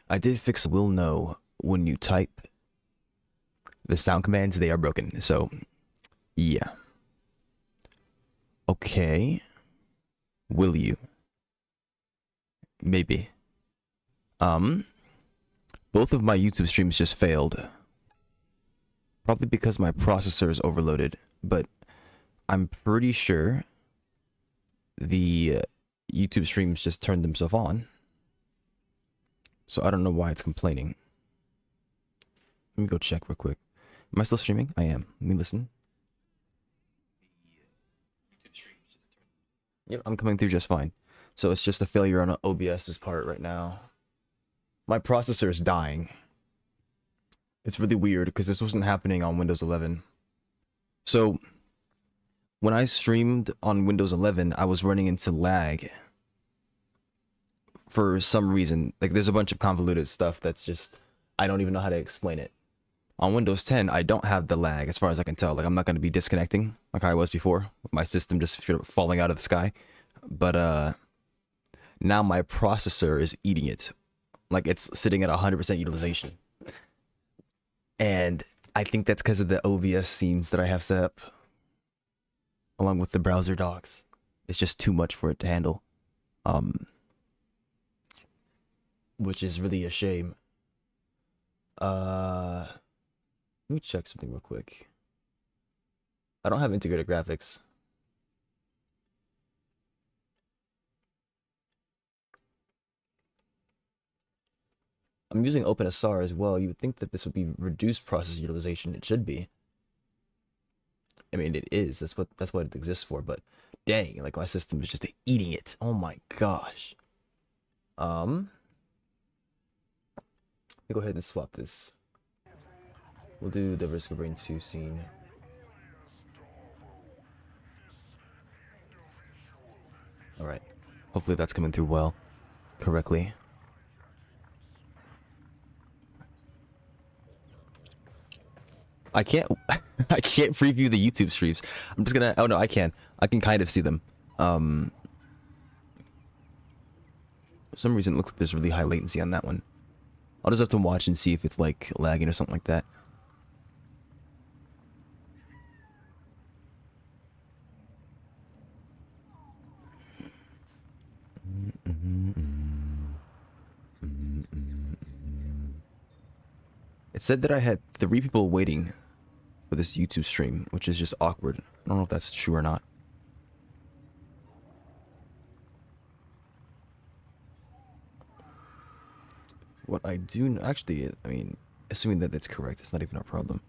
I did fix will know when you type the sound commands, they are broken. So, yeah. Okay. Will you? Maybe. Both of my YouTube streams just failed. Probably because my processor is overloaded, but I'm pretty sure the YouTube streams just turned themselves on. So I don't know why it's complaining. Let me go check real quick. Am I still streaming? I am. Let me listen. Yep, I'm coming through just fine. So it's just a failure on OBS's part right now. My processor is dying. It's really weird because this wasn't happening on Windows 11. So when I streamed on Windows 11, I was running into lag for some reason. Like, there's a bunch of convoluted stuff that's just, I don't even know how to explain it. On Windows 10, I don't have the lag as far as I can tell. Like, I'm not going to be disconnecting like I was before. My system just straight up falling out of the sky. But now my processor is eating it. Like, it's sitting at 100% utilization. And I think that's because of the OBS scenes that I have set up, along with the browser docs. It's just too much for it to handle. Which is really a shame. Let me check something real quick. I don't have integrated graphics. I'm using OpenSR as well. You would think that this would be reduced process utilization. It should be. I mean, it is. That's what it exists for. But dang, like, my system is just eating it. Oh my gosh. Let me go ahead and swap this. We'll do the Risk of Rain 2 scene. Alright. Hopefully that's coming through well. Correctly. I can't I can't preview the YouTube streams. I'm just gonna, oh no, I can. I can kind of see them. For some reason it looks like there's really high latency on that one. I'll just have to watch and see if it's like lagging or something like that. It said that I had 3 people waiting for this YouTube stream, which is just awkward. I don't know if that's true or not. What I do actually, I mean, assuming that that's correct, it's not even our problem.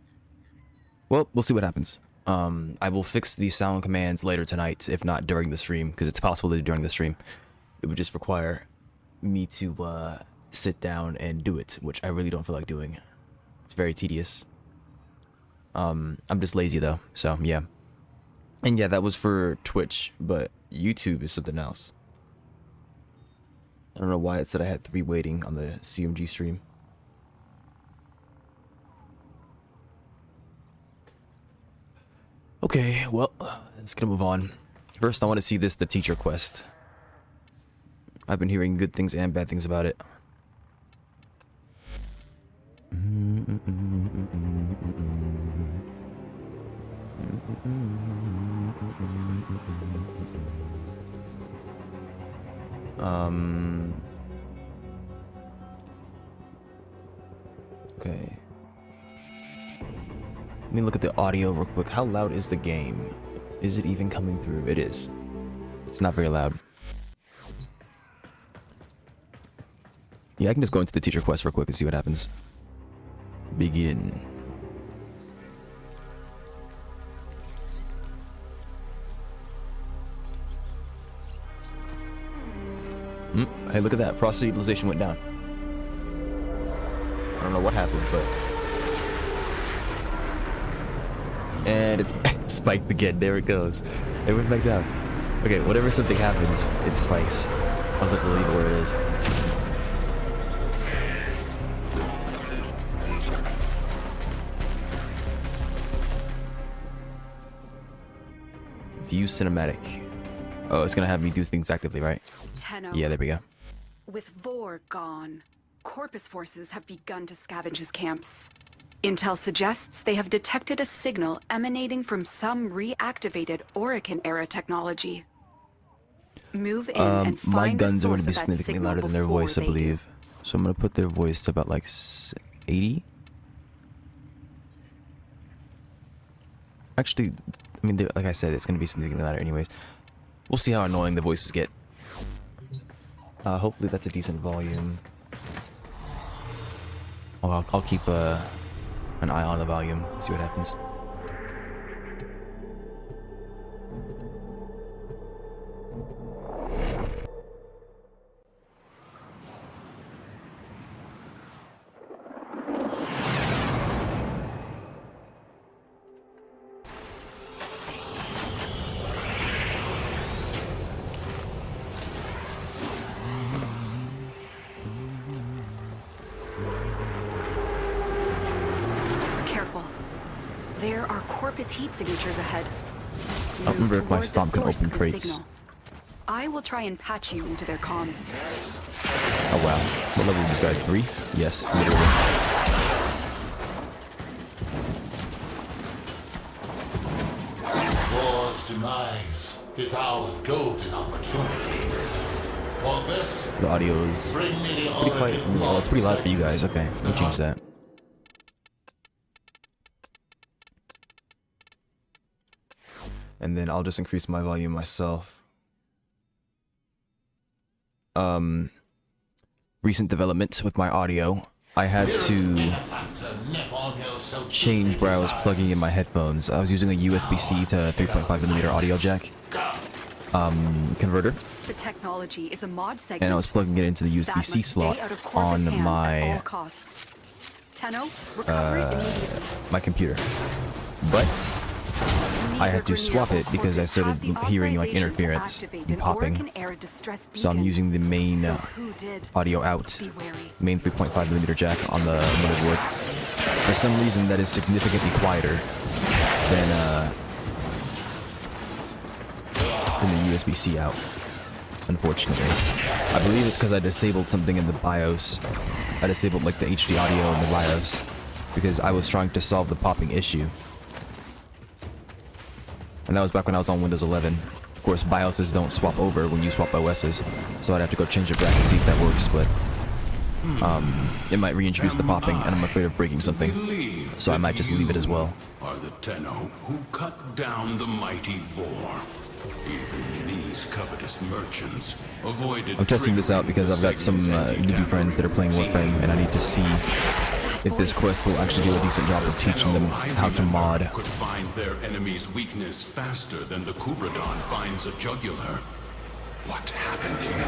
Well, we'll see what happens. I will fix these sound commands later tonight, if not during the stream, because it's possible to do during the stream. It would just require me to sit down and do it, which I really don't feel like doing. It's very tedious. I'm just lazy though, so yeah. And yeah, that was for Twitch, but YouTube is something else. I don't know why it said I had 3 waiting on the CMG stream. Okay, well, let's gonna move on. First, I want to see the teacher quest. I've been hearing good things and bad things about it. Okay. Let me look at the audio real quick. How loud is the game? Is it even coming through? It is. It's not very loud. Yeah, I can just go into the teacher quest real quick and see what happens. Begin. Hey, look at that. Process utilization went down. I don't know what happened, but... And it's spiked again. There it goes. It went back down. Okay, whenever something happens, it spikes. I'll have to leave it where it is. View cinematic. Oh, it's gonna have me do things actively, right? Tenno. Yeah, there we go. With Vor gone, Corpus forces have begun to scavenge his camps. Intel suggests they have detected a signal emanating from some reactivated Orokin-era technology. Move in and find my guns the are going source to be of that significantly signal louder than their before voice, I they do. believe. So I'm going to put their voice to about like 80. Actually, I mean, like I said, it's going to be significantly louder anyways. We'll see how annoying the voices get. Hopefully that's a decent volume. Oh, I'll keep an eye on the volume, see what happens. Careful. There are Corpus heat signatures ahead. I remember if my Move stomp can toward the open source of the crates. signal. I will try and patch you into their comms. Oh wow. What level are these guys? 3? Yes, literally. War's demise is our golden opportunity. For this, The audio is bring me the pretty quiet. Orokin Oh, it's pretty loud for you guys. log Okay, let me change that. And then I'll just increase my volume myself. Recent developments with my audio. I had to change where I was plugging in my headphones. I was using a USB-C to 3.5mm audio jack converter, The technology is a mod segment and I was plugging it into the that USB-C must slot stay out of Corpus hands on at my all costs. Tenno, recover it immediately. my computer. But I had to swap it because I started hearing like interference and popping. So I'm using the main audio out, main 3.5mm jack on the motherboard. For some reason, that is significantly quieter than the USB-C out. Unfortunately, I believe it's because I disabled something in the BIOS. I disabled like the HD audio in the BIOS because I was trying to solve the popping issue. And that was back when I was on Windows 11. Of course, BIOSes don't swap over when you swap OSs, so I'd have to go change it back and see if that works, but it might reintroduce the popping, and I'm afraid of breaking something, so I might just leave it as well. Are the Tenno who cut down the mighty Vor. Even these covetous merchants avoided. I'm testing this out because I've got some newbie friends that are playing Warframe, and I need to see if this quest will actually do a decent job of teaching them how to mod. Could find their enemy's weakness faster than the Kubradon finds a jugular. What happened to you?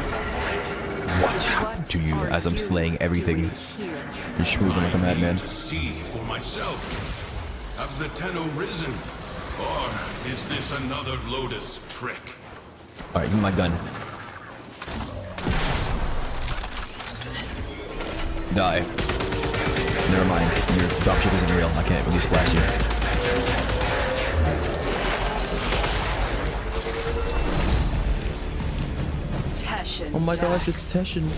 What happened to you as I'm slaying everything? You're schmooving like a madman. To see for myself. Have the Tenno risen? Or is this another Lotus trick? Alright, give me my gun. Die. Never mind, your dropship isn't real. I can't really splash you. Teshin. Oh my gosh, it's Teshin.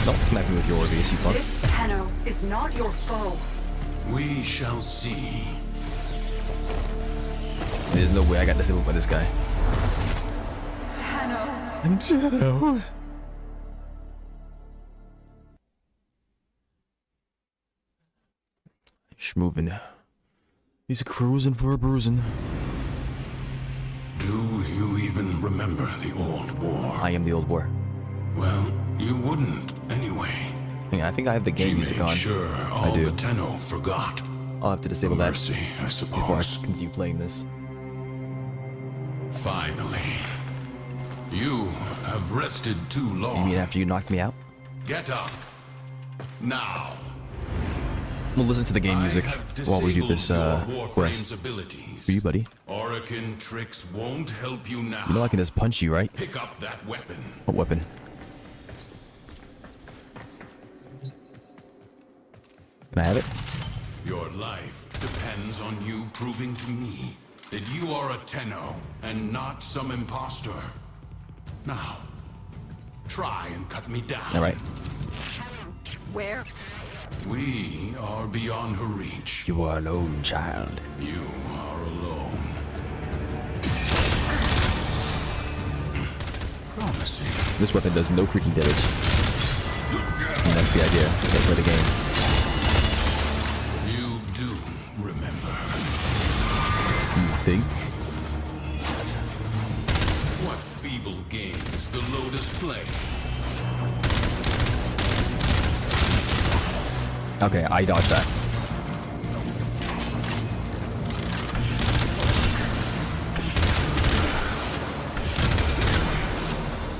Don't smack me with your Orbeus, you fuck. This Tenno is not your foe. We shall see. There's no way I got disabled by this guy. Tenno. Schmoovin'. He's cruising for a bruising. Do you even remember the old war? I am the old war. Well, you wouldn't anyway. I think I have the She game music made on. sure all do. the Tenno forgot. I'll have to disable that Mercy, I before I suppose. continue playing this. Finally. You have rested too You long. mean after you knocked me out? Get up. Now. We'll listen to the game music I have while we do this disabled your quest. Warframe's abilities. For you, buddy. Orokin tricks won't help you now. You know I can just punch you, right? Pick up that weapon. What weapon? Can I have it? Your life depends on you proving to me that you are a Tenno and not some impostor. Now, try and cut me down. All right. Where? We are beyond her reach. You are alone, child. You are alone. Promising. This weapon does no freaking damage. And that's the idea for the game. You do remember. You think? What feeble games the Lotus play. Okay, I dodged that.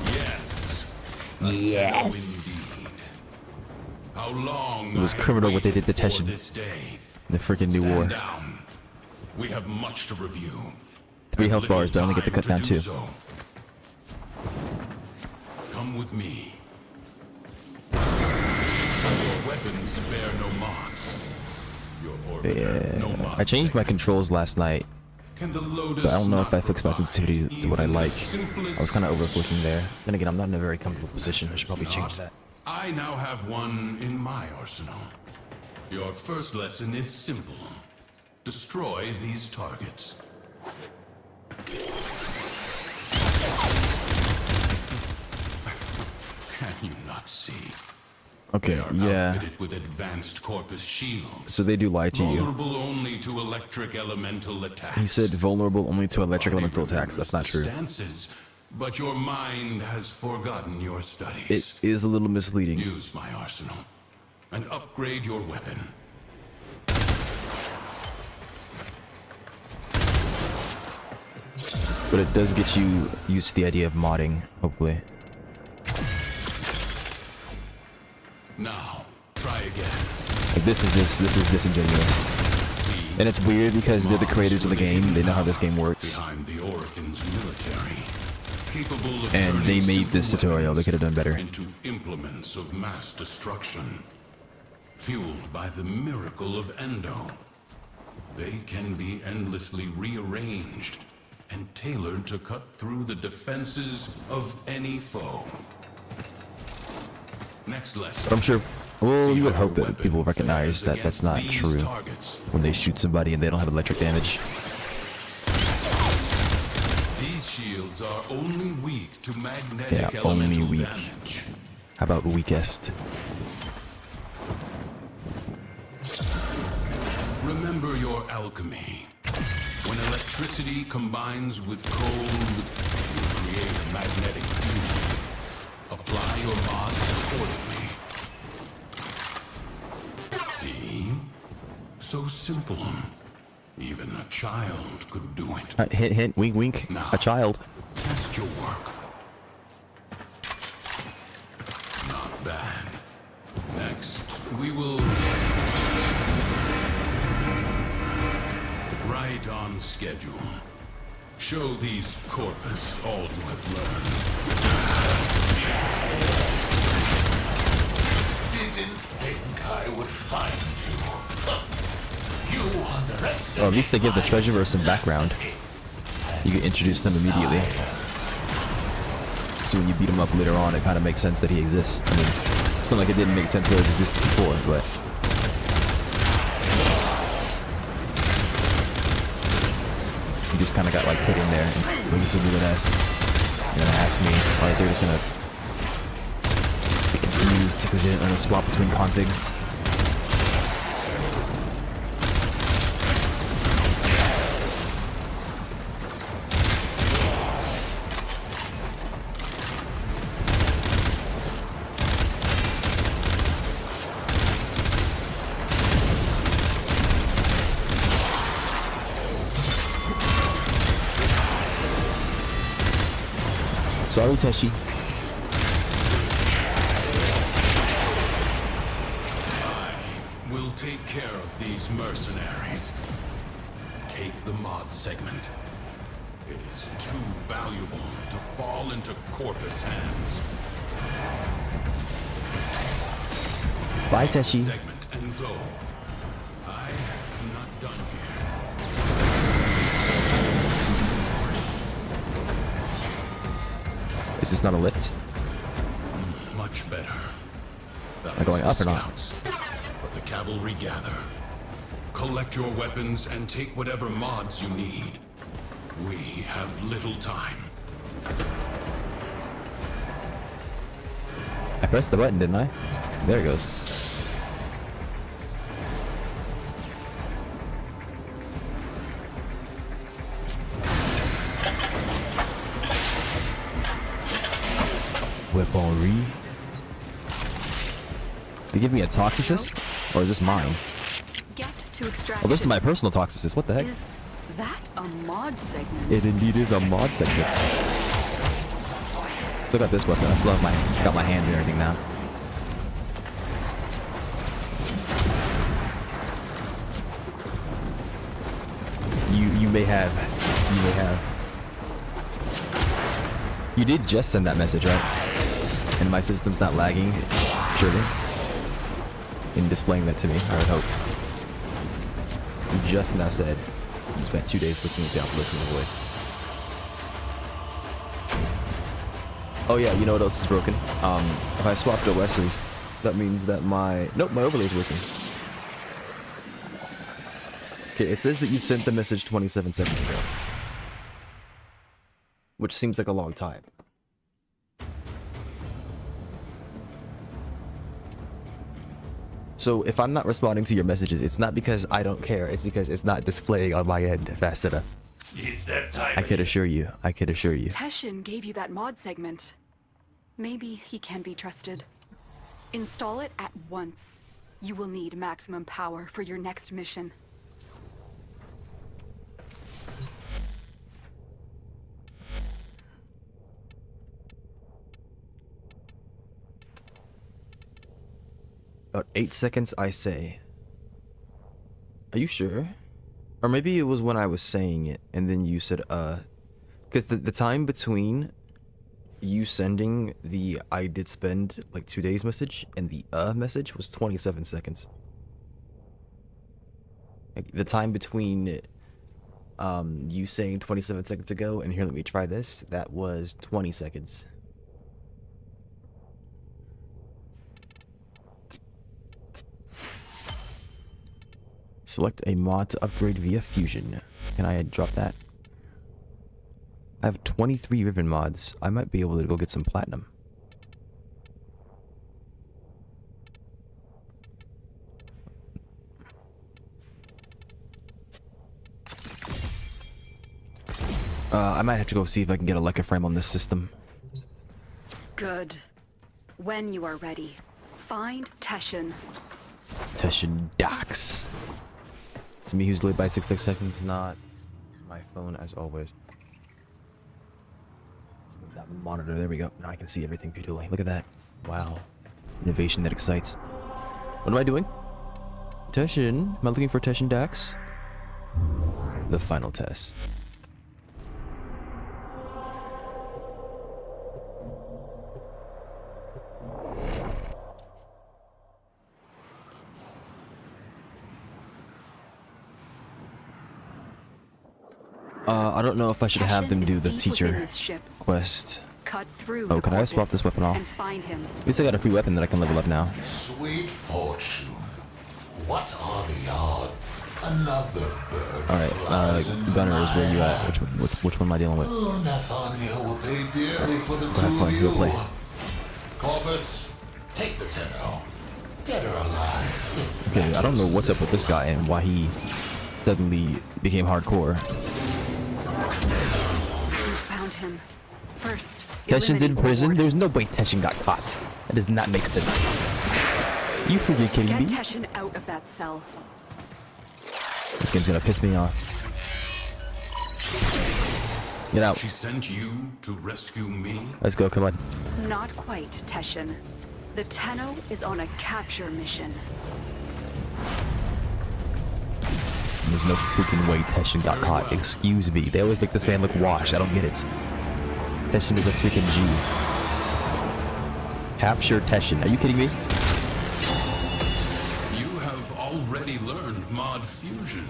Yes. Yes. Indeed. How long It was I have criminal what they waited did to for Teshin. this day. The freaking new war. Stand down. We have much to review. 3 and health little bars, but I only get to time cut down do 2. so. Come with me. Your weapons bear no mods. Your orbiter, no Yeah. mods. I changed my controls last night, Can the Lotus but I don't know if not I fixed my provide sensitivity to what I even like. the simplest I was kind of solution? overclicking there. Then again, I'm not in a very comfortable position. I should probably change that. I now have one in my arsenal. Your first lesson is simple. Destroy these targets. Can you not see? Okay, They are yeah. outfitted with advanced corpus shields. So they do lie to you. Vulnerable only to electric elemental attacks. He said vulnerable only to electric Body elemental attacks. That's not true. remembers the stances, but your mind has forgotten your studies. It is a little misleading. Use my arsenal and upgrade your weapon. But it does get you used to the idea of modding, hopefully. Now, try again. Like this is disingenuous. See, And it's weird because they're the creators of the game. They know how this game works. behind the Orokin's military, capable of And they turning made this simple tutorial. They could have done better. into implements of mass destruction, fueled by the miracle of Endo. They can be endlessly rearranged and tailored to cut through the defenses of any foe. Next lesson. But I'm sure, well, See you would how hope your that people weapon recognize fares that that's against not these true targets. when they shoot somebody and they don't have electric damage. These shields are only weak to magnetic Yeah, only elemental weak. damage. How about weakest? Remember your alchemy. When electricity combines with cold, you create a magnetic field. Apply your mods accordingly. See? So simple. Even a child could do it. Hint, hint, wink, wink. Now. A child. Test your work. Not bad. Next, we will... Right on schedule. Show these corpus all you have learned. Didn't think I would find you. You underestimated. Well, at least they give the Treasureverse some background. You can introduce them immediately. So when you beat him up later on, it kind of makes sense that he exists. I mean, it's not like it didn't make sense where it existed before, but... He just kind of got like put in there. And when you said you're gonna ask me, alright, they're just gonna get confused because they didn't learn to swap between configs. Sorry, Teshi. I will take care of these mercenaries. Take the mod segment. It is too valuable to fall into corpus hands. Bye, Teshi. Segment and go. I am not done here. Is this not a lift? much better. That Am I going was up the or not? scouts, but the cavalry gather. Collect your weapons and take whatever mods you need. We have little time. I pressed the button, didn't I? There it goes. Weaponry. You give me a toxicist? Or is this mine? Get to extraction. Oh, this is my personal toxicist. What the heck? Is that a mod segment? It indeed is a mod segment. Look at this weapon. I still have got my hand and everything now. You may have. You did just send that message, right? And my system's not lagging, surely, in displaying that to me, I would hope. You just now said you spent 2 days looking at the obelisk in the void. Oh yeah, you know what else is broken? If I swapped OS's, that means that my overlay's working. Okay, it says that you sent the message 27 seconds ago, which seems like a long time. So if I'm not responding to your messages, it's not because I don't care, it's because it's not displaying on my end fast enough. It's that time. I could assure you. Teshin gave you that mod segment. Maybe he can be trusted. Install it at once. You will need maximum power for your next mission. About 8 seconds, I say. Are you sure? Or maybe it was when I was saying it, and then you said, because the time between you sending the I did spend like 2 days message and the message was 27 seconds. Like, the time between you saying 27 seconds ago and here, let me try this, that was 20 seconds. Select a mod to upgrade via fusion. Can I drop that? I have 23 ribbon mods. I might be able to go get some platinum. I might have to go see if I can get a Leica frame on this system. Good. When you are ready, find Teshin. Teshin Docs. It's me who's late by 6 seconds, not my phone as always. Move that monitor, there we go. Now I can see everything beautifully. Look at that. Wow. Innovation that excites. What am I doing? Teshin. Am I looking for Teshin Docs? The final test. I don't know if I should have them do the teacher quest. Cut through Oh, can I swap this weapon off? and find him. At least I got a free weapon that I can level up now. Sweet fortune. What are the odds? Another bird. Alright, Gunners, where you at? Which one am I dealing with? Oh, Nathania will pay dearly for the Go ahead, play. Go play. Corvus, take the 10-0. Dead or alive. Okay, I don't know what's up with this guy and why he suddenly became hardcore. You found him. First, Teshin's in eliminate prison? There's no wardens. way Teshin got caught. That does not make sense. You freaking kidding Get me? Teshin out of that cell. This game's gonna piss me off. Get out. She sent you to rescue me? Let's go, come on. Not quite, Teshin. The Tenno is on a capture mission. There's no freaking way Teshin got caught. Excuse me. They always make this man look washed. I don't get it. Teshin is a freaking G. Capture Teshin. Are you kidding me? You have already learned mod fusion.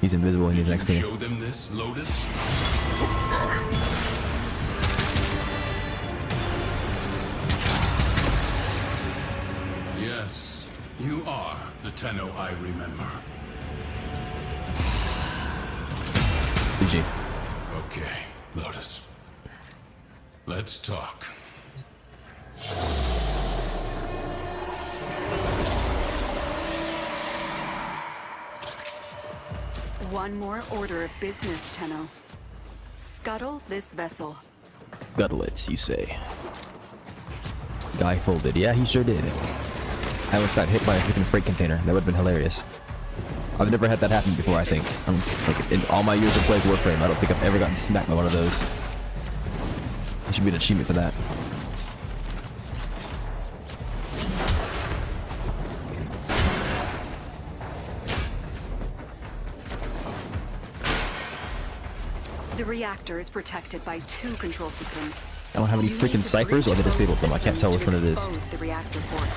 He's invisible in his You next thing. show them this, Lotus? You are the Tenno I remember. GG. Okay, Lotus. Let's talk. One more order of business, Tenno. Scuttle this vessel. Guttlets, you say. Guy folded. Yeah, he sure did. I almost got hit by a freaking freight container. That would have been hilarious. I've never had that happen before, I think. Like, in all my years of playing Warframe, I don't think I've ever gotten smacked by one of those. There should be an achievement for that. The reactor is protected by 2 control systems. I don't have any You freaking need to ciphers, or breach they disabled both them. I can't tell which one it systems is. to expose the reactor port.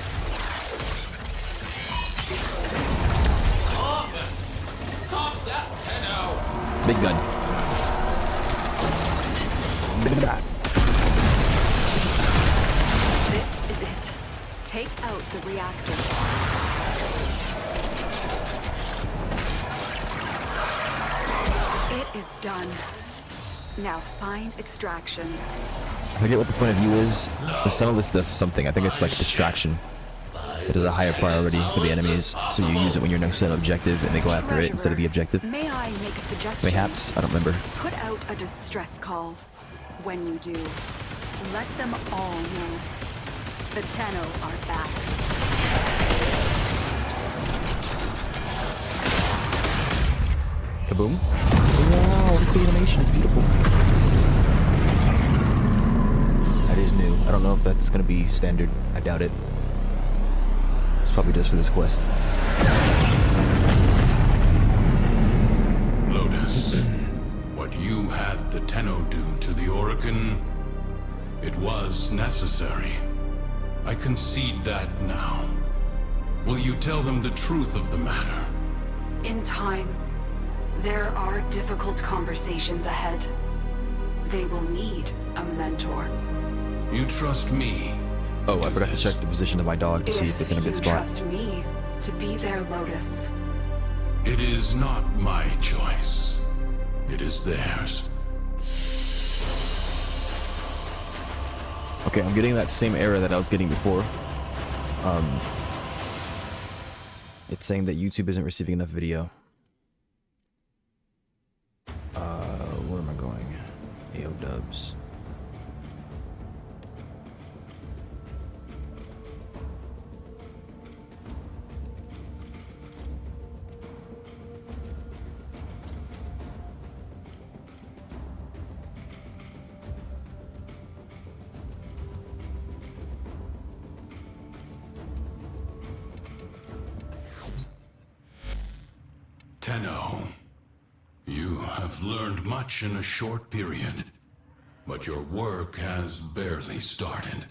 Corvus! Stop that Tenno! Big gun. This is it. Take out the reactor. It is done. Now find extraction. I forget what the point of view is. The Sunless does something. I think it's like distraction. It is a higher priority for the enemies, so you use it when you're next to an objective and they go after it instead of the objective. May I make a suggestion? Mayhaps? I don't remember. Put out a distress call. When you do, let them all know. The Tenno are back. Kaboom. Wow, the animation is beautiful. That is new. I don't know if that's gonna be standard. I doubt it. It's probably just for this quest. Lotus, what you had the Tenno do to the Orokin, it was necessary. I concede that now. Will you tell them the truth of the matter? In time, there are difficult conversations ahead. They will need a mentor. You trust me? Oh, I do forgot to this. check the position of my dog to see if it's in a good you spot. trust me to be their Lotus. It is not my choice. It is theirs. Okay, I'm getting that same error that I was getting before. It's saying that YouTube isn't receiving enough video. Where am I going? AO dubs. Tenno, you have learned much in a short period, but your work has barely started.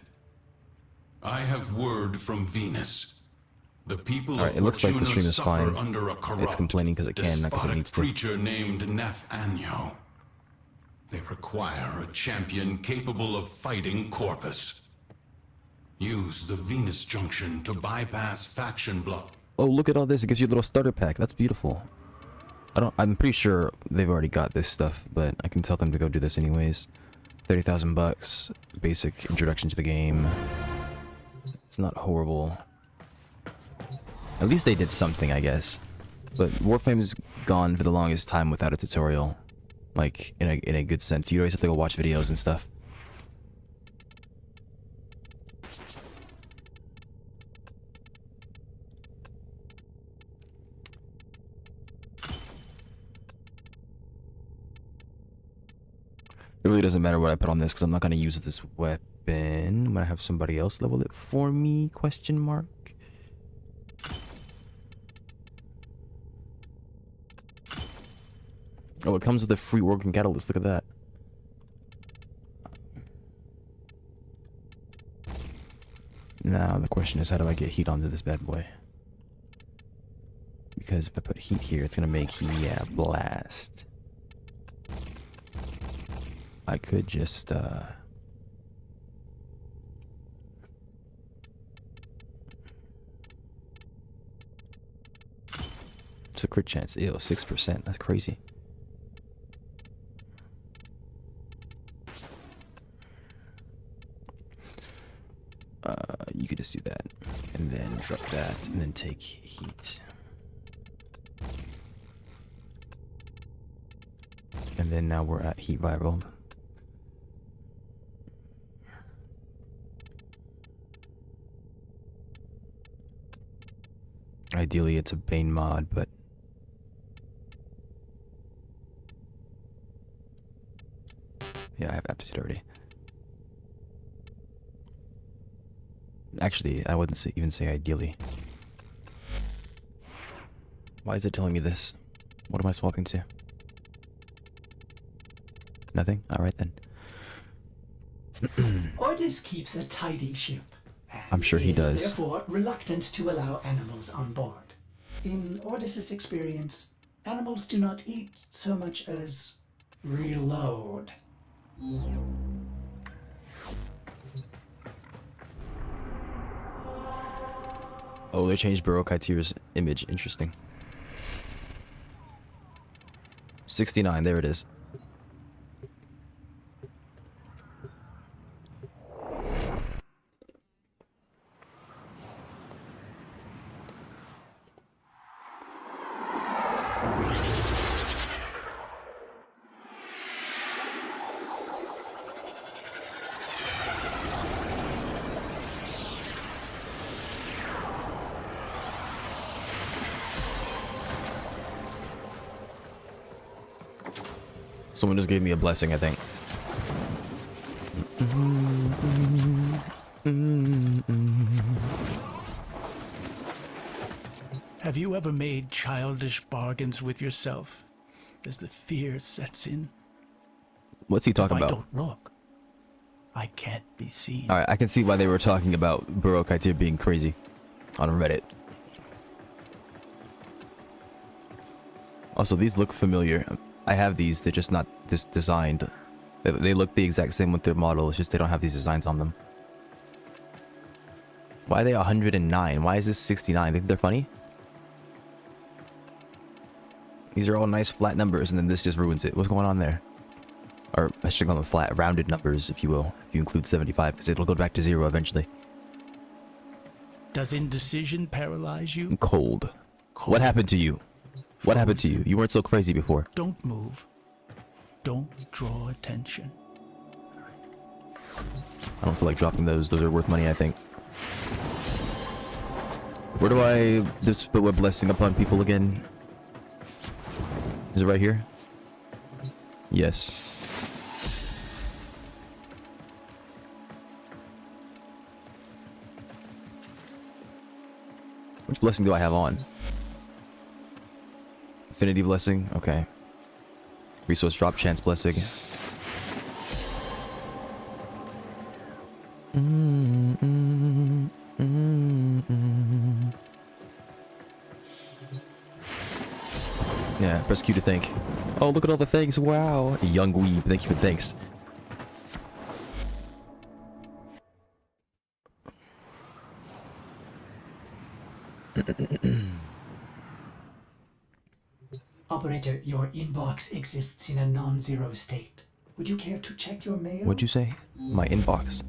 I have word from Venus. The people Alright, of it looks like the Fortuna stream is suffer fine. under a corrupt, It's complaining 'cause it can, not 'cause it despotic needs to. creature named Anyo. They require a champion capable of fighting Corpus. Use the Venus Junction to bypass faction block. Oh, look at all this. It gives you a little starter pack. That's beautiful. I'm pretty sure they've already got this stuff, but I can tell them to go do this anyways. 30,000 bucks. Basic introduction to the game. It's not horrible. At least they did something, I guess. But Warframe's gone for the longest time without a tutorial. Like, in a good sense. You always have to go watch videos and stuff. It really doesn't matter what I put on this because I'm not going to use this weapon. I'm going to have somebody else level it for me, question mark. Oh, it comes with a free working catalyst. Look at that. Now the question is, how do I get heat onto this bad boy? Because if I put heat here, it's going to make heat, yeah, blast. I could just, It's a crit chance. Ew, 6%. That's crazy. You could just do that, and then drop that, and then take heat. And then now we're at heat viral. Ideally, it's a Bane mod, but yeah, I have aptitude already. Actually, I wouldn't even say ideally. Why is it telling me this? What am I swapping to? Nothing? Alright then. Ordis keeps a tidy ship. And I'm sure he does. Therefore, reluctant to allow animals on board. In Ordis's experience, animals do not eat so much as reload. Oh, they changed Barokatir's image. Interesting. 69, there it is. Someone just gave me a blessing, I think. Have you ever made childish bargains with yourself as the fear sets in? What's he talking If about? I don't look, I can't be seen. Alright, I can see why they were talking about Barokatir being crazy on Reddit. Also, these look familiar. I have these, they're just not this designed. They look the exact same with their model, it's just they don't have these designs on them. Why are they 109? Why is this 69? Think they're funny? These are all nice flat numbers, and then this just ruins it. What's going on there? Or I should call them flat, rounded numbers, if you will. If you include 75, because it'll go back to 0 eventually. Does indecision paralyze you? Cold. What happened to you? What happened to you? You weren't so crazy before. Don't move. Don't draw attention. I don't feel like dropping those. Those are worth money, I think. Where do I just put a blessing upon people again? Is it right here? Yes. Which blessing do I have on? Affinity blessing? Okay. Resource drop chance blessing. Yeah, press Q to think. Oh, look at all the things. Wow. Young weeb, thank you for thanks. Operator, your inbox exists in a non-zero state. Would you care to check your mail? What'd you say? My inbox.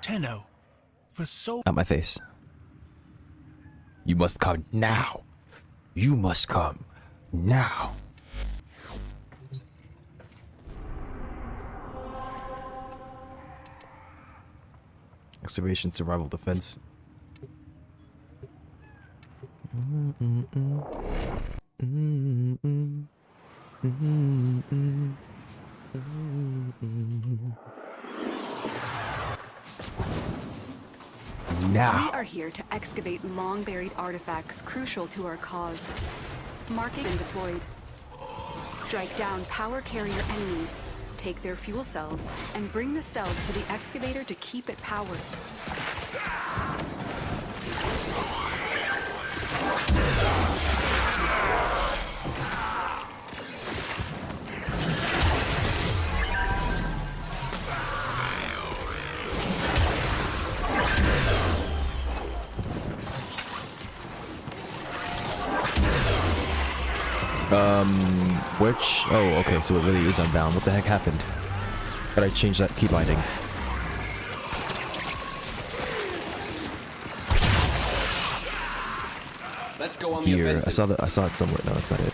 Tenno, for so At my face. You must come now. You must come now. Excavation, survival, defense. Now. We are here to excavate long-buried artifacts crucial to our cause. Marking and deployed. Strike down power carrier enemies, take their fuel cells, and bring the cells to the excavator to keep it powered. Which? Oh, okay, so it really is unbound. What the heck happened? But I changed that key binding. Let's go on the Here, offensive. I saw it somewhere. No, that's not it.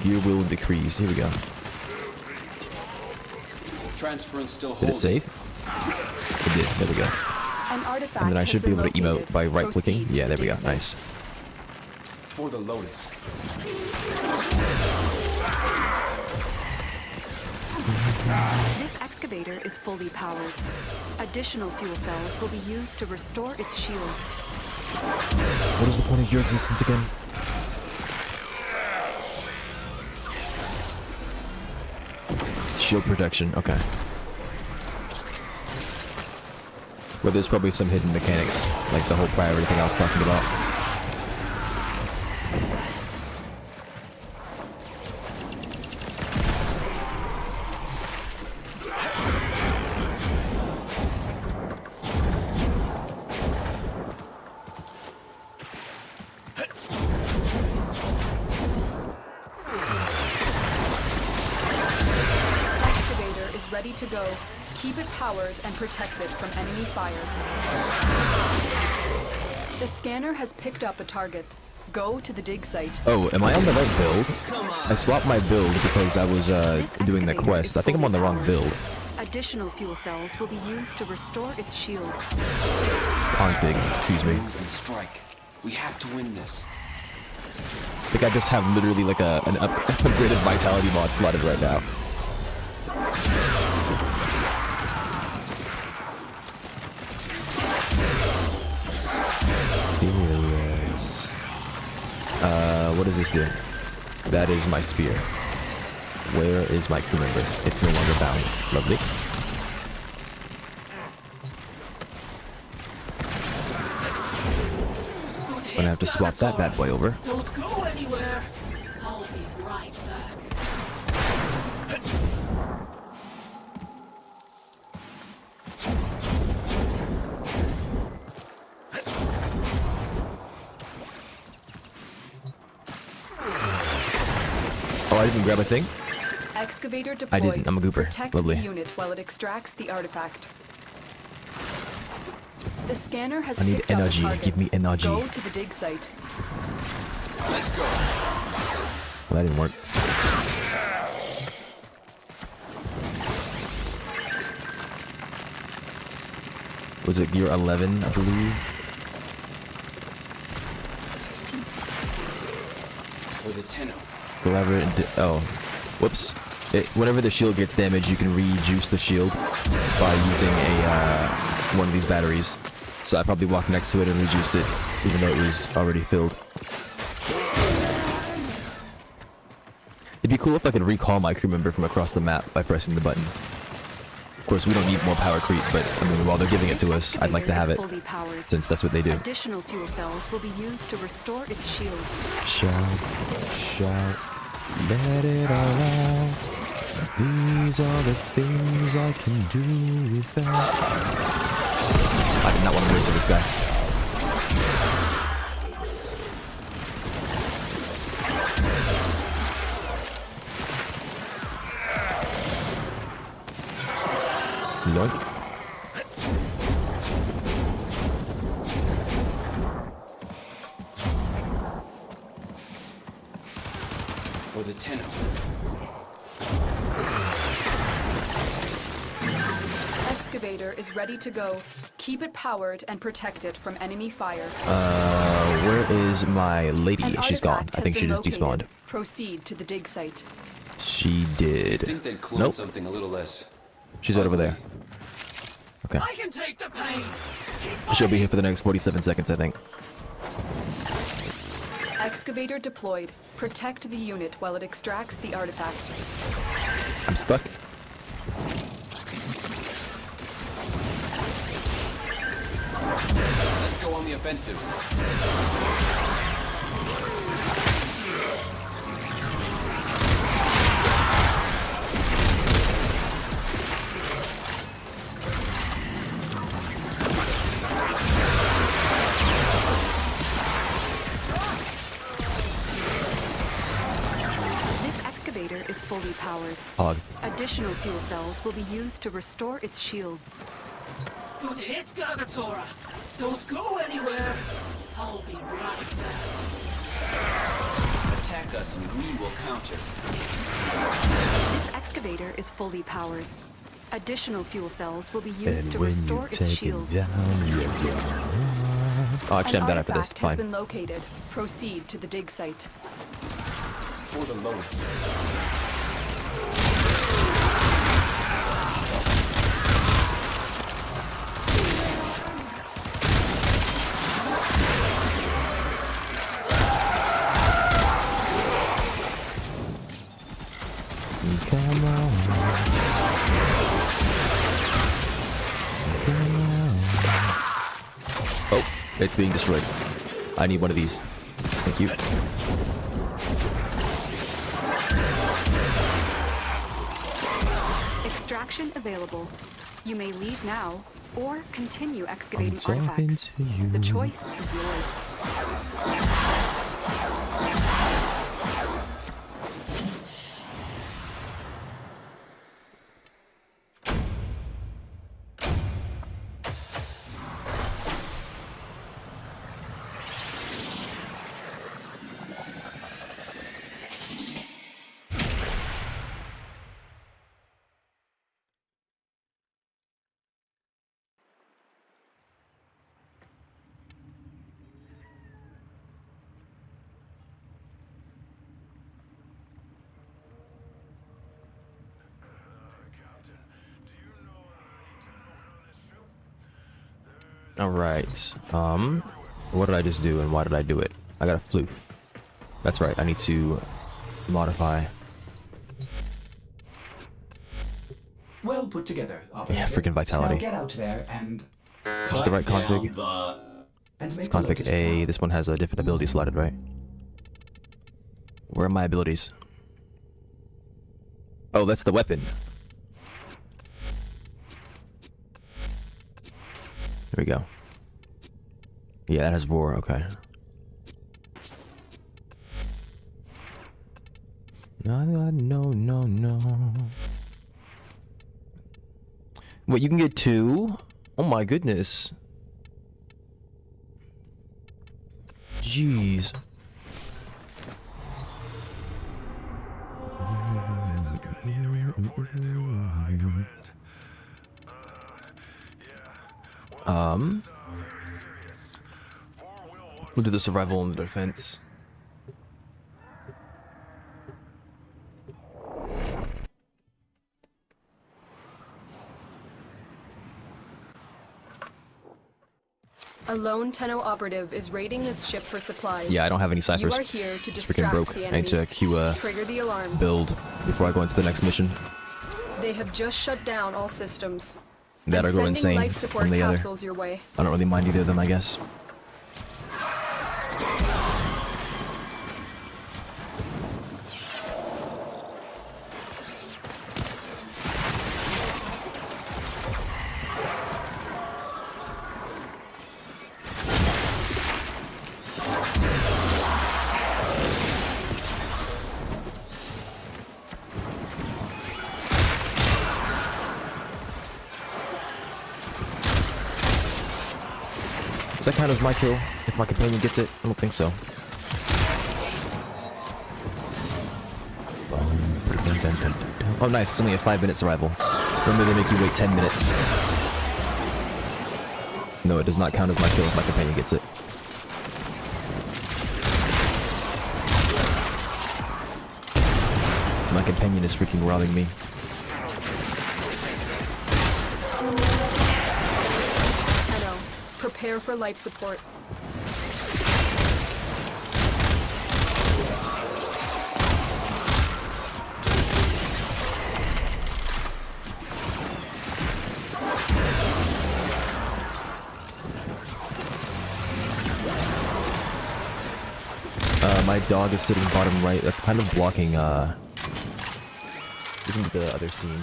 Gear will decrease. Here we go. Transference still Did holding. it save? It did. There we go. An artifact And then I has should be been able to emote located. by right clicking. Proceed to Yeah, there the we go. dig site. Nice. For the Lotus. This excavator is fully powered. Additional fuel cells will be used to restore its shields. What is the point of your existence again? Shield protection. Okay. Well, there's probably some hidden mechanics, like the whole priority thing I was talking about. Excavator is ready to go. Keep it powered and protected from enemy fire. The scanner has picked up a target. Go to the dig site. Oh, am I on the right build? I swapped my build because I was This doing the excavator quest. is I think I'm on the fully wrong powered. build. Additional fuel cells will be used to restore its shields. Config, excuse me. Move and strike. We have to win this. I think I just have literally like an upgraded vitality mod slotted right now. What does this do? That is my spear. Where is my crew member? It's no longer bound. Lovely. Gonna have to swap that bad boy over. Don't go anywhere. I'll be right back. Oh, I didn't grab a thing? Excavator deployed. I didn't. I'm a gooper. Protect Lovely. the unit while it extracts the artifact. The scanner has I need picked up a energy. target. Give me energy. Go to the dig site. Let's go. Well, that didn't work. Was it gear 11, I believe? For the Tenno. Collaborate and oh, whoops. Whenever the shield gets damaged, you can rejuice the shield by using a one of these batteries. So I probably walked next to it and rejuiced it, even though it was already filled. It'd be cool if I could recall my crew member from across the map by pressing the button. Of course, we don't need more power creep, but I mean, while they're giving it to us, I'd like to have it, Fully powered. since that's what they do. Additional fuel cells will be used to restore its shields. Shout, shout, let it all out. These are the things I can do without. I did not want to lose to this guy. Yoink. For the Tenno. Excavator is ready to go. Keep it powered and protected from enemy fire. Where is my lady? An She's gone. artifact I think has she been just located. despawned. Proceed to the dig site. She did. Think they'd clone Nope. something a little less. She's right over there. Okay. I can take the pain. She'll be here for the next 47 seconds, I think. Excavator deployed. Protect the unit while it extracts the artifact. I'm stuck. Let's go on the offensive. excavator is fully powered. Hog. Additional fuel cells will be used to restore its shields. Good hit, Gagatora. Don't go anywhere. I'll be right there. Attack us and we will counter. This excavator is fully powered. Additional fuel cells will be used And to when restore you its take it shields. down, oh, actually, I'm An done after this. artifact It's has fine. been located. Proceed to the dig site. For the lowest. Come on. Come on. Oh, it's being destroyed. I need one of these. Thank you. Extraction available. You may leave now or continue excavating talking artifacts. to you. The choice is yours. All right. What did I just do and why did I do it? I got a fluke. That's right. I need to modify. Well put together, Yeah, operator. freaking vitality. Now get out there and Is the right config? and make It's a config Lotus A. plan. This one has a different ability slotted, right? Where are my abilities? Oh, that's the weapon. There we go. Yeah, that has roar. Okay. No. What, you can get two? Oh my goodness. Jeez. We'll do the survival and the defense. A lone Tenno operative is raiding this ship for supplies. Yeah, I don't have any You ciphers. are here to It's freaking distract broke. the I need enemy. to queue a Trigger the alarm. build before I go into the next mission. They have just shut down all systems. That I'm or go sending insane life support on the other. capsules your way. I don't really mind either of them, I guess. Does that count as my kill if my companion gets it? I don't think so. Oh nice, it's only a 5-minute survival. Remember they make you wait 10 minutes. No, it does not count as my kill if my companion gets it. My companion is freaking robbing me. Tenno, prepare for life support. My dog is sitting bottom right. That's kind of blocking, looking at the other scene.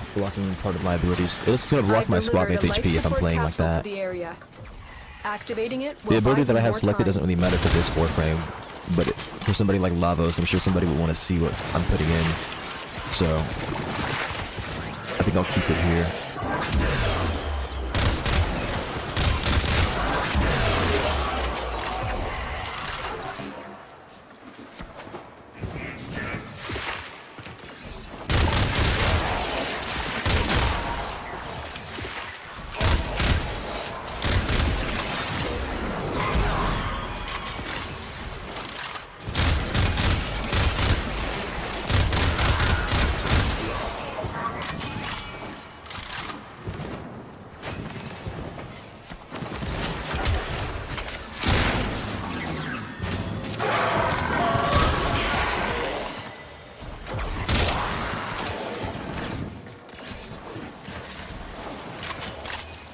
It's blocking part of my abilities. It's gonna block I've my squad delivered mate's a life HP if I'm support playing like capsule that. to the area. Activating it will The ability buy that I you have more selected time. doesn't really matter for this Warframe. but for somebody like Lavos, I'm sure somebody would want to see what I'm putting in. So I think I'll keep it here.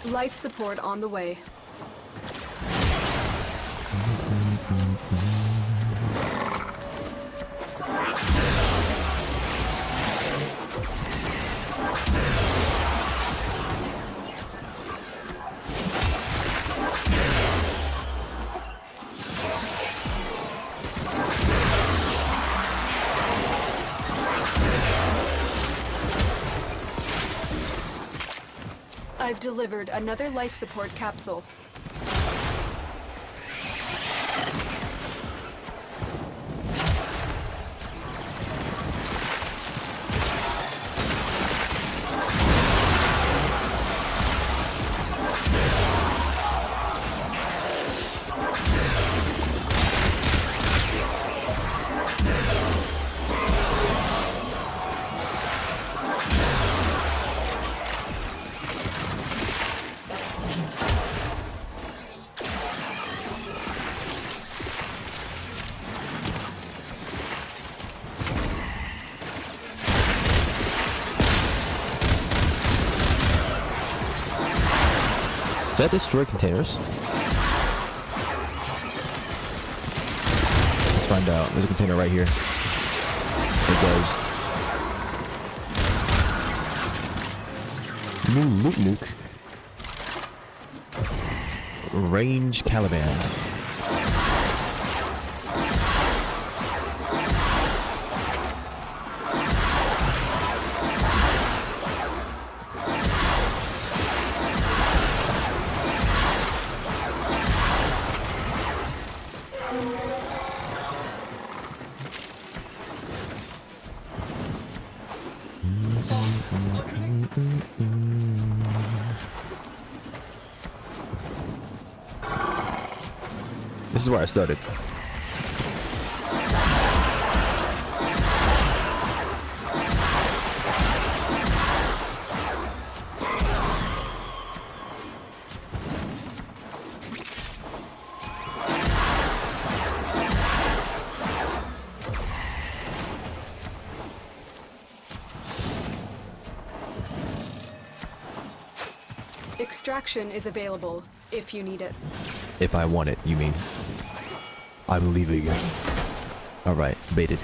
Life support on the way. I've delivered another life support capsule. Does that destroy containers? Let's find out. There's a container right here. It does. Nuke. Range Caliban. This is where I started. Extraction is available if you need it. If I want it, you mean? I'm leaving. Alright, baited.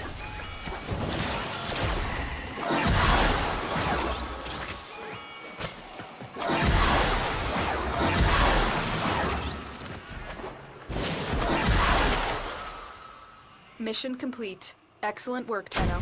Mission complete. Excellent work, Tenno.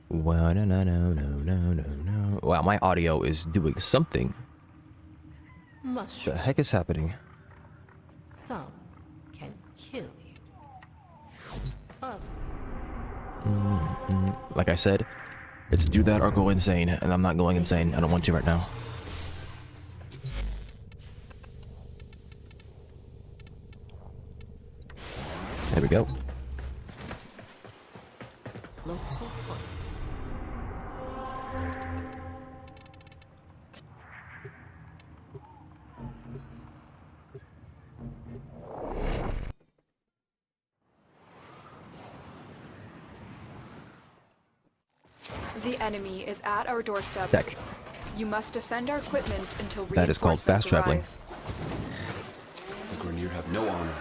Wow, no. Wow, my audio is doing something. Mushroom. The heck is happening? Some can kill you. Others. Like I said, it's do that or go insane, and I'm not going insane. I don't want to right now. There we go. The enemy is at our doorstep. Check. You must defend our equipment until That is called reinforcements fast traveling. arrive. The Grineer have no armor.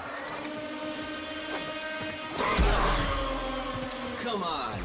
Come on!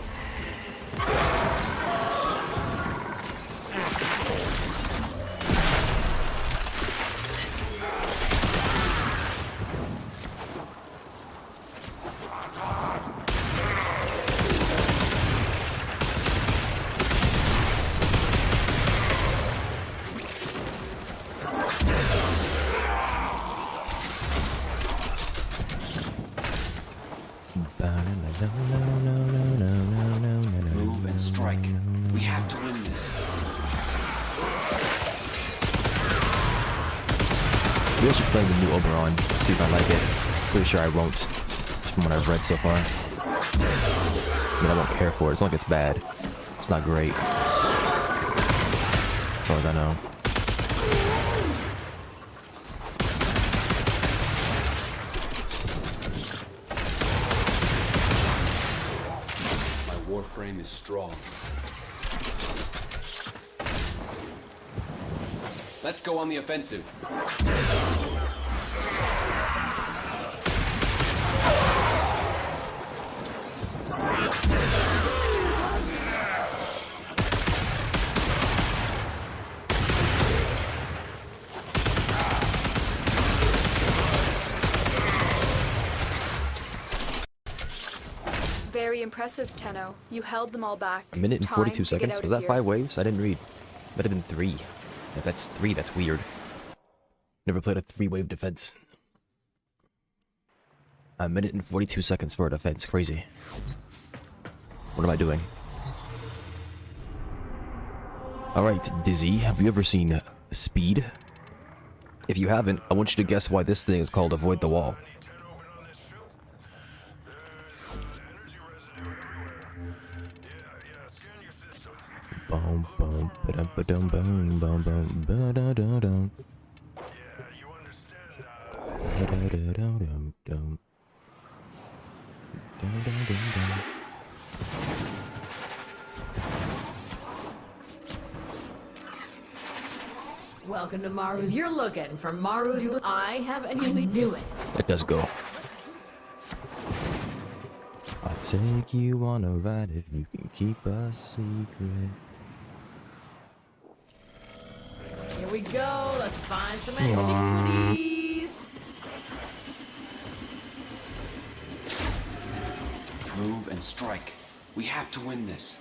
Move and strike. We have to win this. Maybe I should play the new Oberon, see if I like it. Pretty sure I won't, just from what I've read so far. I mean, I won't care for it. It's not like it's bad. It's not great. As far as I know. My Warframe is strong. Let's go on the offensive. Very impressive, Tenno. You held them all back. A minute and Time 42 to get seconds? out Was of that here. 5 waves? I didn't read. Might have been 3. If that's 3, that's weird. Never played a 3-wave defense. A minute and 42 seconds for a defense. Crazy. What am I doing? Alright, Dizzy, have you ever seen Speed? If you haven't, I want you to guess why this thing is called Avoid the Wall. Boom, boom, ba-dum, ba-dum, boom, boom, boom, ba-da-da-dum. Ba-da-da-dum, dum. Dum-dum-dum-dum. Welcome to Maru's. You're looking for Maru's. I have, and you knew it. It does go. I'll take you on a ride if you can keep a secret. Here we go. Let's find some activities. Move and strike. We have to win this.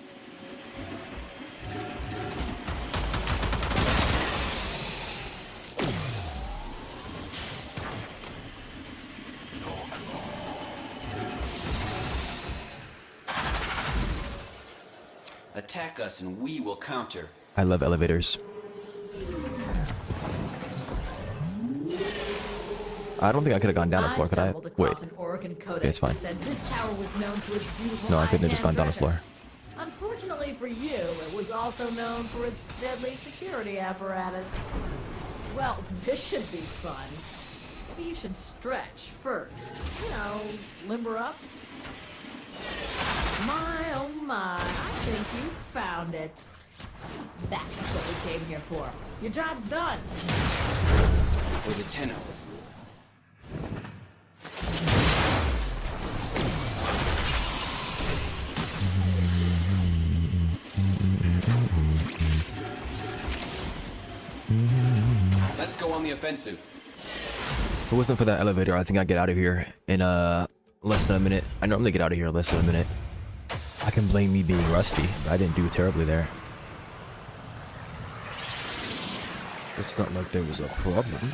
Attack us and we will counter. I love elevators. I don't think I could have gone down a floor, could I? stumbled Wait. across an Oregon codex Okay, it's fine. that said this tower was known for its beautiful No, I couldn't have just high-tan gone down a floor. treasures. Unfortunately for you, it was also known for its deadly security apparatus. Well, this should be fun. Maybe you should stretch first. You know, limber up. My, oh my, I think you found it. That's what we came here for. Your job's done. For the Tenno. Let's go on the offensive. If it wasn't for that elevator, I think I'd get out of here in less than a minute. I normally get out of here in less than a minute. I can blame me being rusty, but I didn't do terribly there. It's not like there was a problem.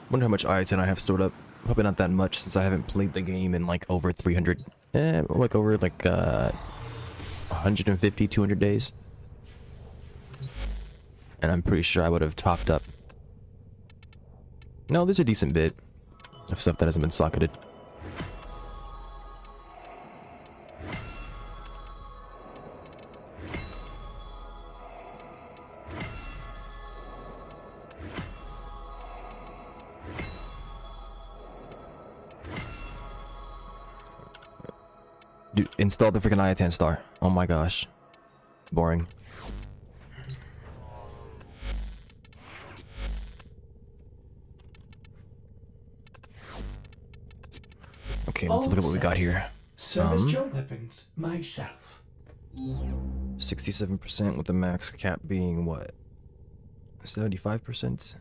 Wonder how much I-10 I have stored up. Probably not that much since I haven't played the game in like over 300, like over like 150, 200 days. And I'm pretty sure I would have topped up. No, there's a decent bit of stuff that hasn't been socketed. Dude, install the freaking Iatan star. Oh my gosh. Boring. Okay, let's look at what we got here. Service your weapons myself. 67% with the max cap being what? 75%?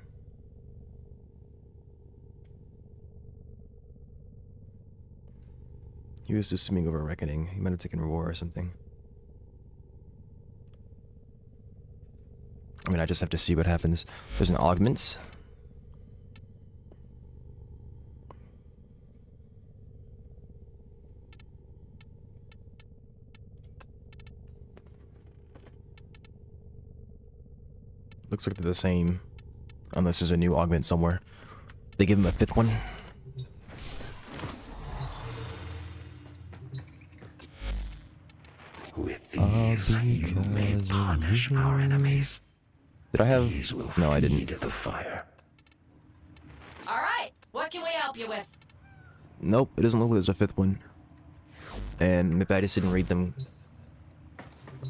He was assuming over reckoning. He might have taken war or something. I mean, I just have to see what happens. There's an augment. Looks like they're the same. Unless there's a new augment somewhere. They give him a 5th one. With these, you may punish our enemies. Did I have... These will No, I didn't. feed the fire. All right, what can we help you with? Nope, it doesn't look like there's a 5th one. And maybe I just didn't read them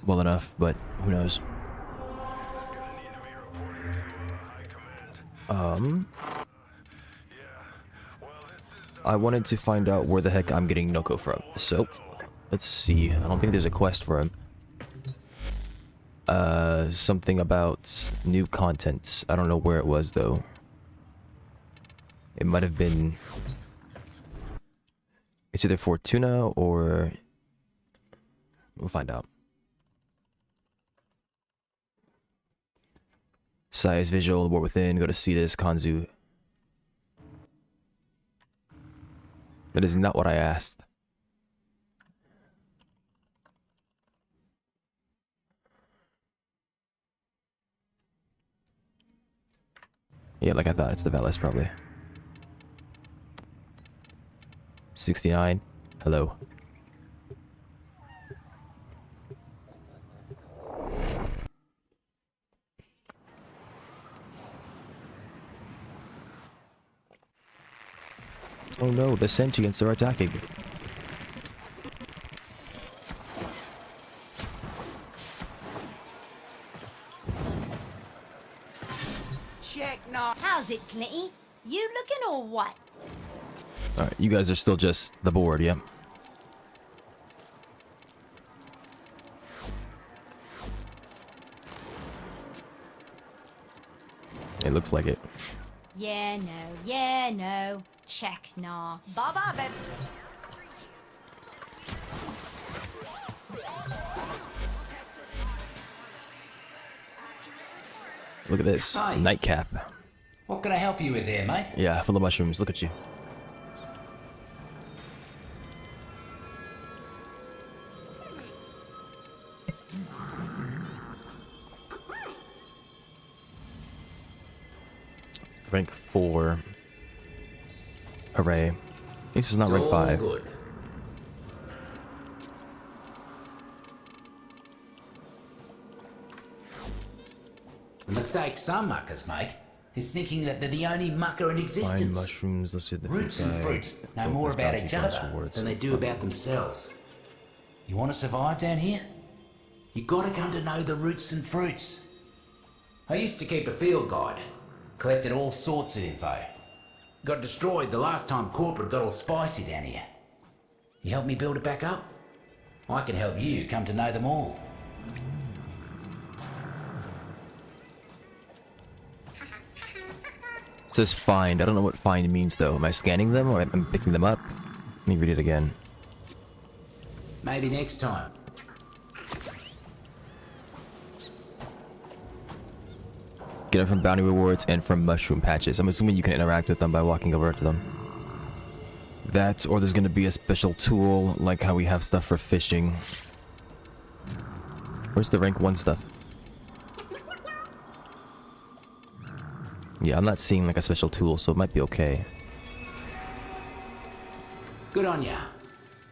well enough, but who knows. I wanted to find out where the heck I'm getting Nokko from. So, let's see. I don't think there's a quest for him. Something about new content. I don't know where it was though. It might have been... It's either Fortuna or... We'll find out. Size, visual, war within, go to see this, Kanzu. That is not what I asked. Yeah, like I thought, it's the Velas probably. 69. Hello. Oh no, the sentients are attacking. Check now. How's it, Clinty? You looking or what? Alright, you guys are still just the board, yeah? It looks like it. Yeah, no. Check nah. Bye-bye, babe. Look at this. Hi. Nightcap. What can I help you with there, mate? Yeah, full of mushrooms. Look at you. Rank 4. Hooray. This is not rank 5. Good. The mistake some muckers make is thinking that they're the only mucker in Find existence. mushrooms. Let's see the Roots and fruits know more about each other than they do about themselves. You want to survive down here? You gotta come to know the roots and fruits. I used to keep a field guide, collected all sorts of info. Got destroyed the last time corporate got all spicy down here. You help me build it back up? I can help you come to know them all. It says find. I don't know what find means though. Am I scanning them or am I picking them up? Let me read it again. Maybe next time. Get it from bounty rewards and from mushroom patches. I'm assuming you can interact with them by walking over to them. That, or there's gonna be a special tool, like how we have stuff for fishing. Where's the rank 1 stuff? Yeah, I'm not seeing like a special tool, so it might be okay. Good on ya.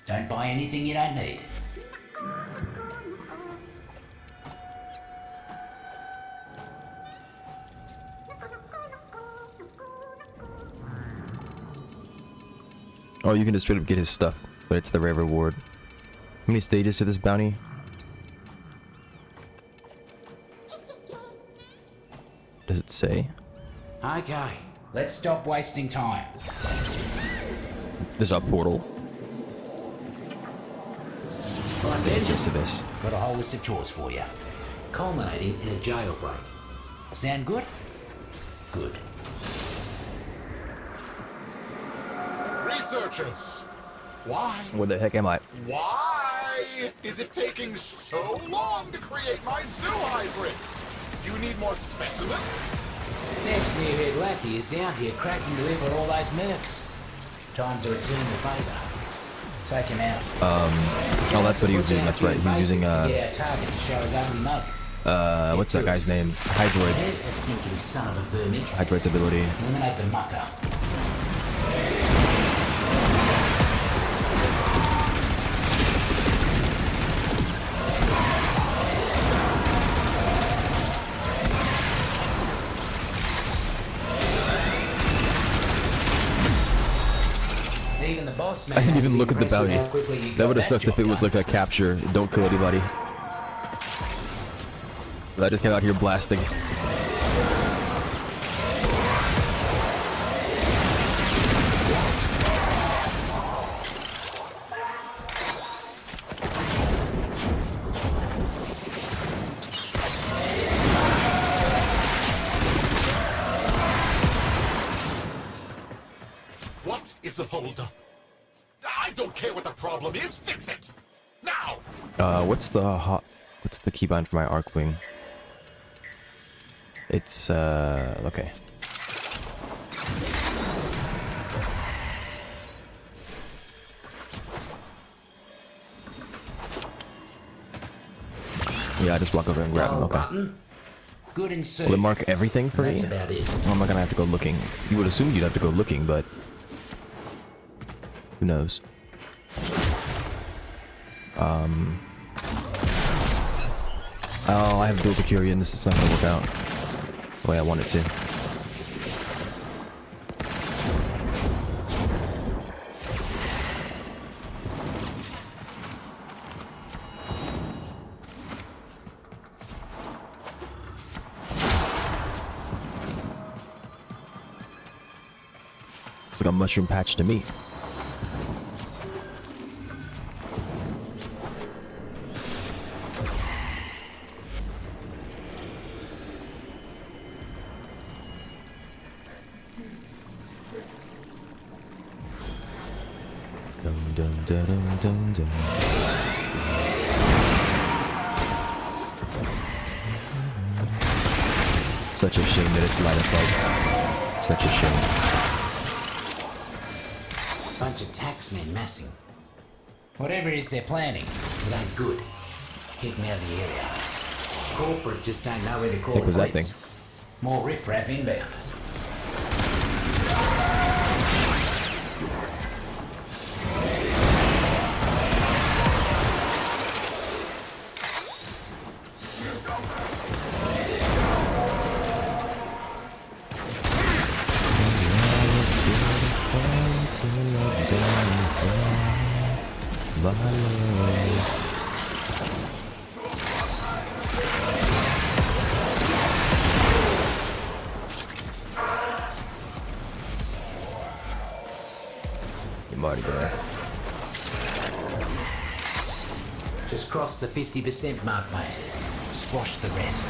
Don't buy anything you don't need. Oh, you can just straight up get his stuff, but it's the rare reward. many stages to this bounty? Does it say? Okay, let's stop wasting time. There's a portal. Right It's then, just to this. got a whole list of chores for you, culminating in a jailbreak. Sound good? Good. Researchers, why? Where the heck am I? Why is it taking so long to create my zoo hybrids? Do you need more specimens? Next new head lackey is down here cracking the whip on all those mercs. Time to return the favour. Take him out. Oh, that's what he was using. That's right. He was using to get our target to show his ugly mug. what's that guy's name? Hydroid. There's the stinking son of a vermic. Hydroid's ability. Eliminate the mucker. Even the boss man I didn't even had look to at be the bounty. impressed with how quickly you That got would have sucked if it job was like done. a capture. Don't kill anybody. But I just came out here blasting. What is the holdup? I don't care what the problem is. Fix it now. What's the keybind for my arc wing? It's okay. Yeah, I just walk over and grab them. Goal Okay. button. Good insert. Will it mark everything for me? That's about it. Or am I gonna have to go looking? You would assume you'd have to go looking, but who knows? Oh, I have dual security and this is not gonna work out the way I want it to. Looks like a mushroom patch to me. Dum dum da dum dum dum. Such a shame that it's line of sight. Such a shame. Bunch of taxmen massing. Whatever it is they're planning, it ain't good. Keep them out of the area. Corporate just don't know where to call What it was that quits. thing? More riffraff inbound. I'm already there. Just cross the 50% mark, mate. Squash the rest.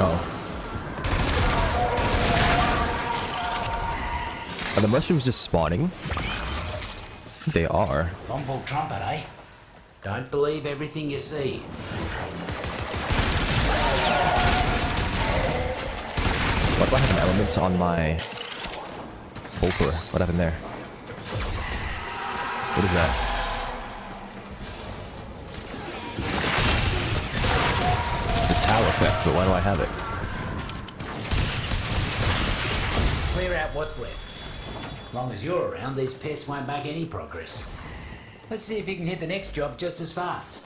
Oh. Are the mushrooms just spawning? They are. Bonville trumpet, eh? Don't believe everything you see. What do I have elements on my Bolter? What happened there? What is that? The Tau effect, but why do I have it? Clear out what's left. As long as you're around, these pests won't make any progress. Let's see if you can hit the next job just as fast.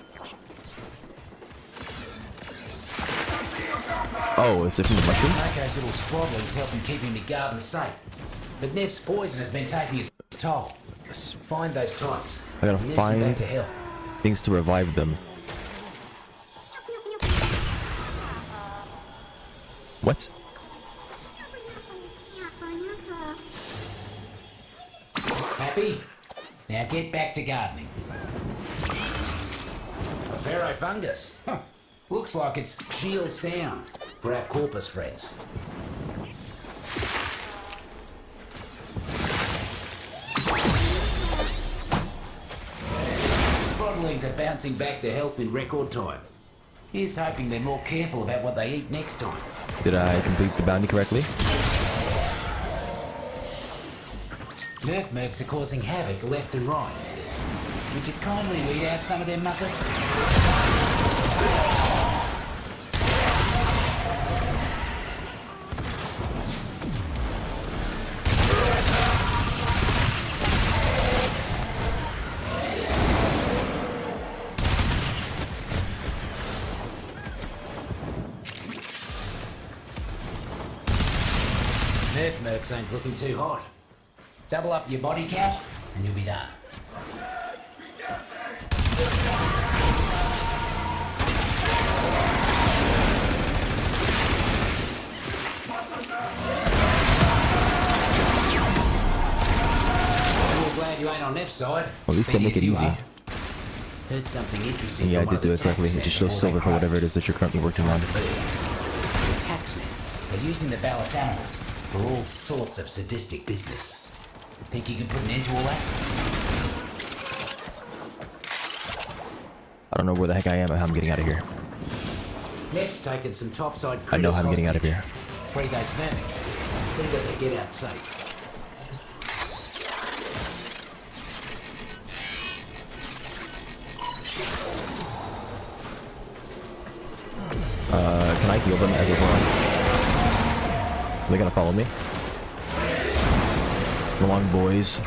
Oh, it's from the mushroom? Nokko's little squabbling's helping keeping me garden safe. But Neff's poison has been taking its toll. Find those tykes. I gotta and nurse them back find to health. things to revive them. What? Happy? Now get back to gardening. A pharaoh fungus. Huh. Looks like it's shields down for our corpus friends. Sprodlings are bouncing back to health in record time. Here's hoping they're more careful about what they eat next time. Did I complete the bounty correctly? Mercs are causing havoc left and right. Would you kindly weed out some of them muckers? Mercs ain't looking too hot. Double up your body count and you'll be done. I'm glad you ain't on Neff's side. Well, at least they make it easy. Heard something interesting. Yeah, I from did do it correctly. It just shows silver for whatever it is that you're currently working on. The taxmen are using the ballast animals for all sorts of sadistic business. Think you can put an end to all that? I don't know where the heck I am or how I'm getting out of here. Neff's taken some topside critters. I know how I'm getting out of here. Free those vermin and see that they get out safe. Can I heal them as a run? Are they gonna follow me? Come on, boys.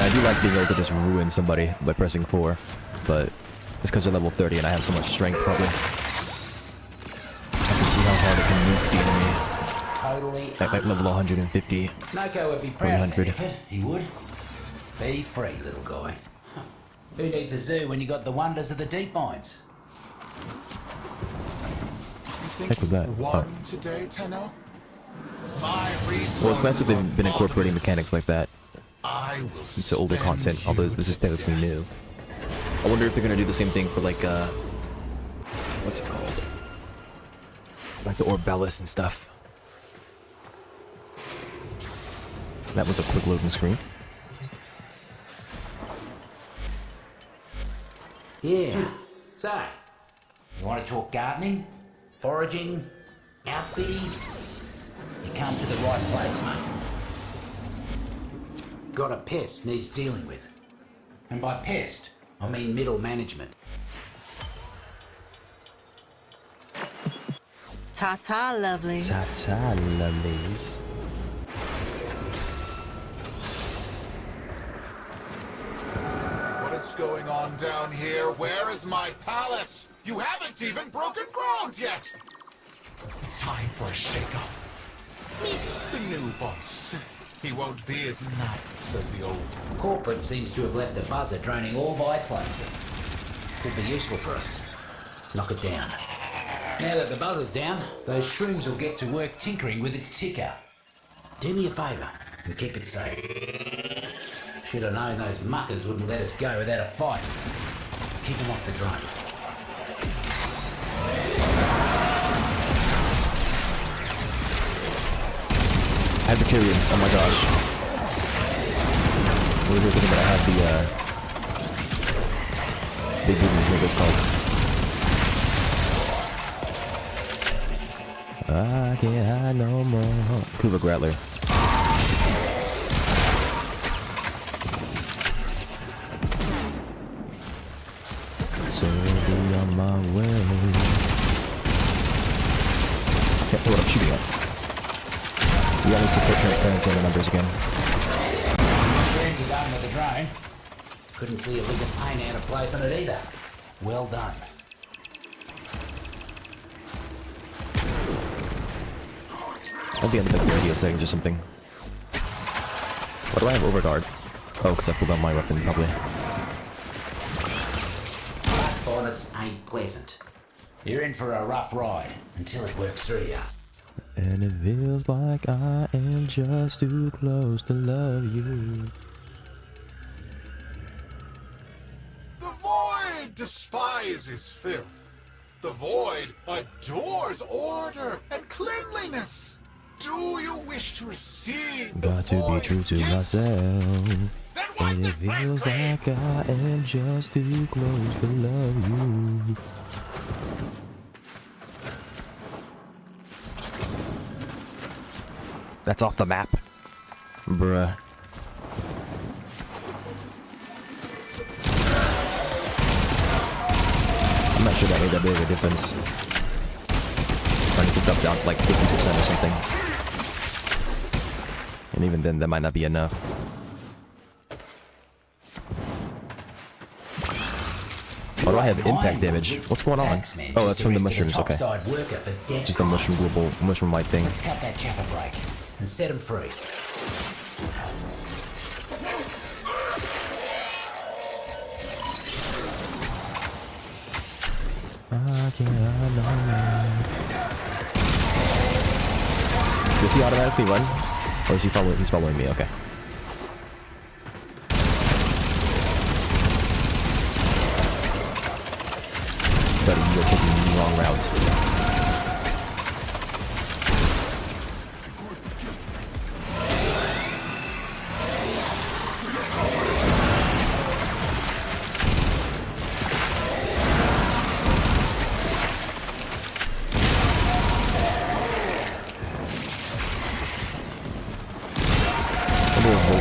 I do like being able to just ruin somebody by pressing 4, but it's because they're level 30 and I have so much strength, probably. I have to see how hard I can nuke the enemy. Totally. At level 150. Nokko would be proud of that 100. effort. He would. Be free, little guy. Who needs a zoo when you got the wonders of the deep mines? Heck was that? Won today, Tenno? My resources Well, it's nice that they've been are incorporating bottomless. mechanics like that I will into older spend content, although you this is to technically new. death. I wonder if they're gonna do the same thing for like what's it called? Like the Orbelis and stuff. That was a quick loading screen. Yeah. So, you want to talk gardening, foraging, outfitting? You come to the right place, mate. Got a pest needs dealing with. And by pest, I mean middle management. Ta-ta, lovelies. Ta-ta, lovelies. What is going on down here? Where is my palace? You haven't even broken ground yet! It's time for a shake-up. Meet the new boss. He won't be as nice as the old. Corporate seems to have left a buzzer draining all by its laser. Could be useful for us. Knock it down. Now that the buzzer's down, those shrooms will get to work tinkering with its ticker. Do me a favour and keep it safe. Should have known those muckers wouldn't let us go without a fight. Keep them off the drone. Advocarians, oh my gosh. What are they thinking about? I have the, big boobies, what it's called. I can't hide no more. Kuva Grattler. shooting at? We gotta need to put transparency on the numbers again. Turned you done with the drone. Couldn't see a lick of paint out of place on it either. Well done. I'll be on the radio settings or something. Why do I have overguard? Oh, because I pulled out my weapon, probably. Black bonnets ain't pleasant. You're in for a rough ride until it works through you. And it feels like I am just too close to love you. The Void despises filth. The Void adores order and cleanliness. Do you wish to receive the Got to be Void's true to gifts? myself. Then wipe And it this feels place like I am just too close to love you. That's off the map. Bruh. I'm not sure that made that big of a difference. Trying to get up down to like 50% or something. And even then, that might not be enough. Oh, do I have impact damage? What's going on? Oh, that's from the mushrooms, okay. Just a mushroom global, mushroom white thing. Let's cut that chap a break and set him free. Does he automatically run? Or is he following? He's following me, okay. Buddy, you are taking the wrong route.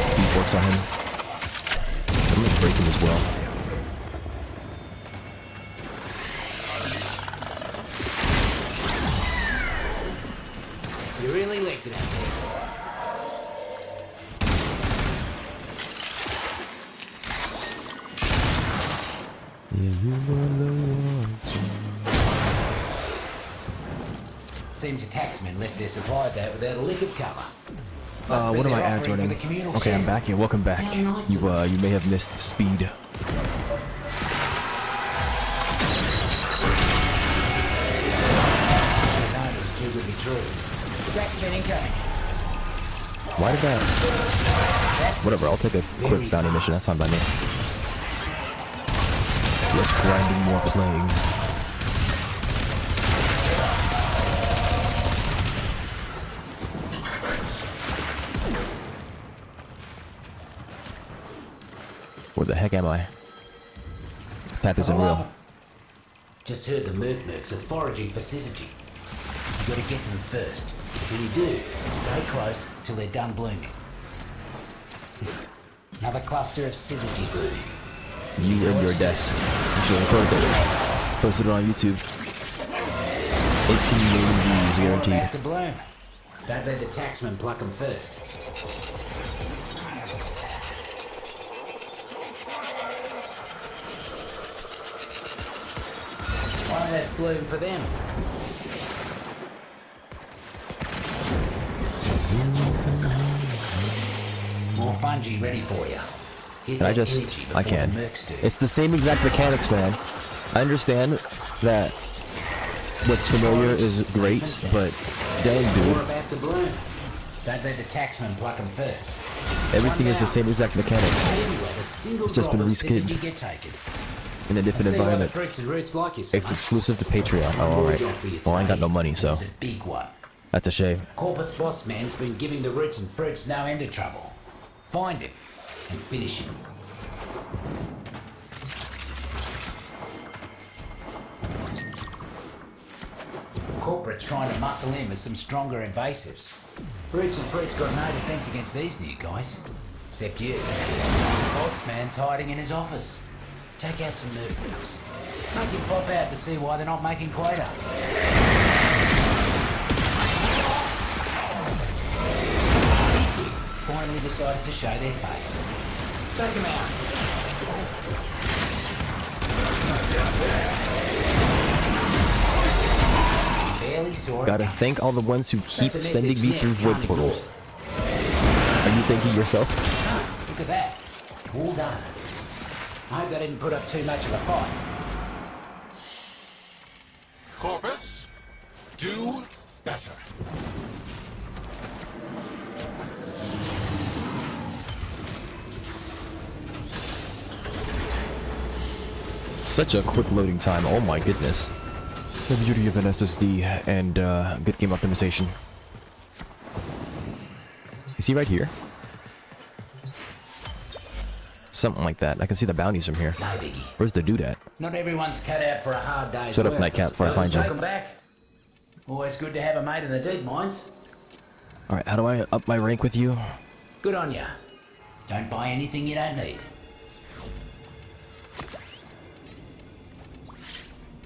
Speed works on him. I'm gonna break him as well. You really licked it out there. Yeah, you were the one. Seems your taxmen left their supplies out without a lick of cover. What are my ads running? Okay, I'm back here. Welcome back. You may have missed the speed. Too good to be true. Taxmen incoming. Why did that? Whatever, I'll take a quick bounty mission. That's fine by me. Just grinding more playing. Where the heck am I? This path isn't real. Just heard the Mercs are foraging for syzygy. You gotta get to them first. When you do, stay close till they're done blooming. Another cluster of syzygy blooming. You and your desk. You should record it. Posted it on YouTube. 18 million views guaranteed. About to bloom. Don't let the taxmen pluck them first. One less bloom for them. More fungi ready for you. I can. It's the same exact mechanics, man. I understand that what's familiar is great, but dang, dude. We're about to bloom. Don't let the taxmen pluck them first. Everything is the same exact mechanic. It's just been reskinned in a different environment. It's exclusive to Patreon. Oh, alright. Well, I ain't got no money, so that's a shame. Corpus Boss Man's been giving the roots and fruits no end of trouble. Find him and finish him. Corporate's trying to muscle in with some stronger invasives. Roots and fruits got no defense against these new guys. Except you. Boss Man's hiding in his office. Take out some Mercs. Make him pop out to see why they're not making quota. decided to show their face. Take them out. Barely saw it. Gotta thank all the ones who keep sending me through void portals. Are you thanking yourself? Oh, look at that. All done. I hope they didn't put up too much of a fight. Corpus, do better. Such a quick loading time. Oh my goodness. The beauty of an SSD and good game optimization. Is he right here? Something like that. I can see the bounties from here. No biggie. Where's the dude at? Not everyone's cut out for a hard day's Shut up, work. Nightcap, before I find you. Welcome back. Always good to have a mate in the deep mines. Alright, how do I up my rank with you? Good on ya. Don't buy anything you don't need.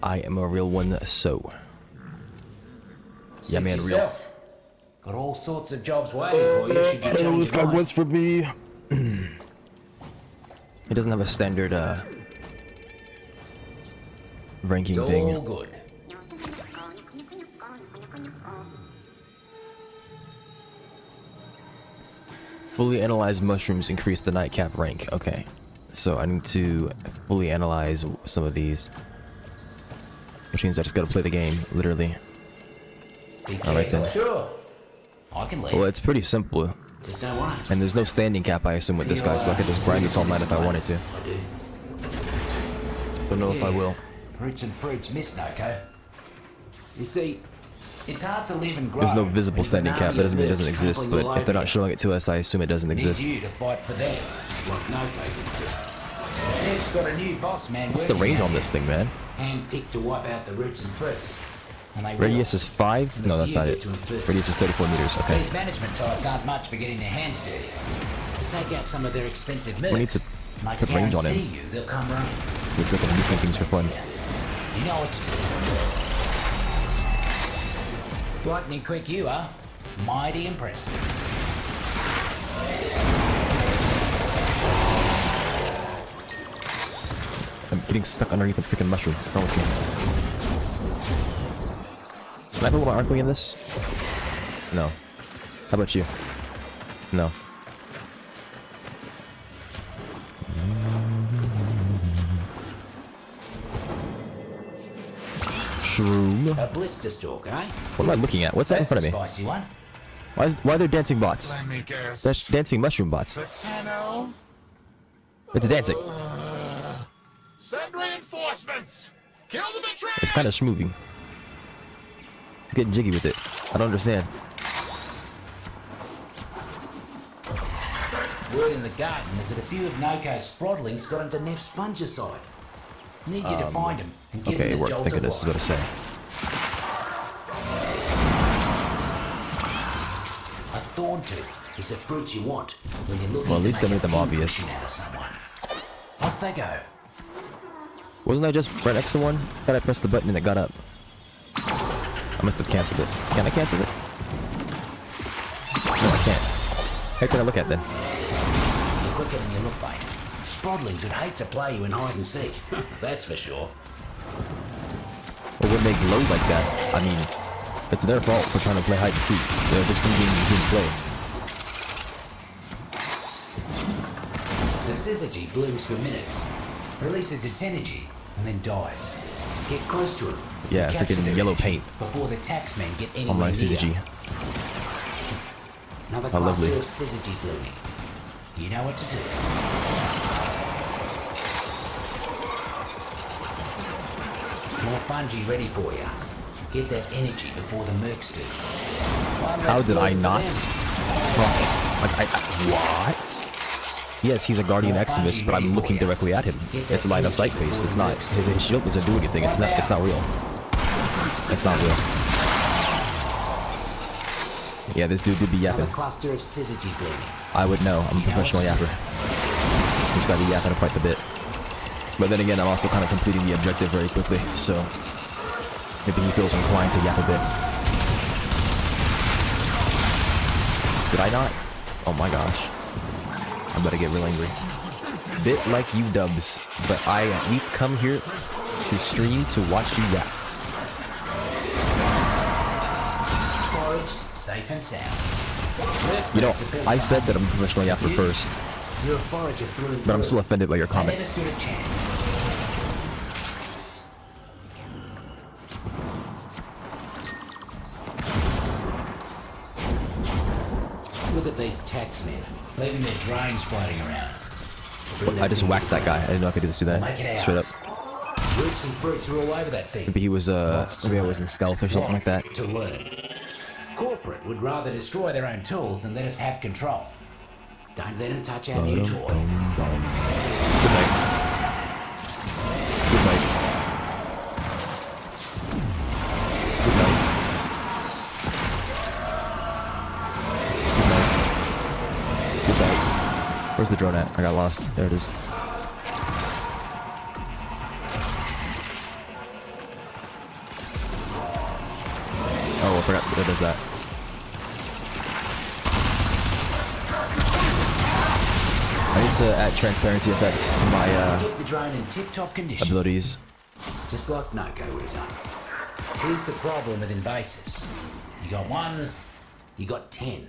I am a real one, so. Yeah, man, real. Yourself. Got all sorts of jobs waiting for you should you change This guy your mind. wants for me. It doesn't have a standard ranking It's thing. all good. Fully analyze mushrooms increase the nightcap rank. Okay. So I need to fully analyze some of these. Which means I just gotta play the game, literally. Alright then. Sure. I can leave. Well, it's pretty simple. Just don't worry. And there's no standing cap, I assume, with this guy, so I could just grind this all night if I wanted to. I do. Don't know if I will. Roots and fruits miss Noko. You see, it's hard to live and grow. There's no visible with an standing cap, army that doesn't mean it of doesn't nerds exist, trampling but all if they're over not showing it to us, I assume it doesn't you. exist. Need you to fight for them, like Noko used to. Nev's got a new boss man. What's the working range out on this thing, man? here, handpicked to wipe out the roots and fruits. And they Radius is 5? No, that's not it. Radius is 34 meters, okay. These management types aren't much for getting their hands dirty. To take out some of their expensive mercs, We need to and I put range on him. guarantee you they'll come running. Let's look at new things for fun. You know what to do. Lightning quick you are. Mighty impressive. I'm getting stuck underneath a freaking mushroom. What's wrong with me? Can I put my arc in this? No. How about you? No. Shroom. A blister stalk, eh? What am I looking at? What's that in front of me? Spicy one. Why are there dancing bots? Let me guess. That's dancing mushroom bots. Satano? It's dancing. Send reinforcements! Kill the betrayers! It's kind of schmooving. It's getting jiggy with it. I don't understand. Word in the garden is that a few of Noko's sproddlings got into Neff's fungicide. Need you to find him and give Okay, him it the worked. jolt Thank of goodness, is what I life. say. A thorn tooth is the fruit you want when you're looking Well, at to least make they a made them obvious. pincushion out of someone. Off they go. Wasn't I just right next to one? Thought I pressed the button and it got up. I must have canceled it. Can I cancel it? No, I can't. How can I look at then? You're quicker than you look, mate. Sproddlings would hate to play you in hide and seek. That's for sure. Or when they glow like that, I mean, it's their fault for trying to play hide and seek. They're just some game you didn't play. The syzygy blooms for minutes, releases its energy, and then dies. Get close to it. Yeah, Capture freaking their yellow energy paint before the taxmen get anywhere on my near. syzygy. Another How cluster lovely. of syzygy blooming. You know what to do. More fungi ready for you. Get that energy before the mercs do. How did I not? What? Yes, he's a Guardian Eximus, but I'm looking directly at him. It's line of sight based. It's not. His shield doesn't do anything. It's not. It's not real. It's not real. Yeah, this dude did be yapping. Another cluster of syzygy blooming. I would know. I'm a professional yapper. He's got to be yapping quite a bit. But then again, I'm also kind of completing the objective very quickly, so maybe he feels inclined to yap a bit. Did I not? Oh my gosh. I'm about to get real angry. Bit like you dubs, but I at least come here to stream to watch you rap. Foraged, safe and sound. You know, I said that I'm a professional yapper first, You're a forager through and but I'm through. still offended by your I comment. never stood a chance. Look at these taxmen, leaving their drones floating around. I just whacked that guy. I didn't know I could just do that. Make it Straight up. ours. Roots and fruits are all over that thing. Maybe he was maybe I was in stealth or something like that. Lots to learn. Corporate would rather destroy their own tools than let us have control. Don't let them touch our new toy. Good night. Good night. Good night. Good night. Good night. Where's the drone at? I got lost. There it is. Oh, I forgot that it does that. I need to add transparency effects to my Keep the drone in tip-top condition. abilities. Just like Nokko would have done. Here's the problem with invasives. You got one, you got 10.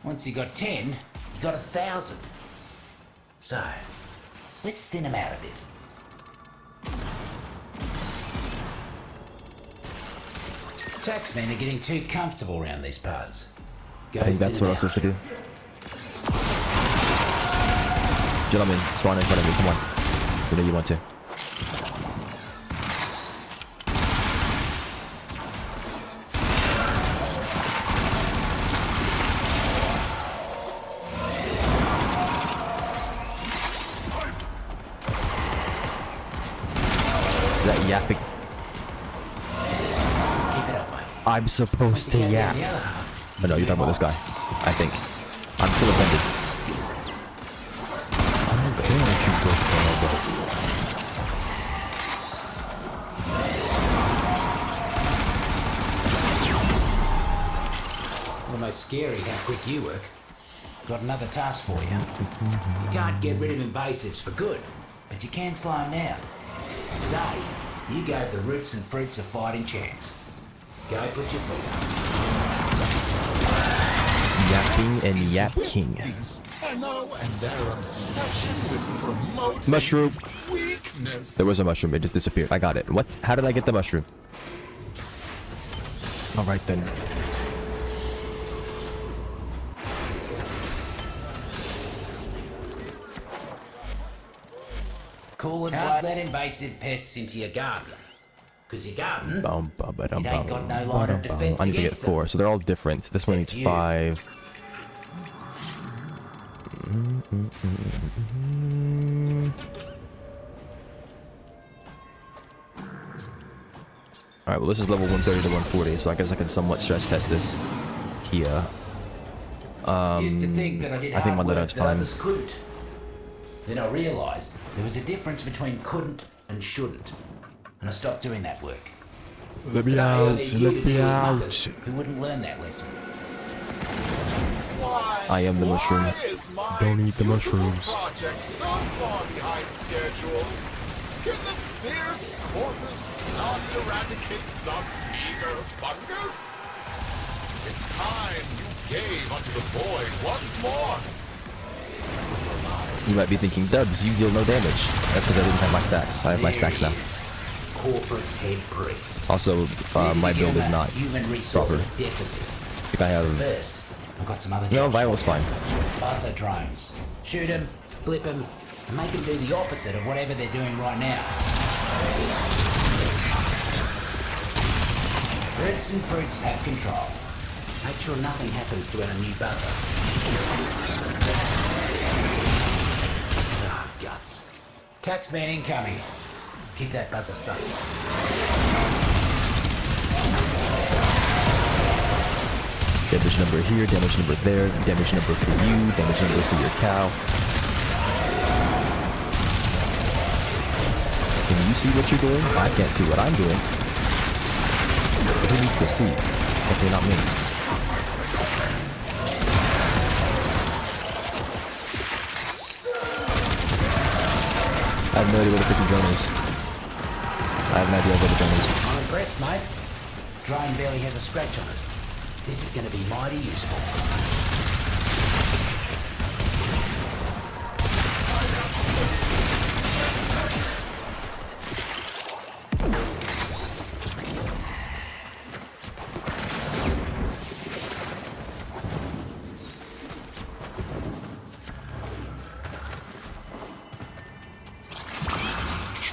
Once you got 10, you got 1,000. So, let's thin them out a bit. Taxmen are getting too comfortable around these parts. Go I think that's thin what I was them supposed to do. Gentlemen, spawn in front of me. Come on. You know you want to. That yapping. Keep it up, mate. I'm supposed to yap. The other half, Oh no, you're talking about this guy. I think. I'm still offended. I don't care what you go for. Almost scary how quick you work. Got another task for you. You can't get rid of invasives for good, but you can slow them down. Today, you gave the roots and fruits a fighting chance. Go put your feet up. Yapping and yapking. I know, and their obsession with promoting Mushroom. weakness. There was a mushroom. It just disappeared. I got it. What? How did I get the mushroom? All right then. Cool and can't let invasive pests into your garden. Because your garden, it ain't got no line of defense I need to get against them. 4, so they're all different. This one needs Except you. 5. Alright, well this is level 130 to 140, so I guess I can somewhat stress test this here. Used to think that I did I think hard my work loadout's that fine. others couldn't. Then I realised there was a difference between couldn't and shouldn't. And I stopped doing that work. Let me Today, I out, need you let to me deal with out. muckers who wouldn't learn that lesson. I am the mushroom. Why is my Don't eat the beautiful mushrooms. project so far behind schedule? Can the fierce corpus not eradicate some meager fungus? It's time you gave unto the void once more. You might be thinking, Dubs, you deal no damage. That's because I didn't have my stacks. I have my stacks now. Corporate's head priest. Also, my build is not human proper. resources deficit. I think I have... First, I've got some other No, jobs viral's for you. fine. Buzzer drones. Shoot them, flip them, and make them do the opposite of whatever they're doing right now. Roots and fruits have control. Make sure nothing happens to our new buzzer. Ah, guts. Taxman incoming. Keep that buzzer safe. Damage number here, damage number there, damage number for you, damage number for your cow. Can you see what you're doing? I can't see what I'm doing. Who needs to see? Okay, not me. I have no idea where the freaking drone is. I have no idea where the drone is. I'm impressed, mate. Drone barely has a scratch on it. This is going to be mighty useful.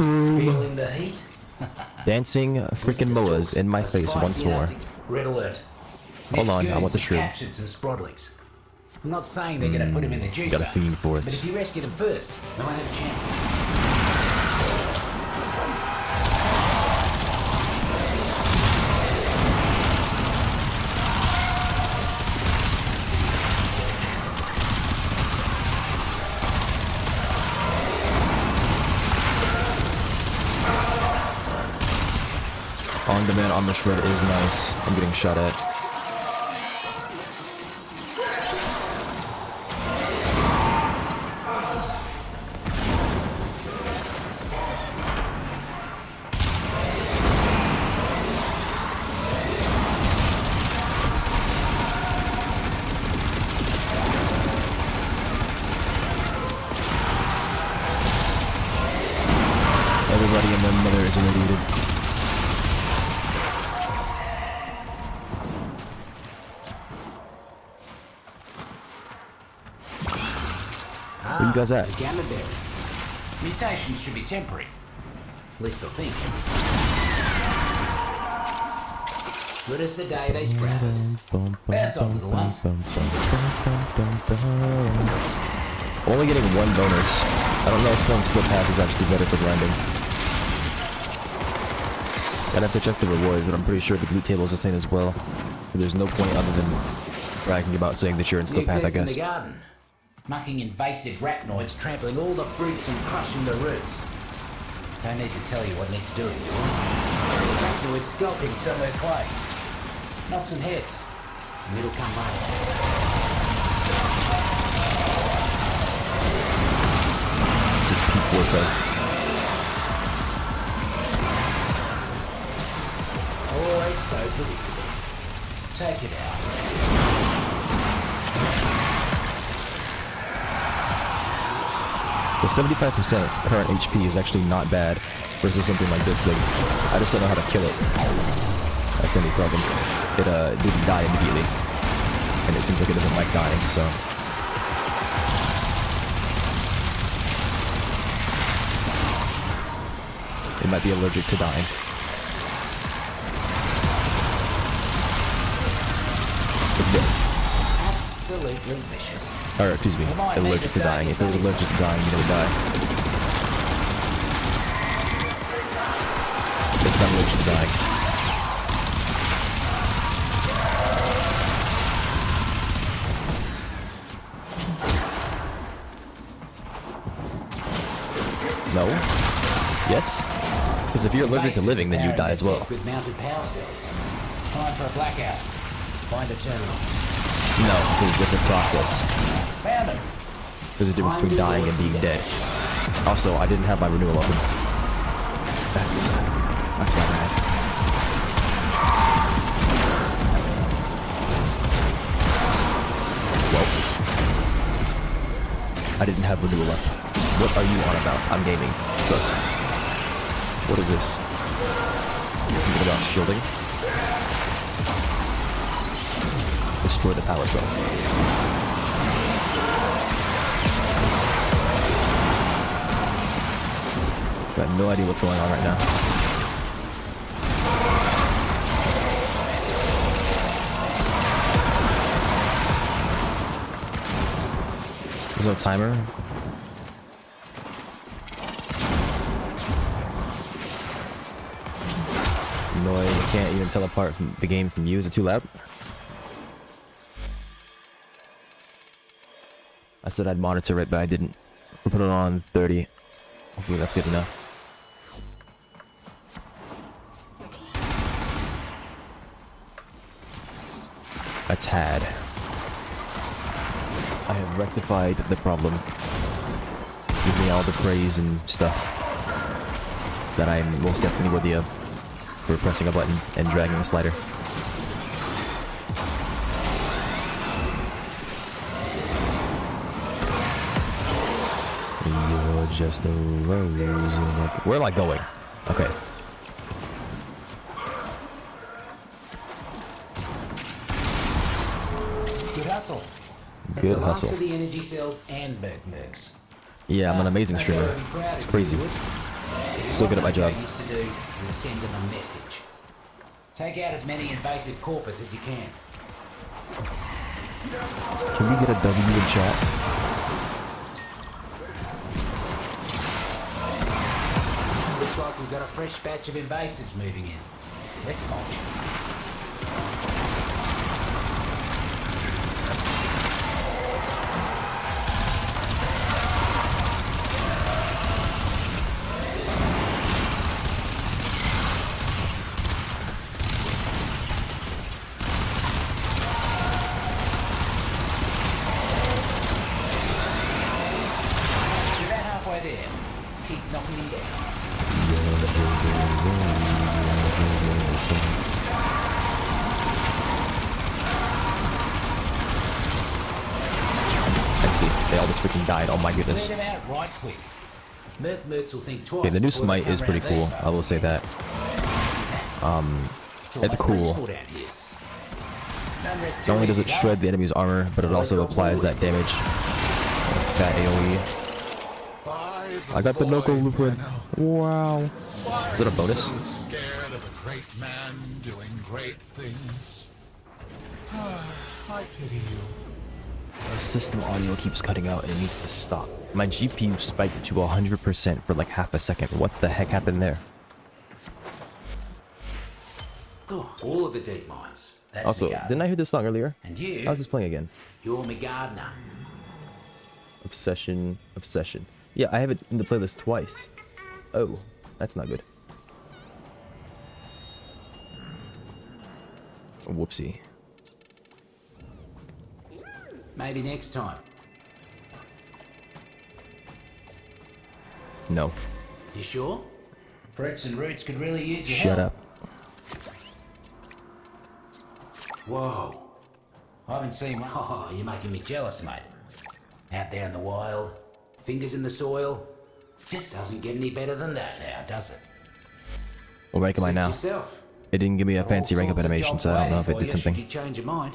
Feeling the heat? Dancing freaking moas in my face once more. Red alert. Hold on, I want the shroom. Captured some Sprodlings. I'm not saying they're gonna put him in the juicer, Got a fiend for but if it. you rescue them first, they won't have a chance. On-demand armor shred is nice. I'm getting shot at. Everybody and their mother is irradiated. Where you guys at? The gamma berry. Mutations should be temporary. At least I think. Good as the day they sprouted. Bounce on, little ones. Only getting one bonus. I don't know if playing split path is actually better for grinding. I'd have to check the rewards, but I'm pretty sure the loot table is the same as well. There's no point other than bragging about saying that you're in split path, I guess. In the garden. Mucking invasive arachnoids, trampling all the fruits and crushing the roots. Don't need to tell you what needs doing, do I? Arachnoid skulking somewhere close. Knock some heads, and it'll come running. This is peak Warframe. Always so predictable. Take it out. The 75% current HP is actually not bad versus something like this thing. I just don't know how to kill it. That's the only problem. It didn't die immediately. And it seems like it doesn't like dying, so... It might be allergic to dying. It's dead. Absolutely vicious. Or, excuse me, allergic to dying. If it was allergic to dying, you would die. It's not allergic to dying. No? Yes? Because if you're allergic to living, then you die as well. With mounted power cells. Time for a blackout. Find a terminal. No, because it's a process. Found it. There's a difference between dying and being dead. Also, I didn't have my renewal open. That's my bad. Well, I didn't have renewal up. What are you on about? I'm gaming. Trust. What is this? Something about shielding? Destroy the power cells. I have no idea what's going on right now. There's no timer. Annoying, I can't even tell apart from the game from you. Is it too loud? I said I'd monitor it, but I didn't. We'll put it on 30. Hopefully that's good enough. A tad. I have rectified the problem. Give me all the praise and stuff that I'm most definitely worthy of for pressing a button and dragging a slider. You're just a rose in the... Where am I going? Okay. Good hustle. Good That's the last hustle. of the energy cells and mercs. Yeah, I'm an amazing streamer. It's crazy. So good at my job. Used to do is send them a message. Take out as many invasive corpus as you can. Can we get a W in chat? Looks like we've got a fresh batch of invasives moving in. Let's march. They all just freaking died. Oh my goodness. Right quick. Mercs will think twice. Okay, the new before they smite come is pretty round cool. these I will say that. It's cool. Not only does it shred the enemy's armor, but it also applies that damage. That AoE. I got the nokko blueprint. Wow. Is it a bonus? Scared of a great man doing great things. I pity you. The system audio keeps cutting out and it needs to stop. My GPU spiked to 100% for like half a second. What the heck happened there? Oh, all of the deep mines. That's Also, didn't I hear this song earlier? And you? How's this playing again? You're my gardener. Obsession, Obsession. Yeah, I have it in the playlist twice. Oh, that's not good. Whoopsie. Maybe next time. No. You sure? Fruits and roots could really use your Shut help. up. Whoa. I haven't seen one. Oh, you're making me jealous, mate. Out there in the wild, fingers in the soil. Just doesn't get any better than that now, does it? What rank am I now? Yourself. It didn't give me a fancy rank up All sorts of animation, jobs so I don't know if it waiting did for you should something. you change your mind.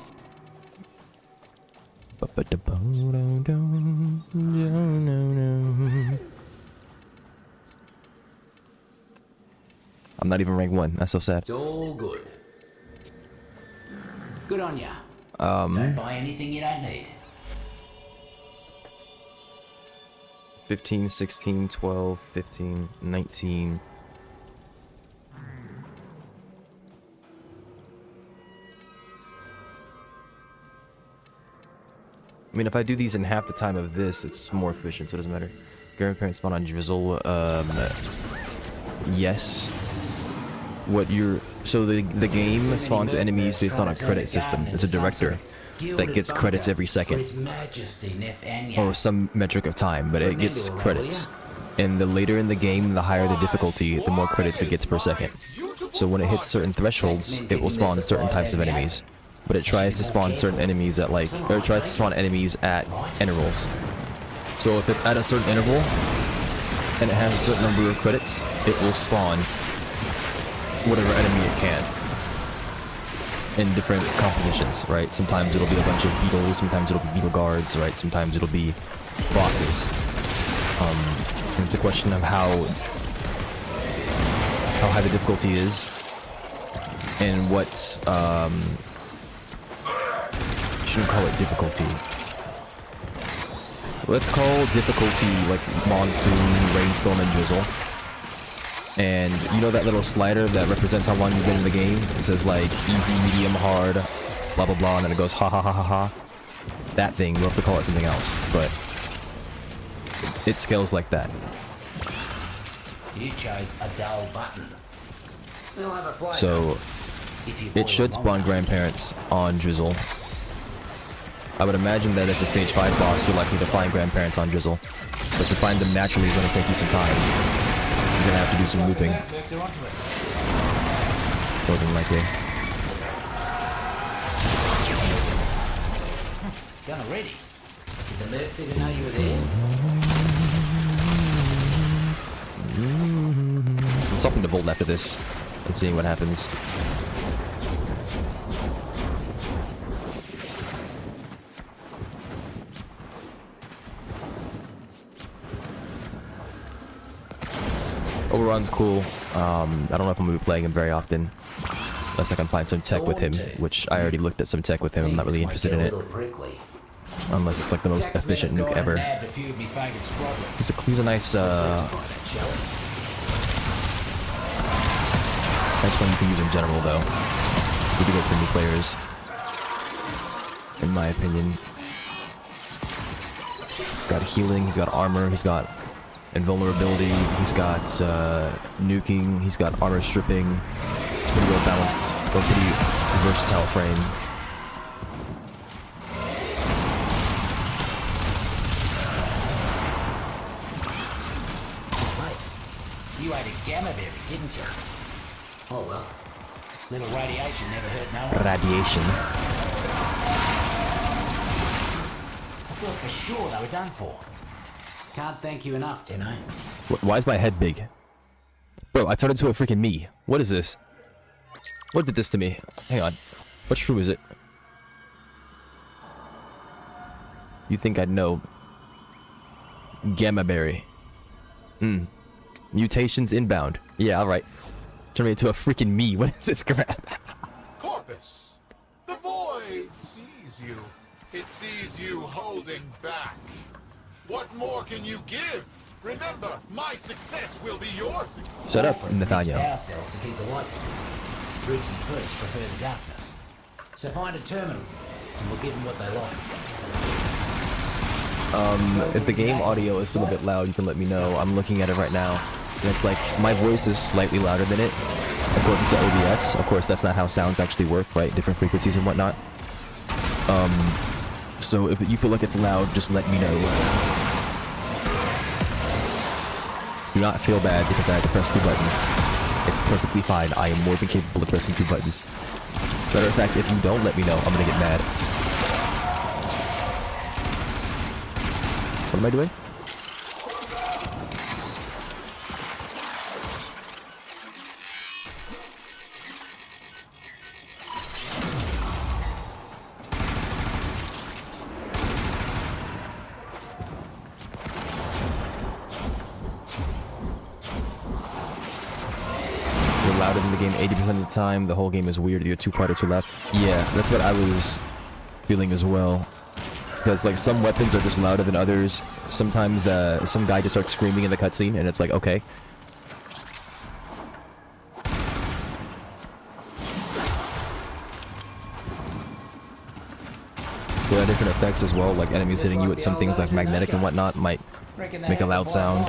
I'm not even rank 1. That's so sad. It's all good. Good on ya. Don't buy anything you don't need. 15, 16, 12, 15, 19. I mean, if I do these in half the time of this, it's more efficient, so it doesn't matter. Grandparents spawn on Drizzle, yes. What you're... So the game spawns enemies based on a credit system. There's a director that gets credits every second. Or some metric of time, but it gets credits. And the later in the game, the higher the difficulty, the more credits it gets per second. So when it hits certain thresholds, it will spawn certain types of enemies. But it tries to spawn certain enemies at like, or it tries to spawn enemies at intervals. So if it's at a certain interval, and it has a certain number of credits, it will spawn whatever enemy it can. In different compositions, right? Sometimes it'll be a bunch of beetles, sometimes it'll be beetle guards, right? Sometimes it'll be bosses. And it's a question of how high the difficulty is, and what, shouldn't call it difficulty. Let's call difficulty like monsoon, rainstorm, and drizzle. And you know that little slider that represents how long you've been in the game? It says like easy, medium, hard, blah blah blah, and then it goes ha ha ha ha ha. That thing, we'll have to call it something else, but it scales like that. You chose a dull button. We'll have a flight. So it should spawn grandparents on Drizzle. I would imagine that as a stage 5 boss, you're likely to find grandparents on Drizzle. But to find them naturally is going to take you some time. You're going to have to do some looping. More than likely. Done already. Did the Mercs even know you were there? I'm stopping to Volt after this and seeing what happens. Overron's cool. I don't know if I'm going to be playing him very often. Unless I can find some tech with him, which I already looked at some tech with him. I'm not really interested in it. Unless it's like the most efficient nuke ever. He's a nice, nice one you can use in general, though. Pretty good for new players, in my opinion. He's got healing, he's got armor, he's got invulnerability, he's got nuking, he's got armor stripping. It's pretty well balanced, but pretty versatile frame. You ate a gamma berry, didn't you? Oh well. Little radiation never hurt no one. Radiation. I thought for sure they were done for. Can't thank you enough, Tenno. Why is my head big? Bro, I turned into a freaking me. What is this? What did this to me? Hang on. What shrew is it? You think I'd know? Gamma berry. Mutations inbound. Yeah, alright. Turn me into a freaking me. What is this crap? Corpus, the void sees you. It sees you holding back. What more can you give? Remember, my success will be yours. Shut up, Nathaniel. Power cells to keep the lights on. Roots and fruits prefer the darkness. So find a terminal, and we'll give them what they like. If the game audio is still a bit loud, you can let me know. I'm looking at it right now. And it's like, my voice is slightly louder than it, according to OBS. Of course, that's not how sounds actually work, right? Different frequencies and whatnot. So if you feel like it's loud, just let me know. Do not feel bad because I had to press 2 buttons. It's perfectly fine. I am more than capable of pressing 2 buttons. Matter of fact, if you don't let me know, I'm gonna get mad. What am I doing? You're louder than the game 80% of the time. The whole game is weird. You're too quiet or too loud. Yeah, that's what I was feeling as well. Because like some weapons are just louder than others. Sometimes some guy just starts screaming in the cutscene, and it's like, okay. There are different effects as well, like enemies hitting you with some things like magnetic and whatnot might make a loud sound.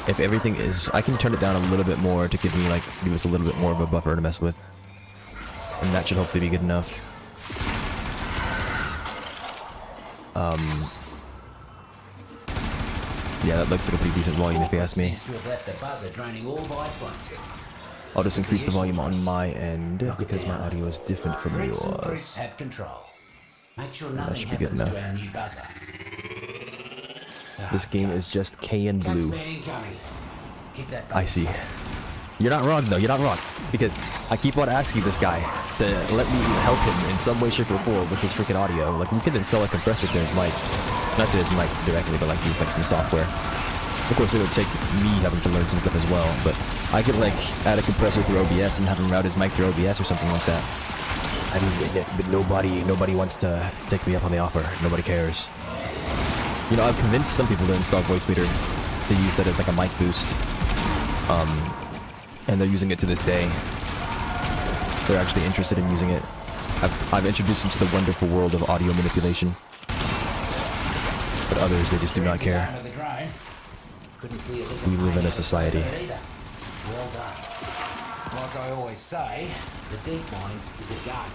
If everything is, I can turn it down a little bit more to give us a little bit more of a buffer to mess with. And that should hopefully be good enough. Yeah, that looks like a pretty decent volume if you ask me. I'll just increase the volume on my end because my audio is different from yours. That should be good enough. This game is just K and blue. I see. You're not wrong though, you're not wrong. Because I keep on asking this guy to let me help him in some way, shape, or form with his freaking audio. Like, we could install a compressor to his mic. Not to his mic directly, but like use like some software. Of course, it would take me having to learn some stuff as well, but I could like add a compressor through OBS and have him route his mic through OBS or something like that. I mean, but nobody wants to take me up on the offer. Nobody cares. You know, I've convinced some people to install Voice Meter to use that as like a mic boost. And they're using it to this day. They're actually interested in using it. I've introduced them to the wonderful world of audio manipulation. But others, they just do not care. We live in a society. Like I always say, the deep mines is a garden.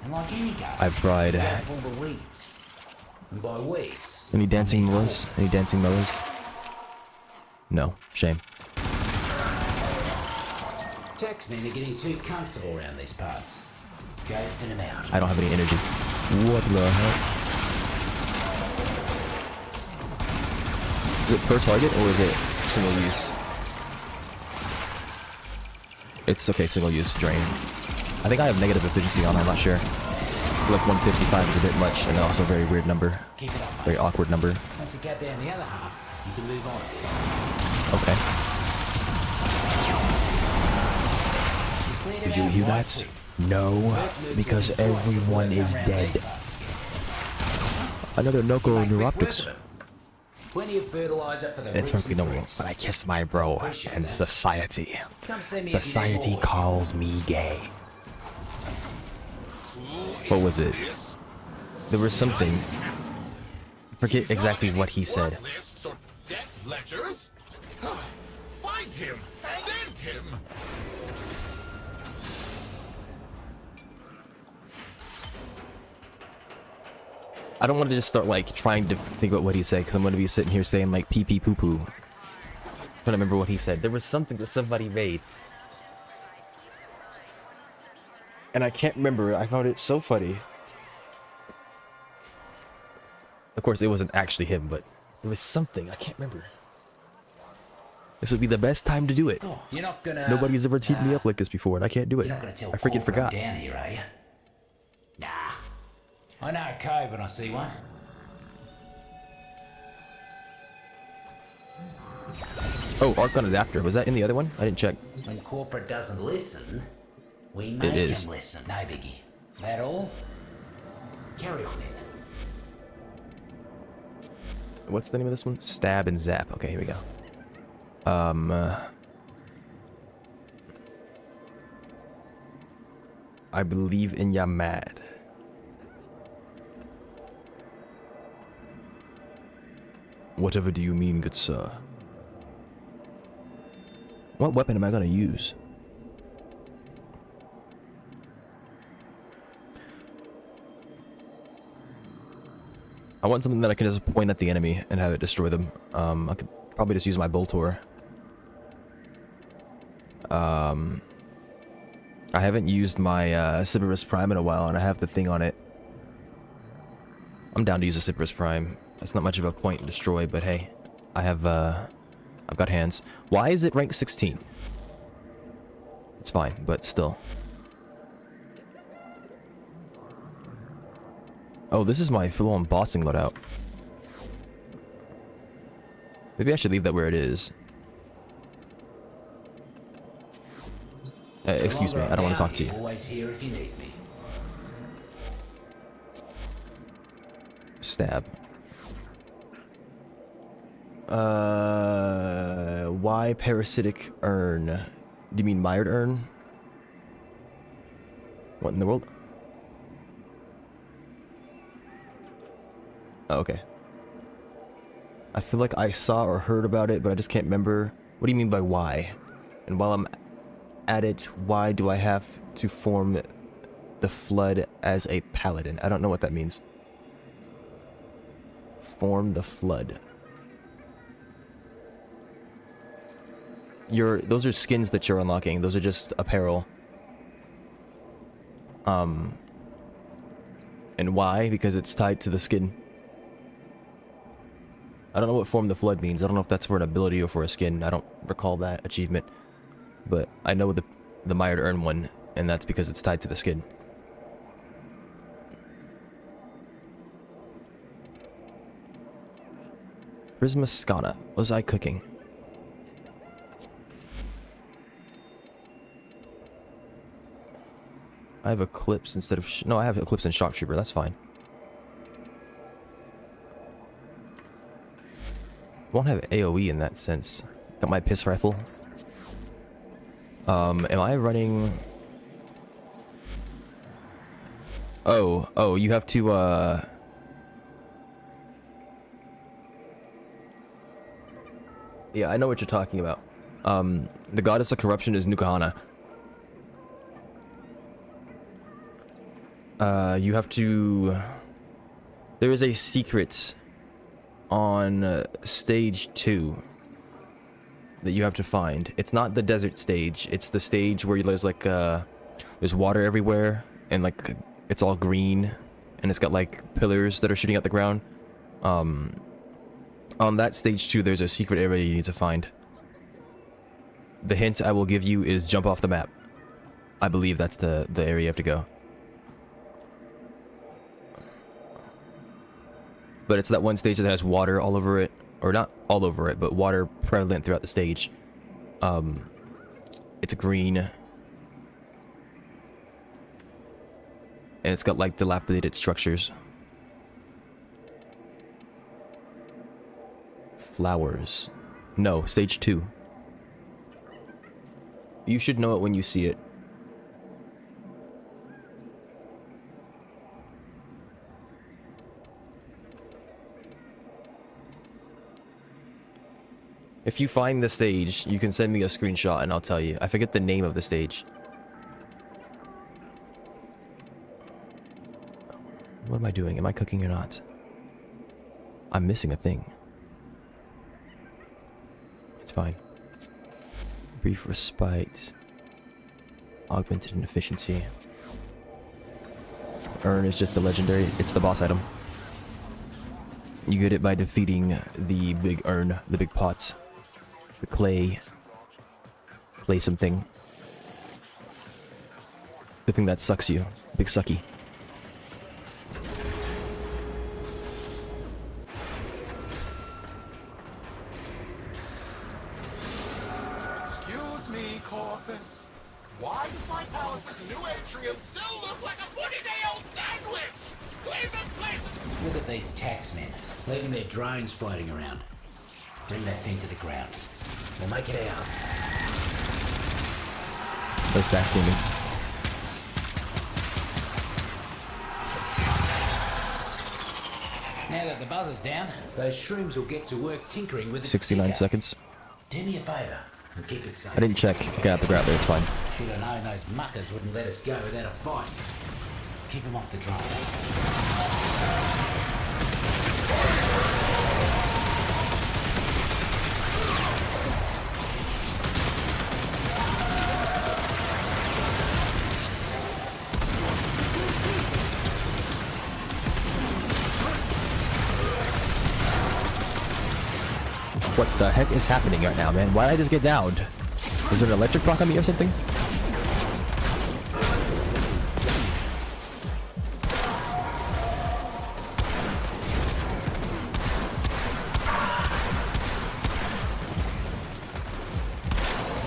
And like any garden, I've tried. you gotta pull the weeds. And by weeds... Any dancing moas? Any dancing moas? No. Shame. Taxmen are getting too comfortable around these parts. Go thin them out. I don't have any energy. What the heck? Is it per target or is it single use? It's okay, single use drain. I think I have negative efficiency on, I'm not sure. Like 155 is a bit much and also a very weird number. Keep it up, mate. Very awkward number. Once you get down the other half, you can move on. Okay. Did you hear that? No, because everyone is dead. Another nokko neuroptics. Plenty of fertilizer for the It's perfectly normal, but I kiss my bro, and society. Society calls me gay. What was it? There was something. I forget exactly what he said. Lists or debt ledgers? Find him and end him. I don't want to just start like trying to think about what he said because I'm going to be sitting here saying like pee pee poo poo. Trying to remember what he said. There was something that somebody made. And I can't remember. I found it so funny. Of course, it wasn't actually him, but it was something. I can't remember. This would be the best time to do it. Oh, you're not gonna... Nobody's ever teed me up like this before, and I can't do it. You're not gonna tell I freaking Cobra forgot. down here, are you? Nah. I know a cove when I see one. Oh, Archon Adapter. Was that in the other one? I didn't check. When corporate doesn't listen, we It make is. them listen. No biggie. That all? Carry on then. What's the name of this one? Stab and Zap. Okay, here we go. I believe in ya mad. Whatever do you mean, good sir? What weapon am I gonna use? I want something that I can just point at the enemy and have it destroy them. I could probably just use my Boltor. I haven't used my Cyberus Prime in a while, and I have the thing on it. I'm down to use a Cyberus Prime. That's not much of a point to destroy, but hey, I have I've got hands. Why is it rank 16? It's fine, but still. Oh, this is my full-on bossing loadout. Maybe I should leave that where it is. Excuse me, I don't want to talk to you. Always here if you need me. Stab. Why parasitic urn? Do you mean mired urn? What in the world? Oh, okay. I feel like I saw or heard about it, but I just can't remember. What do you mean by why? And while I'm at it, why do I have to form the flood as a paladin? I don't know what that means. Form the flood. Those are skins that you're unlocking. Those are just apparel. And why? Because it's tied to the skin. I don't know what form the flood means. I don't know if that's for an ability or for a skin. I don't recall that achievement. But I know the mired urn one, and that's because it's tied to the skin. Prismascana. What was I cooking? I have Eclipse instead of... no, I have Eclipse and Shock Trooper. That's fine. Won't have AoE in that sense. Got my piss rifle. Am I running... Oh, you have to, yeah, I know what you're talking about. The Goddess of Corruption is Nukahana. You have to... There is a secret on stage 2 that you have to find. It's not the desert stage. It's the stage where there's like there's water everywhere and like it's all green and it's got like pillars that are shooting out the ground. On that stage 2 there's a secret area you need to find. The hint I will give you is jump off the map. I believe that's the area you have to go. But it's that one stage that has water all over it. Or not all over it, but water prevalent throughout the stage. It's green. And it's got like dilapidated structures. Flowers. No, stage 2. You should know it when you see it. If you find the stage, you can send me a screenshot and I'll tell you. I forget the name of the stage. What am I doing? Am I cooking or not? I'm missing a thing. It's fine. Brief respite. Augmented in efficiency. Urn is just a legendary. It's the boss item. You get it by defeating the big urn, the big pots. The clay something. The thing that sucks you. Big sucky. Excuse me, Corpus. Why does my palace's new atrium still look like a 40-day-old sandwich? Clean this place! Look at these taxmen, leaving their drones floating around. Bring that thing to the ground. We'll make it ours. No stacks gaming. Now that the buzzer's down, those shrooms will get to work tinkering with its 69 ticker. seconds. Do me a favour and keep it safe. I didn't check. Okay, I have to grab there, it's fine. Should have known those muckers wouldn't let us go without a fight. Keep them off the drone. What the heck is happening right now, man? Why did I just get downed? Is there an electric block on me or something?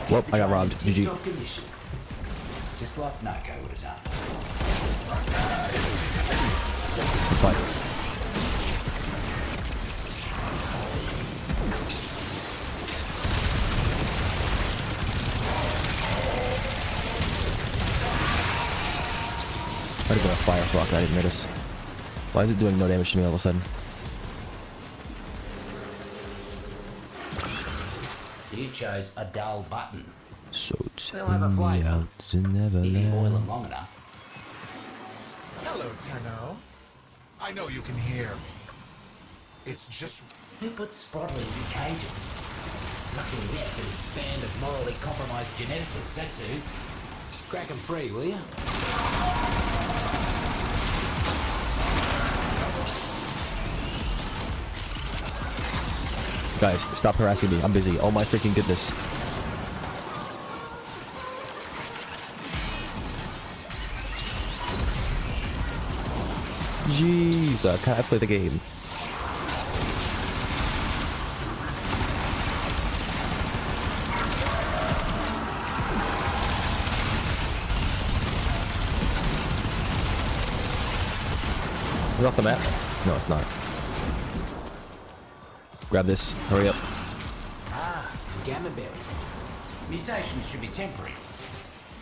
Well, I got robbed. GG. Just like Nokko would have done. It's fine. I had to go a fire rock, I didn't notice. Why is it doing no damage to me all of a sudden? You chose a dull button. So We'll have a flavour. If you boil them long enough. Hello, Tenno. I know you can hear. It's just... Who puts sprotlings in cages? Lucky enough for this band of morally compromised geneticists, that's who. Crack them free, will you? Guys, stop harassing me. I'm busy. Oh my freaking goodness. Jeez, can't I play the game? Is it off the map? No, it's not. Grab this. Hurry up. Ah, the gamma berry. Mutations should be temporary.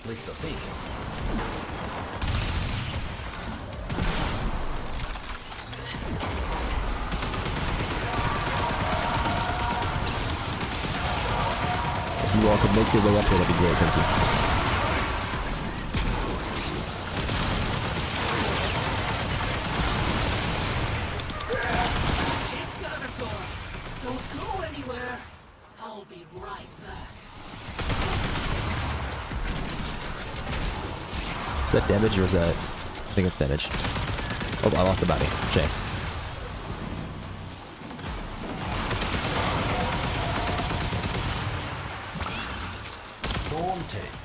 At least I think. If you all could make your way up here, that'd be great. Thank you. that damage or is that... I think it's damage. Oh, I lost the body. Shame. Thorn tooth.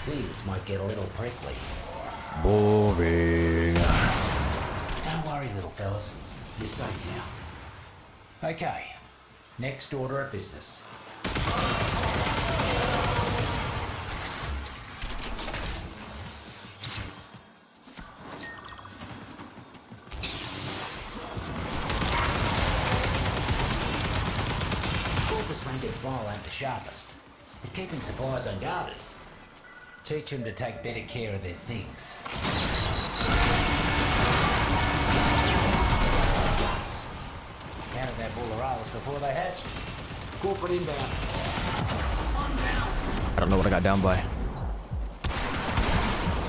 Things might get a little prickly. Boring. Don't worry, little fellas. You're safe now. Okay. Next order of business. Corpus rank and file ain't the sharpest, but keeping supplies unguarded. Teach them to take better care of their things. Guts. Counted that bull of rails before they hatched. Corporate inbound. I don't know what I got down by.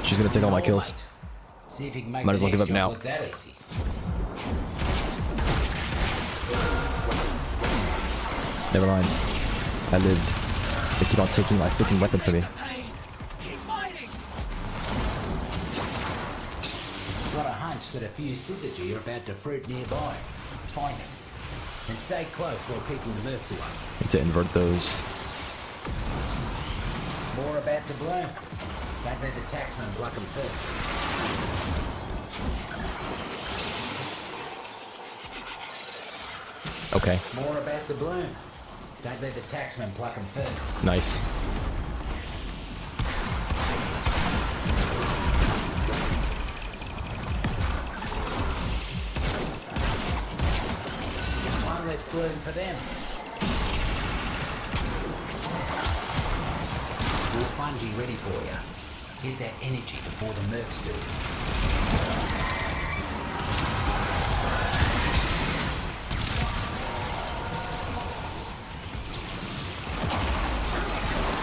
She's gonna take all my kills. Mate. See if you can make Might as well the give up next now. job look that easy. Never mind. I lived. They keep on taking my freaking weapon from me. Keep fighting. Got a hunch that a few syzygy are about to fruit nearby. Find them. And stay close while keeping the mercs away. Need to invert those. More about to bloom. Don't let the taxman pluck them first. Okay. More about to bloom. Don't let the taxman pluck them first. Nice. One less bloom for them. More fungi ready for you. Get that energy before the mercs do.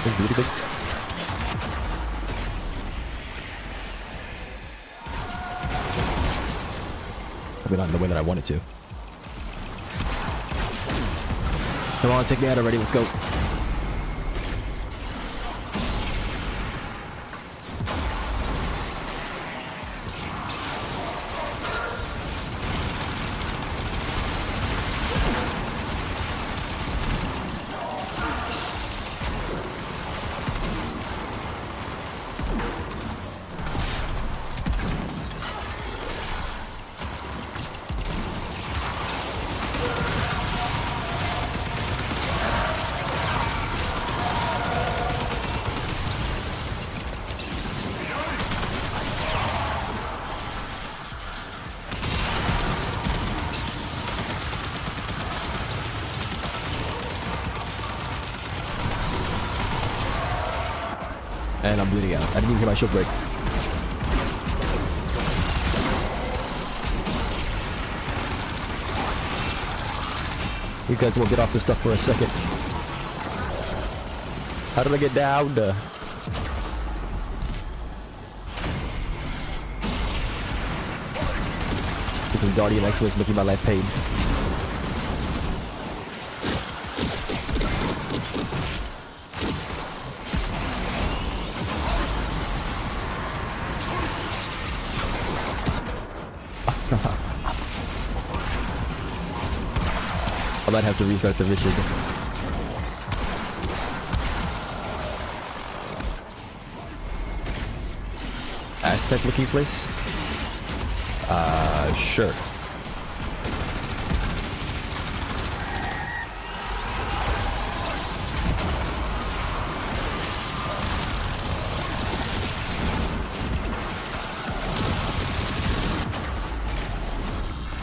It's really big. Probably not in the way that I wanted to. Come on, take me out already. Let's go. And I'm bleeding out. I didn't even hear my shield break. You guys will get off this stuff for a second. How did I get down? Freaking Guardian X was making my life pain. I might have to restart the mission. Aztec looking place? Sure.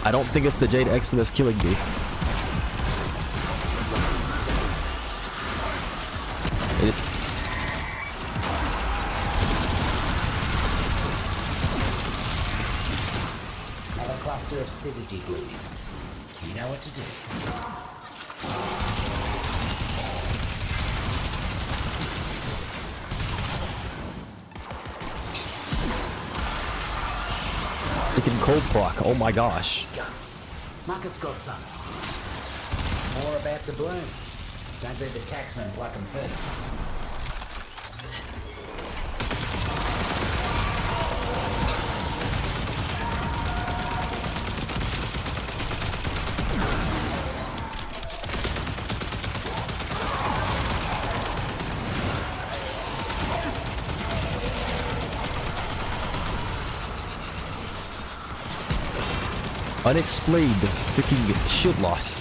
I don't think it's the Jade Eximus killing me. Another cluster of syzygy blooming. You know what to do. Freaking cold proc. Oh my gosh. Guts. Marcus got some. More about to bloom. Don't let the taxman pluck them first. unexplained freaking shield loss.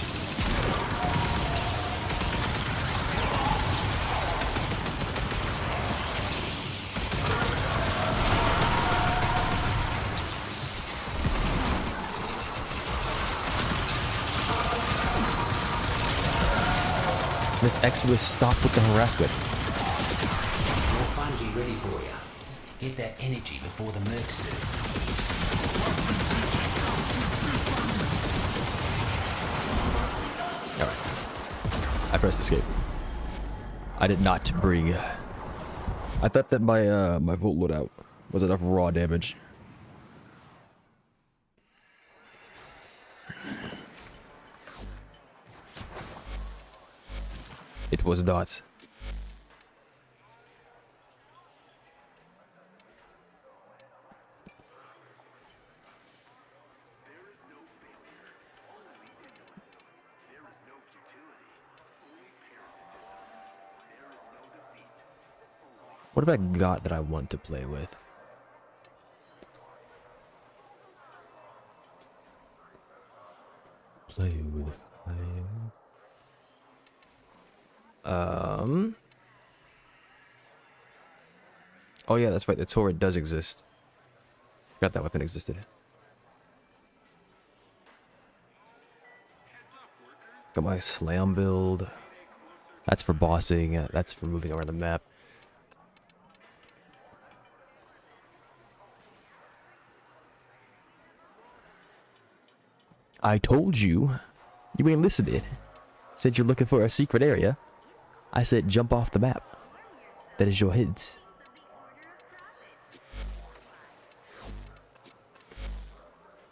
Miss Exodus, stop with the harassment. More fungi ready for you. Get that energy before the mercs do. Alright. I pressed escape. I did not bring... I thought that my my volt loadout was enough raw damage. It was not. What have I got that I want to play with? Play with fire. Oh yeah, that's right. The turret does exist. Forgot that weapon existed. Got my slam build. That's for bossing. That's for moving around the map. I told you. You ain't listening. Said you're looking for a secret area. I said jump off the map. That is your hint.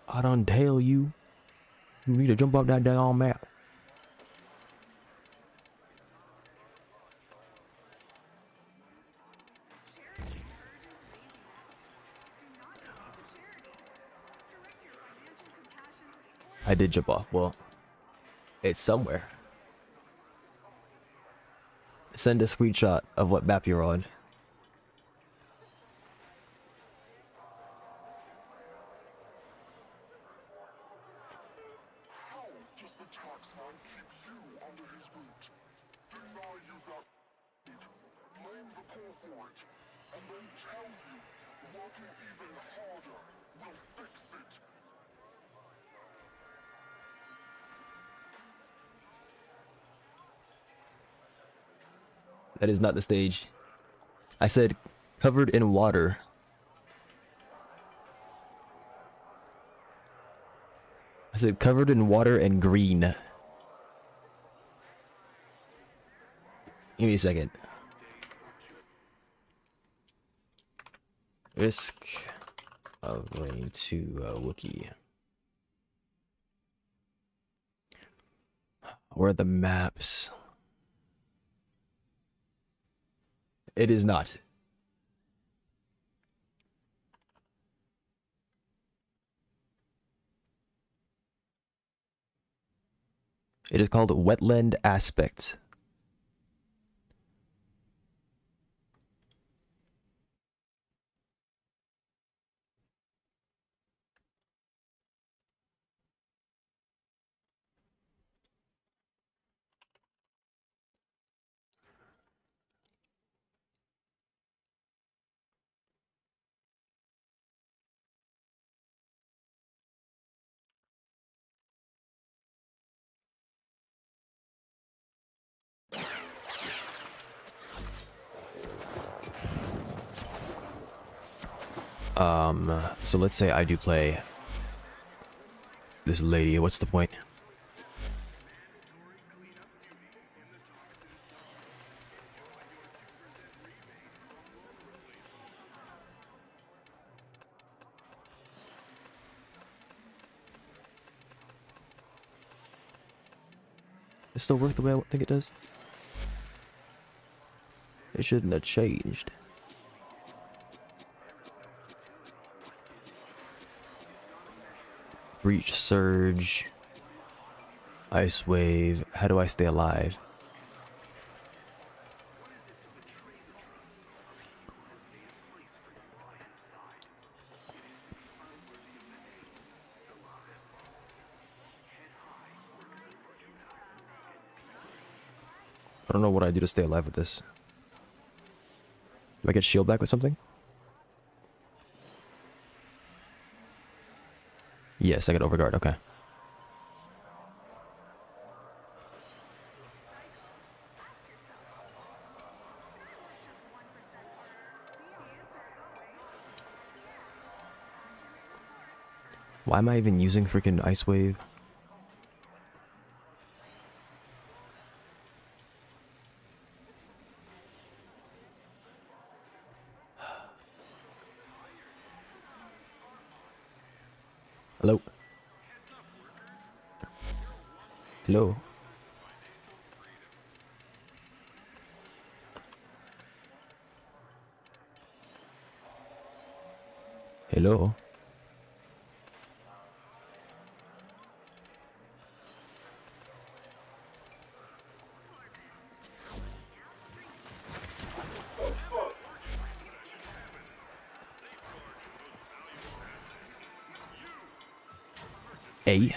I done tell you. You need to jump off that damn map. I did jump off. Well, it's somewhere. Send a screenshot of what map you're on. How does the taxman keep you under his boot? Deny you that need, blame the poor for it, and then tell you working even harder will fix it. That is not the stage. I said covered in water. I said covered in water and green. Give me a second. Risk of going to Wookiee. Where are the maps? It is not. It is called Wetland Aspect. So let's say I do play this lady. What's the point? It still work the way I think it does? It shouldn't have changed. Breach surge. Ice wave. How do I stay alive? don't know what I do to stay alive with this. Do I get shield back with something? Yes, I get overguard. Okay. Why am I even using freaking Ice Wave? Hello? Hello? Hello? A?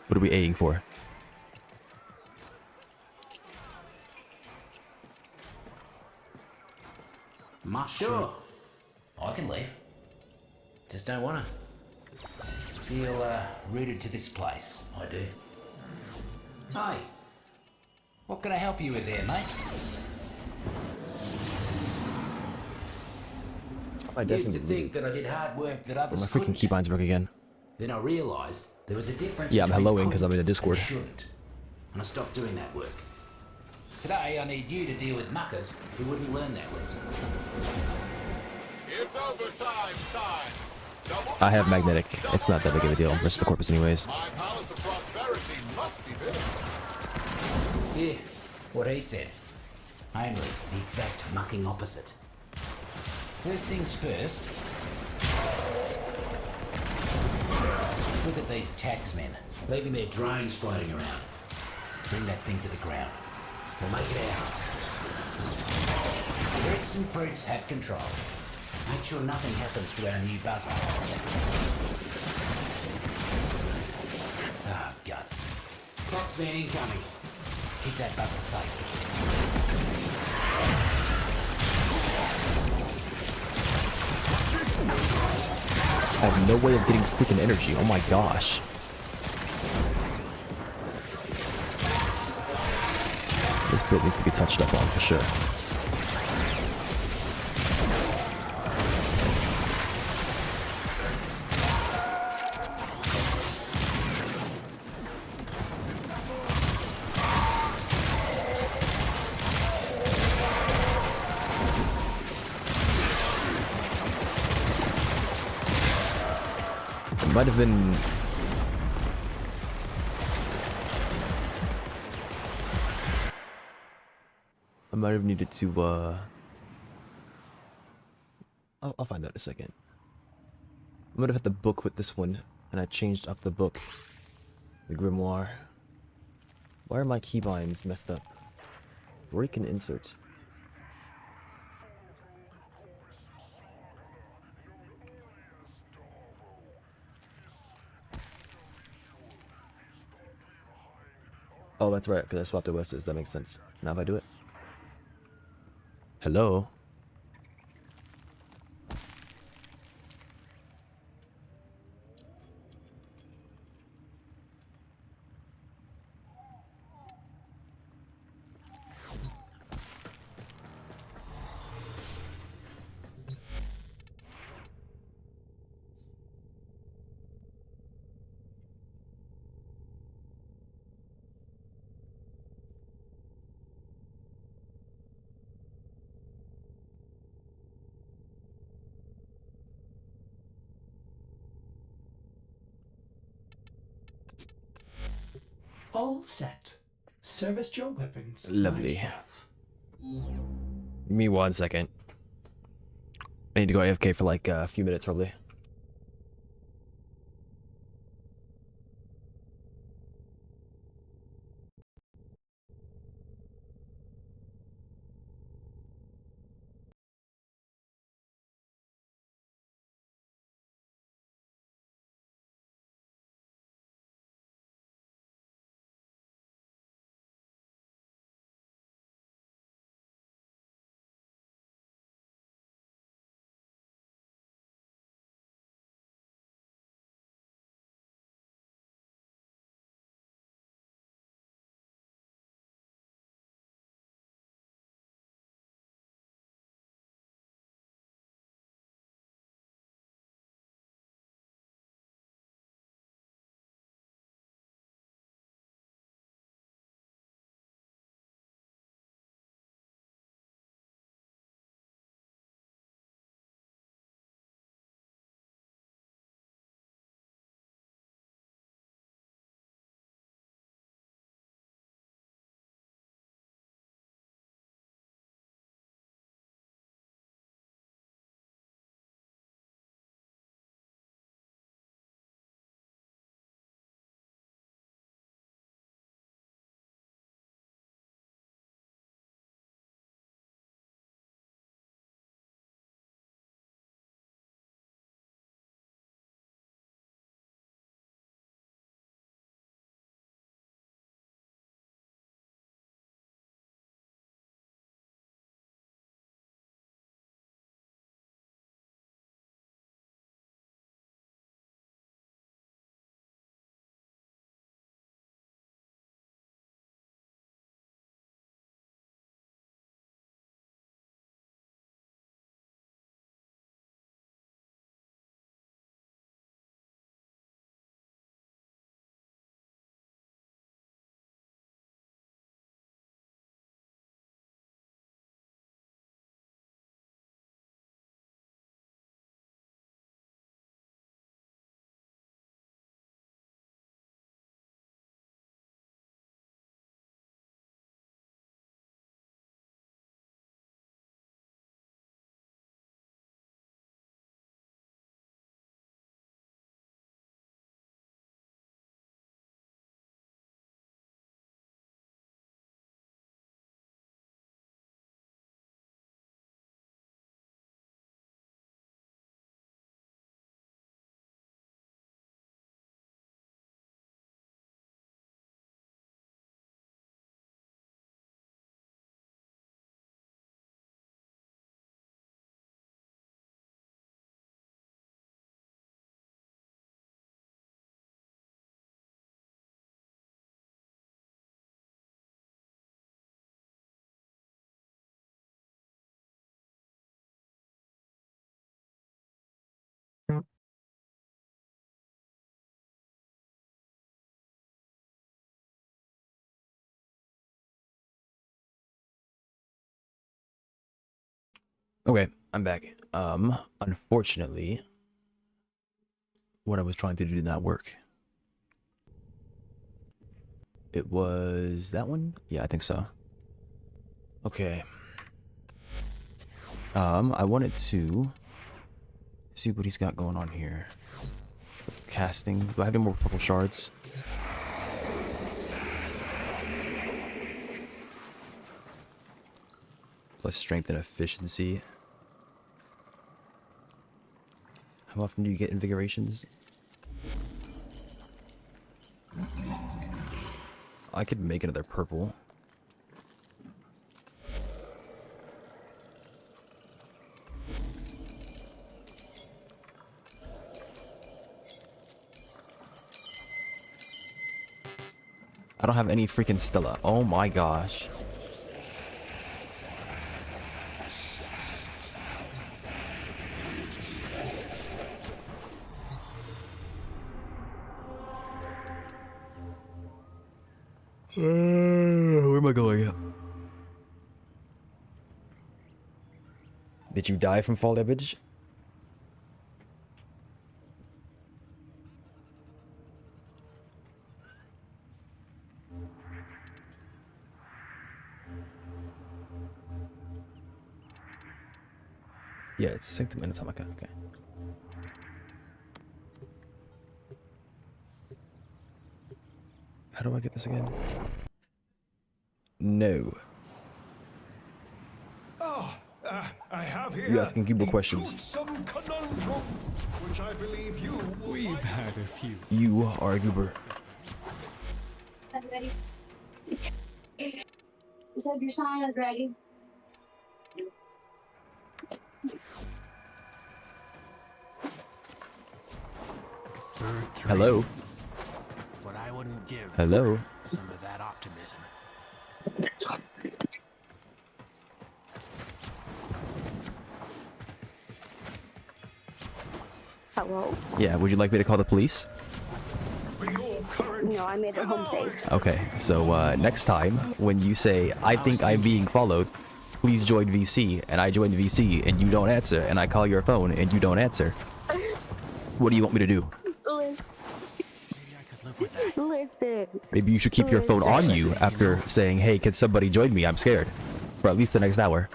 What are we A-ing for? Sure. I can leave. Just don't wanna. Feel rooted to this place. I do. Hey. What can I help you with there, mate? I used to think that I did hard work that others my freaking keybinds broke again. Then I realised there was a difference. Yeah, I'm between helloing because could I'm in a Discord. and shouldn't. And I stopped doing that work. Today I need you to deal with muckers who wouldn't learn that lesson. It's overtime time. Double I have magnetic. It's not that big of a deal. Rest of the corpus anyways. My palace of prosperity must be big. Yeah, what he said. Only the exact mucking opposite. First things first. Look at these taxmen, leaving their drones floating around. Bring that thing to the ground. We'll make it ours. Roots and fruits have control. Make sure nothing happens to our new buzzer. Ah, guts. Taxman incoming. Keep that buzzer safe. I have no way of getting freaking energy. Oh my gosh. This bit needs to be touched up on for sure. Might have been I might have needed to I'll find out in a second. I might have had the book with this one and I changed up the book. The grimoire. Why are my keybinds messed up? Break and insert. Oh, that's right, because I swapped OSs. That makes sense. Now if I do it. Hello? All set. Service your weapons. Lovely. Myself. Give me 1 second. I need to go AFK for like a few minutes probably. Okay, I'm back. Unfortunately, what I was trying to do did not work. It was that one? Yeah, I think so. Okay. I wanted to see what he's got going on here. Casting. Do I have any more purple shards? Plus strength and efficiency. How often do you get invigorations? I could make another purple. I don't have any freaking Stella. Oh my gosh. Where am I going? Did you die from fall damage? Yeah, it's Sanctum Anatomica. Okay. How do I get this again? No. I have here. You asking keyboard questions. Some conundrum, which I believe you. We've had a few. You are a goober. Ready? You said your sign is ready. Hello. But I wouldn't give Hello. some of that optimism. Hello. Yeah, would you like me to call the police? No, I made it home safe. Okay, so next time when you say, I think I'm being followed, please join VC, and I join VC and you don't answer, and I call your phone and you don't answer. What do you want me to do? Listen. Maybe you should keep your phone on you after saying, hey, can somebody join me? I'm scared. For at least the next hour.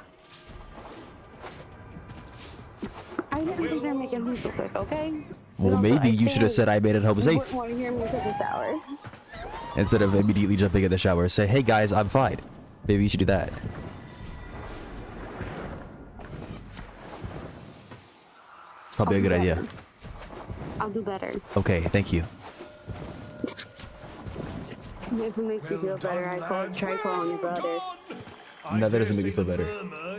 I didn't think I'd make it home so quick, okay? Well, maybe you should have said I made it home safe. You wouldn't want to hear me take a shower. Instead of immediately jumping in the shower, say, hey guys, I'm fine. Maybe you should do that. It's probably a good idea. I'll do better. Okay, thank you. If it makes you feel better, try calling your brother. No, that doesn't make me feel better.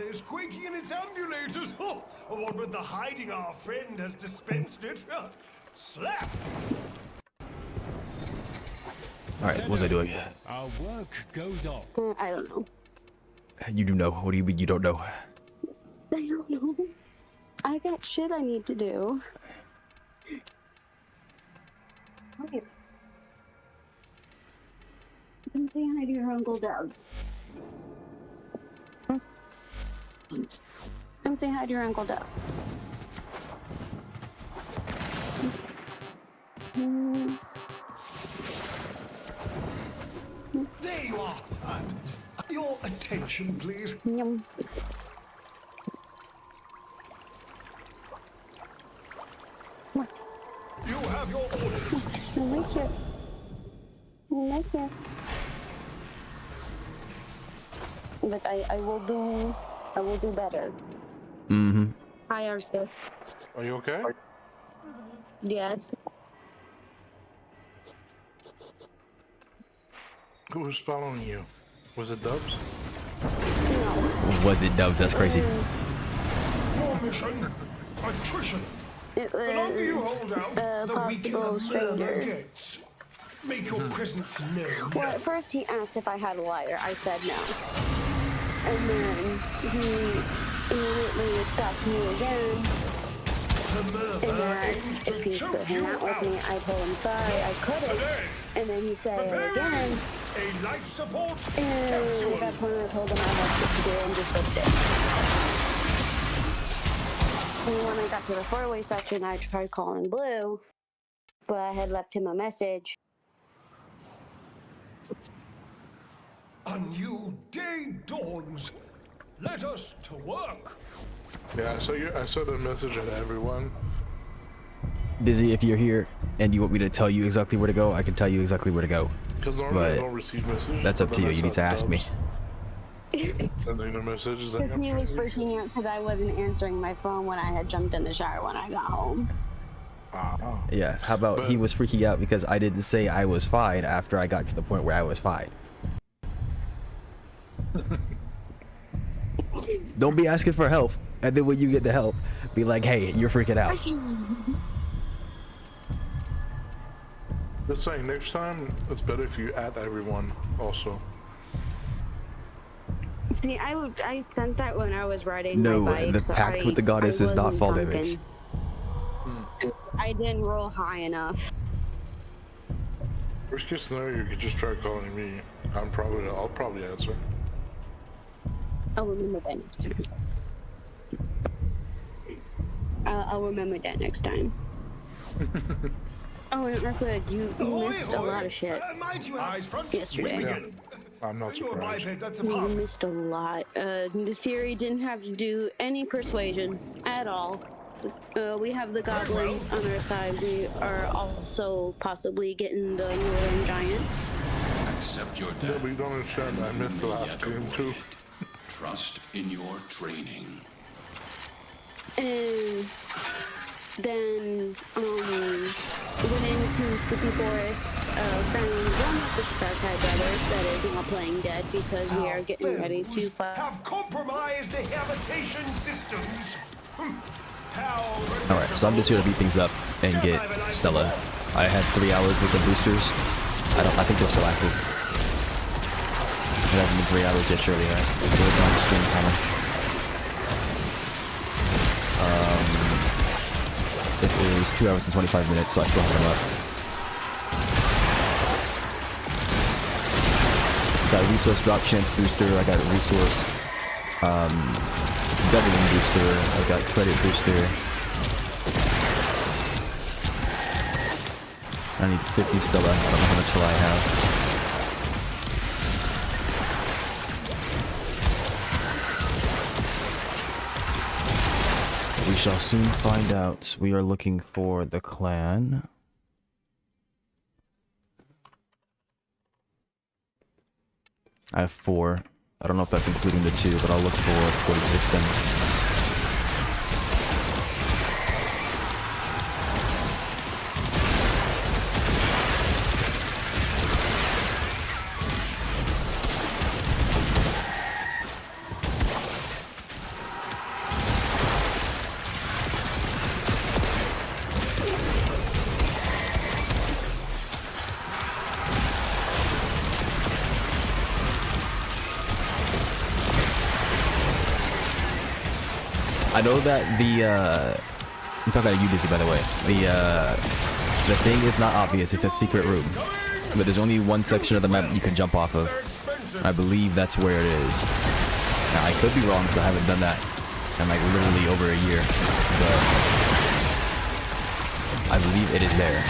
Is quaking in its ambulators. Oh, what with the hiding our friend has dispensed it. Slap! Alright, what was I doing? Our work goes on. I don't know. You do know. What do you mean you don't know? I don't know. I got shit I need to do. Okay. Come say hi to your Uncle Doug. Come say hi to your Uncle Doug. There you are. Your attention, please. Yum. You have your orders. Right here. Right here. But I will do better. Mm-hmm. Hi, Arthur. Are you okay? Yes. Who was following you? Was it Dubs? Was it Dubs? That's crazy. Your mission, attrition. It The longer you was hold out, the weaker possible the murmur stranger. gets. Make your presence known. Well, at first he asked if I had a lighter. I said no. And then he immediately stopped me again. And then asked if he could hang out with me. I told him sorry, I couldn't. And then he said it again. A life support And at that point I told him I had shit to do and just booked it. And when I got to the four-way section, I tried calling Blue, but I had left him a message. A new day dawns. Let us to work. Yeah, I saw the message at everyone. Dizzy, if you're here and you want me to tell you exactly where to go, I can tell you exactly where to go. Because normally I But don't receive messages. that's up to you. You need to ask me. Sending the messages. Because he was freaking out because I wasn't answering my phone when I had jumped in the shower when I got home. Yeah, how about he was freaking out because I didn't say I was fine after I got to the point where I was fine. Don't be asking for help, and then when you get the help, be like, hey, you're freaking out. Just saying, next time, it's better if you add everyone also. See, I sent that when I was riding No, my bike. the pact with the goddess is not fall damage. I didn't roll high enough. Worst case scenario, you could just try calling me. I'll probably answer. I'll remember that next time. I'll remember that next time. Oh, and Markwood, you missed a lot of shit yesterday. I'm not surprised. You missed a lot. The theory didn't have to do any persuasion at all. We have the goblins on our side. We are also possibly getting the northern giants. Accept your death. Yeah, but you don't understand. I missed the last game too. Trust in your training. And then, went into Spooky Forest, found one of the Starkeye brothers that is now playing dead because we are getting ready to fight. Have compromised the habitation systems. Alright, so I'm just here to beat things up and get Stella. I had 3 hours with the boosters. I think they're still active. It hasn't been 3 hours yet, surely, right? We're on stream timer. It is 2 hours and 25 minutes, so I still have them up. Got a resource drop chance booster, I got a resource doubling booster, I got credit booster. I need 50 Stella, I don't know how much Stella I have. We shall soon find out. We are looking for the clan. I have 4. I don't know if that's including the 2, but I'll look for 46 then. I know that I'm talking about you, Dizzy, by the way. The thing is not obvious. It's a secret room, but there's only one section of the map you can jump off of. I believe that's where it is. Now, I could be wrong because I haven't done that in like literally over a year, but I believe it is there.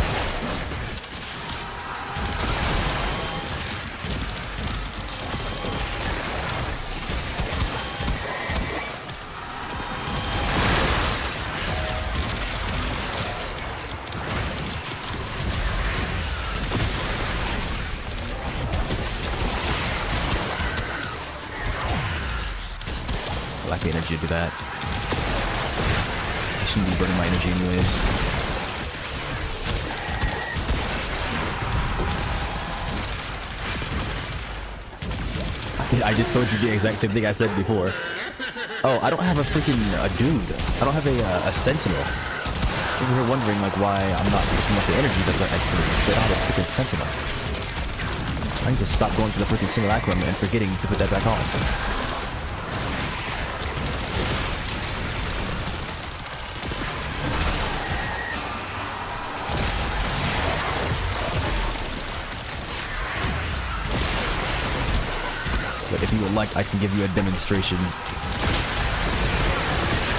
Lack of energy to do that. I shouldn't be burning my energy anyways. I just told you the exact same thing I said before. Oh, I don't have a freaking dude. I don't have a sentinel. If you were wondering like why I'm not picking up the energy, that's why I don't have a freaking sentinel. I need to stop going to the freaking simulacrum and forgetting to put that back on. But if you would like, I can give you a demonstration.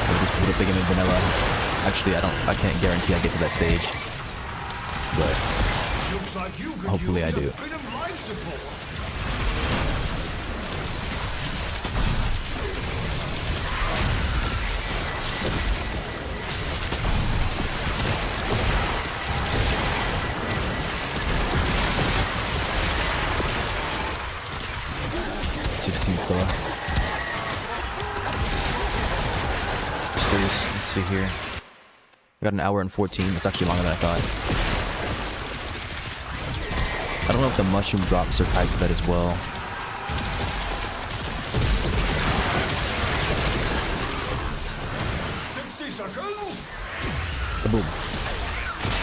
I'll just put up the game in vanilla. Actually, I can't guarantee I get to that stage, but hopefully I do. Let's see here. I got an hour and 14. That's actually longer than I thought. I don't know if the mushroom drops are tied to that as well. Kaboom.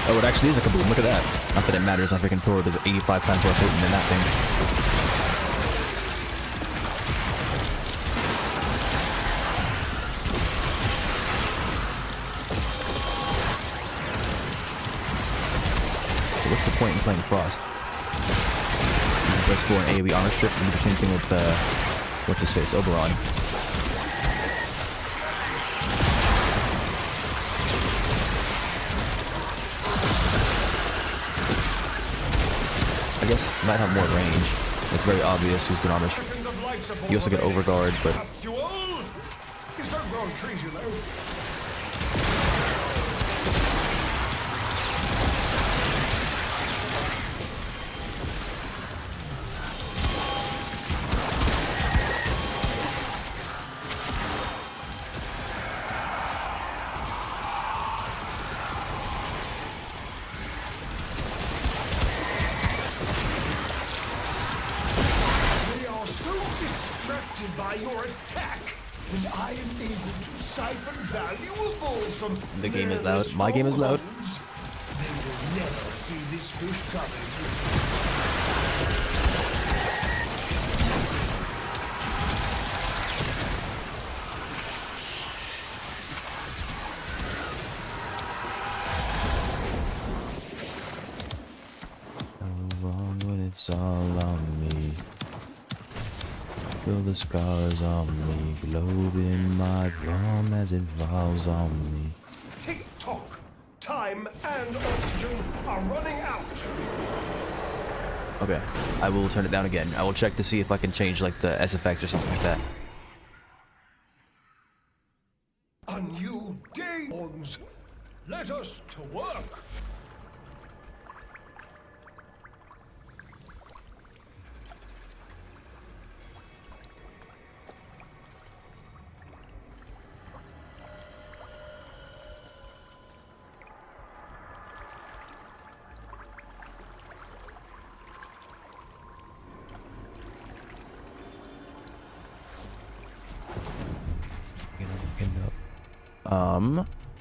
Oh, it actually is a kaboom. Look at that. Not that it matters. My freaking Toro does 85 times more potent than that thing. What's the point in playing Frost? Press 4 and AoE armor strip, and do the same thing with what's his face, Oberon. I guess it might have more range. It's very obvious who's doing armor strip. You also get overguard, but by your attack, and I am able to siphon valuables from the game is loud. My game is loud. They will never see this fish coming. wrong when it's all on me. Feel the scars on me, globe in my drum as it falls on me. Tick-tock! Time and oxygen are running out! Okay, I will turn it down again. I will check to see if I can change like the SFX or something like that. A new day dawns. Let us to work!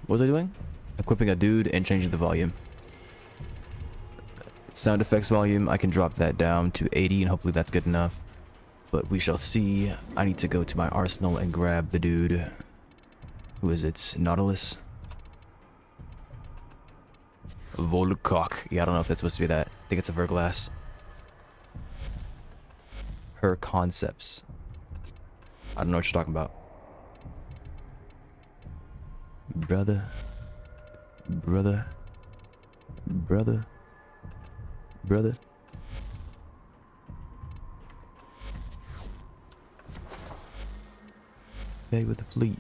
What was I doing? Equipping a dude and changing the volume. Sound effects volume, I can drop that down to 80 and hopefully that's good enough. But we shall see. I need to go to my arsenal and grab the dude. Who is it? Nautilus? Volcock. Yeah, I don't know if that's supposed to be that. I think it's a Verglass. Her concepts. I don't know what you're talking about. Brother. Brother. Brother. Brother. Stay with the fleet.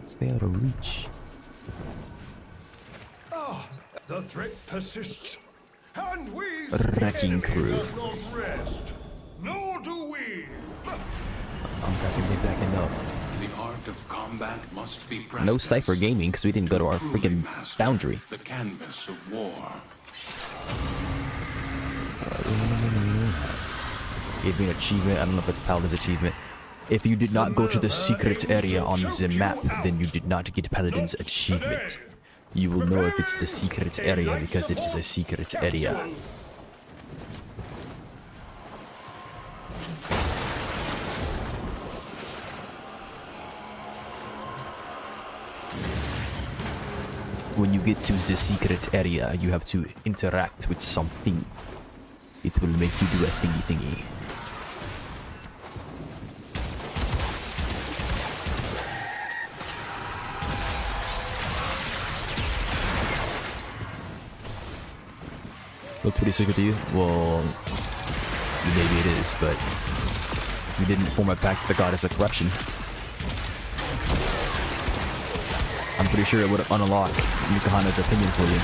Stay out of reach. Ah, the threat persists. And we Wrecking crew. does not rest. Nor do we. I'm backing up. The art of combat must be No Cypher Gaming because we didn't go to our freaking foundry. the canvas of war. Gave me an achievement. I don't know if it's Paladin's achievement. If you did not go to the secret area on the map, then you did not get Paladin's achievement. You will know if it's the secret area because it is a secret area. When you get to the secret area, you have to interact with something. It will make you do a thingy. look pretty secret to you? Well, maybe it is, but you didn't form a pact with the goddess of corruption. I'm pretty sure it would unlock Yukahana's opinion for you.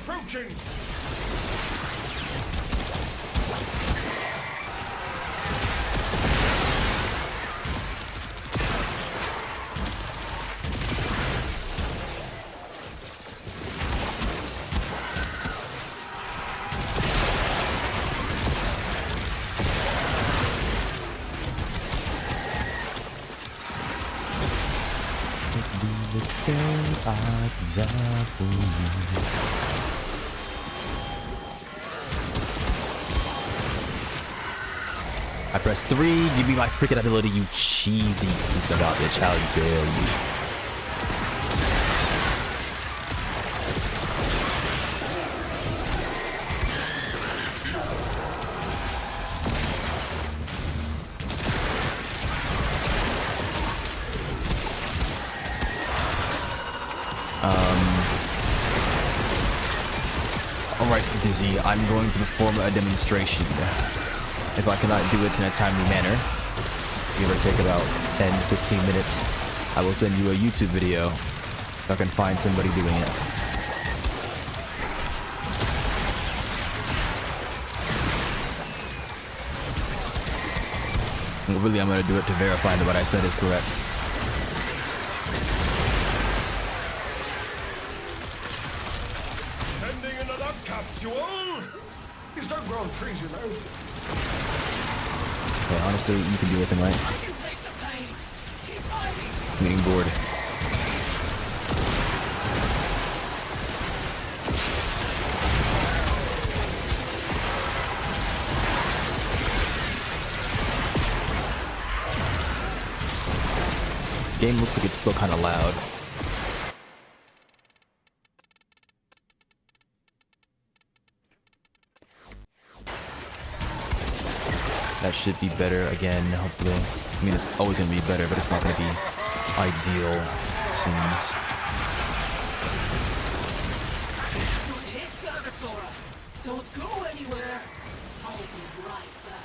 approaching! I press 3, give me my freaking ability, you cheesy piece of garbage. How dare you? Alright, Dizzy, I'm going to perform a demonstration. If I cannot do it in a timely manner, give or take about 10-15 minutes, I will send you a YouTube video if I can find somebody doing it. Well, really, I'm going to do it to verify that what I said is correct. Sending another capsule! There's no ground trees, you know. Okay, honestly, you can do anything, right? I'm getting bored. Game looks like it's still kind of loud. That should be better again, hopefully. I mean, it's always going to be better, but it's not going to be ideal, it seems. Don't go anywhere. I'll be right back.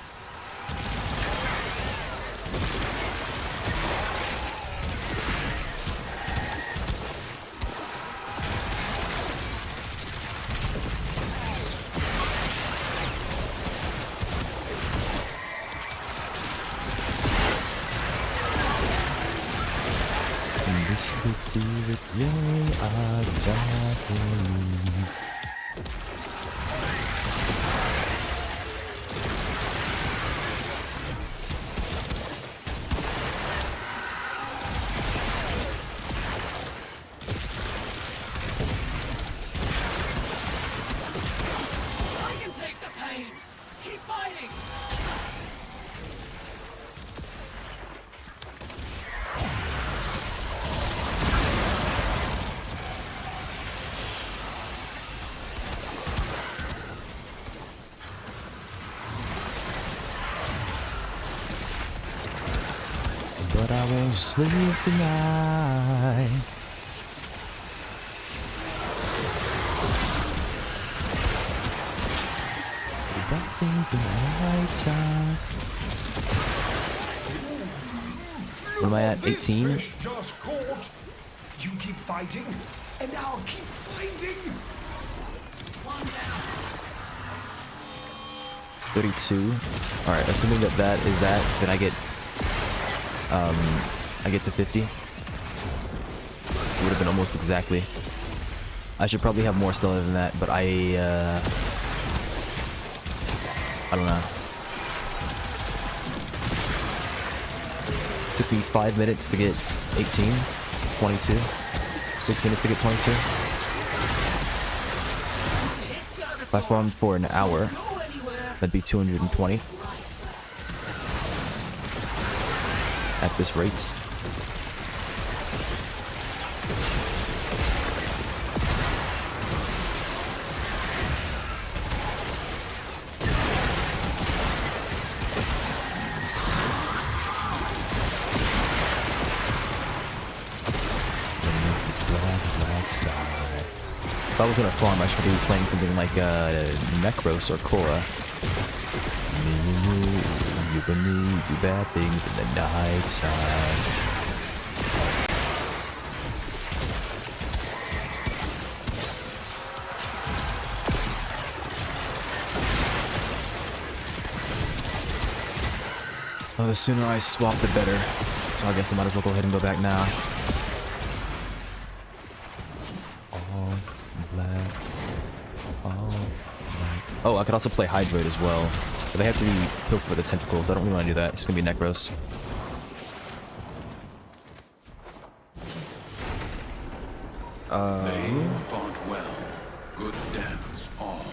This could be the day I die for you. I can take the pain. Keep fighting. But I won't sleep tonight. About things in the nighttime. What am I at? 18? Fish just caught. You keep fighting, and I'll keep fighting. 32. Alright, assuming that is that, then I get to 50. It would have been almost exactly. I should probably have more still than that, but I don't know. Took me 5 minutes to get 18, 22, 6 minutes to get 22. If I farmed for an hour, that'd be 220. At this rate. If I was gonna farm, I should be playing something like Necros or Korra. You and me do bad things in the night side. Oh, the sooner I swap, the better. So I guess I might as well go ahead and go back now. All black. Oh, I could also play Hydrate as well. But they have to be built for the tentacles. I don't really want to do that. It's just gonna be Necros. They fought well. Good deaths all.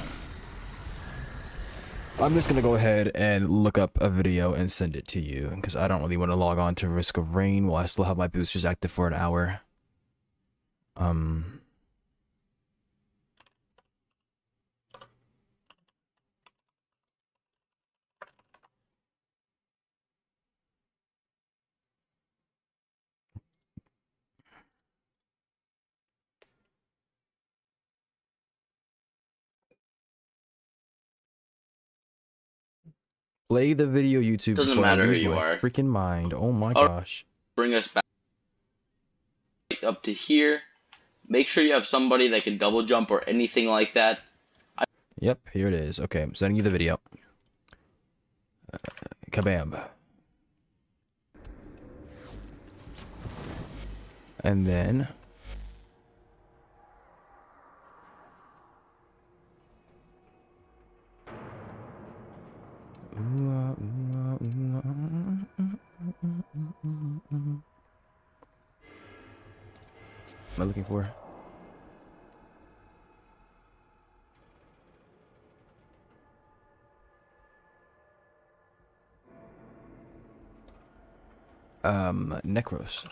I'm just gonna go ahead and look up a video and send it to you, because I don't really want to log on to Risk of Rain while I still have my boosters active for an hour. Play the video, YouTube. Doesn't before matter I who lose you my are. freaking mind. Oh my I'll gosh. Bring us back up to here. Make sure you have somebody that can double jump or anything like that. Yep, here it is. Okay, I'm sending you the video. Kabam. And then... What am I looking for? Necros.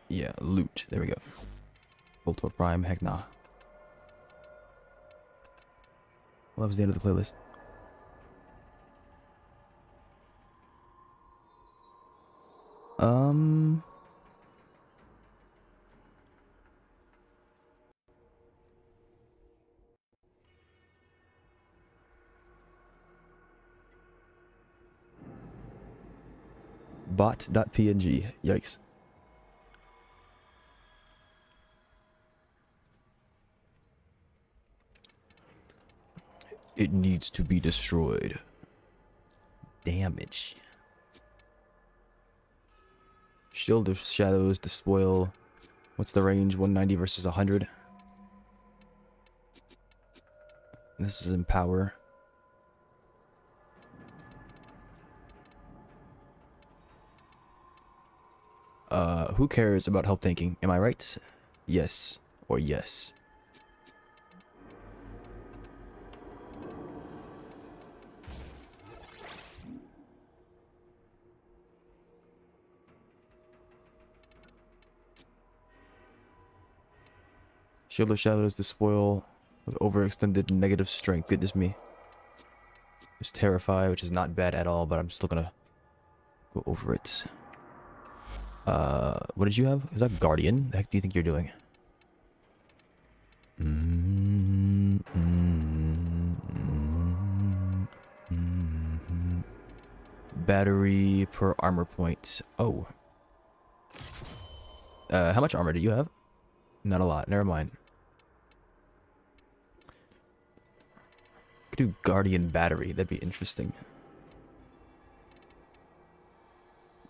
Yeah, loot. There we go. Voltor Prime, heck nah. Well, that was the end of the playlist. Bot.png. Yikes. It needs to be destroyed. Damage. Shield of Shadows, Despoil. What's the range? 190 versus 100. This is Empower. Who cares about health tanking? Am I right? Yes. Or yes. Shield of Shadows, Despoil with overextended negative strength. Goodness me. There's Terrify, which is not bad at all, but I'm still gonna go over it. What did you have? Is that Guardian? The heck do you think you're doing? Battery per armor point. Oh. How much armor do you have? Not a lot. Never mind. Could do Guardian Battery. That'd be interesting.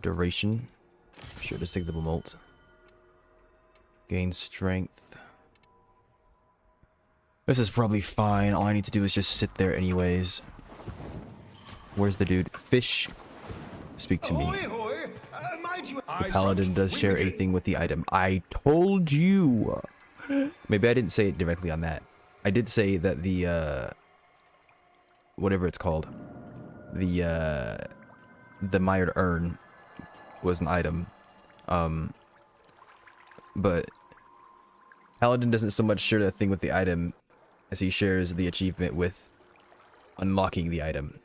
Duration. Sure, just take the Molt. Gain strength. This is probably fine. All I need to do is just sit there anyways. Where's the dude? Fish. Speak to me. Ahoy, ahoy! My The paladin does share a thing with the item. I told you. Maybe I didn't say it directly on that. I did say that the whatever it's called, the mired urn was an item. But paladin doesn't so much share the thing with the item as he shares the achievement with unlocking the item.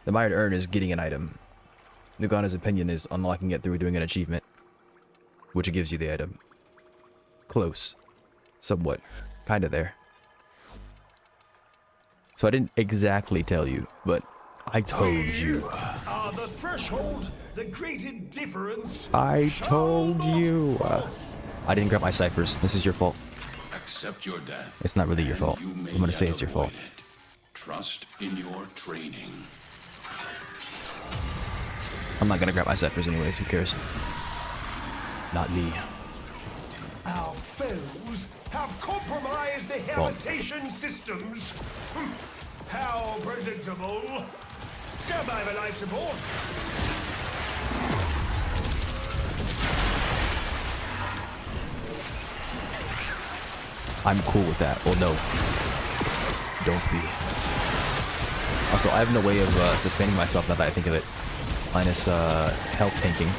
The mired urn is getting an item. Nugana's opinion is unlocking it through doing an achievement, which gives you the item. Close. Somewhat. Kinda there. So I didn't exactly tell you, but I told you. The threshold, the great difference. I told you. I didn't grab my ciphers. This is your fault. Accept your death. It's not really your fault. I'm gonna say it's your fault. Trust in your training. I'm not gonna grab my ciphers anyways. Who cares? Not me. Our foes have compromised the habitation systems. How predictable. Stand by for life support. I'm cool with that. Well, no. Don't be. Also, I have no way of sustaining myself now that I think of it. Minus health tanking.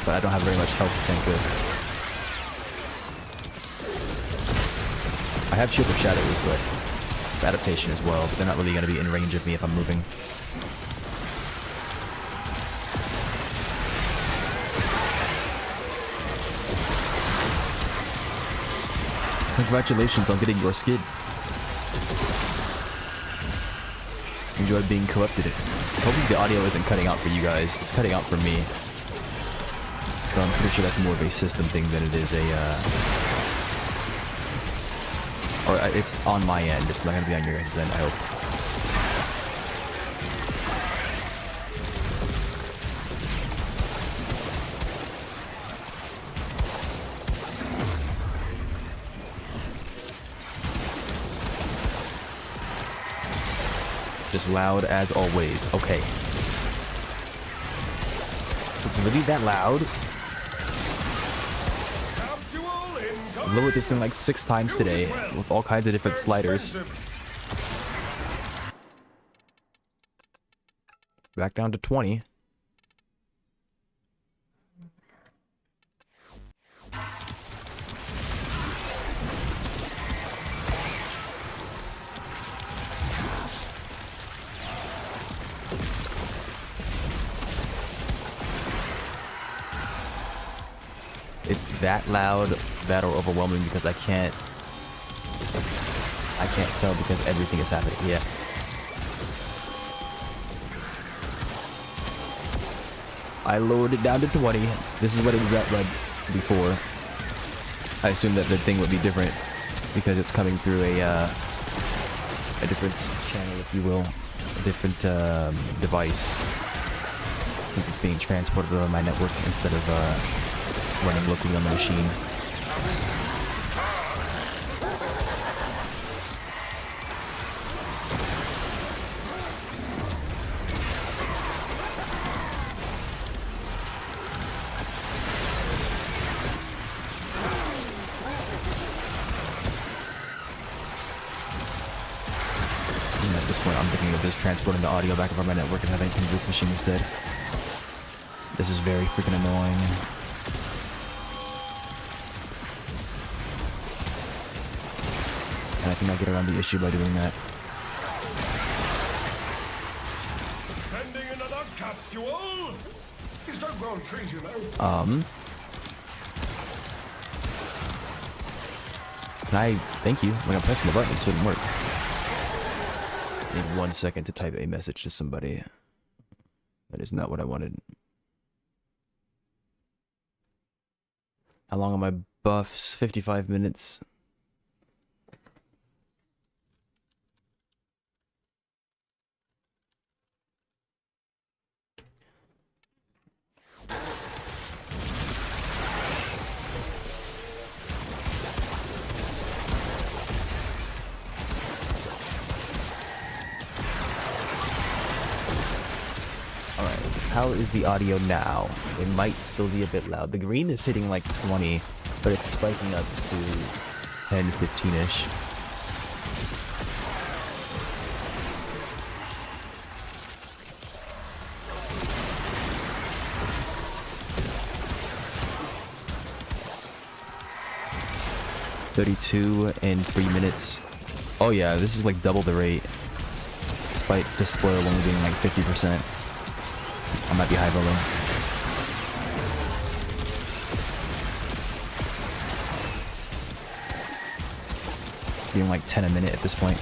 But I don't have very much health to tank with. I have Shield of Shadows, but it's adaptation as well. But they're not really going to be in range of me if I'm moving. Congratulations on getting your skin. Enjoy being corrupted. Hopefully the audio isn't cutting out for you guys. It's cutting out for me. So I'm pretty sure that's more of a system thing than it is a, or it's on my end. It's not going to be on your guys' end, I hope. Just loud as always. Okay. Is it really that loud? I've lowered this thing like 6 times today with all kinds of different sliders. Back down to 20. It's that loud, that or overwhelming because I can't tell because everything is happening. Yeah. I lowered it down to 20. This is what it was at like before. I assumed that the thing would be different because it's coming through a different channel, if you will, a different device. I think it's being transported on my network instead of running locally on the machine. And at this point, I'm thinking of just transporting the audio back over my network and having it come to this machine instead. This is very freaking annoying. And I think I'll get around the issue by doing that. Sending another capsule. It's no ground trees, you know. Can I thank you? Like I'm pressing the button, it wouldn't work. I need 1 second to type a message to somebody. That is not what I wanted. How long are my buffs? 55 minutes. Alright, how is the audio now? It might still be a bit loud. The green is hitting like 20, but it's spiking up to 10, 15-ish. $32 in 3 minutes. Oh yeah, this is like double the rate. Despite the spoil only being like 50%. I might be high rolling. Being like 10 a minute at this point.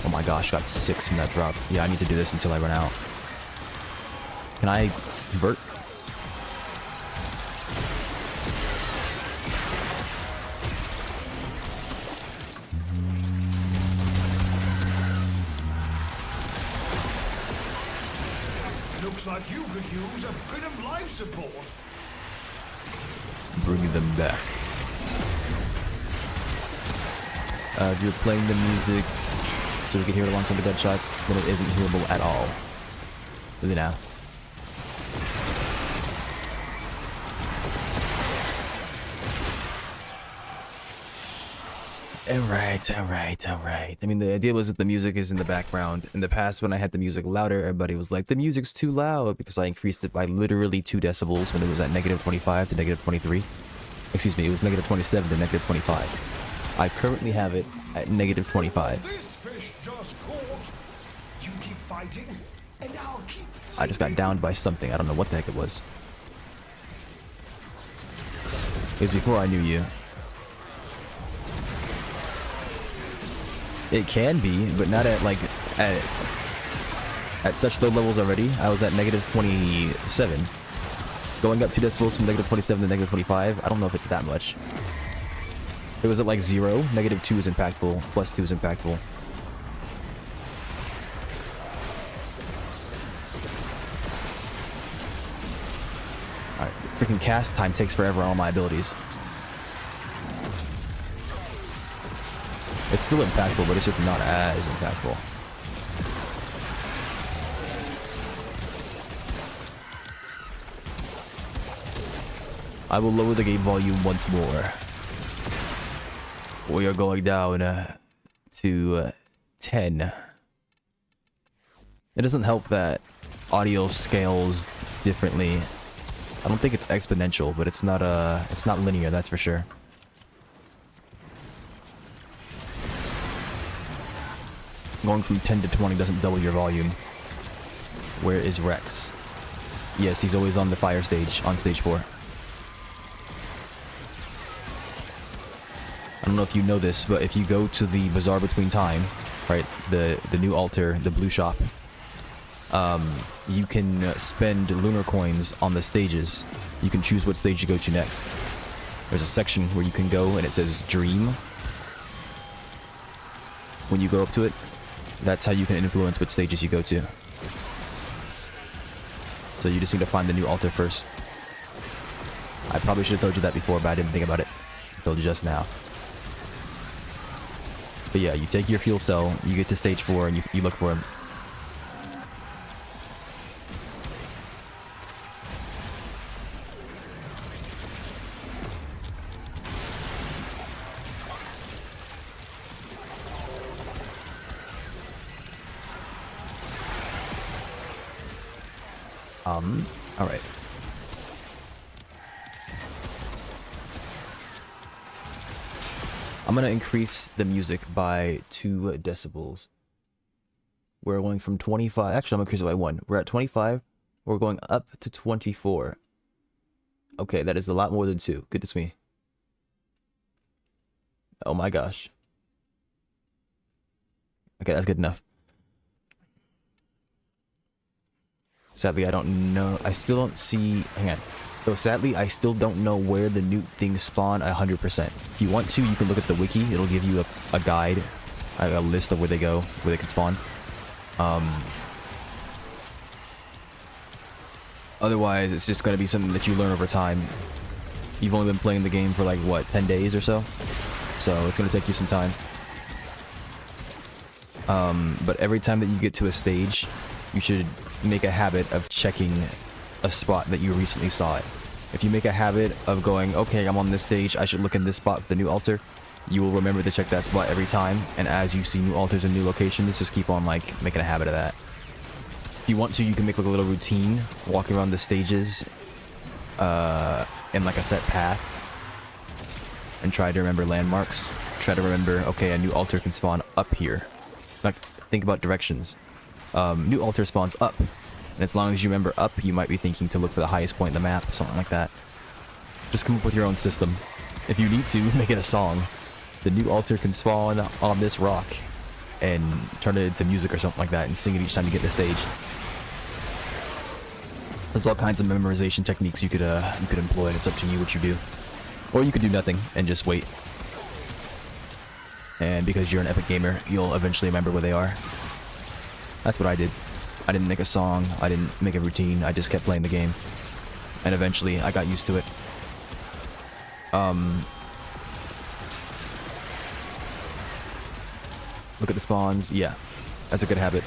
Oh my gosh, got 6 from that drop. Yeah, I need to do this until I run out. Can I convert? Looks like you could use a bit of life support. Bringing them back. If you're playing the music so we can hear it alongside the gunshots, then it isn't hearable at all. Look at now. Alright. I mean, the idea was that the music is in the background. In the past, when I had the music louder, everybody was like, the music's too loud, because I increased it by literally 2 decibels when it was at -25 to -23. Excuse me, it was -27 to -25. I currently have it at -25. This fish just caught. You keep fighting, and I'll keep fighting. I just got downed by something. I don't know what the heck it was. It was before I knew you. It can be, but not at like at such low levels already. I was at -27. Going up 2 decibels from -27 to -25. I don't know if it's that much. It was at like 0. -2 is impactful. +2 is impactful. Alright, freaking cast time takes forever on all my abilities. It's still impactful, but it's just not as impactful. I will lower the game volume once more. We are going down to 10. It doesn't help that audio scales differently. I don't think it's exponential, but it's not linear, that's for sure. Going from 10 to 20 doesn't double your volume. Where is Rex? Yes, he's always on the fire stage, on stage 4. I don't know if you know this, but if you go to the Bazaar Between Time, right, the new altar, the blue shop, you can spend lunar coins on the stages. You can choose what stage you go to next. There's a section where you can go and it says Dream. When you go up to it, that's how you can influence what stages you go to. So you just need to find the new altar first. I probably should have told you that before, but I didn't think about it. I told you just now. But yeah, you take your fuel cell, you get to stage 4, and you look for him. Alright. I'm gonna increase the music by 2 decibels. We're going from 25. Actually, I'm gonna increase it by 1. We're at 25. We're going up to 24. Okay, that is a lot more than 2. Goodness me. Oh my gosh. Okay, that's good enough. Sadly, I don't know. I still don't see... Hang on. So sadly, I still don't know where the new things spawn 100%. If you want to, you can look at the wiki. It'll give you a guide, a list of where they go, where they can spawn. Otherwise, it's just going to be something that you learn over time. You've only been playing the game for like, what, 10 days or so? So it's going to take you some time. But every time that you get to a stage, you should make a habit of checking a spot that you recently saw it. If you make a habit of going, okay, I'm on this stage, I should look in this spot for the new altar, you will remember to check that spot every time, and as you see new altars and new locations, just keep on like making a habit of that. If you want to, you can make like a little routine, walking around the stages in like a set path, and try to remember landmarks. Try to remember, okay, a new altar can spawn up here. Like, think about directions. New altar spawns up, and as long as you remember up, you might be thinking to look for the highest point in the map, something like that. Just come up with your own system. If you need to, make it a song. The new altar can spawn on this rock, and turn it into music or something like that, and sing it each time you get to the stage. There's all kinds of memorization techniques you could employ, and it's up to you what you do. Or you could do nothing and just wait. And because you're an epic gamer, you'll eventually remember where they are. That's what I did. I didn't make a song, I didn't make a routine, I just kept playing the game. And eventually I got used to it. Look at the spawns. Yeah, that's a good habit.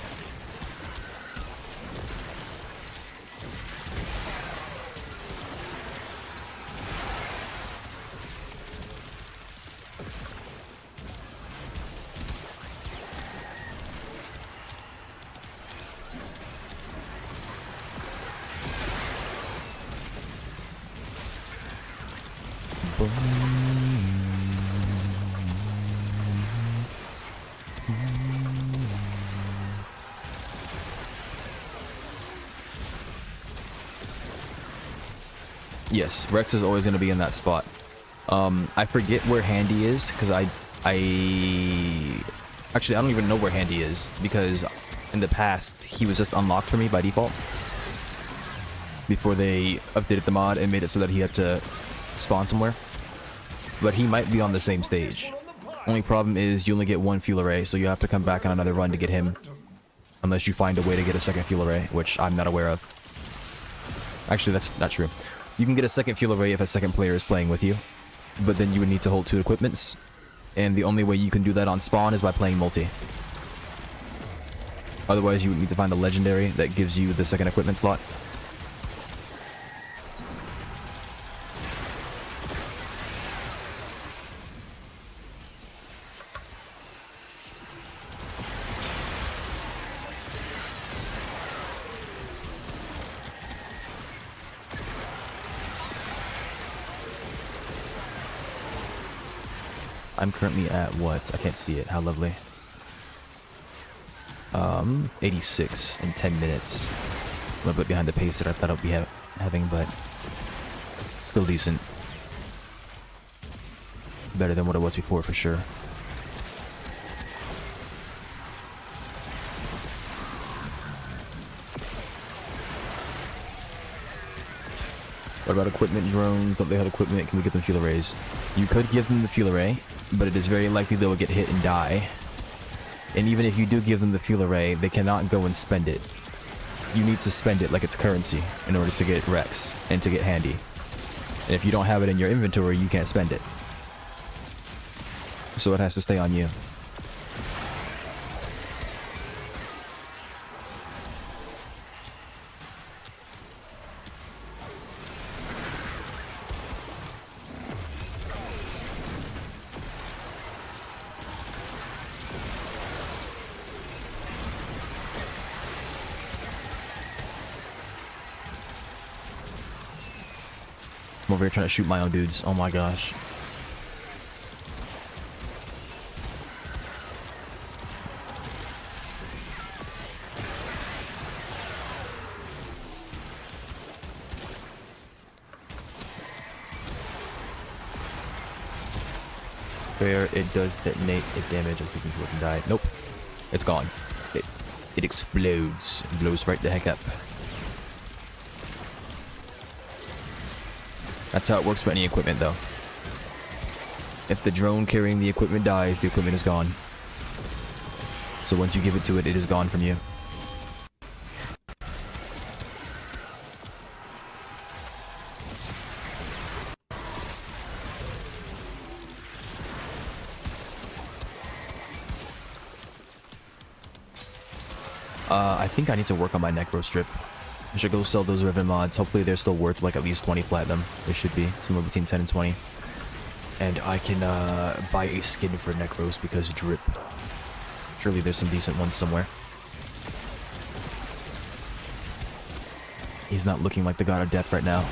Yes, Rex is always going to be in that spot. I forget where Handy is, because actually, I don't even know where Handy is, because in the past, he was just unlocked for me by default. Before they updated the mod and made it so that he had to spawn somewhere. But he might be on the same stage. Only problem is you only get one fuel array, so you have to come back on another run to get him. Unless you find a way to get a second fuel array, which I'm not aware of. Actually, that's not true. You can get a second fuel array if a second player is playing with you, but then you would need to hold 2 equipments, and the only way you can do that on spawn is by playing multi. Otherwise, you would need to find a legendary that gives you the second equipment slot. I'm currently at what? I can't see it. How lovely. 86 in 10 minutes. A little bit behind the pace that I thought I'd be having, but still decent. Better than what it was before, for sure. What about equipment drones? Don't they have equipment? Can we get them fuel arrays? You could give them the fuel array, but it is very likely they will get hit and die. And even if you do give them the fuel array, they cannot go and spend it. You need to spend it like it's currency in order to get Rex and to get Handy. And if you don't have it in your inventory, you can't spend it. So it has to stay on you. I'm over here trying to shoot my own dudes. Oh my gosh. Where it does detonate it damage as people can die. Nope. It's gone. It explodes. It blows right the heck up. That's how it works for any equipment, though. If the drone carrying the equipment dies, the equipment is gone. So once you give it to it, it is gone from you. I think I need to work on my necro strip. I should go sell those Riven mods. Hopefully they're still worth like at least 20 platinum. They should be somewhere between 10 and 20. And I can buy a skin for necros because drip. Surely there's some decent ones somewhere. He's not looking like the god of death right now.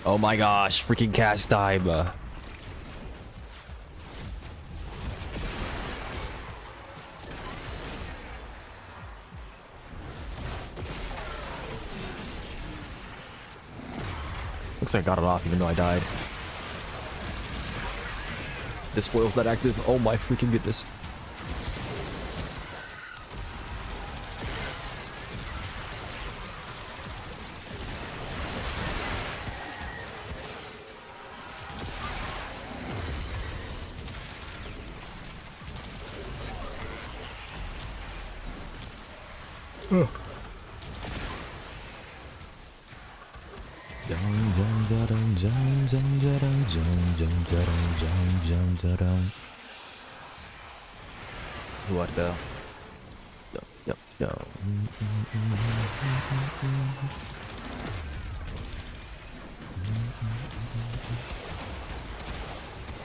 Oh my gosh, freaking cast time. Looks like I got it off even though I died. This spoil's not active. Oh my freaking goodness. What the? No.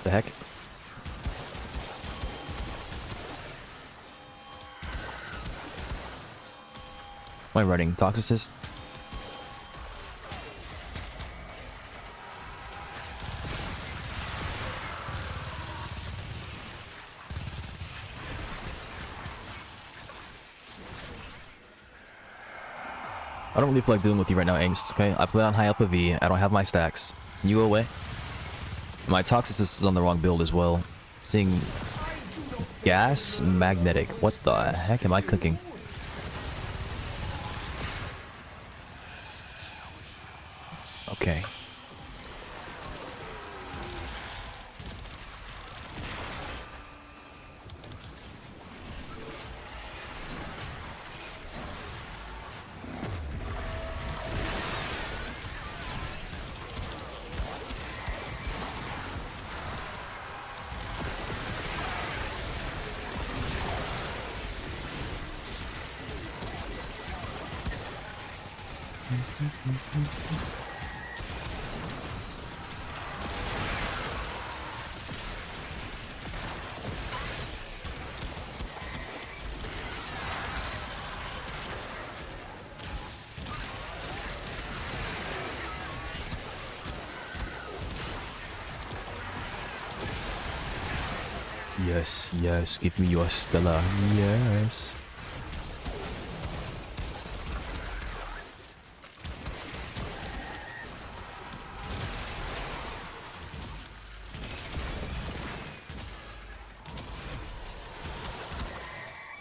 The heck? Am I running Toxicist? I don't really feel like dealing with you right now, Angst, okay? I play on high alpha V, I don't have my stacks. Can you go away? My Toxicist is on the wrong build as well. Seeing gas magnetic. What the heck am I cooking? Okay. Yes, give me your Stella. Yes.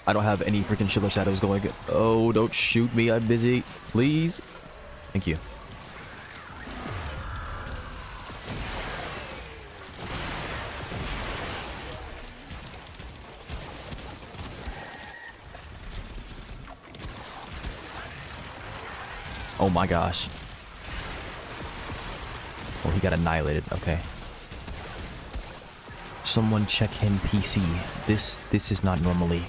I don't have any freaking Chiller Shadows going. Oh, don't shoot me. I'm busy. Please. Thank you. Oh my gosh. Oh, he got annihilated. Okay. Someone check him PC. This is not normally.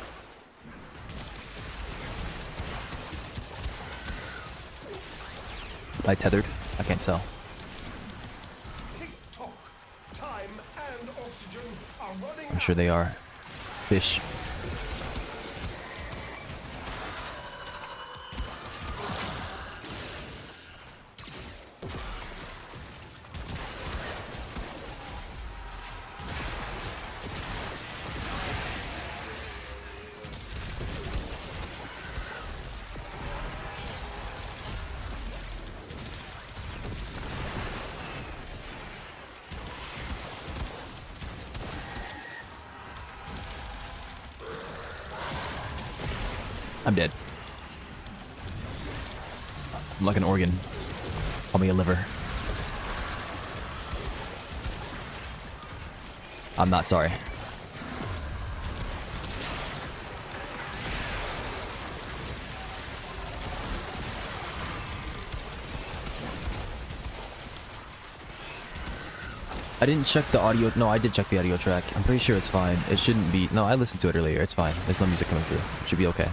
I tethered? I can't tell. I'm sure they are. Fish. I'm dead. I'm like an organ. Call me a liver. I'm not sorry. I didn't check the audio. No, I did check the audio track. I'm pretty sure it's fine. It shouldn't be. No, I listened to it earlier. It's fine. There's no music coming through. It should be okay.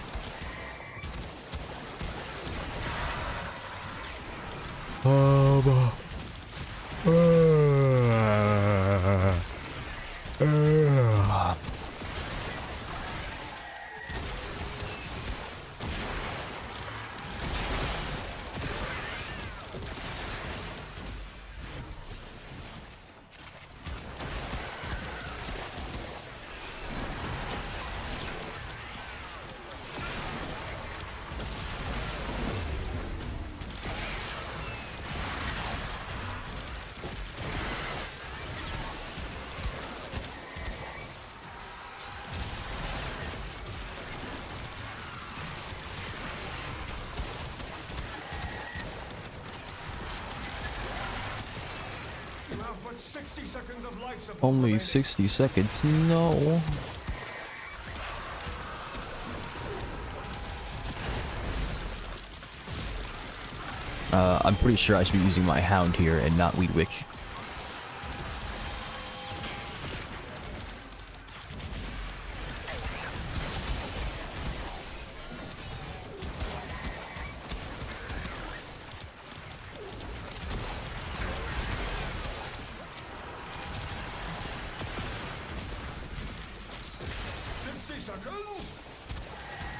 Only 60 seconds? No. I'm pretty sure I should be using my Hound here and not Weedwick.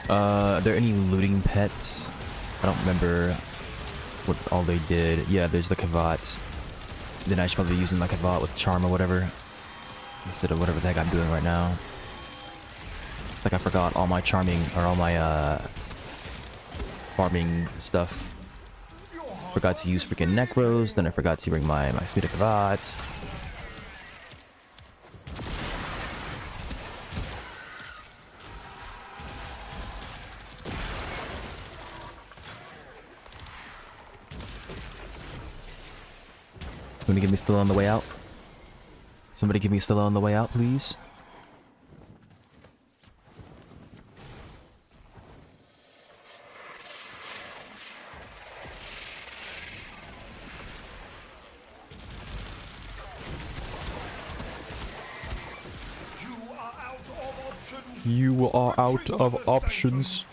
Are there any looting pets? I don't remember what all they did. Yeah, there's the Kavat. Then I should probably be using my Kavat with Charm or whatever. Instead of whatever the heck I'm doing right now. Like I forgot all my charming, or all my farming stuff. Forgot to use freaking Necros, then I forgot to bring my Speed of Kavat. Somebody give me Stella on the way out. Somebody give me Stella on the way out, please. You are out of options.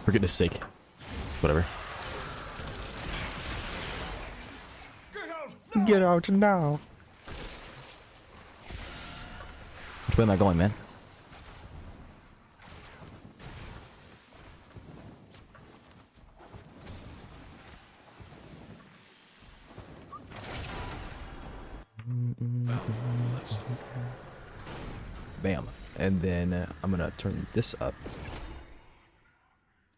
For goodness sake. Whatever. Get out now. Which way am I going, man? Bam. And then I'm gonna turn this up.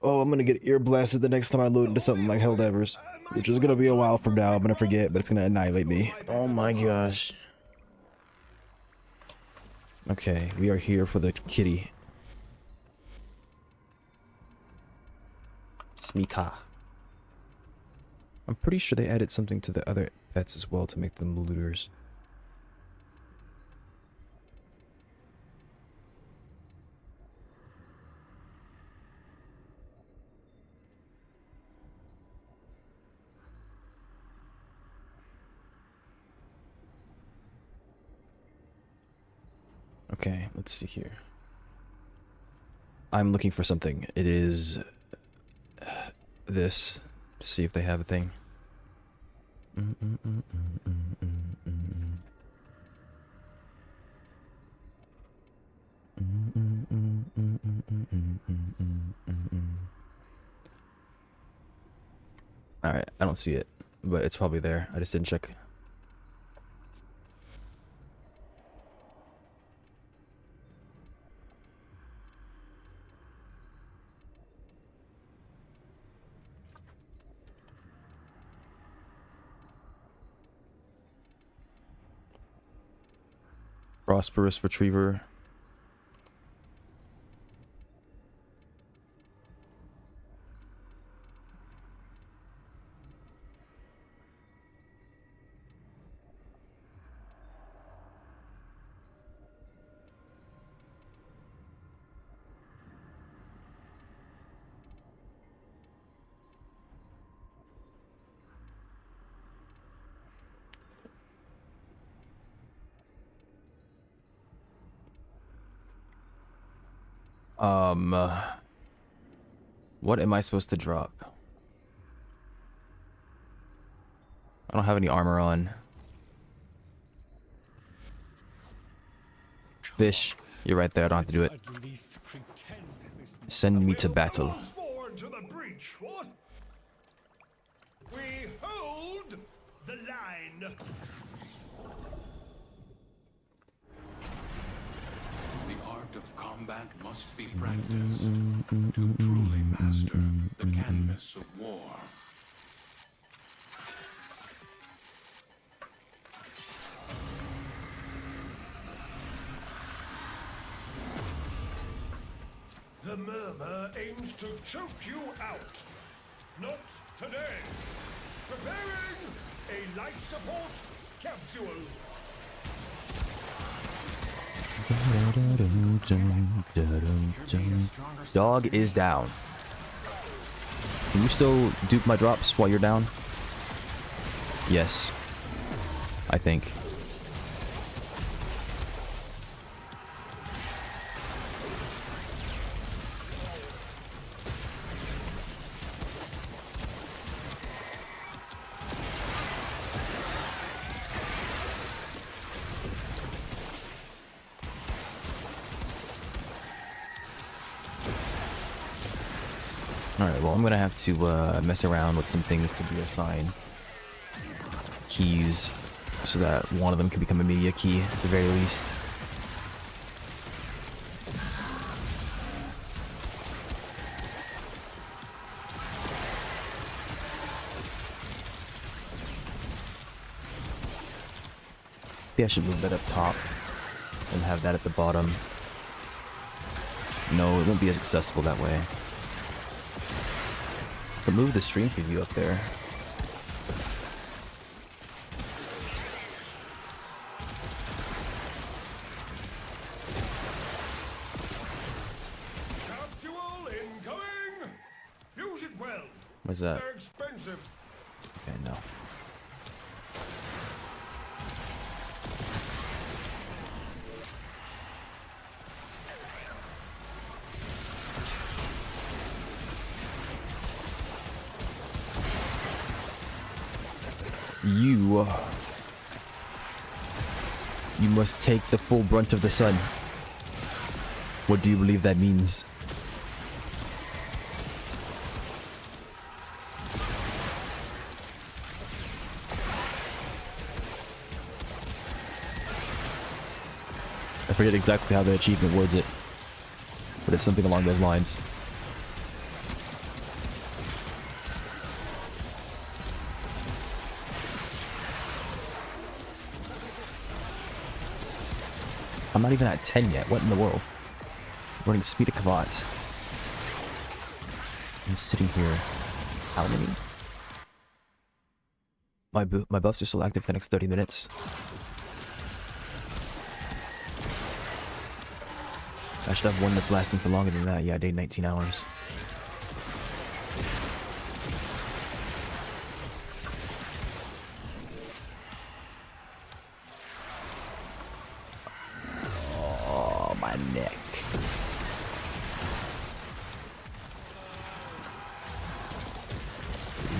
Oh, I'm gonna get ear blasted the next time I load into something like HELLDIVERS, which is gonna be a while from now. I'm gonna forget, but it's gonna annihilate me. Oh my gosh. Okay, we are here for the kitty. Smita. I'm pretty sure they added something to the other pets as well to make them looters. Okay, let's see here. I'm looking for something. It is this. To see if they have a thing. Alright, I don't see it, but it's probably there. I just didn't check. Prosperous Retriever. What am I supposed to drop? I don't have any armor on. Fish, you're right there. I don't have to do it. Send me to battle. More into the breach, what? We hold the line. The art of combat must be practiced to truly master the canvas of war. The murmur aims to choke you out. Not today. Preparing a life support capsule. Dog is down. Can you still dupe my drops while you're down? Yes. I think. Alright, well, I'm gonna have to mess around with some things to reassign keys so that one of them can become a media key at the very least. Maybe I should move that up top and have that at the bottom. No, it won't be as accessible that way. But move the stream preview up there. Capsule incoming. Use it well. What's that? They're expensive. Okay, no. You must take the full brunt of the sun. What do you believe that means? I forget exactly how the achievement words it, but it's something along those lines. I'm not even at 10 yet. What in the world? Running speed of Kavats. I'm sitting here. How many? My buffs are still active for the next 30 minutes. I should have one that's lasting for longer than that. Yeah, I did 19 hours. Oh, my neck.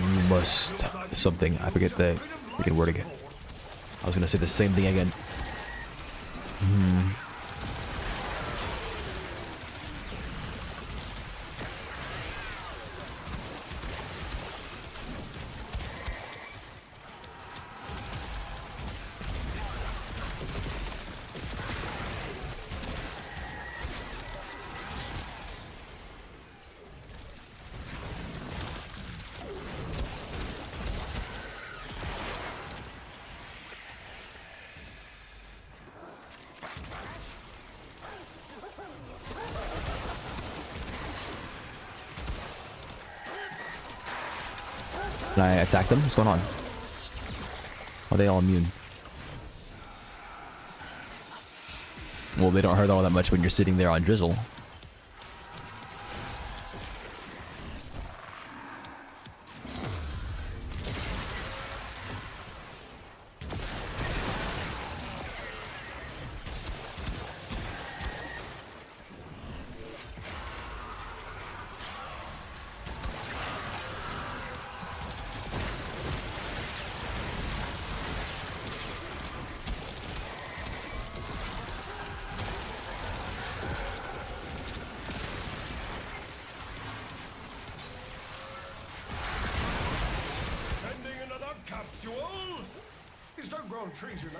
You must... something. I forget the freaking word again. I was gonna say the same thing again. Can I attack them? What's going on? Are they all immune? Well, they don't hurt all that much when you're sitting there on Drizzle. It's no grown trees, you know.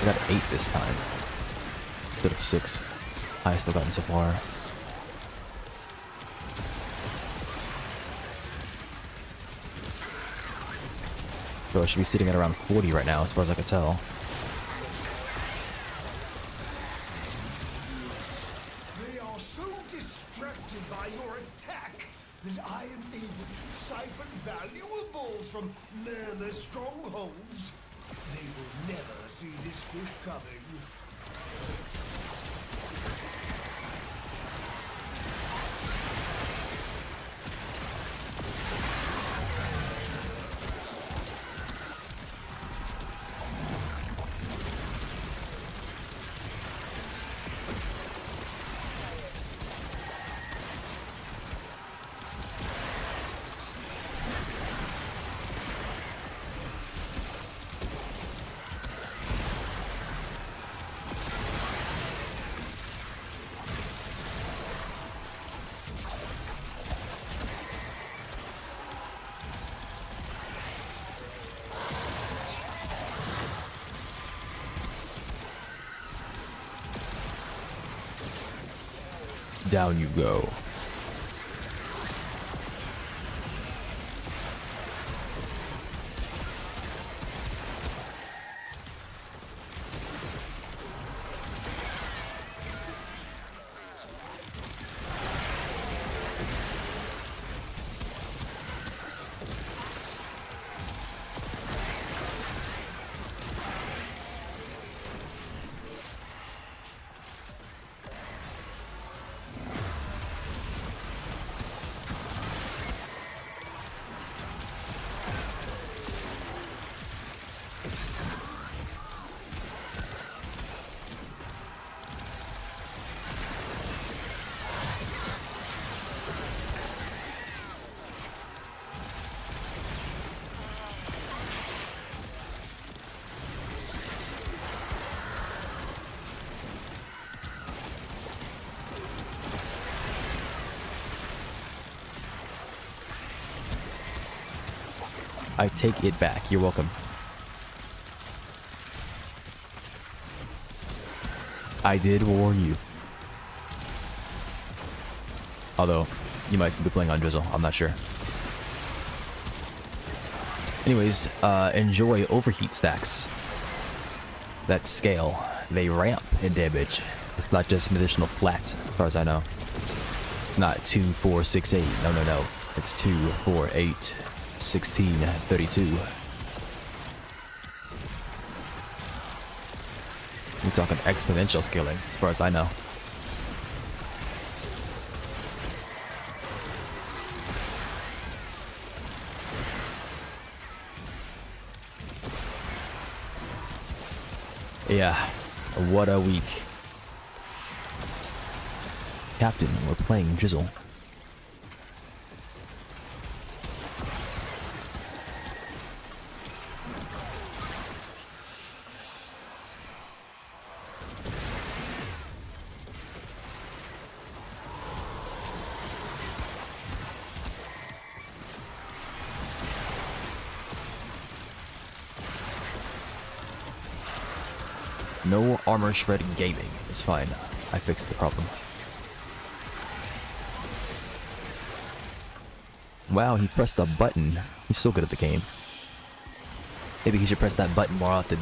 I got 8 this time. Instead of 6. Highest I've gotten so far. So I should be sitting at around 40 right now, as far as I can tell. They are so distracted by your attack that I am able to siphon valuables from their strongholds. They will never see this fish coming. Down you go. I take it back. You're welcome. I did warn you. Although, you might still be playing on Drizzle. I'm not sure. Anyways, enjoy overheat stacks. That scale, they ramp in damage. It's not just an additional flat, as far as I know. It's not 2, 4, 6, 8. No, no, no. It's 2, 4, 8, 16, 32. We're talking exponential scaling, as far as I know. Yeah, what a week. Captain, we're playing Drizzle. No armor shredding gaming. It's fine. I fixed the problem. Wow, he pressed a button. He's so good at the game. Maybe he should press that button more often.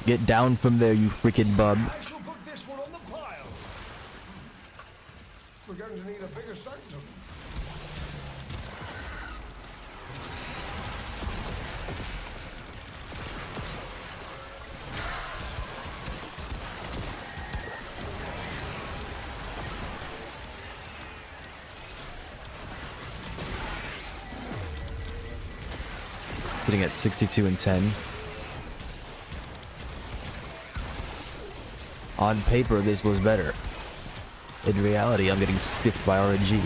Get down from there, you freaking bub. I shall put this one on the pile. We're going to need a bigger sanctum. Sitting at 62 and 10. On paper, this was better. In reality, I'm getting stiffed by RNG.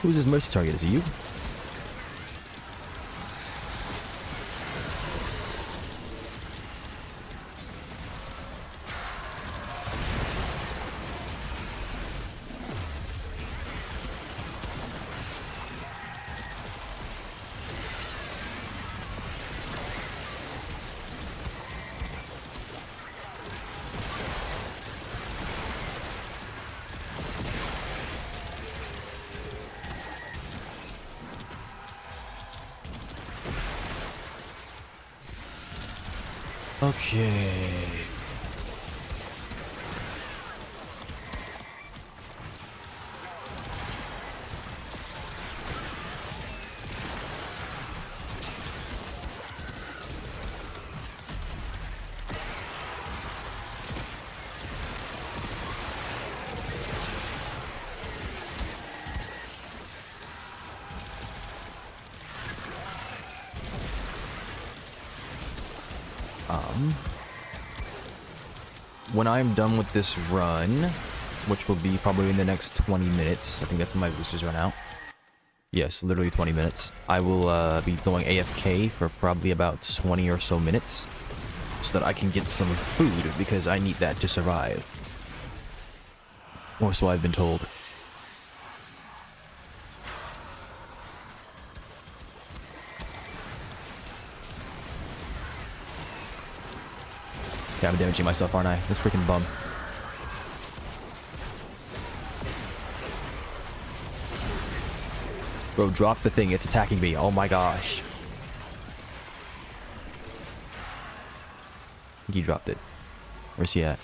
Who's his mercy target? Is it you? Okay. When I'm done with this run, which will be probably in the next 20 minutes, I think that's when my boosters run out. Yes, literally 20 minutes. I will be going AFK for probably about 20 or so minutes, so that I can get some food, because I need that to survive. Or so I've been told. Yeah, I'm damaging myself, aren't I? This freaking bum. Bro, drop the thing. It's attacking me. Oh my gosh. I think he dropped it. Where's he at?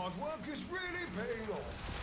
hard work is really paying off.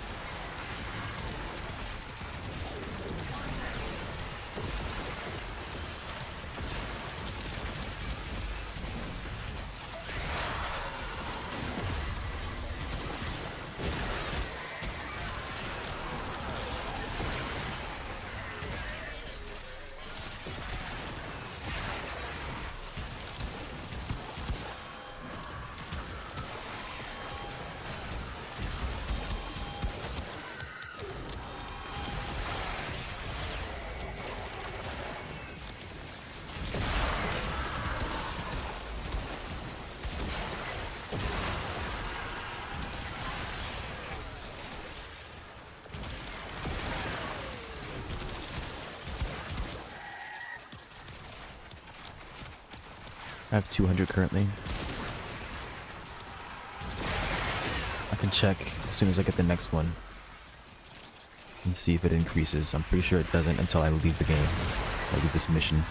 I have 200 currently. I can check as soon as I get the next one and see if it increases. I'm pretty sure it doesn't until I leave the game. I leave this mission.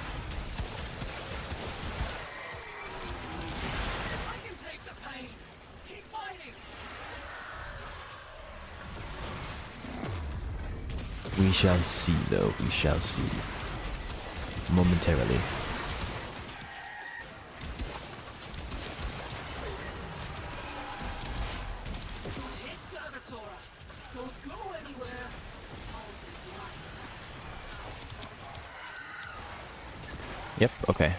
We shall see, though. We shall see. Momentarily. Yep, okay.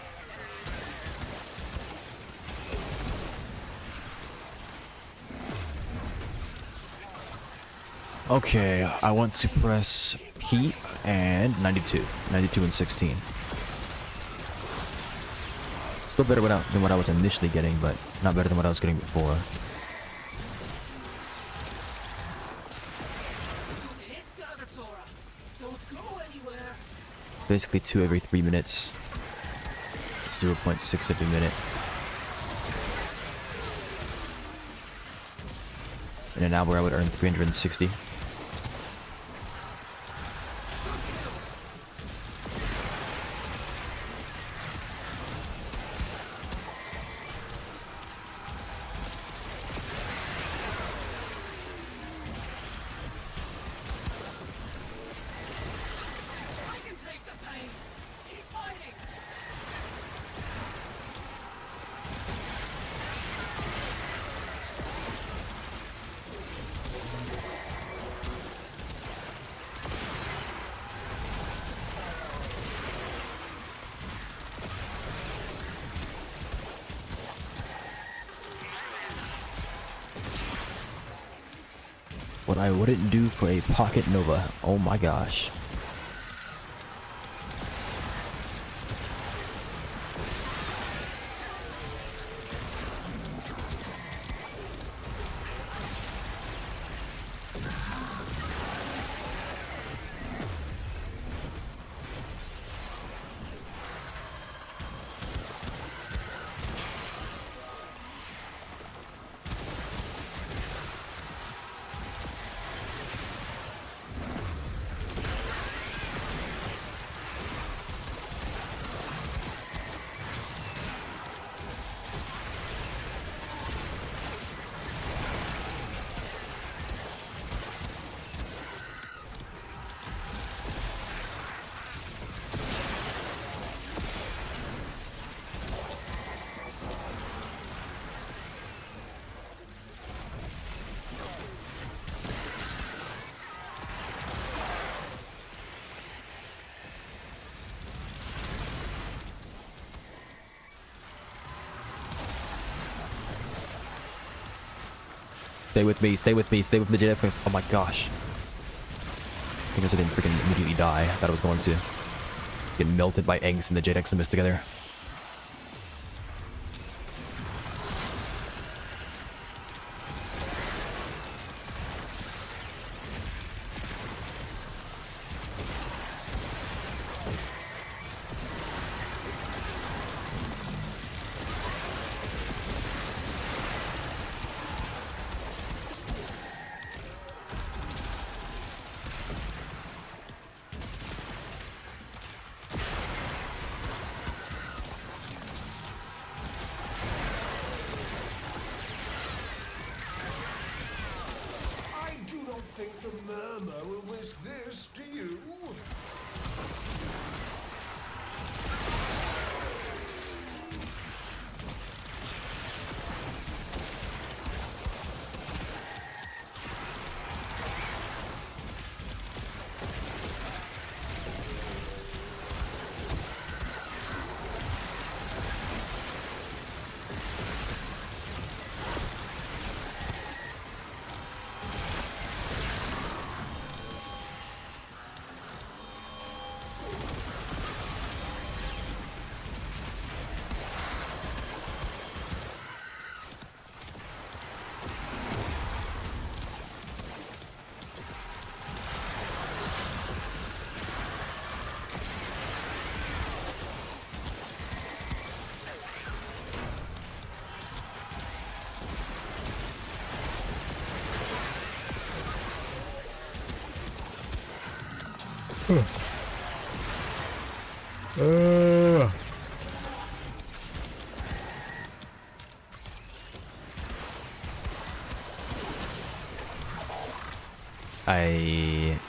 Okay, I want to press P and 92. 92 and 16. Still better than what I was initially getting, but not better than what I was getting before. Basically 2 every 3 minutes. 0.6 every minute. In an hour I would earn 360. What I wouldn't do for a Pocket Nova. Oh my gosh. Stay with me, stay with me, stay with me, JF. Oh my gosh. I guess I didn't freaking immediately die. I thought I was going to get melted by eggs and the Jade Eximus together. murmur will wish this to you.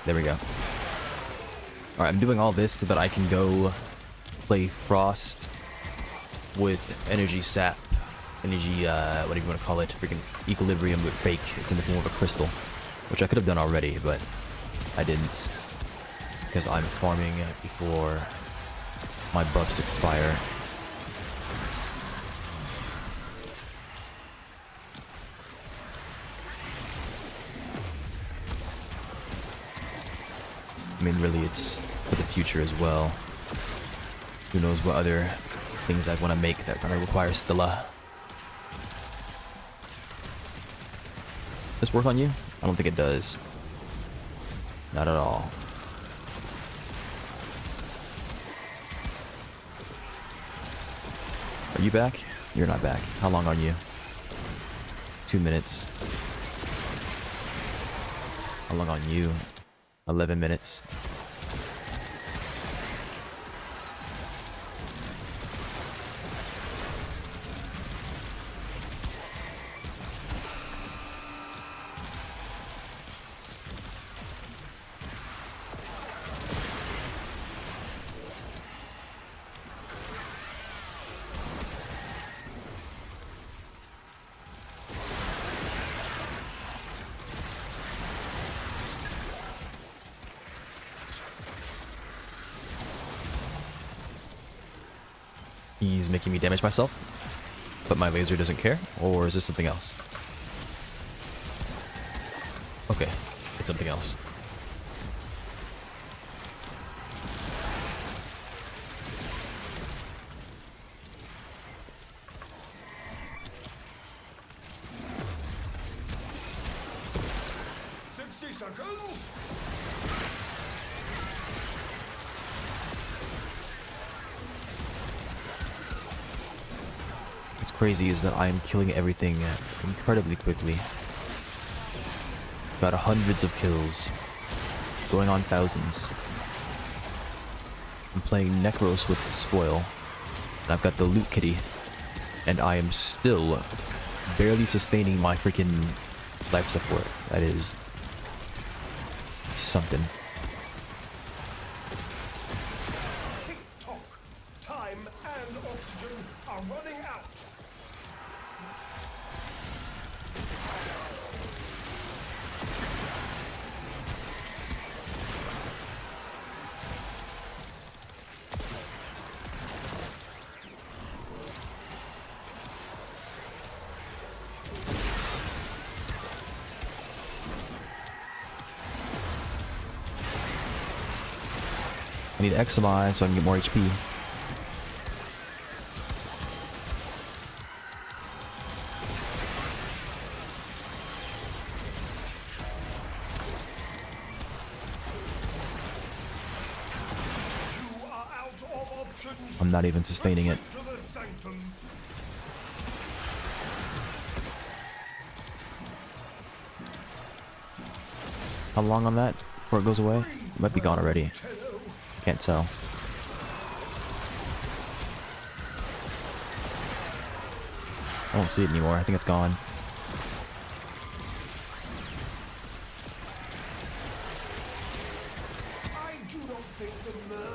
There we go. Alright, I'm doing all this so that I can go play Frost with energy sap. Energy, what do you want to call it? Freaking equilibrium with fake. It's in the form of a crystal. Which I could have done already, but I didn't. Because I'm farming before my buffs expire. I mean, really, it's for the future as well. Who knows what other things I want to make that are gonna require Stella. Does this work on you? I don't think it does. Not at all. Are you back? You're not back. How long are you? 2 minutes. How long on you? 11 minutes. He's making me damage myself, but my laser doesn't care, or is this something else? Okay, it's something else. Crazy is that I am killing everything incredibly quickly. Got hundreds of kills, going on thousands. I'm playing Necros with the spoil, and I've got the loot kitty, and I am still barely sustaining my freaking life support. That is something. Tick-tock. Time and oxygen are running out. I need XMI so I can get more HP. I'm not even sustaining it. How long on that before it goes away? It might be gone already. Can't tell. I don't see it anymore. I think it's gone.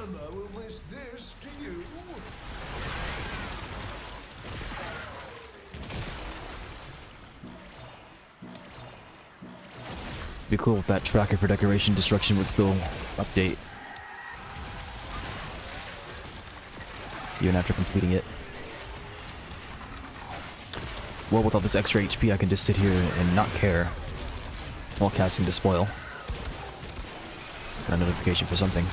murmur will miss this to you. Be cool if that tracker for decoration destruction would still update even after completing it. Well, with all this extra HP, I can just sit here and not care while casting Despoil. Got a notification for something.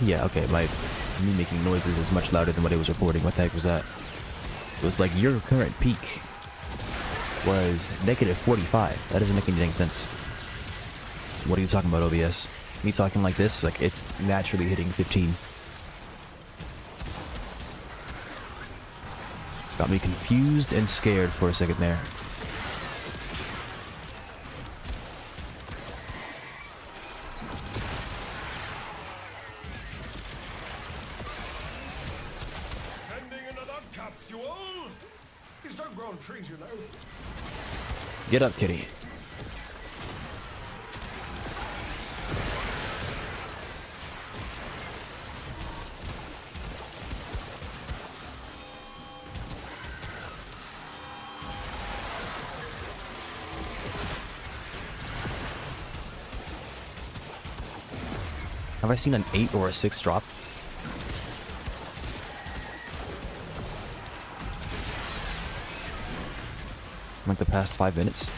Yeah, okay, me making noises is much louder than what it was reporting. What the heck was that? It was like, your current peak was negative 45. That doesn't make any dang sense. What are you talking about, OBS? Me talking like this? Like, it's naturally hitting 15. Got me confused and scared for a second there. Get up, kitty. Have I seen an 8 or a 6 drop? Like the past 5 minutes?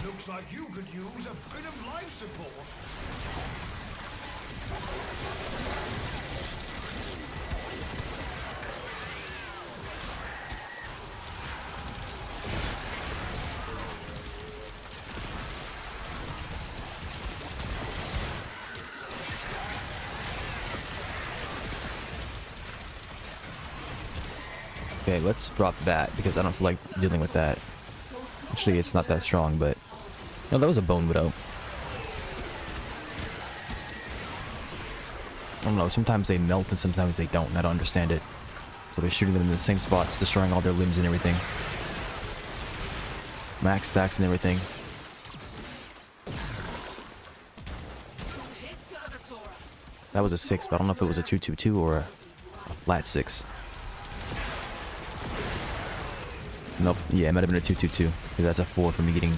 Looks like you could use a bit of life support. Okay, let's drop that because I don't like dealing with that. Actually, it's not that strong, but no, that was a Bone Widow. I don't know, sometimes they melt and sometimes they don't, and I don't understand it. So they're shooting them in the same spots, destroying all their limbs and everything. Max stacks and everything. That was a 6, but I don't know if it was a 222 or a flat 6. Nope, yeah, it might have been a 222. Because that's a 4 for me getting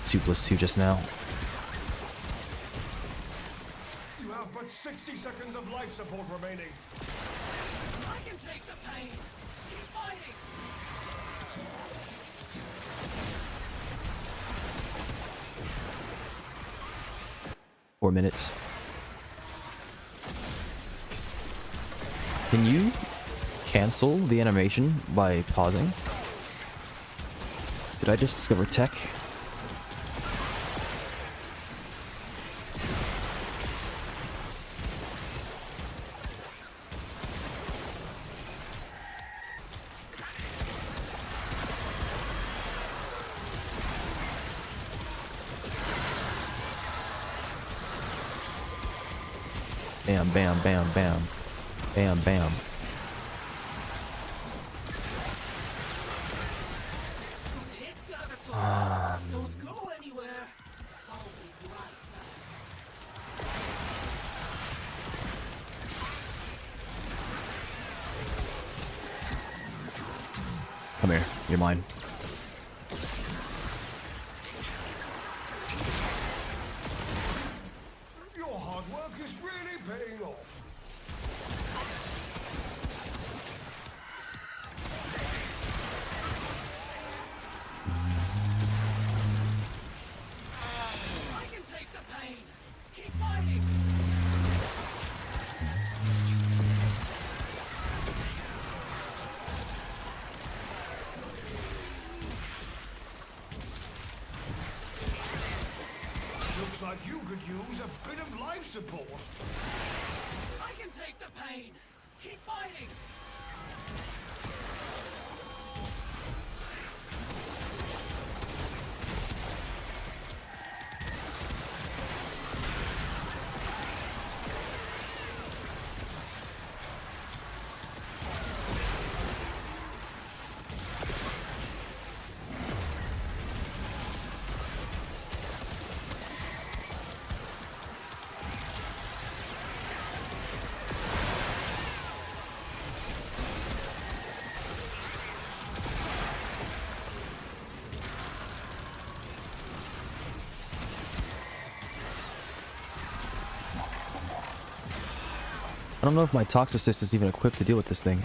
2+2 just now. You have but 60 seconds of life support remaining. I can take the pain. Keep fighting. 4 minutes. Can you cancel the animation by pausing? Did I just discover tech? Bam, bam, bam, bam. Bam, bam. Don't go anywhere. I'll be right Come here, you're mine. like you could use a bit of life support. I can take the pain. Keep fighting. I don't know if my Toxicist is even equipped to deal with this thing.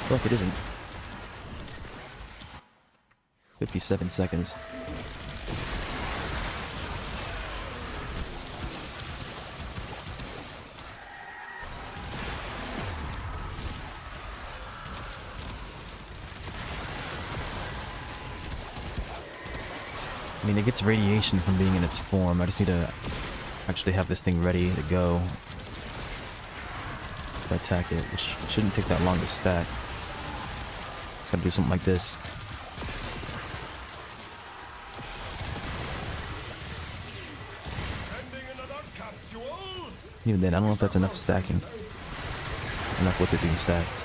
Well, if it isn't. 57 seconds. I mean, it gets radiation from being in its form. I just need to actually have this thing ready to go. If I attack it, which shouldn't take that long to stack. It's gonna do something like this. Even then, I don't know if that's enough stacking. Enough with it being stacked.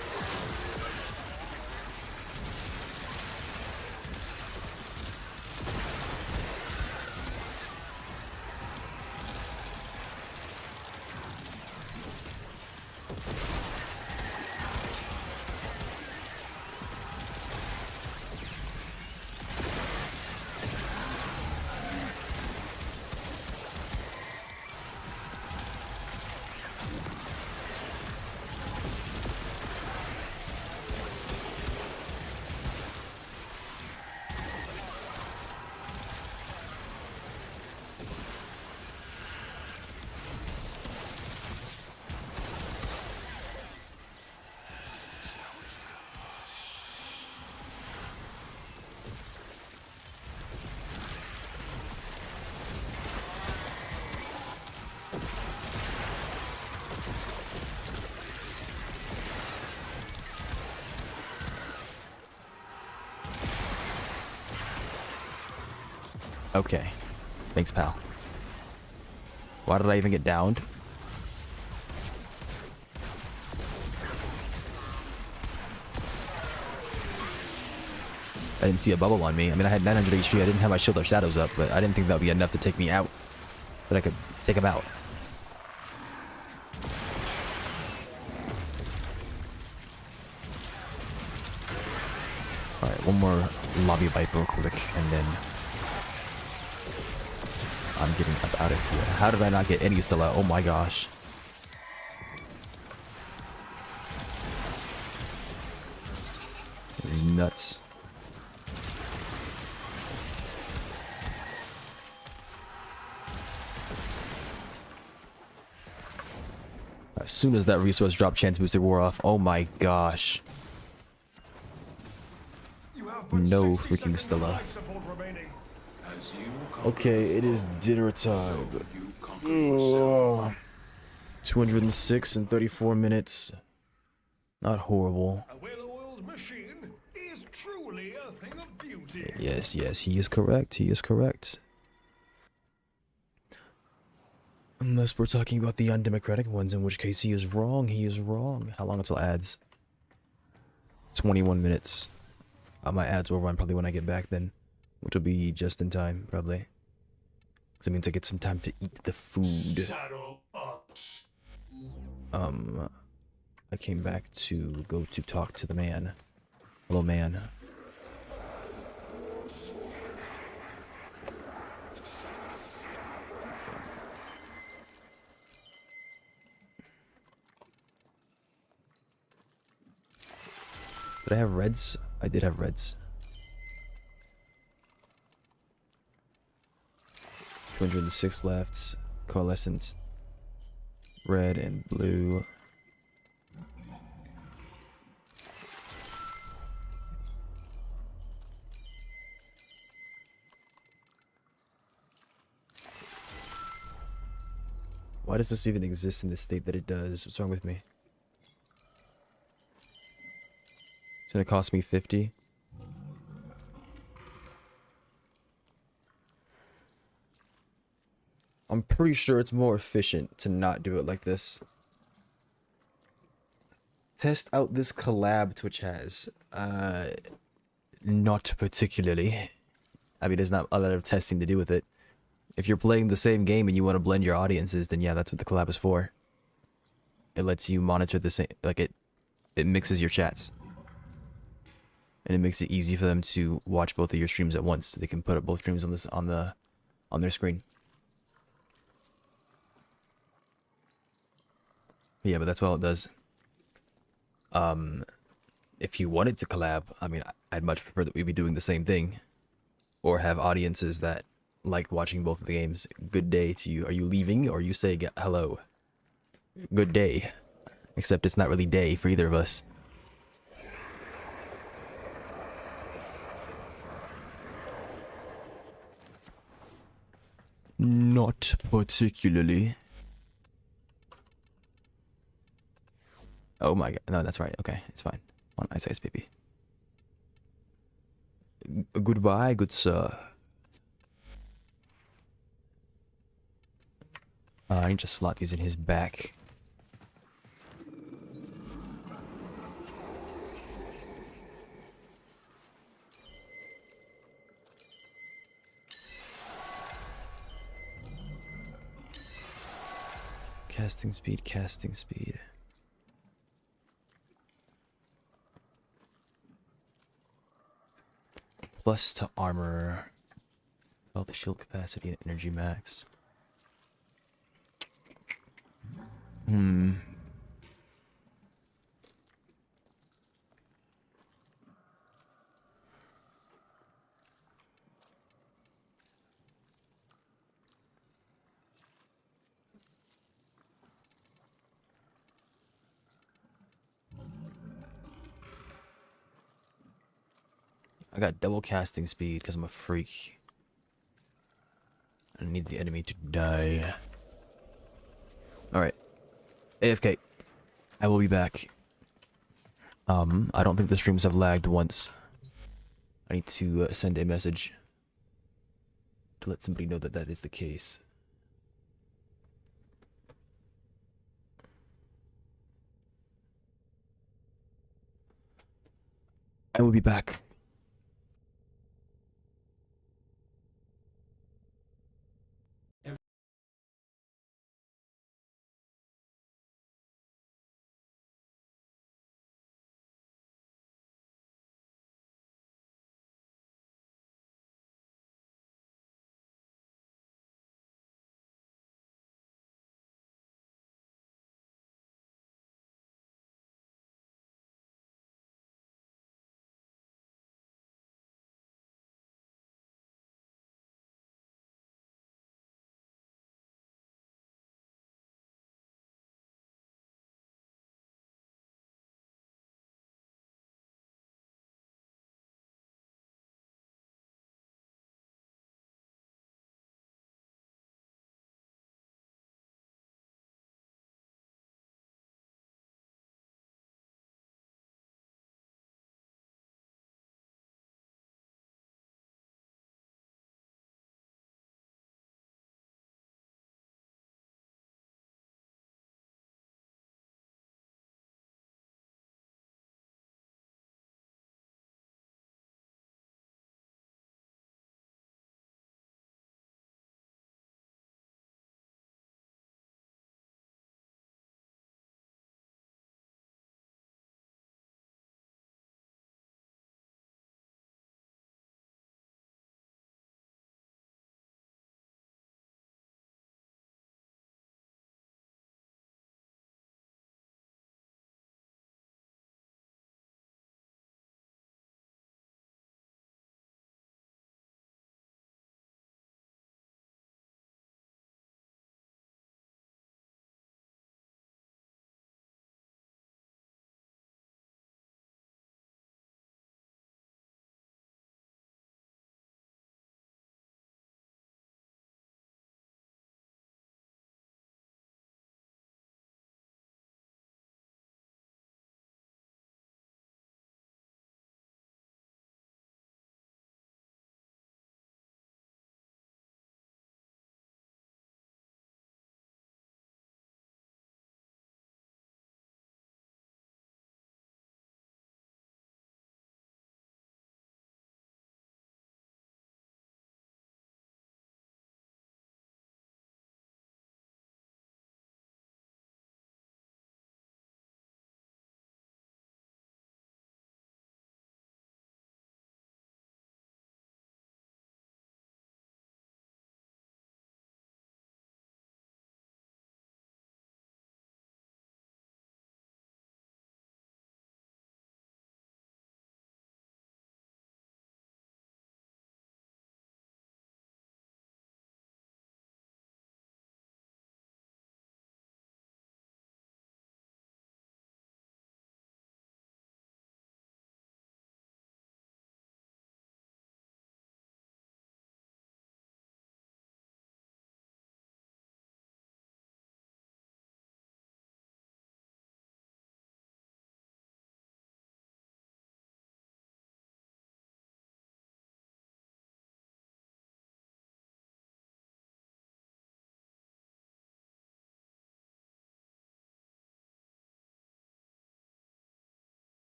Okay. Thanks, pal. Why did I even get downed? I didn't see a bubble on me. I mean, I had 900 HP. I didn't have my Shield of Shadows up, but I didn't think that would be enough to take me out. That I could take him out. Alright, one more lobby wipe real quick, and then I'm getting up out of here. How did I not get any still out? Oh my gosh. Nuts. As soon as that resource drop chance booster wore off, oh my gosh. No freaking Stella. Okay, it is dinner time. 206 and 34 minutes. Not horrible. A well-oiled machine is truly a thing of beauty. Yes, yes, he is correct. He is correct. Unless we're talking about the undemocratic ones, in which case he is wrong. He is wrong. How long until ads? 21 minutes. My ads will run probably when I get back then, which will be just in time, probably. Because it means I get some time to eat the food. I came back to go to talk to the man. Hello, man. Did I have reds? I did have reds. 206 left. Coalescent. Red and blue. Why does this even exist in the state that it does? What's wrong with me? It's gonna cost me 50. I'm pretty sure it's more efficient to not do it like this. Test out this collab Twitch has. Not particularly. I mean, there's not a lot of testing to do with it. If you're playing the same game and you want to blend your audiences, then yeah, that's what the collab is for. It lets you monitor the same, like it mixes your chats. And it makes it easy for them to watch both of your streams at once. They can put up both streams on their screen. Yeah, but that's all it does. If you wanted to collab, I mean, I'd much prefer that we be doing the same thing. Or have audiences that like watching both of the games. Good day to you. Are you leaving or you say hello? Good day. Except it's not really day for either of us. Not particularly. Oh my god. No, that's right. Okay, it's fine. On ice ice baby. Goodbye, good sir. I need to slot these in his back. Casting speed, casting speed. Plus to armor. Health, shield capacity, and energy max. I got double casting speed because I'm a freak. I need the enemy to die. Alright. AFK. I will be back. I don't think the streams have lagged once. I need to send a message to let somebody know that that is the case. I will be back.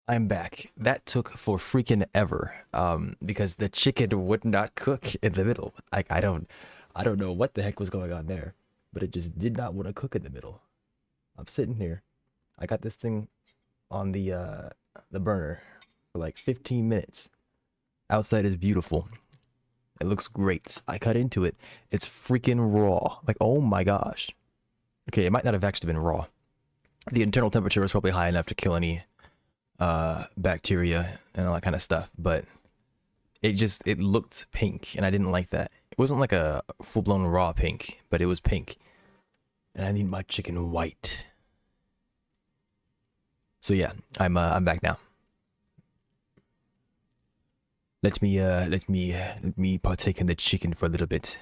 I'm back. That took for freaking ever. Because the chicken would not cook in the middle. Like I don't know what the heck was going on there, but it just did not want to cook in the middle. I'm sitting here. I got this thing on the burner for like 15 minutes. Outside is beautiful. It looks great. I cut into it. It's freaking raw. Like, oh my gosh. Okay, it might not have actually been raw. The internal temperature was probably high enough to kill any bacteria and all that kind of stuff, but it looked pink, and I didn't like that. It wasn't like a full-blown raw pink, but it was pink. And I need my chicken white. So yeah, I'm back now. Let me partake in the chicken for a little bit.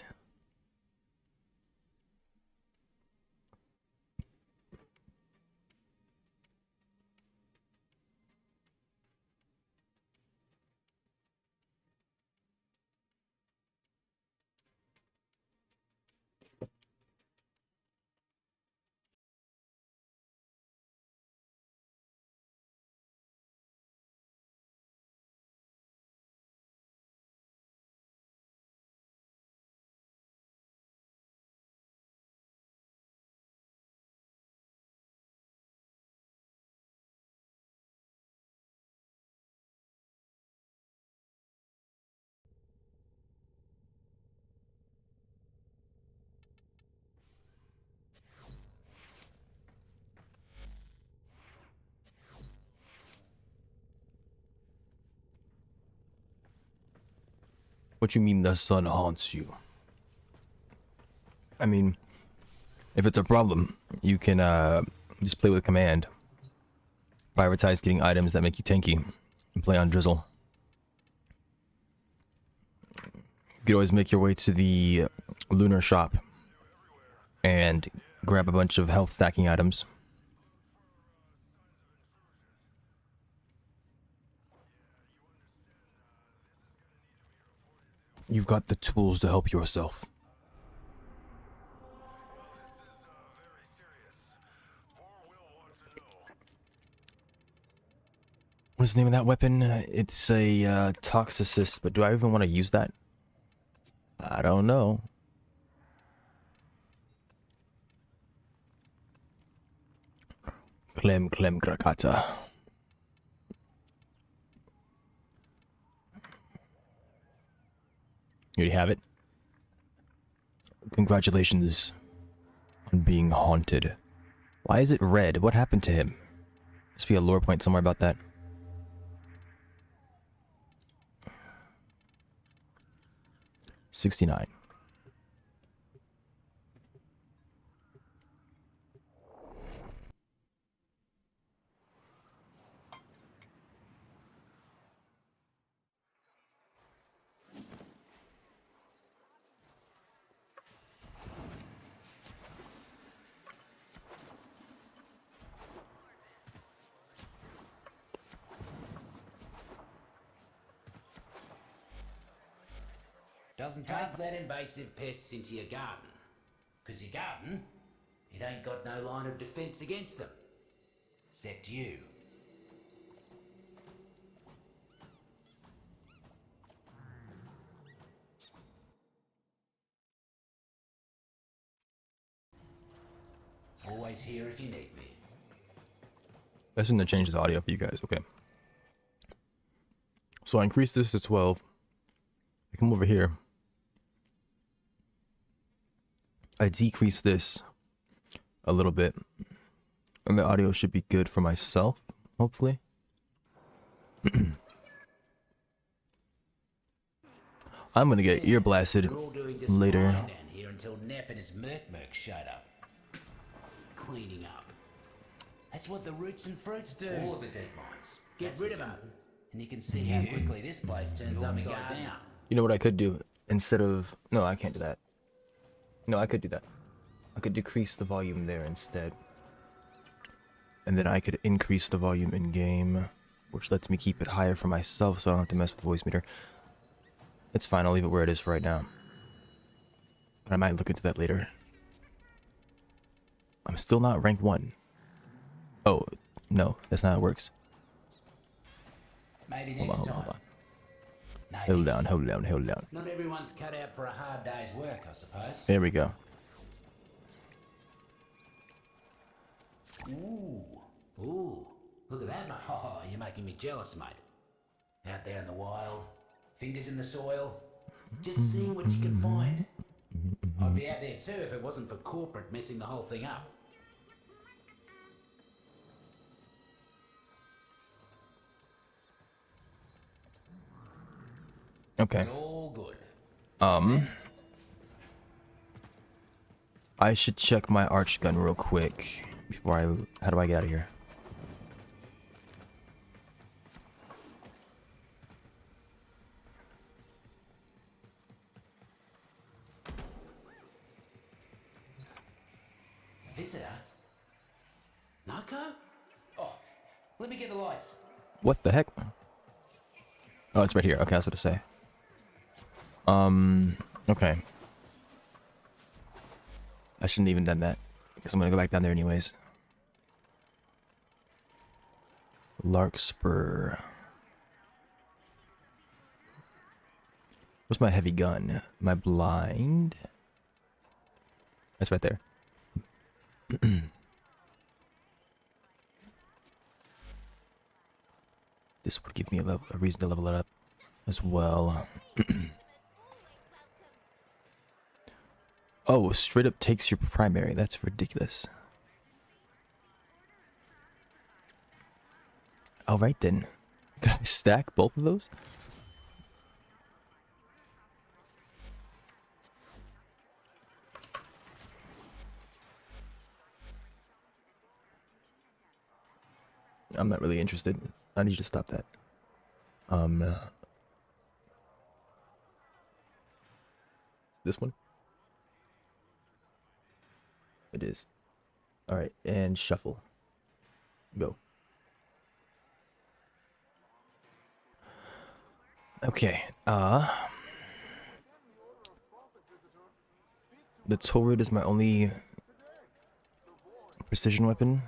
What you mean the sun haunts you? I mean, if it's a problem, you can just play with command. Prioritize getting items that make you tanky and play on drizzle. You could always make your way to the lunar shop and grab a bunch of health stacking items. You've got the tools to help yourself. What's the name of that weapon? It's a toxicist, but do I even want to use that? I don't know. Clem Krakata. You already have it? Congratulations on being haunted. Why is it red? What happened to him? Must be a lore point somewhere about that. 69. Doesn't take that invasive pests into your garden. 'Cause your garden, it ain't got no line of defence against them. Except you. Always here if you need me. I shouldn't have changed the audio for you guys. Okay. So I increase this to 12. I come over here. I decrease this a little bit. And the audio should be good for myself, hopefully. I'm gonna get ear blasted later. Down here until Neff and his Merc showed up. Cleaning up. That's what the roots and fruits do. All of the dead mines. Get rid of them. And you can see how quickly this place turns upside down. You know what I could do? Instead of... No, I can't do that. No, I could do that. I could decrease the volume there instead. And then I could increase the volume in game, which lets me keep it higher for myself so I don't have to mess with the voice meter. It's fine, I'll leave it where it is for right now. But I might look into that later. I'm still not rank 1. Oh, no, that's not how it works. Maybe Hold next on, time. hold on. No, Hold down, hold down, hold down. not everyone's cut out for a hard day's work, I suppose. There we go. Ooh, look at that, mate. Oh, you're making me jealous, mate. Out there in the wild, fingers in the soil, just seeing what you can find. I'd be out there too if it wasn't for corporate messing the whole thing up. Okay. It's all good. I should check my arch gun real quick before I. How do I get out of here? Visitor? Nokko? Oh, let me get the lights. What the heck? Oh, it's right here. Okay, I was about to say. Okay. I shouldn't even done that because I'm gonna go back down there anyways. Larkspur. Where's my heavy gun? Am I blind? That's right there. This would give me a reason to level it up as well. Oh, straight up takes your primary. That's ridiculous. Alright then. Can I stack both of those? I'm not really interested. I need you to stop that. This one? It is. Alright, and shuffle. Go. Okay, the turret is my only precision weapon.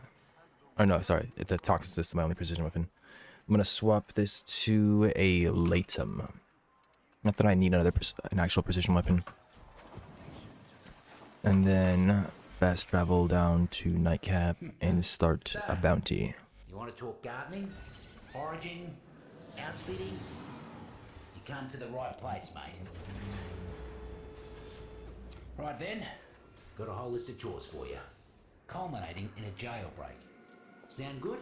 Oh no, sorry, the toxicist is my only precision weapon. I'm gonna swap this to a latum. Not that I need an actual precision weapon. And then fast travel down to Nightcap and start a bounty. You want to talk gardening, foraging, outfitting? You come to the right place, mate. Right then, got a whole list of chores for you, culminating in a jailbreak. Sound good?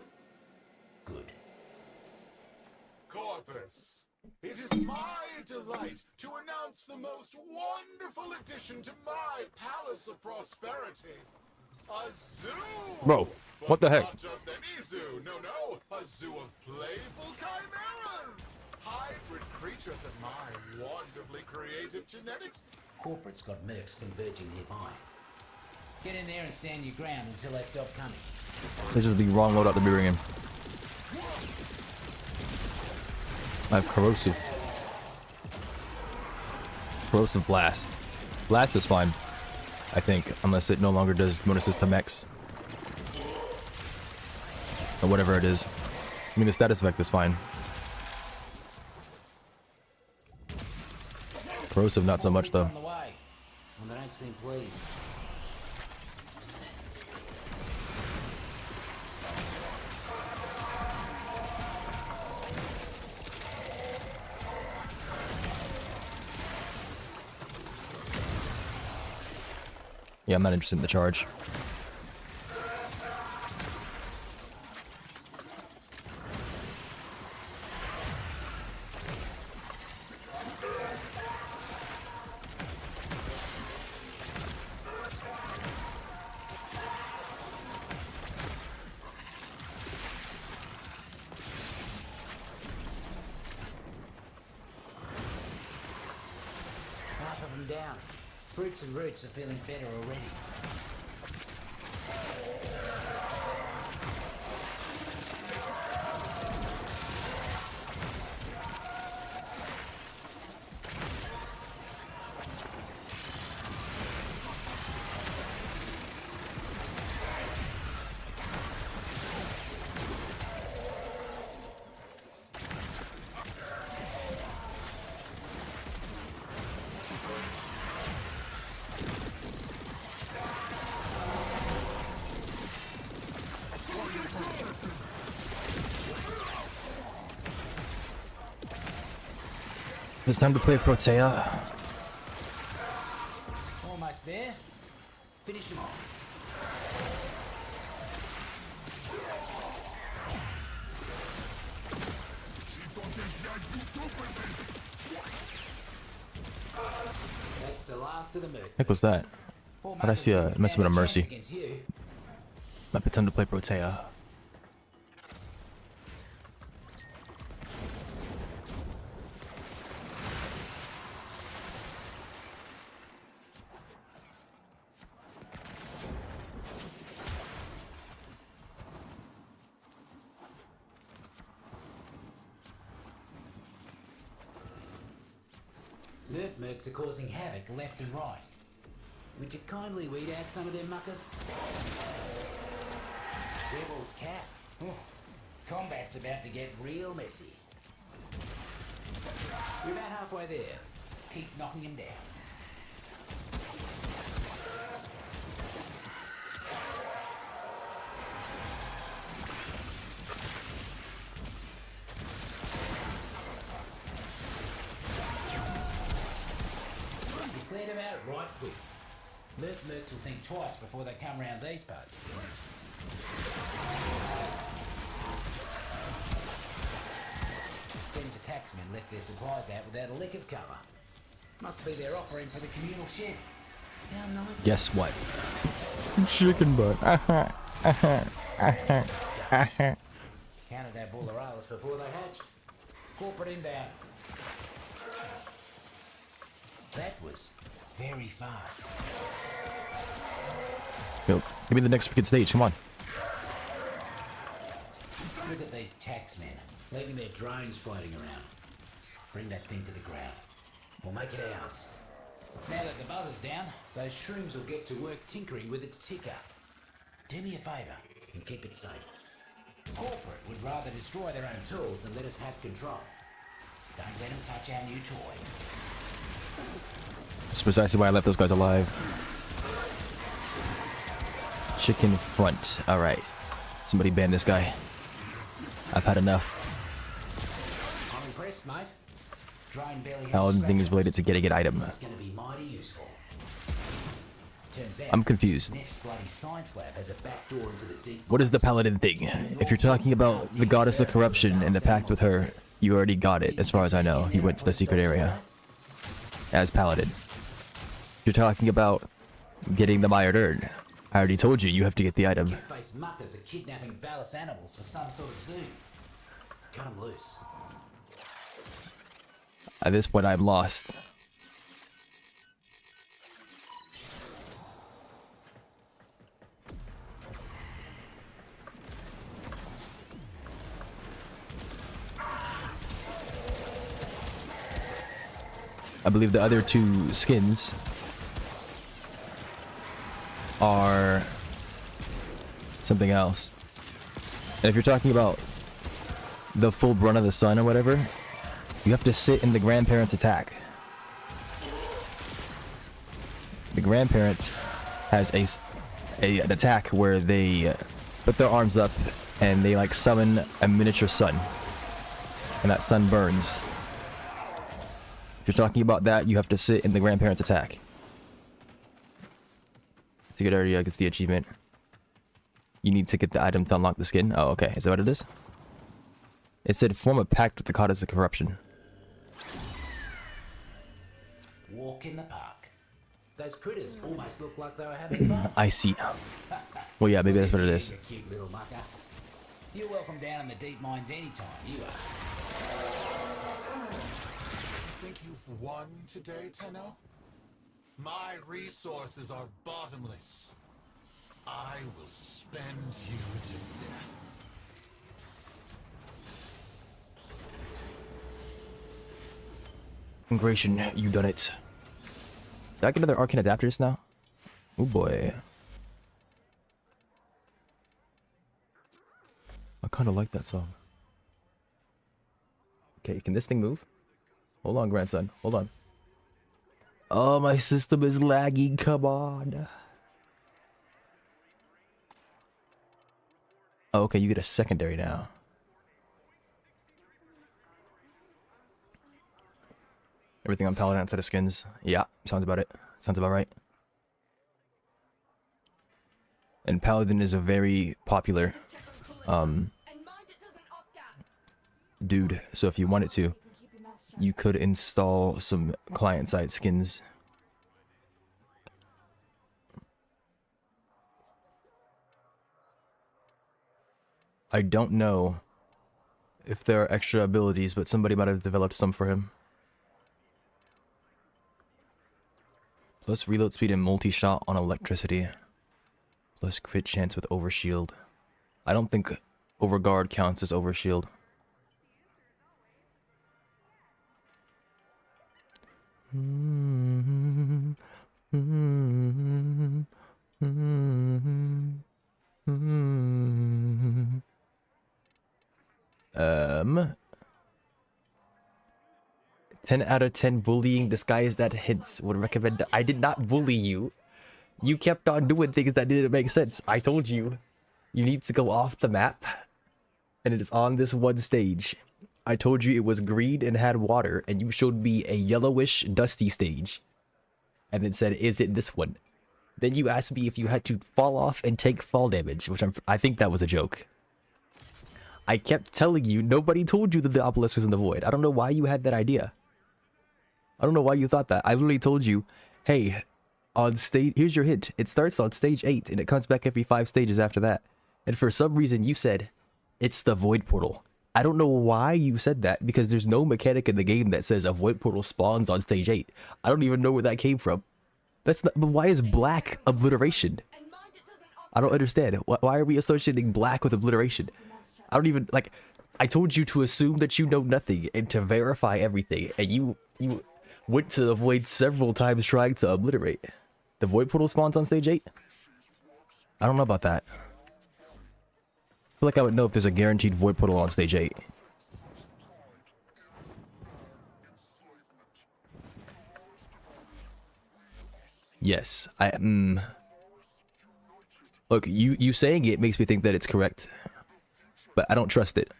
Good. Corpus, it is my delight to announce the most wonderful addition to my Palace of Prosperity. A zoo! Bro, what the heck? Not just any zoo, no, a zoo of playful chimeras! Hybrid creatures that my wonderfully creative genetics... Corporate's got mercs converging nearby. Get in there and stand your ground until they stop coming. This is the wrong loadout to be bringing. I have corrosive. Corrosive blast. Blast is fine, I think, unless it no longer does bonuses to mechs. Or whatever it is. I mean, the status effect is fine. Corrosive, not so much though. On the way, and they don't seem pleased. Yeah, I'm not interested in the charge. Half of them down. Fruits and roots are feeling better already. It's time to play Protea. Almost there. Finish him off. That's the last of the merc. Heck was that? How'd I see a? It must have been a mercy. Against you. Might be time to play Protea. Mercs are causing havoc left and right. Would you kindly weed out some of them muckers? Devil's cap. Oh, combat's about to get real messy. We're about halfway there. Keep knocking him down. Cleared him out right quick. Mercs will think twice before they come round these parts. Seems the taxmen left their supplies out without a lick of cover. Must be their offering for the communal shed. How nice. Guess what? Chicken butt. Counted our bulleralas before they hatched. Corporate inbound. That was very fast. Yo, give me the next freaking stage. Come on. Look at these taxmen, leaving their drones floating around. Bring that thing to the ground. We'll make it ours. Now that the buzzer's down, those shrooms will get to work tinkering with its ticker. Do me a favour and keep it safe. Corporate would rather destroy their own tools than let us have control. Don't let them touch our new toy. That's precisely why I left those guys alive. Chicken front. Alright. Somebody ban this guy. I've had enough. I'm impressed, mate. Drone belly How everything is related to getting an item. This is going to be mighty useful. Turns out, I'm confused. Neff's bloody science lab has a back door into the deep. What is the paladin thing? If you're talking about the goddess of corruption and the pact with her, you already got it, as far as I know. He went to the secret area. As paladin. If you're talking about getting the mired urn, I already told you, you have to get the item. Face muckers are kidnapping vallus animals for some sort of zoo. Cut them loose. At this point, I'm lost. I believe the other two skins are something else. And if you're talking about the full brunt of the sun or whatever, you have to sit in the grandparent's attack. The grandparent has an attack where they put their arms up and they like summon a miniature sun, and that sun burns. If you're talking about that, you have to sit in the grandparent's attack. To get area gets the achievement. You need to get the item to unlock the skin. Oh, okay. Is that what it is? It said form a pact with the goddess of corruption. Walk in the park. Those critters almost look like they were having fun. I see. Well, yeah, maybe that's what it is. You cute little mucker. You're welcome down in the deep mines anytime, you are. Think you've won today, Tenno? My resources are bottomless. I will spend you to death. Ingration, you done it. Did I get another arcane adapters now? Oh boy. I kind of like that song. Okay, can this thing move? Hold on, grandson. Hold on. Oh, my system is lagging. Come on. Oh, okay, you get a secondary now. Everything on Paladin outside of skins. Yeah, sounds about it. Sounds about right. And Paladin is a very popular dude. So if you wanted to, you could install some client-side skins. I don't know if there are extra abilities, but somebody might have developed some for him. Plus reload speed and multi-shot on electricity. Plus crit chance with overshield. I don't think overguard counts as overshield. Um, 10 out of 10 bullying disguised as hints would recommend. I did not bully you. You kept on doing things that didn't make sense. I told you, you need to go off the map, and it is on this one stage. I told you it was green and had water, and you showed me a yellowish, dusty stage, and then said, "Is it this one?" Then you asked me if you had to fall off and take fall damage, which I think that was a joke. I kept telling you, nobody told you that the obelisk was in the void. I don't know why you had that idea. I don't know why you thought that. I literally told you, hey, on stage, here's your hint. It starts on stage 8 and it comes back every 5 stages after that. And for some reason you said, it's the void portal. I don't know why you said that, because there's no mechanic in the game that says a void portal spawns on stage 8. I don't even know where that came from. That's not, but why is black obliteration? I don't understand. Why are we associating black with obliteration? I don't even, like, I told you to assume that you know nothing and to verify everything, and you went to the void several times trying to obliterate. The void portal spawns on stage 8? I don't know about that. I feel like I would know if there's a guaranteed void portal on stage 8. Yes, Look, you saying it makes me think that it's correct, but I don't trust it.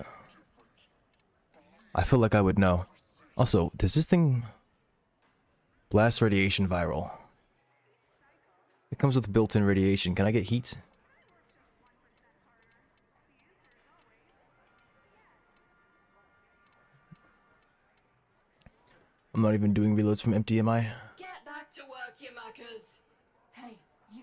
I feel like I would know. Also, does this thing blast radiation viral? It comes with built-in radiation. Can I get heat? I'm not even doing reloads from empty, am I? Get back to work, you muckers. Hey, you.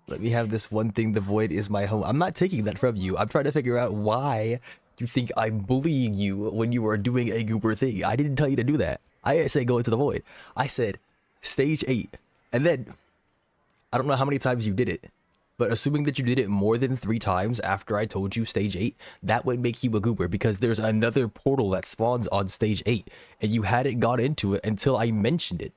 Let me have this one thing. The void is my home. I'm not taking that from you. I'm trying to figure out why you think I'm bullying you when you are doing a goober thing. I didn't tell you to do that. I didn't say go into the void. I said stage 8. And then, I don't know how many times you did it, but assuming that you did it more than 3 times after I told you stage 8, that would make you a goober, because there's another portal that spawns on stage 8, and you hadn't gone into it until I mentioned it.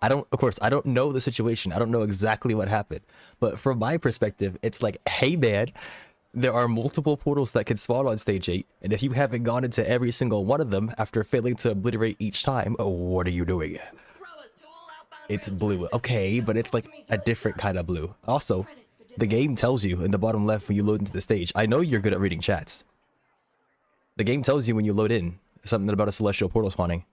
Of course, I don't know the situation. I don't know exactly what happened. But from my perspective, it's like, hey man, there are multiple portals that can spawn on stage 8. And if you haven't gone into every single one of them after failing to obliterate each time, what are you doing? It's blue. Okay, but it's like a different kind of blue. Also, the game tells you in the bottom left when you load into the stage. I know you're good at reading chats. The game tells you when you load in something about a celestial portal spawning.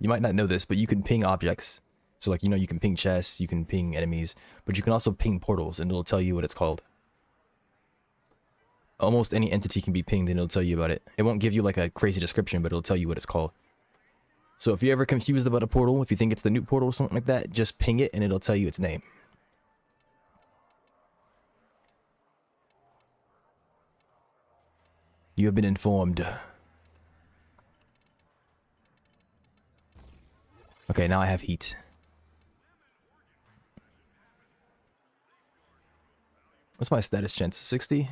You might not know this, but you can ping objects. So like, you know, you can ping chests, you can ping enemies, but you can also ping portals, and it'll tell you what it's called. Almost any entity can be pinged and it'll tell you about it. It won't give you like a crazy description, but it'll tell you what it's called. So if you're ever confused about a portal, if you think it's the new portal or something like that, just ping it and it'll tell you its name. You have been informed. Okay, now I have heat. What's my status chance? 60?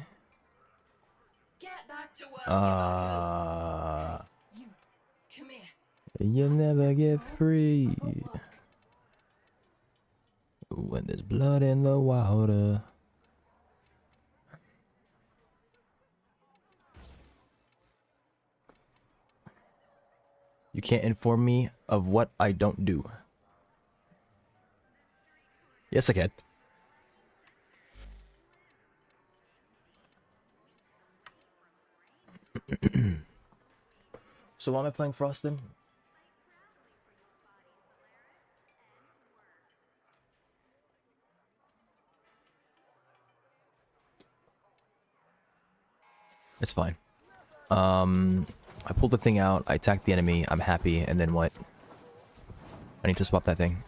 You never get free when there's blood in the water. You can't inform me of what I don't do. Yes, I can. So why am I playing Frost then? It's fine. I pulled the thing out, I attacked the enemy, I'm happy, and then what? I need to swap that thing.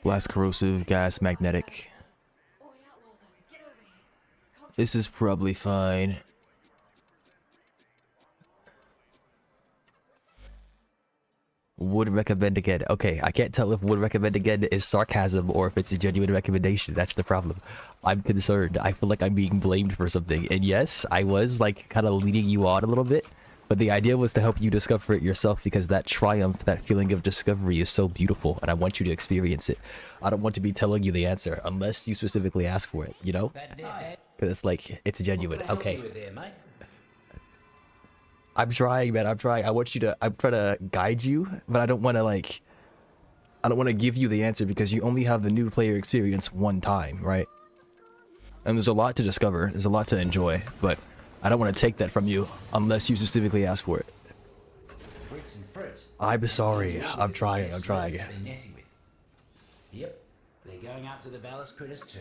Blast, corrosive, gas, magnetic. This is probably fine. Would recommend again. Okay, I can't tell if would recommend again is sarcasm or if it's a genuine recommendation. That's the problem. I'm concerned. I feel like I'm being blamed for something. And yes, I was like kind of leading you on a little bit. But the idea was to help you discover it yourself because that triumph, that feeling of discovery is so beautiful. And I want you to experience it. I don't want to be telling you the answer unless you specifically ask for it, you know? Because it's like, it's genuine. Okay. I'm trying, man. I'm trying. I'm trying to guide you, but I don't want to like, I don't want to give you the answer because you only have the new player experience one time, right? And there's a lot to discover. There's a lot to enjoy, but I don't want to take that from you unless you specifically ask for it. I'm sorry. I'm trying. I'm trying. Yep, they're going after the Valis critters too.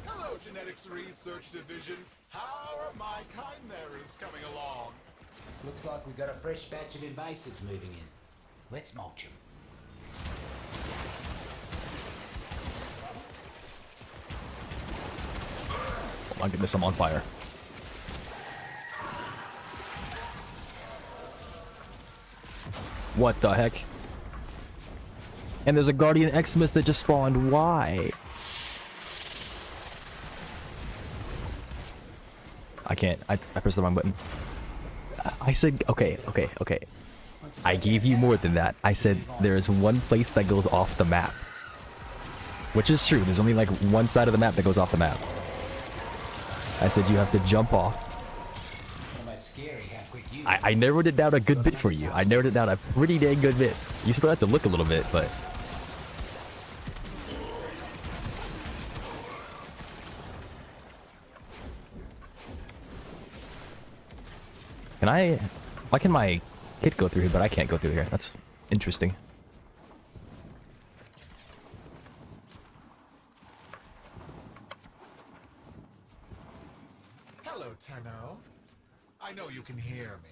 Hello, Genetics Research Division. How are my chimeras coming along? Looks like we've got a fresh batch of invasives moving in. Let's mulch them. Oh my goodness, I'm on fire. What the heck? And there's a Guardian Xmas that just spawned. Why? I can't. I pressed the wrong button. I said, okay. I gave you more than that. I said there is one place that goes off the map. Which is true. There's only like one side of the map that goes off the map. I said you have to jump off. I narrowed it down a good bit for you. I narrowed it down a pretty dang good bit. You still have to look a little bit, but... Can I... Why can my kid go through here, but I can't go through here? That's interesting. Hello, Tenno. I know you can hear me.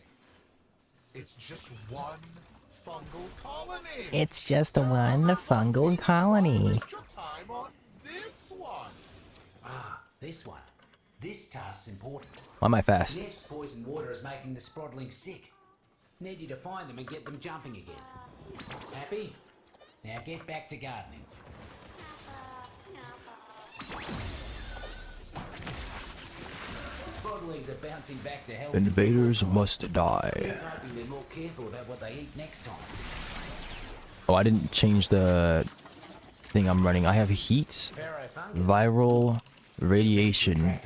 It's just one fungal colony. It's just one fungal colony. Waste your time on this one. Ah, this one. This task's important. Why am I fast? Neff's poison water is making the sprodlings sick. Need you to find them and get them jumping again. Happy? Now get back to gardening. Sprodlings are bouncing back to health. Invaders must die. He's hoping they're more careful about what they eat next time. Oh, I didn't change the thing I'm running. I have heat, viral, radiation.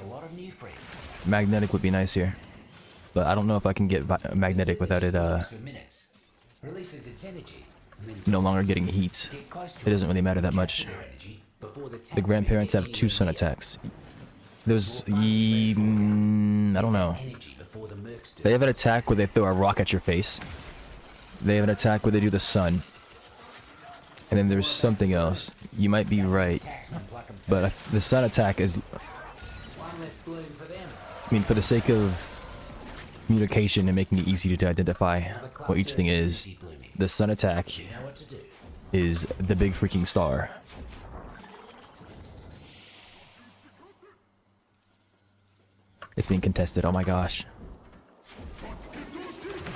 Magnetic would be nice here. But I don't know if I can get magnetic without it no longer getting heat. It doesn't really matter that much. The grandparents have 2 sun attacks. There's... I don't know. They have an attack where they throw a rock at your face. They have an attack where they do the sun. And then there's something else. You might be right. But the sun attack is... I mean, for the sake of communication and making it easy to identify what each thing is, the sun attack is the big freaking star. It's being contested, oh my gosh.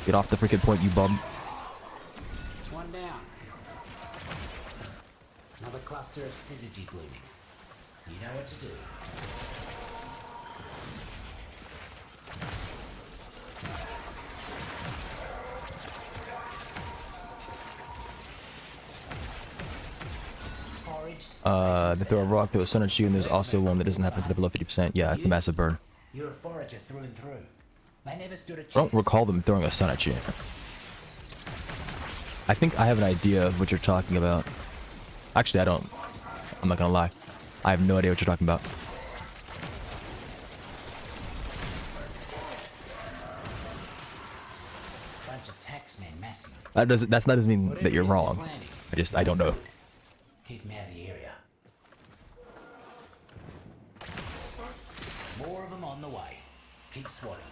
Get off the freaking point, you bum. One down. Another cluster of syzygy blooming. You know what to do. They throw a rock, throw a sun at you, and there's also one that doesn't happen to the below 50%. Yeah, it's a massive burn. You're a forager through and through. They never stood a chance. I don't recall them throwing a sun at you. I think I have an idea of what you're talking about. Actually, I don't. I'm not gonna lie. I have no idea what you're talking about. Bunch of taxmen massing. That's not doesn't mean that you're wrong. I don't know. Keep them out of the area. More of them on the way. Keep swatting.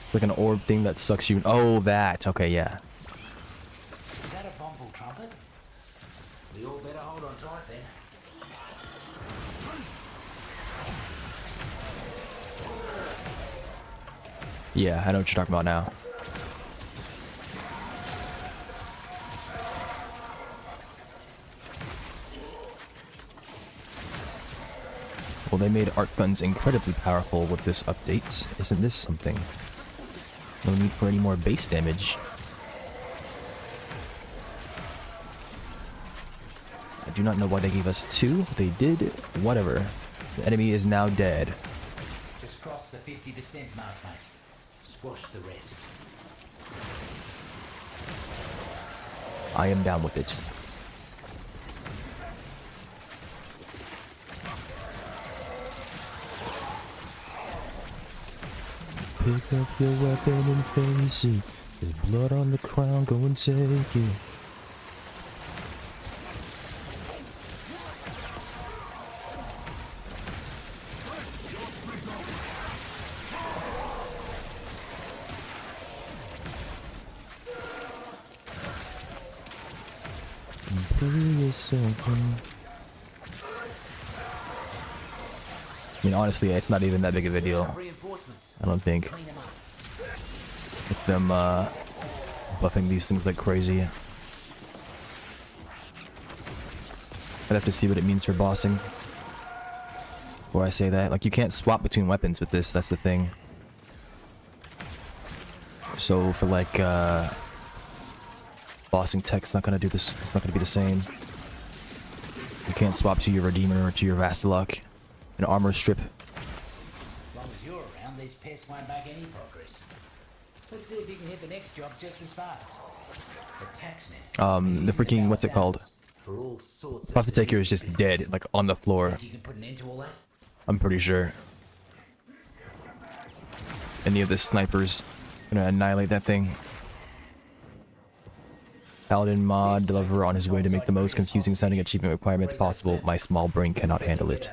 It's like an orb thing that sucks you. Oh, that. Okay, yeah. Is that a bombful trumpet? We all better hold on tight then. Yeah, I know what you're talking about now. Well, they made arc guns incredibly powerful with this update. Isn't this something? No need for any more base damage. I do not know why they gave us 2. They did. Whatever. The enemy is now dead. Just cross the 50% mark, mate. Squash the rest. I am down with it. Pick up your weapon and face it. There's blood on the crown, go and take it. I mean, honestly, it's not even that big of a deal. I don't think. With them buffing these things like crazy. I'd have to see what it means for bossing before I say that. Like, you can't swap between weapons with this, that's the thing. So for like bossing tech, it's not gonna do this. It's not gonna be the same. You can't swap to your Redeemer or to your Vastalok. An armor strip. As long as you're around, these pests won't make any progress. Let's see if you can hit the next job just as fast. The taxman. The freaking, what's it called? For all sorts of Apothecary is just dead, like on the floor. Think you can put an end to all that? I'm pretty sure. Any of the snipers gonna annihilate that thing. Paladin mod deliver on his way to make the most confusing sounding achievement requirements possible. My small brain cannot handle it.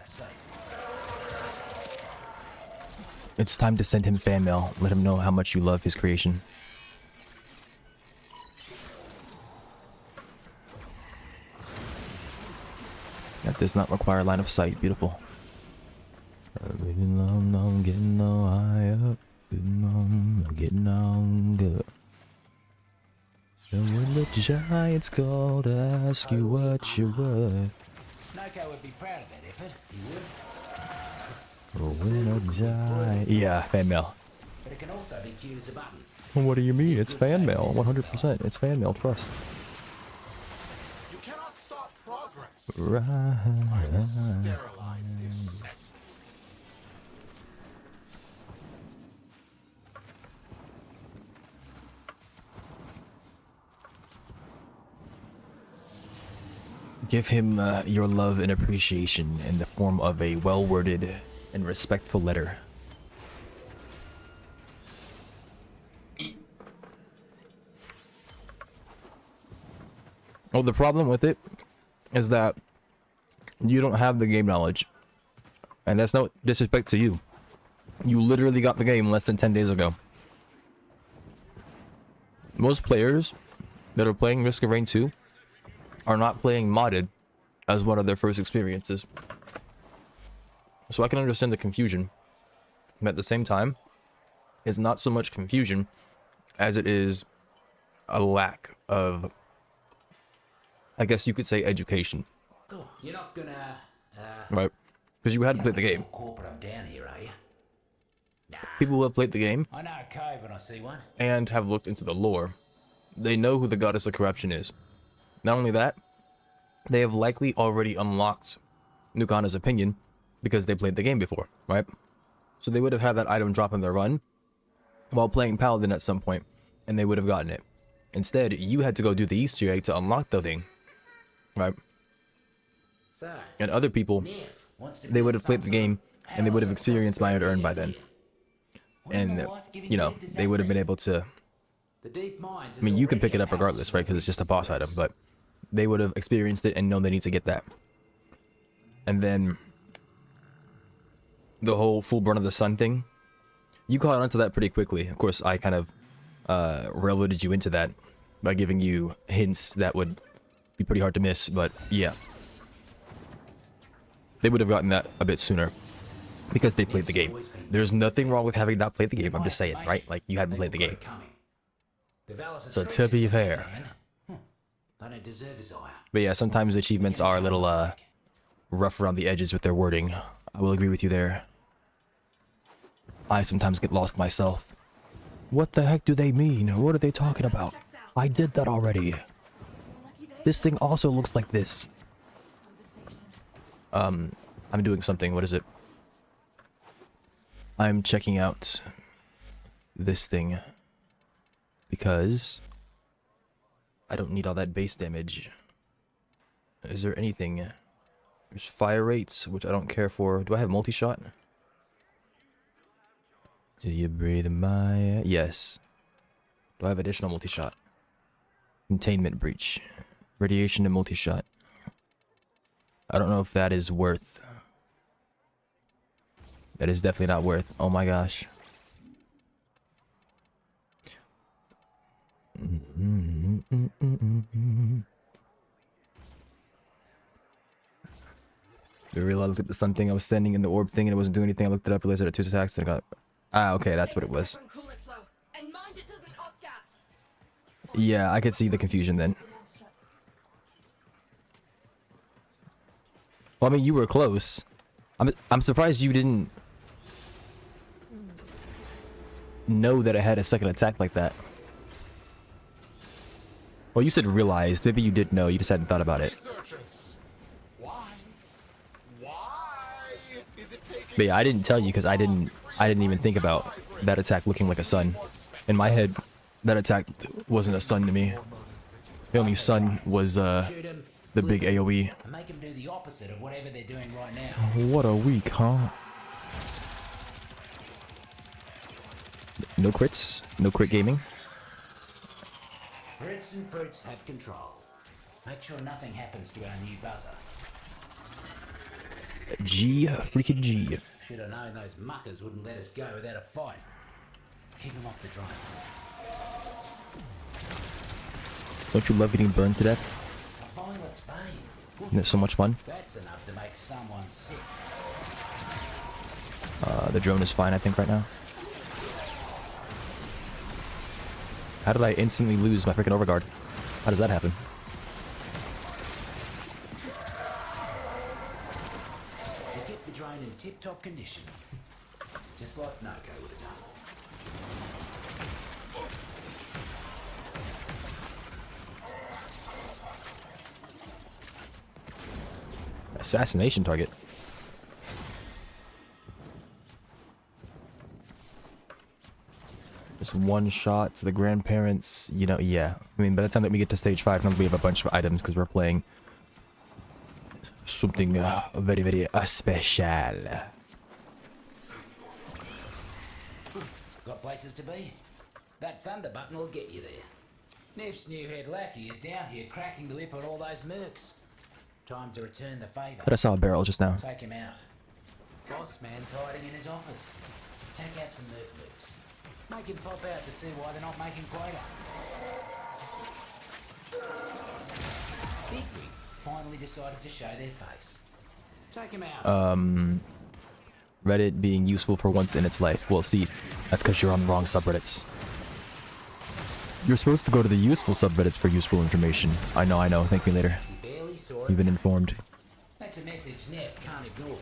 It's time to send him fan mail. Let him know how much you love his creation. That does not require line of sight. Beautiful. Getting on, getting on high up. Getting on good. And when the giants call to ask you what you're worth. Nokko would be proud of that effort. He would. When a giant... Yeah, fan mail. But it can also be cute as a button. What do you mean? It's fan mail. 100%. It's fan mail. Trust. You cannot stop progress. Right. I will sterilize this cesspool. Give him your love and appreciation in the form of a well-worded and respectful letter. Well, the problem with it is that you don't have the game knowledge. And that's no disrespect to you. You literally got the game less than 10 days ago. Most players that are playing Risk of Rain 2 are not playing modded as one of their first experiences. So I can understand the confusion. But at the same time, it's not so much confusion as it is a lack of, I guess you could say, education. Oh, you're not gonna... Right. Because you had to play the game. Corporate, I'm down here, are you? People who have played the game I know a cave when I see one. and have looked into the lore, they know who the Goddess of Corruption is. Not only that, they have likely already unlocked Nukana's opinion because they played the game before, right? So they would have had that item drop in their run while playing Paladin at some point, and they would have gotten it. Instead, you had to go do the Easter egg to unlock the thing, right? So, And other people they would have played the game and they would have experienced my unearned by then. And, you know, they would have been able to... I mean, you can pick it up regardless, right? Because it's just a boss item, but they would have experienced it and known they need to get that. And then the whole full burn of the sun thing, you caught on to that pretty quickly. Of course, I kind of railroaded you into that by giving you hints that would be pretty hard to miss, but yeah. They would have gotten that a bit sooner because they played the game. There's nothing wrong with having not played the game, I'm just saying, right? Like, you hadn't played the game. So to be fair. But yeah, sometimes achievements are a little rough around the edges with their wording. I will agree with you there. I sometimes get lost myself. What the heck do they mean? What are they talking about? I did that already. This thing also looks like this. I'm doing something. What is it? I'm checking out this thing because I don't need all that base damage. Is there anything? There's fire rates, which I don't care for. Do I have multi-shot? Do you breathe in my air? Yes. Do I have additional multi-shot? Containment breach. Radiation and multi-shot. I don't know if that is worth. That is definitely not worth. Oh my gosh. I realized I looked at the sun thing. I was standing in the orb thing and it wasn't doing anything. I looked it up, realized it had 2 attacks, and I got... Ah, okay, that's what it was. Yeah, I could see the confusion then. Well, I mean, you were close. I'm surprised you didn't know that it had a second attack like that. Well, you said realized. Maybe you did know. You just hadn't thought about it. But yeah, I didn't tell you because I didn't even think about that attack looking like a sun. In my head, that attack wasn't a sun to me. The only sun was the big AoE. Make them do the opposite of whatever they're doing right now. What a week, huh? No crits, no crit gaming. Roots and fruits have control. Make sure nothing happens to our new buzzer. G freaking G. Should have known those muckers wouldn't let us go without a fight. Keep them off the drone. Don't you love getting burned to death? A violet's bane. Isn't it so much fun? That's enough to make someone sick. The drone is fine, I think, right now. How did I instantly lose my freaking overguard? How does that happen? You get the drone in tip-top condition. Just like Nokko would have done. Assassination target. Just one shot to the grandparents, you know, yeah. I mean, by the time that we get to stage 5, we have a bunch of items because we're playing something very, very special. Got places to be? That thunder button will get you there. Neff's new head lackey is down here cracking the whip on all those mercs. Time to return the favour. But I saw a barrel just now. Take him out. Boss man's hiding in his office. Take out some mercs. Make him pop out to see why they're not making quota. Bigwig finally decided to show their face. Take him out. Reddit being useful for once in its life. Well, see, that's because you're on the wrong subreddits. You're supposed to go to the useful subreddits for useful information. I know. Thank me later. You've been informed. That's a message Neff can't ignore.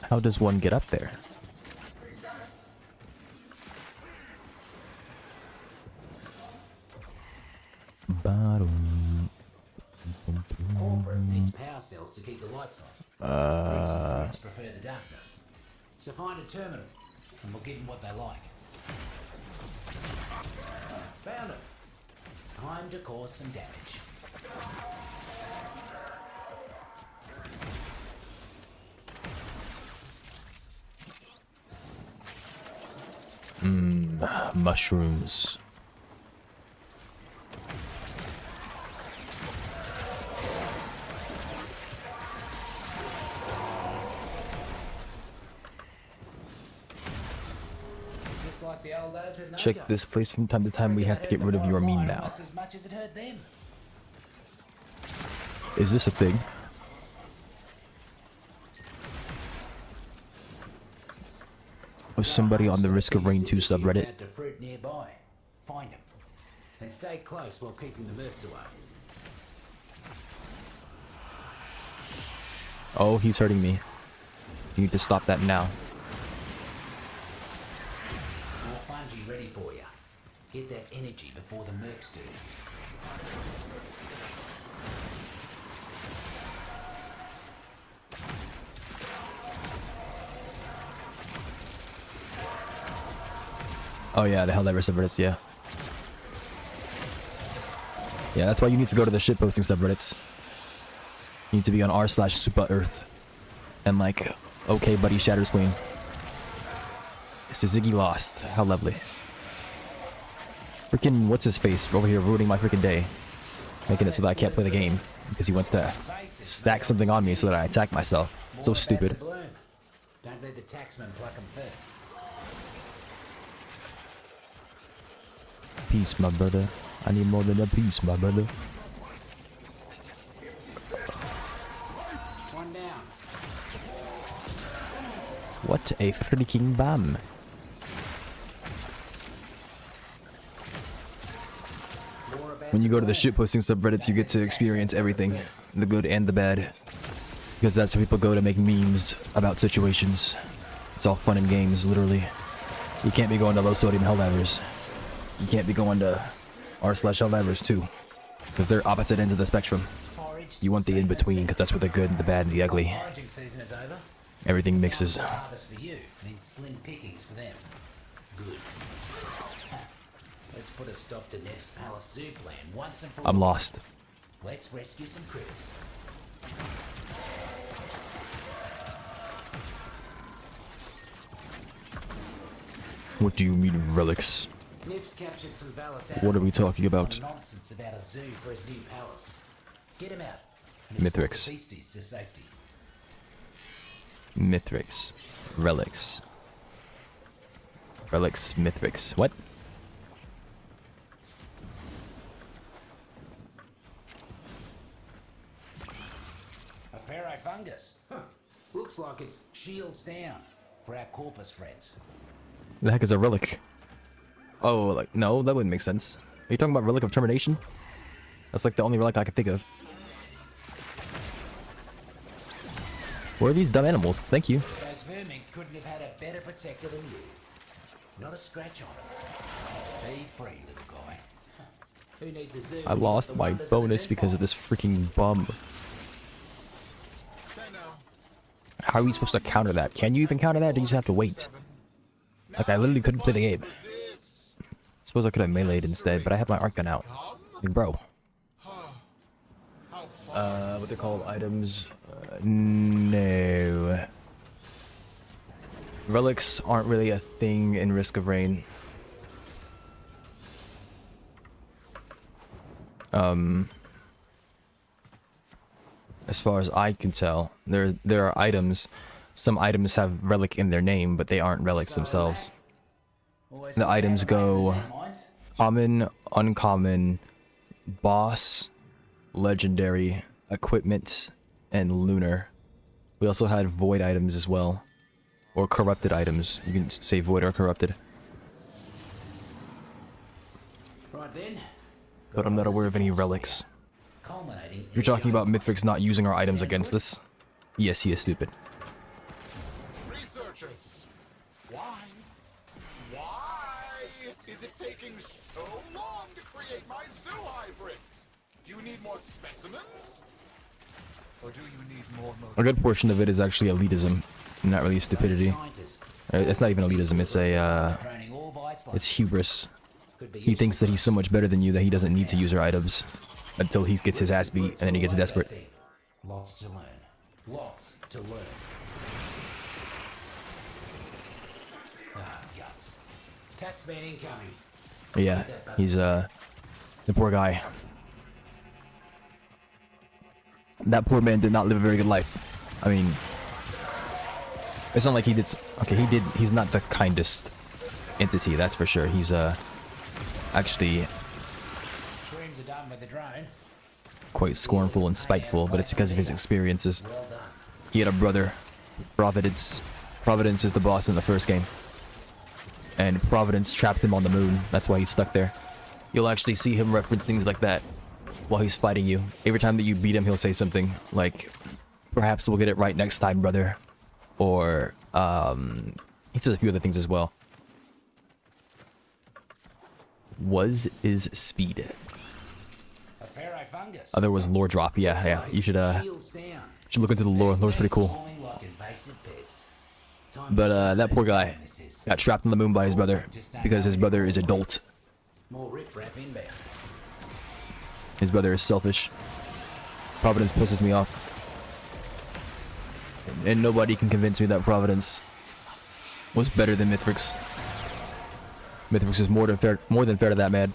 How does one get up there? Corporate needs power cells to keep the lights on. Roots and fruits prefer the darkness. So find a terminal, and we'll give them what they like. Found it. Time to cause some damage. Mushrooms. Just like the old days with Check nokko. this place from time to time. We have to get rid of your meme now. Almost as much as it hurt them. Is this a thing? Was somebody on the Risk of Rain 2 subreddit? Out to fruit nearby. Find them. And stay close while keeping the mercs away. Oh, he's hurting me. You need to stop that now. More fungi ready for you. Get that energy before the mercs do. Oh yeah, the HELLDIVERS subreddits, yeah. Yeah, that's why you need to go to the shitposting subreddits. You need to be on r/super-earth. And like, okay buddy Shatters Queen. This is Ziggy Lost. How lovely. Freaking what's his face over here ruining my freaking day. Making it so that I can't play the game. Because he wants to stack something on me so that I attack myself. So stupid. Don't let the taxman pluck them first. Peace, my brother. I need more than a piece, my brother. One down. What a freaking bomb. When you go to the shitposting subreddits, you get to experience everything. The good and the bad. Because that's where people go to make memes about situations. It's all fun and games, literally. You can't be going to low sodium HELLDIVERS. You can't be going to r/HELLDIVERS too. Because they're opposite ends of the spectrum. You want the in-between, because that's where the good, the bad, and the ugly. Foraging season is over. Everything mixes. Harvest for you means slim pickings for them. Good. Let's put a stop to Neff's Palace Zoo plan once and for all. I'm lost. Let's rescue some critters. What do you mean, relics? Neff's captured some Valis What are we animals. talking about? Some nonsense about a zoo for his new palace. Get him out. And escort Mithrix. the beasties to safety. Mithrix. Relics. Relics, Mithrix. What? A pharaoh fungus. Huh. Looks like it's shields down for our corpus friends. The heck is a relic? Oh, like, no, that wouldn't make sense. Are you talking about Relic of Termination? That's like the only relic I can think of. Where are these dumb animals? Thank you. Those vermin couldn't have had a better protector than you. Not a scratch on him. Be free, little guy. Who needs a zoo? I lost my bonus because of this freaking bum. How are we supposed to counter that? Can you even counter that, or do you just have to wait? Like, I literally couldn't play the game. Suppose I could have meleeed instead, but I have my arc gun out. Like, bro. What they're called? Items? No. Relics aren't really a thing in Risk of Rain. As far as I can tell, there are items. Some items have relic in their name, but they aren't relics themselves. The items go common, uncommon, boss, legendary, equipment, and lunar. We also had void items as well, or corrupted items. You can say void or corrupted. Right then. But I'm not aware of any relics. If you're talking about Mithrix not using our items against us, yes, he is stupid. Researchers, why is it taking so long to create my zoo hybrids? Do you need more specimens? A good portion of it is actually elitism, not really stupidity. It's not even elitism. It's hubris. He thinks that he's so much better than you that he doesn't need to use your items until he gets his ass beat and then he gets desperate. Lots to learn. Lots to learn. Ah, guts. Taxman incoming. Yeah, he's the poor guy. That poor man did not live a very good life. I mean, it's not like he did. Okay, he did. He's not the kindest entity, that's for sure. He's actually quite scornful and spiteful, but it's because of his experiences. He had a brother, Providence. Providence is the boss in the first game, and Providence trapped him on the moon. That's why he's stuck there. You'll actually see him reference things like that while he's fighting you. Every time that you beat him, he'll say something like, "Perhaps we'll get it right next time, brother," or he says a few other things as well. Is speed. There was lore drop. Yeah. You should look into the lore. Lore's pretty cool. But that poor guy got trapped on the moon by his brother because his brother is adult. His brother is selfish. Providence pisses me off, and nobody can convince me that Providence was better than Mithrix. Mithrix is more than fair to that man.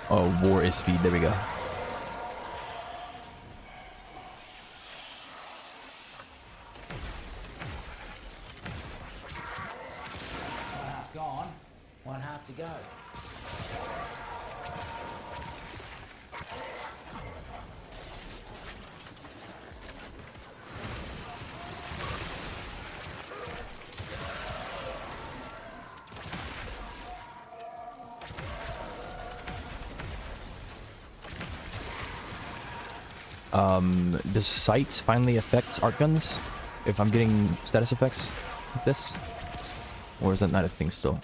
Oh, war is speed. There we go. One half gone, one half to go. Does sight finally affect art guns if I'm getting status effects like this? Or is that not a thing still?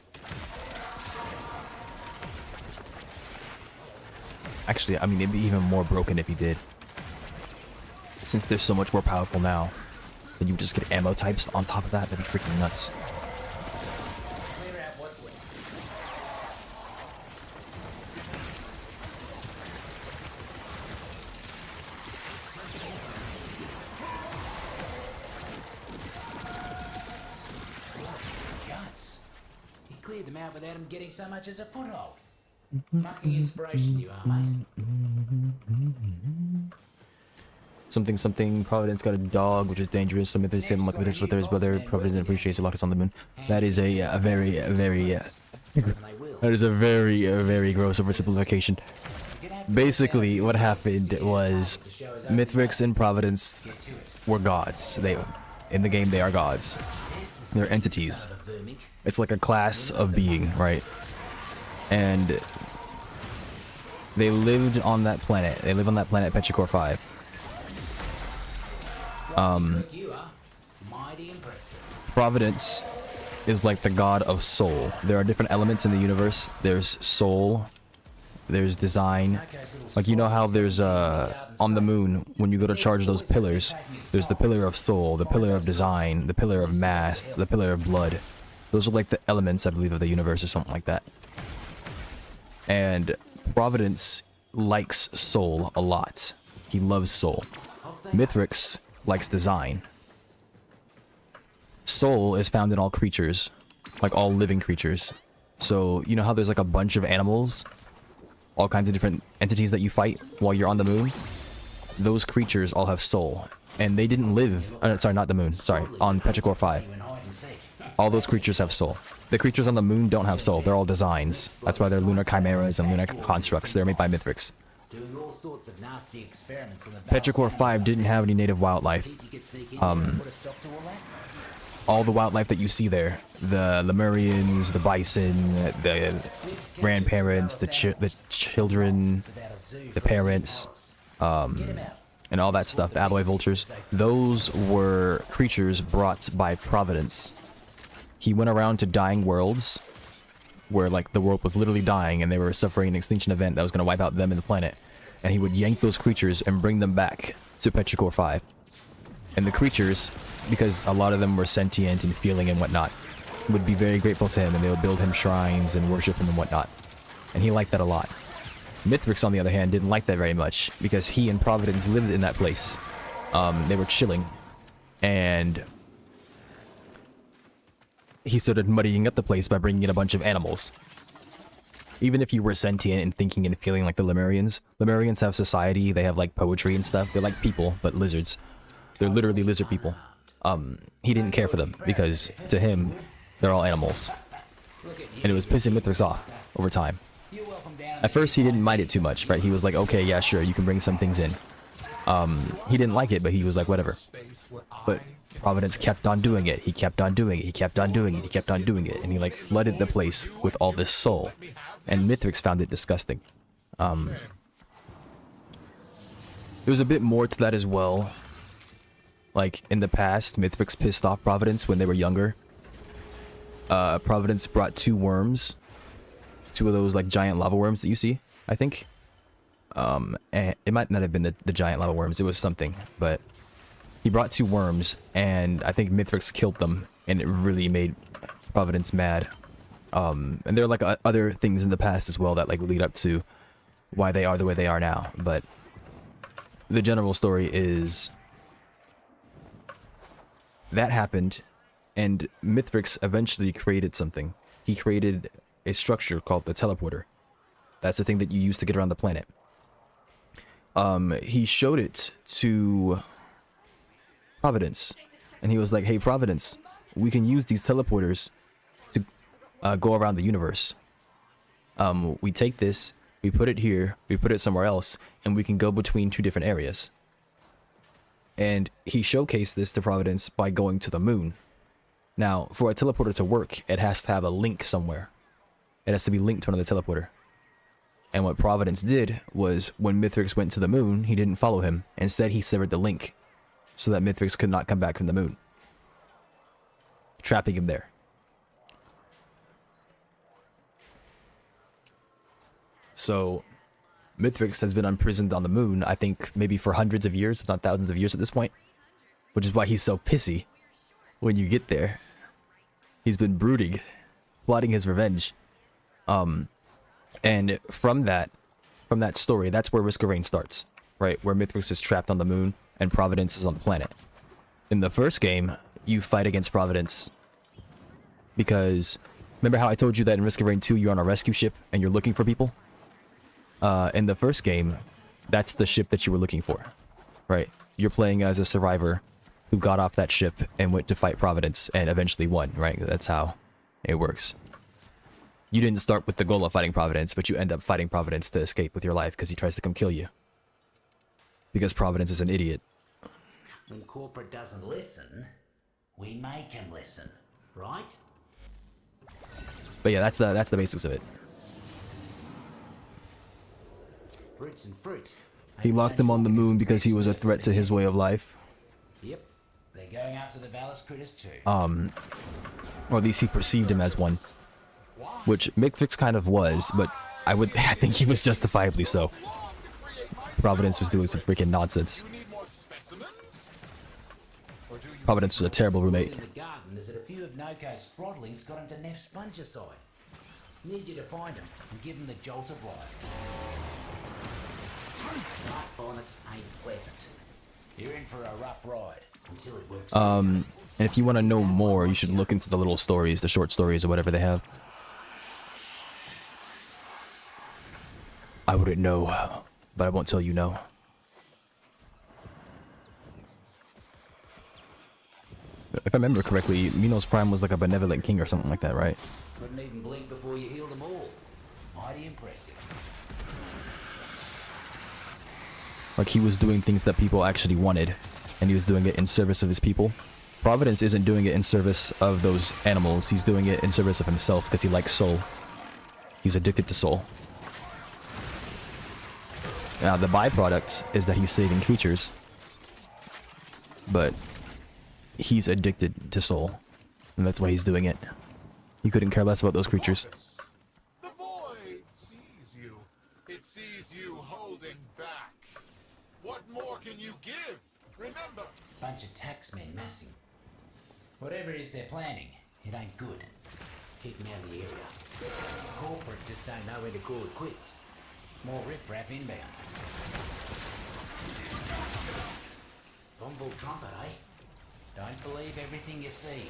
Actually, I mean, it'd be even more broken if he did. Since they're so much more powerful now, then you just get ammo types on top of that. That'd be freaking nuts. Cleared them out without him getting so much as a foothold. Marking inspiration, you are, mate. Something. Providence got a dog, which is dangerous. Some myths him like potential with his brother. Providence appreciates a lot. It's on the moon. That is a very gross oversimplification. Basically, what happened was Mithrix and Providence were gods. In the game, they are gods. They're entities. It's like a class of being, right? And they lived on that planet. They live on that planet, Petrichor 5. Providence is like the god of soul. There are different elements in the universe. There's soul. There's design. Like, you know how there's on the moon, when you go to charge those pillars, there's the pillar of soul, the pillar of design, the pillar of mass, the pillar of blood. Those are like the elements, I believe, of the universe or something like that. And Providence likes soul a lot. He loves soul. Mithrix likes design. Soul is found in all creatures, like all living creatures. So, you know how there's like a bunch of animals? All kinds of different entities that you fight while you're on the moon? Those creatures all have soul. And they didn't live... sorry, not the moon. Sorry, on Petrichor 5. All those creatures have soul. The creatures on the moon don't have soul. They're all designs. That's why they're lunar chimeras and lunar constructs. They're made by Mithrix. Petrichor 5 didn't have any native wildlife. All the wildlife that you see there, the Lemurians, the bison, the grandparents, the children, the parents, and all that stuff, the alloy vultures, those were creatures brought by Providence he went around to dying worlds where like the world was literally dying and they were suffering an extinction event that was going to wipe out them and the planet. And he would yank those creatures and bring them back to Petrichor 5. And the creatures, because a lot of them were sentient and feeling and whatnot, would be very grateful to him, and they would build him shrines and worship him and whatnot. And he liked that a lot. Mithrix, on the other hand, didn't like that very much, because he and Providence lived in that place. They were chilling. And he started muddying up the place by bringing in a bunch of animals. Even if you were sentient and thinking and feeling like the Lemurians have society, they have like poetry and stuff. They're like people, but lizards. They're literally lizard people. He didn't care for them, because to him, they're all animals. And it was pissing Mithrix off over time. At first, he didn't mind it too much, right? He was like, okay, yeah, sure, you can bring some things in. He didn't like it, but he was like, whatever. But Providence kept on doing it. He kept on doing it. He kept on doing it. He kept on doing it. And he like flooded the place with all this soul. And Mithrix found it disgusting. There was a bit more to that as well. Like, in the past, Mithrix pissed off Providence when they were younger. Providence brought 2 worms. 2 of those, like, giant lava worms that you see, I think. And it might not have been the giant lava worms. It was something. But he brought 2 worms, and I think Mithrix killed them. And it really made Providence mad. And there are, like, other things in the past as well that, like, lead up to why they are the way they are now. But the general story is that happened, and Mithrix eventually created something. He created a structure called the teleporter. That's the thing that you use to get around the planet. He showed it to Providence, and he was like, hey, Providence, we can use these teleporters to go around the universe. We take this, we put it here, we put it somewhere else, and we can go between 2 different areas. And he showcased this to Providence by going to the moon. Now, for a teleporter to work, it has to have a link somewhere. It has to be linked to another teleporter. And what Providence did was, when Mithrix went to the moon, he didn't follow him. Instead, he severed the link, so that Mithrix could not come back from the moon, trapping him there. So Mithrix has been imprisoned on the moon, I think maybe for hundreds of years, if not thousands of years at this point. Which is why he's so pissy when you get there. He's been brooding, plotting his revenge. And from that story, that's where Risk of Rain starts, right? Where Mithrix is trapped on the moon and Providence is on the planet. In the first game, you fight against Providence because remember how I told you that in Risk of Rain 2 you're on a rescue ship and you're looking for people? In the first game, that's the ship that you were looking for, right? You're playing as a survivor who got off that ship and went to fight Providence and eventually won, right? That's how it works. You didn't start with the goal of fighting Providence, but you end up fighting Providence to escape with your life because he tries to come kill you. Because Providence is an idiot. When corporate doesn't listen, we make him listen, right? But yeah, that's the basics of it. Roots and fruit. He locked him on the moon because he was a threat to his way of life. Yep, they're going after the Valis critters too. Or at least he perceived him as one. Which Mithrix kind of was, but I think he was justifiably so. Providence was doing some freaking nonsense. Providence was a terrible roommate. In the garden is that a few of Nokko's sprotlings got into Neff's fungicide. Need you to find him and give him the jolt of life. Night bonnets ain't pleasant. You're in for a rough ride until it works. And if you want to know more, you should look into the little stories, the short stories, or whatever they have. I wouldn't know, but I won't tell you no. If I remember correctly, Minos Prime was like a benevolent king or something like that, right? Couldn't even blink before you healed them all. Mighty impressive. Like he was doing things that people actually wanted, and he was doing it in service of his people. Providence isn't doing it in service of those animals, he's doing it in service of himself because he likes soul. He's addicted to soul. Now the byproduct is that he's saving creatures, but he's addicted to soul. And that's why he's doing it. He couldn't care less about those creatures. The void sees you. It sees you holding back. What more can you give? Remember, Bunch of taxmen massing. Whatever it is they're planning, it ain't good. Keep them out of the area. Corporate just don't know when to call it quits. More riffraff inbound. Bonville trumpet, eh? Don't believe everything you see.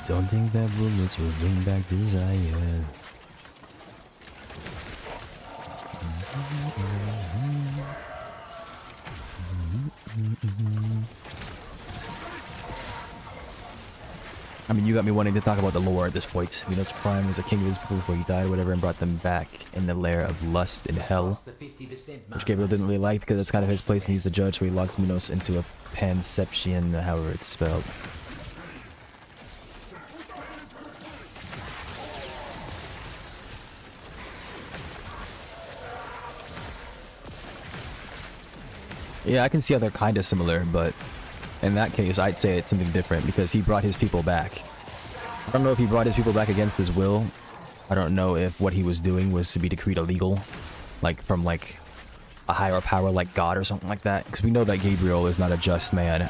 Don't think that bullets will bring back desire. I mean, you got me wanting to talk about the lore at this point. Minos Prime was a king of his people before he died, whatever, and brought them back in the lair of lust in hell. Which Gabriel didn't really like because it's kind of his place and he's the judge, so he locks Minos into a panception, however it's spelled. Yeah, I can see how they're kind of similar, but in that case, I'd say it's something different because he brought his people back. I don't know if he brought his people back against his will. I don't know if what he was doing was to be decreed illegal, like from like a higher power like God or something like that. Because we know that Gabriel is not a just man.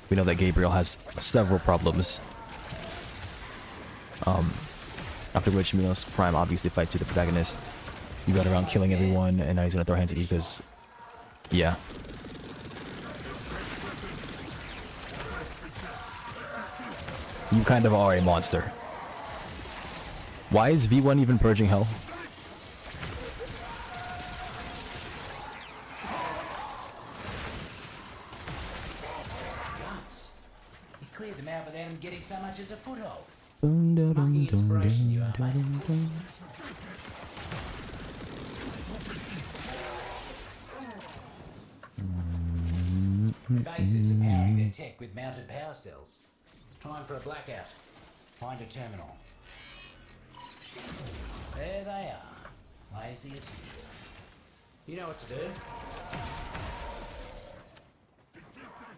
We know that Gabriel has several problems. After which Minos Prime obviously fights you, the protagonist. You got around killing everyone, and now he's gonna throw hands at you because... yeah. You kind of are a monster. Why is V1 even purging hell? Guts. You cleared them out without him getting so much as a foothold. Dun, Lucky inspiration you are, mate. Evasives are powering their tech with mounted power cells. Time for a blackout. Find a terminal. There they are. Lazy as usual. You know what to do.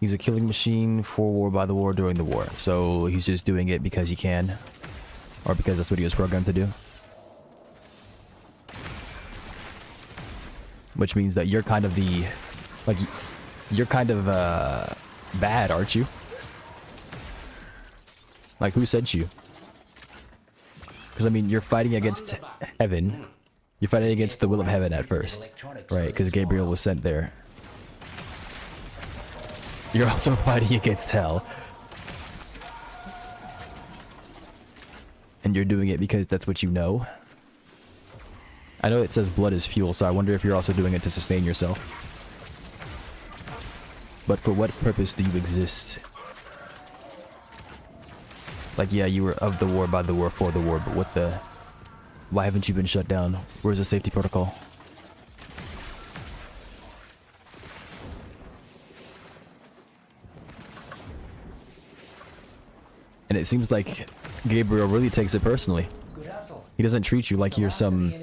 He's a killing machine for war, by the war, during the war. So he's just doing it because he can. Or because that's what he was programmed to do. Which means that you're kind of the... like... you're kind of, bad, aren't you? Like, who sent you? Because, I mean, you're fighting against heaven. You're fighting against the will of heaven at first. Right, because Gabriel was sent there. You're also fighting against hell. And you're doing it because that's what you know. I know it says blood is fuel, so I wonder if you're also doing it to sustain yourself. But for what purpose do you exist? Like, yeah, you were of the war, by the war, for the war, but what the... why haven't you been shut down? Where's the safety protocol? And it seems like Gabriel really takes it personally. He doesn't treat you like you're some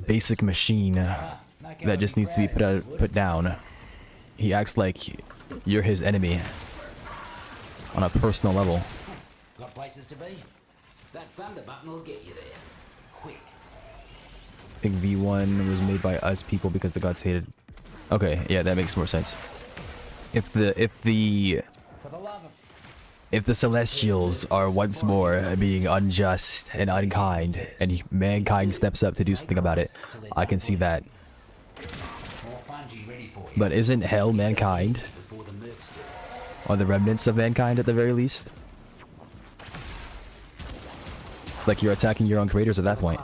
basic machine that just needs to be put down. He acts like you're his enemy on a personal level. Got places to be? That thunder button will get you there. Quick. I think V1 was made by us people because the gods hated. Okay, yeah, that makes more sense. If the Celestials are once more being unjust and unkind, and mankind steps up to do something about it, I can see that. But isn't hell mankind? Or the remnants of mankind at the very least? It's like you're attacking your own creators at that point.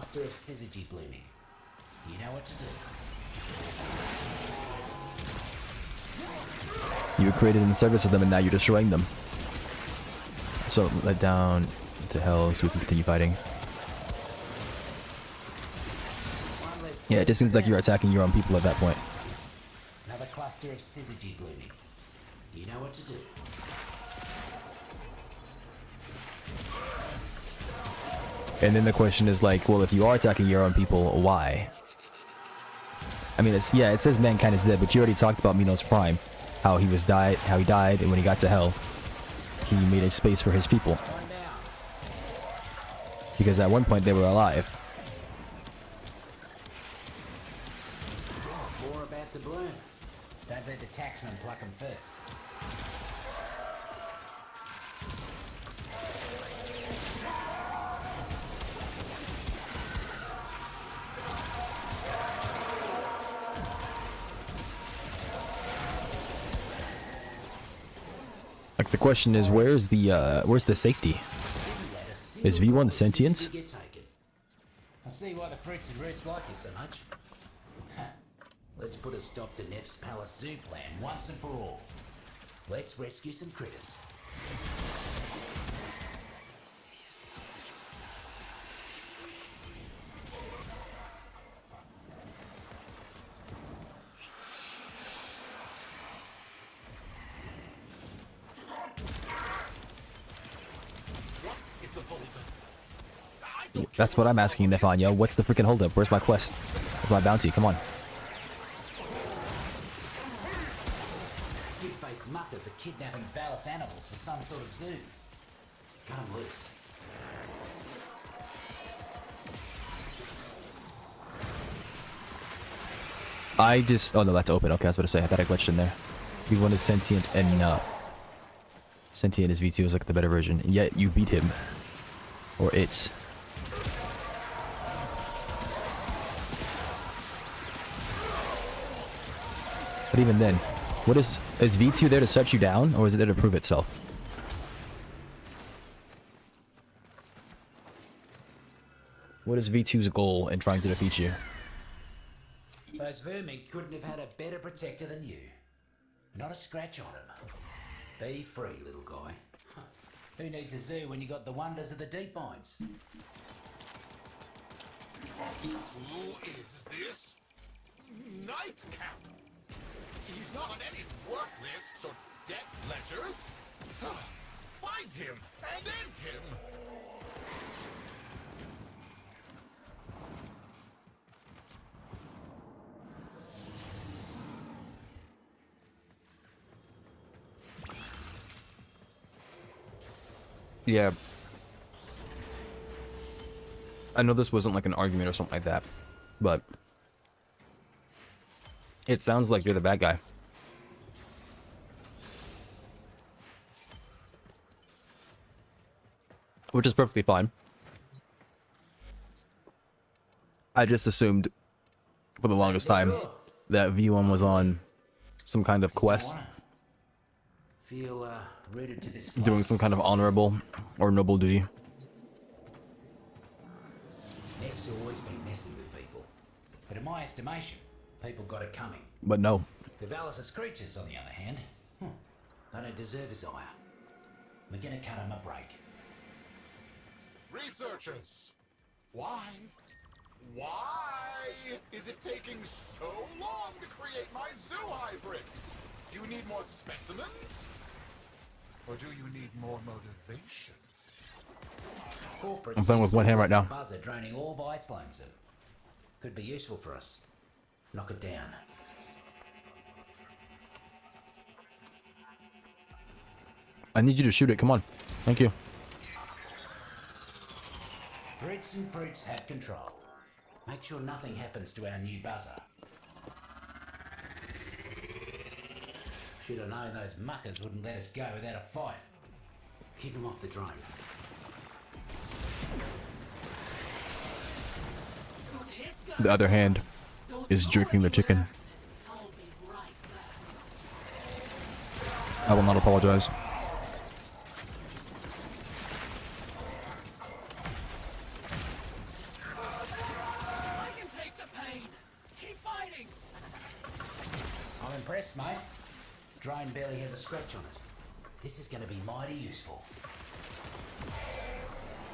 You were created in service of them and now you're destroying them. So let down to hell so we can continue fighting. Yeah, it just seems like you're attacking your own people at that point. Another cluster of syzygy blooming. You know what to do. And then the question is like, well, if you are attacking your own people, why? I mean, it's, yeah, it says mankind is dead, but you already talked about Minos Prime, how he died, and when he got to hell, he made a space for his people. Because at one point they were alive. More about to bloom. Don't let the taxman pluck them first. Like the question is, where's the safety? Is V1 sentient? I see why the fruits and roots like you so much. Let's put a stop to Neff's Palace Zoo plan once and for all. Let's rescue some critters. That's what I'm asking, Nefanya. What's the freaking holdup? Where's my quest? Where's my bounty? Come on. Kid-faced muckers are kidnapping Valis animals for some sort of zoo. Cut 'em loose. Oh no, that's open. Okay, I was about to say, I thought I glitched in there. V1 is sentient and sentient is V2 is like the better version. And yet you beat him. Or it's. But even then, is V2 there to shut you down, or is it there to prove itself? What is V2's goal in trying to defeat you? Those vermin couldn't have had a better protector than you. Not a scratch on him. Be free, little guy. Who needs a zoo when you got the wonders of the deep mines? Who is this? Nightcap! He's not on any work lists or debt ledgers. Find him and end him! Yeah. I know this wasn't like an argument or something like that, but it sounds like you're the bad guy. Which is perfectly fine. I just assumed for the longest time that V1 was on some kind of quest. Feel rooted to this Doing some kind of honorable or noble duty. Neff's always been messing with people. But in my estimation, people got it coming. But no. The Valis' creatures, on the other hand, they don't deserve his ire. We're gonna cut him a break. Researchers! Why is it taking so long to create my zoo hybrids? Do you need more specimens? Or do you need more motivation? I'm playing with one hand right now. Buzzer droning all by its lonesome. Could be useful for us. Knock it down. I need you to shoot it. Come on. Thank you. Roots and fruits have control. Make sure nothing happens to our new buzzer. Should have known those muckers wouldn't let us go without a fight. Keep him off the drone. The other hand is jerking the chicken. I will not apologize. I'm impressed, mate. Drone barely has a scratch on it. This is going to be mighty useful.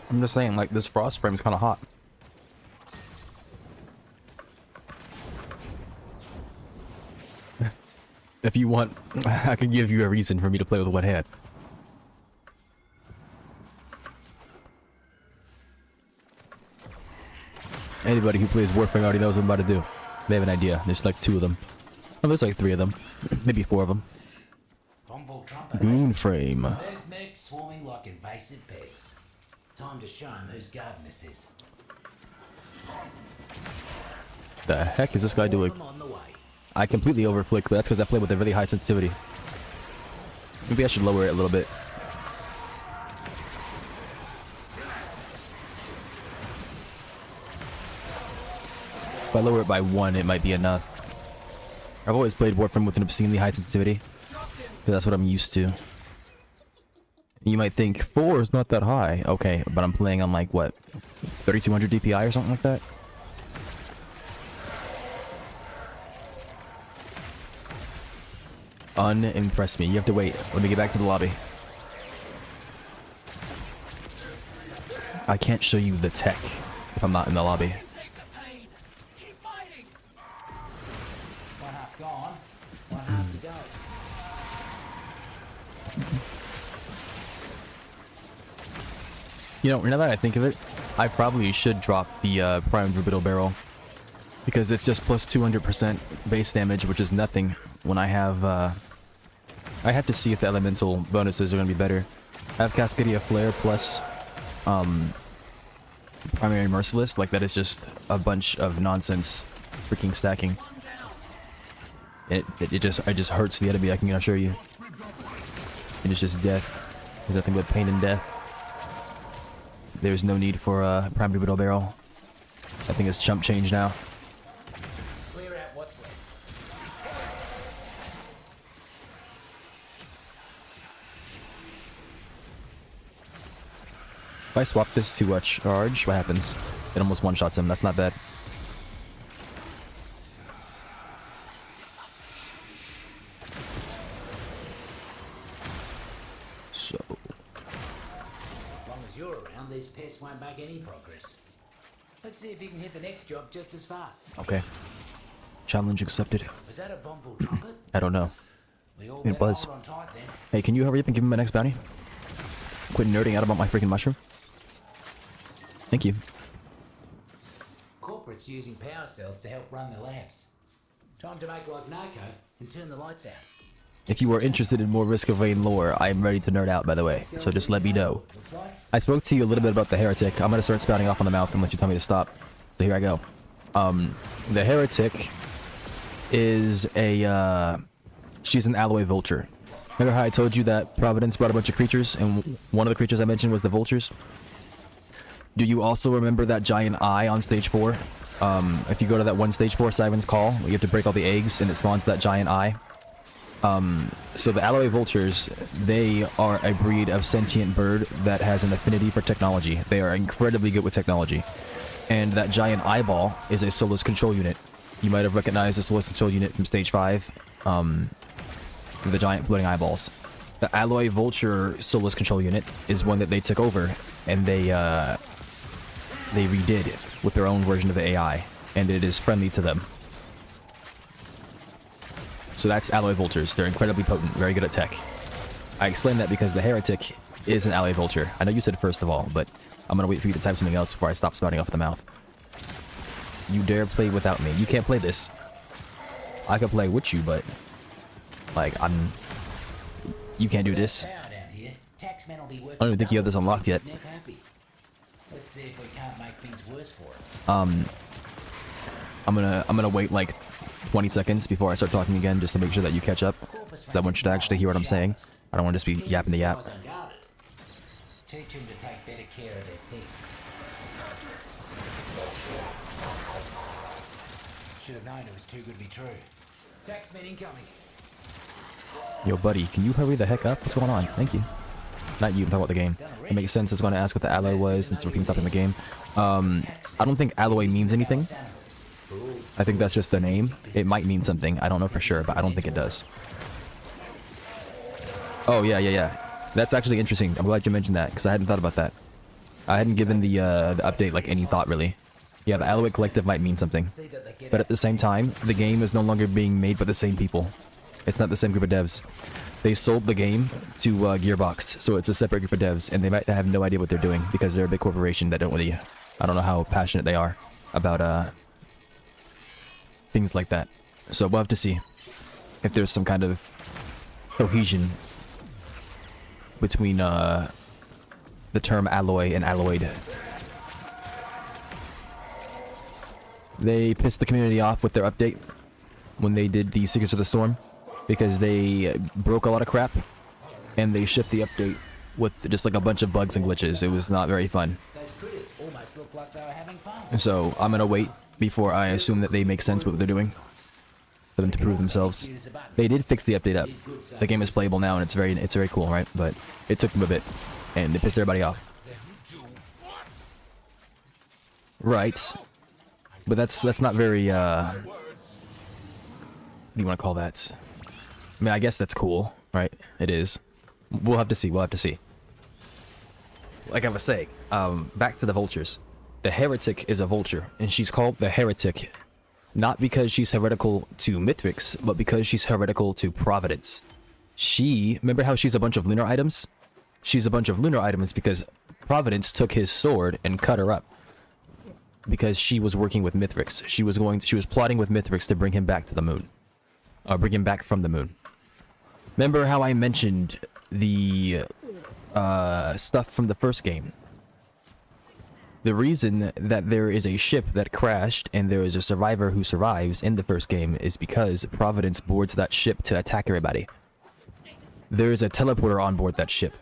I'm just saying, like, this frost frame is kind of hot. If you want, I can give you a reason for me to play with one hand. Anybody who plays Warframe already knows what I'm about to do. They have an idea. There's like 2 of them. Oh, there's like 3 of them. Maybe 4 of them. Goonframe. Merc swarming like invasive pests. Time to show 'em whose garden this is. The heck is this guy doing? I completely overflick, but that's because I play with a really high sensitivity. Maybe I should lower it a little bit. If I lower it by 1, it might be enough. I've always played Warframe with an obscenely high sensitivity, because that's what I'm used to. You might think 4 is not that high. Okay, but I'm playing on like what, 3200 DPI or something like that. Unimpress me. You have to wait. Let me get back to the lobby. I can't show you the tech if I'm not in the lobby. One half gone, one half to go. You know, now that I think of it, I probably should drop the Prime Orbital Barrel. Because it's just plus 200% base damage, which is nothing when I have to see if the elemental bonuses are going to be better. I have Cascadia Flare plus Primary Merciless. Like, that is just a bunch of nonsense freaking stacking. It just hurts the enemy, I can assure you. And it's just death. There's nothing but pain and death. There's no need for a Prime Orbital Barrel. I think it's chump change now. Clear out what's left. If I swap this to charge, what happens? It almost one-shots him. That's not bad. So... As long as you're around, these pests won't make any progress. Let's see if you can hit the next job just as fast. Okay. Challenge accepted. Was that a Vonville trumpet? I don't know. We all It better was. hold on tight then. Hey, can you hurry up and give me my next bounty? Quit nerding out about my freaking mushroom. Thank you. Corporate's using power cells to help run their labs. Time to make like nokko and turn the lights out. If you are interested in more Risk of Rain lore, I am ready to nerd out, by the way. So just let me know. I spoke to you a little bit about the Heretic. I'm going to start spouting off on the mouth and let you tell me to stop. So here I go. The Heretic is a... she's an alloy vulture. Remember how I told you that Providence brought a bunch of creatures, and one of the creatures I mentioned was the vultures? Do you also remember that giant eye on stage 4? If you go to that one stage 4, Siren's Call, you have to break all the eggs, and it spawns that giant eye. So the alloy vultures, they are a breed of sentient bird that has an affinity for technology. They are incredibly good with technology. And that giant eyeball is a Solus control unit. You might have recognized the Solus control unit from stage 5. The giant floating eyeballs. The alloy vulture Solus control unit is one that they took over, and they redid it with their own version of the AI, and it is friendly to them. So that's alloy vultures. They're incredibly potent, very good at tech. I explained that because the Heretic is an alloy vulture. I know you said first of all, but I'm gonna wait for you to type something else before I stop spouting off at the mouth. You dare play without me. You can't play this. I could play with you, but like you can't do this. I don't even think you have this unlocked yet. Let's see if we can't make things worse for it. I'm gonna wait like 20 seconds before I start talking again, just to make sure that you catch up, because I want you to actually hear what I'm saying. I don't want to just be yapping to yap. Teach them to take better care of their things. Should have known it was too good to be true. Taxman incoming. Yo, buddy, can you hurry the heck up? What's going on? Thank you. Not you, I'm talking about the game. It makes sense. I was going to ask what the alloy was since we're keeping up in the game. I don't think alloy means anything. I think that's just the name. It might mean something. I don't know for sure, but I don't think it does. Oh, yeah. That's actually interesting. I'm glad you mentioned that, because I hadn't thought about that. I hadn't given the update like any thought, really. Yeah, the Alloy Collective might mean something. But at the same time, the game is no longer being made by the same people. It's not the same group of devs. They sold the game to Gearbox, so it's a separate group of devs, and they might have no idea what they're doing, because they're a big corporation that don't really... I don't know how passionate they are. about things like that. So we'll have to see if there's some kind of cohesion between the term alloy and alloyed. They pissed the community off with their update when they did the Secrets of the Storm because they broke a lot of crap and they shipped the update with just like a bunch of bugs and glitches. It was not very fun. Those critters almost look like they were having fun. So I'm gonna wait before I assume that they make sense with what they're doing for them to prove themselves. They did fix the update up. The game is playable now and it's very cool, right? But it took them a bit and it pissed everybody off. Right. But that's not very what do you want to call that? I mean, I guess that's cool, right? It is. We'll have to see. We'll have to see. Like I was saying, back to the vultures. The heretic is a vulture, and she's called the heretic not because she's heretical to Mithrix, but because she's heretical to Providence. Remember how she's a bunch of lunar items? She's a bunch of lunar items because Providence took his sword and cut her up. Because she was working with Mithrix. She was plotting with Mithrix to bring him back to the moon. Or bring him back from the moon. Remember how I mentioned the stuff from the first game? The reason that there is a ship that crashed and there is a survivor who survives in the first game is because Providence boards that ship to attack everybody. There is a teleporter on board that ship.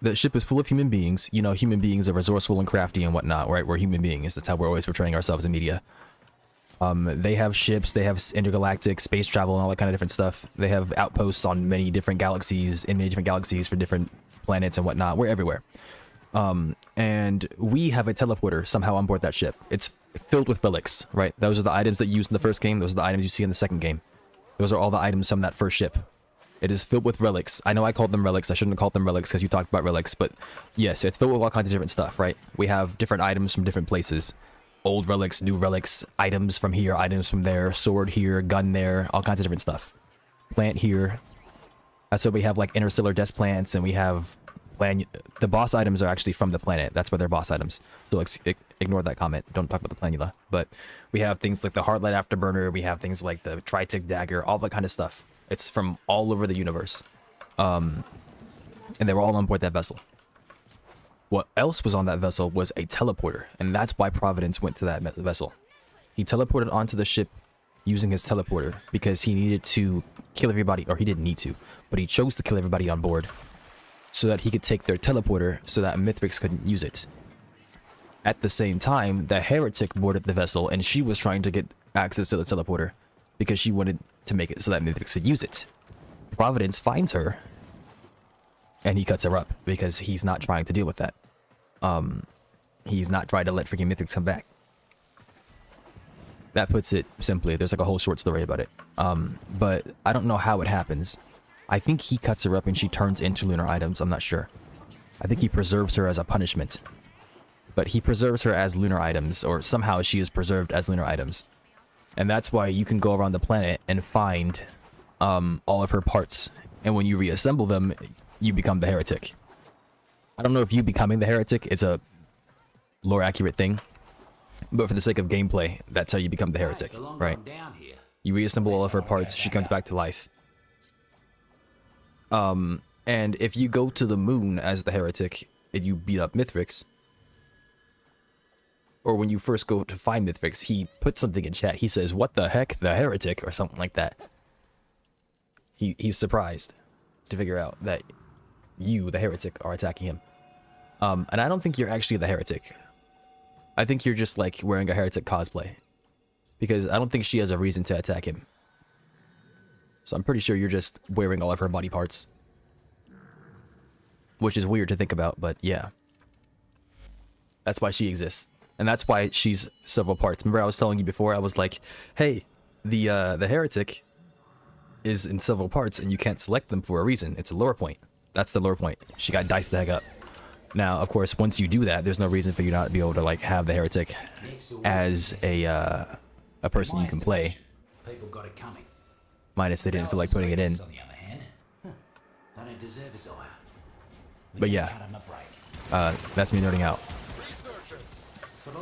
The ship is full of human beings. You know, human beings are resourceful and crafty and whatnot, right? We're human beings. That's how we're always portraying ourselves in media. They have ships, they have intergalactic space travel and all that kind of different stuff. They have outposts on many different galaxies, for different planets and whatnot. We're everywhere. And we have a teleporter somehow on board that ship. It's filled with relics, right? Those are the items that you used in the first game. Those are the items you see in the second game. Those are all the items from that first ship. It is filled with relics. I know I called them relics. I shouldn't have called them relics because you talked about relics, but yes, it's filled with all kinds of different stuff, right? We have different items from different places. Old relics, new relics, items from here, items from there, sword here, gun there, all kinds of different stuff. Plant here. So we have like interstellar desk plants, and we have the boss items are actually from the planet. That's where they're boss items. So ignore that comment. Don't talk about the planula. But we have things like the Heartlight Afterburner. We have things like the Tri-Tick Dagger, all that kind of stuff. It's from all over the universe. And they were all on board that vessel. What else was on that vessel was a teleporter, and that's why Providence went to that vessel. He teleported onto the ship using his teleporter because he needed to kill everybody, or he didn't need to, but he chose to kill everybody on board so that he could take their teleporter so that Mithrix couldn't use it. At the same time, the heretic boarded the vessel, and she was trying to get access to the teleporter because she wanted to make it so that Mithrix could use it. Providence finds her, and he cuts her up because he's not trying to deal with that. He's not trying to let freaking Mithrix come back. That puts it simply. There's like a whole short story about it. But I don't know how it happens. I think he cuts her up and she turns into lunar items. I'm not sure. I think he preserves her as a punishment. But he preserves her as lunar items, or somehow she is preserved as lunar items. And that's why you can go around the planet and find all of her parts. And when you reassemble them, you become the heretic. I don't know if you becoming the heretic is a lore accurate thing, but for the sake of gameplay, that's how you become the heretic, right? You reassemble all of her parts, she comes back to life. And if you go to the moon as the heretic and you beat up Mithrix, or when you first go to find Mithrix, he puts something in chat. He says, "What the heck, the heretic?" or something like that. He's surprised to figure out that you, the heretic, are attacking him. And I don't think you're actually the heretic. I think you're just like wearing a heretic cosplay. Because I don't think she has a reason to attack him. So I'm pretty sure you're just wearing all of her body parts. Which is weird to think about, but yeah. That's why she exists. And that's why she's several parts. Remember I was telling you before, I was like, hey, the heretic is in several parts and you can't select them for a reason. It's a lore point. That's the lore point. She got diced the heck up. Now, of course, once you do that, there's no reason for you not to be able to like have the heretic as a person you can play. People got it coming. Minus they didn't feel like putting it in. On the other hand, they don't deserve his ire. But yeah, that's me nerding out.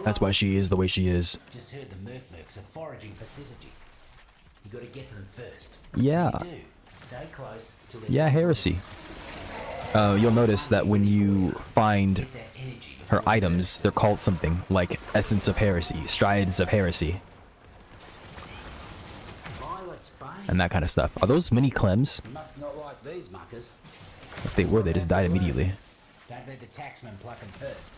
That's why she is the way she is. Just heard the mercs are foraging for syzygy. You gotta get to them first. Yeah. When you do, stay close till they're Yeah, heresy. You'll notice that when you find her items, they're called something like Essence of Heresy, Strides of Heresy, and that kind of stuff. Are those mini Clems? You must not like these muckers. If they were, they just died immediately. Don't let the taxman pluck them first.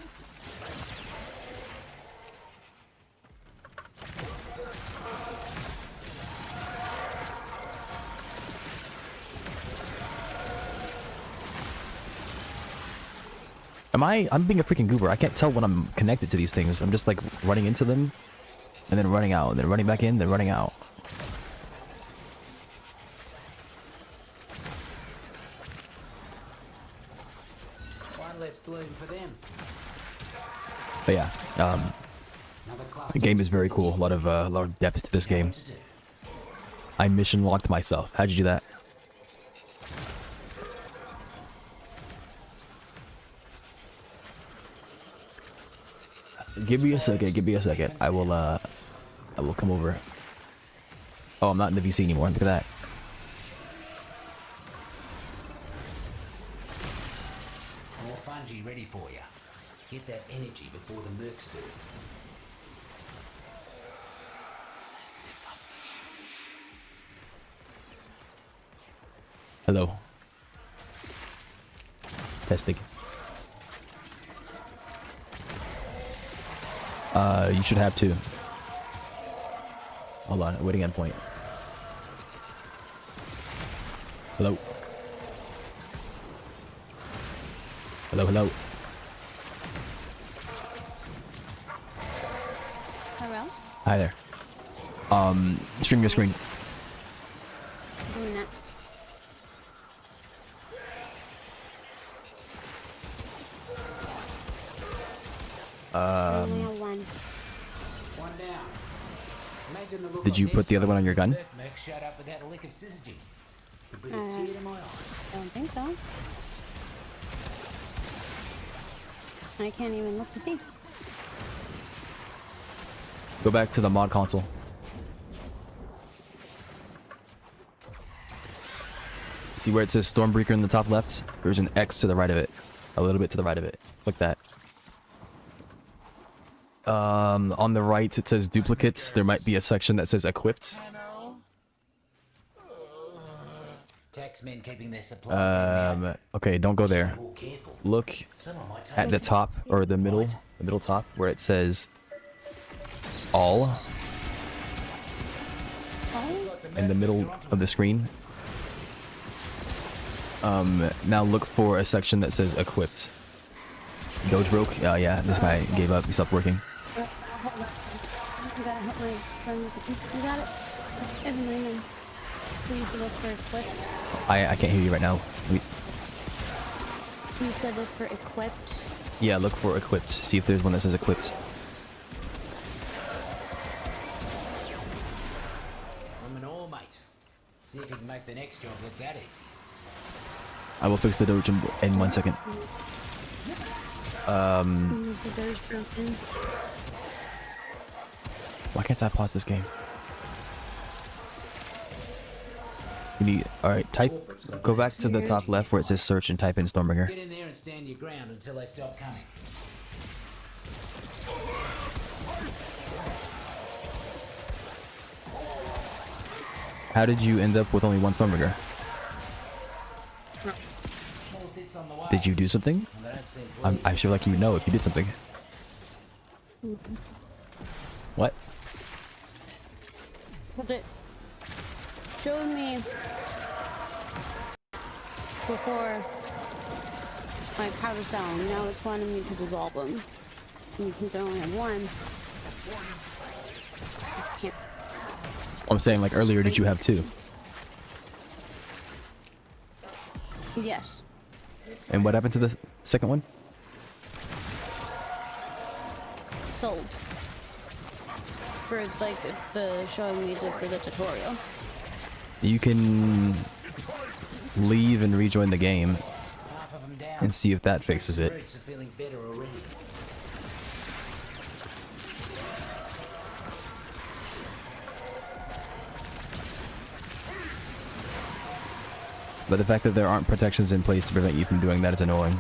I'm being a freaking goober. I can't tell when I'm connected to these things. I'm just like running into them and then running out and then running back in, then running out. One less bloom for them. But yeah, the game is very cool. A lot of depth to this game. I mission locked myself. How'd you do that? Give me a second. Give me a second. I will come over. Oh, I'm not in the VC anymore. Look at that. More fungi ready for you. Get that energy before the mercs do. Hello. Testing. You should have two. Hold on, waiting endpoint. Hello. Hello, hello. Hello? Hi there. Stream your screen. Doing that. One down. Imagine the look Did you on put the their other one on your gun? faces. Merc showed up without a lick of syzygy. Could be a tear to my eye. Don't think so. I can't even look to see. Go back to the mod console. See where it says Stormbreaker in the top left? There's an X to the right of it. A little bit to the right of it. Click that. On the right it says duplicates. There might be a section that says equipped. Taxmen keeping their supplies. Okay, don't go there. Look at the top or the middle top where it says all. In the middle of the screen. Now look for a section that says equipped. Doge broke? Yeah, this guy gave up. He stopped working. I gotta help my friend with a second. You got it? Every morning. So you said look for equipped? I can't hear you right now. You said look for equipped? Yeah, look for equipped. See if there's one that says equipped. I'm an all mate. See if you can make the next job look that easy. I will fix the Doge in 1 second. Was the Doge broken? Why can't I pause this game? You need, alright, go back to the top left where it says search and type in Stormbringer. Get in there and stand your ground until they stop coming. How did you end up with only one Stormbringer? Did you do something? I feel like you know if you did something. What? Well, it showed me before my powder sound. Now it's wanting me to dissolve them. And since I only have one, I can't. I'm saying, like earlier, did you have two? Yes. And what happened to the second one? Sold. For like the showing me did for the tutorial. You can leave and rejoin the game and see if that fixes it. But the fact that there aren't protections in place to prevent you from doing that is annoying.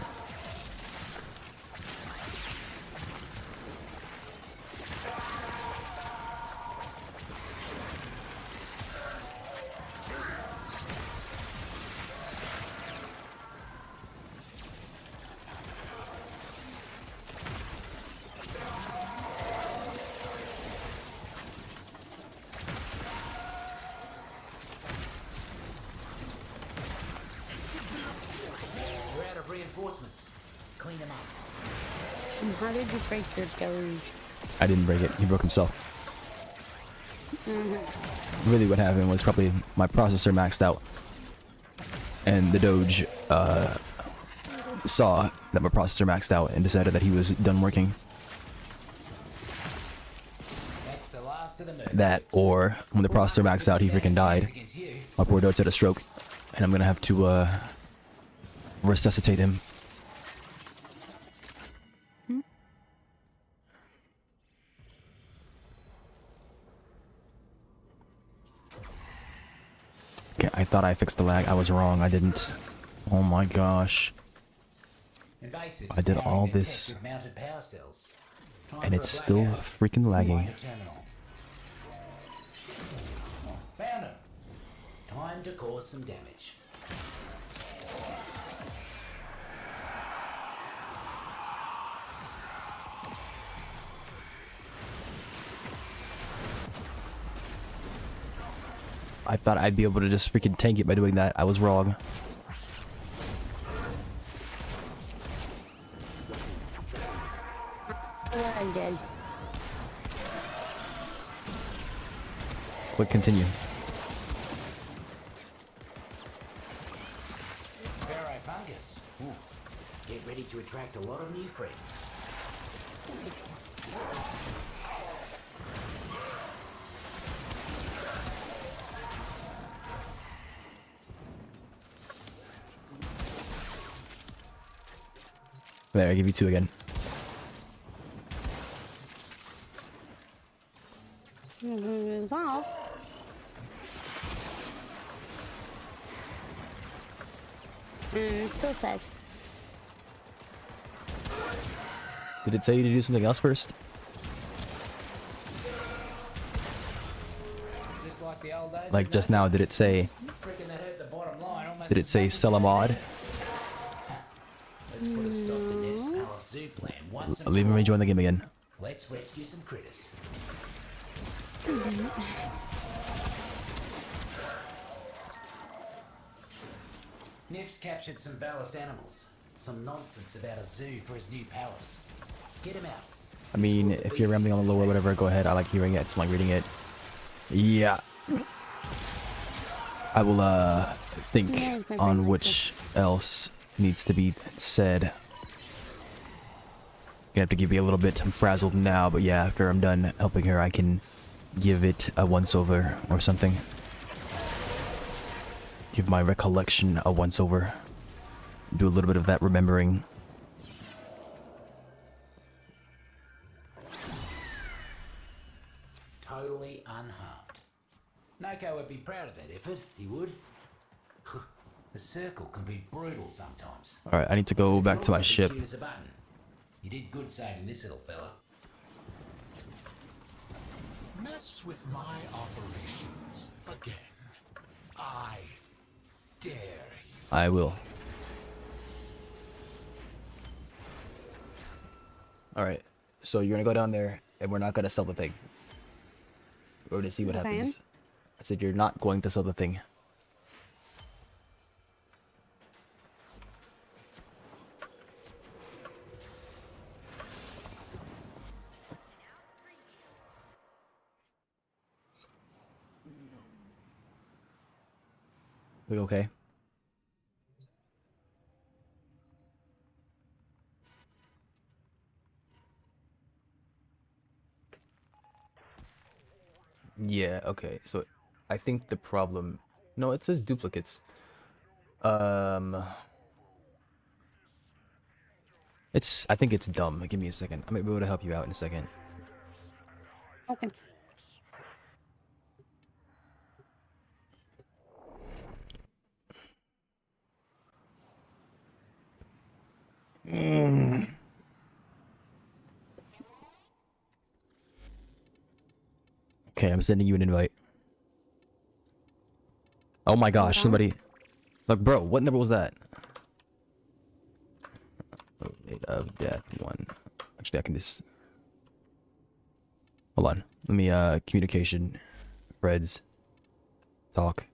We're out of reinforcements. Clean them up. And how did you break your doge? I didn't break it. He broke himself. Really what happened was probably my processor maxed out. And the Doge saw that my processor maxed out and decided that he was done working. That's the last of the move. That, or when the processor maxed out, he freaking died. My poor Doge had a stroke. And I'm gonna have to resuscitate him. Okay, I thought I fixed the lag. I was wrong. I didn't. Oh my gosh. I did all this, and it's still freaking lagging. Found him. Time to cause some damage. I thought I'd be able to just freaking tank it by doing that. I was wrong. I'm dead. Click continue. Pharaoh fungus. Get ready to attract a lot of new friends. There, I give you 2 again. It's off. Still says. Did it tell you to do something else first? Just like the old days. Like just now, did it say? Did it say sell a mod? Let's put a stop to this Alice Zoo plan once and Leave him rejoin the game again. let's rescue some critters. Nif's captured some Valis animals. Some nonsense about a zoo for his new palace. Get him out. I mean, if you're rambling on the lore or whatever, go ahead. I like hearing it. It's like reading it. Yeah. I will think on which else needs to be said. Gonna have to give you a little bit. I'm frazzled now, but yeah, after I'm done helping her, I can give it a once-over or something. Give my recollection a once-over. Do a little bit of that remembering. Totally unharmed. Nokko would be proud of that effort, he would. The circle can be brutal sometimes. Alright, I need to go back to my ship. Cute as a button. You did good saving this little fella. Mess with my operations again. I dare you. I will. Alright, so you're gonna go down there, and we're not gonna sell the thing. We're gonna see what happens. I said you're not going to sell the thing. We okay? Yeah, okay. So I think the problem... No, it says duplicates. I think it's dumb. Give me a second. I might be able to help you out in a second. Okay. Okay, I'm sending you an invite. Oh my gosh, somebody... Look, bro, what number was that? Oh, Rate of death 1. Actually, I can just... Hold on. Let me, communication. Freds. Talk.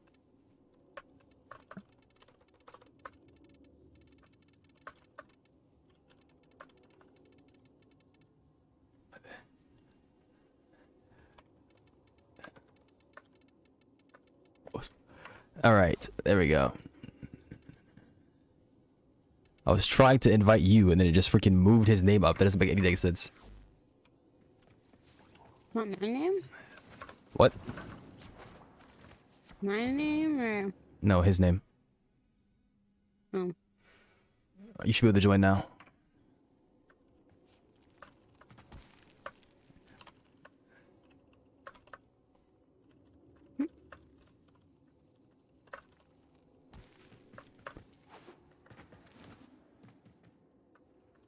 Alright, there we go. I was trying to invite you and then it just freaking moved his name up. That doesn't make any dang sense. What, my name? What? My name or? No, his name. Oh. You should be able to join now.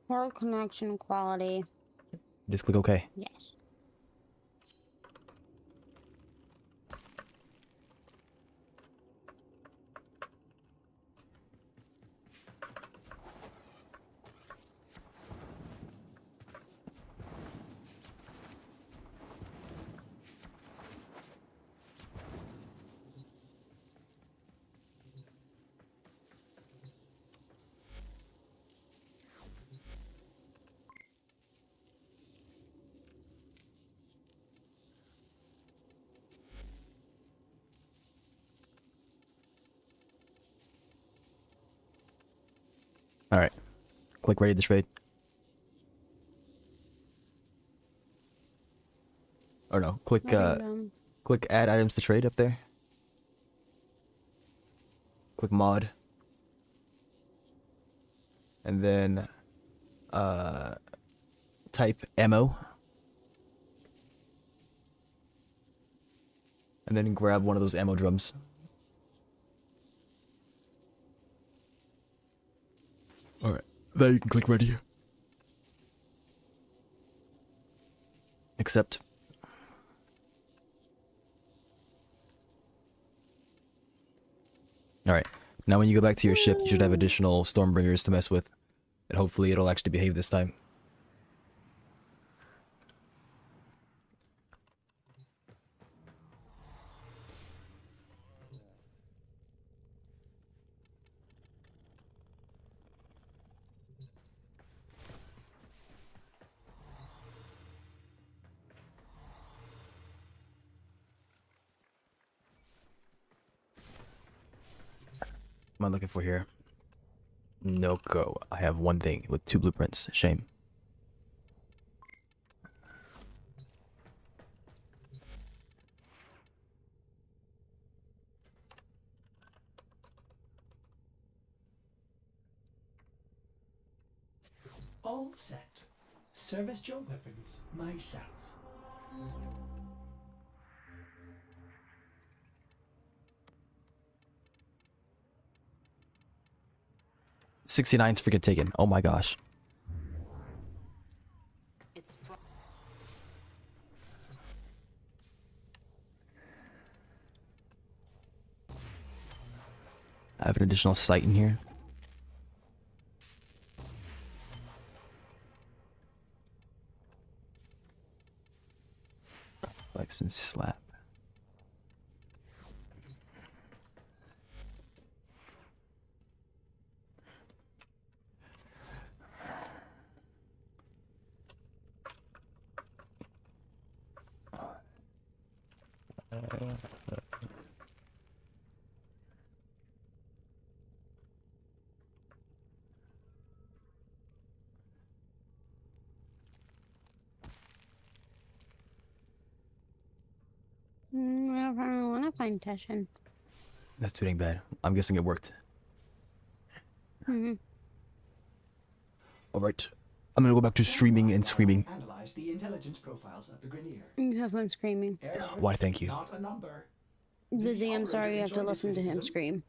Poor connection quality. Just click OK. Yes. Alright. Click ready to trade. Or no, click click add items to trade up there. Click mod. And then type ammo. And then grab one of those ammo drums. Alright, then you can click ready. Accept. Alright, now when you go back to your ship, you should have additional Stormbringers to mess with. And hopefully it'll actually behave this time. What am I looking for here? Nokko. I have one thing with 2 blueprints. Shame. All set. Service your weapons myself. 69's freaking taken. Oh my gosh. I have an additional site in here. Flex and slap. I want to find Teshin. That's too dang bad. I'm guessing it worked. Alright. I'm gonna go back to streaming and screaming. Analyze the intelligence profiles of the Grenier. You have fun screaming. Why, thank you. Not a number. Dizzy, I'm sorry you have to listen to him scream.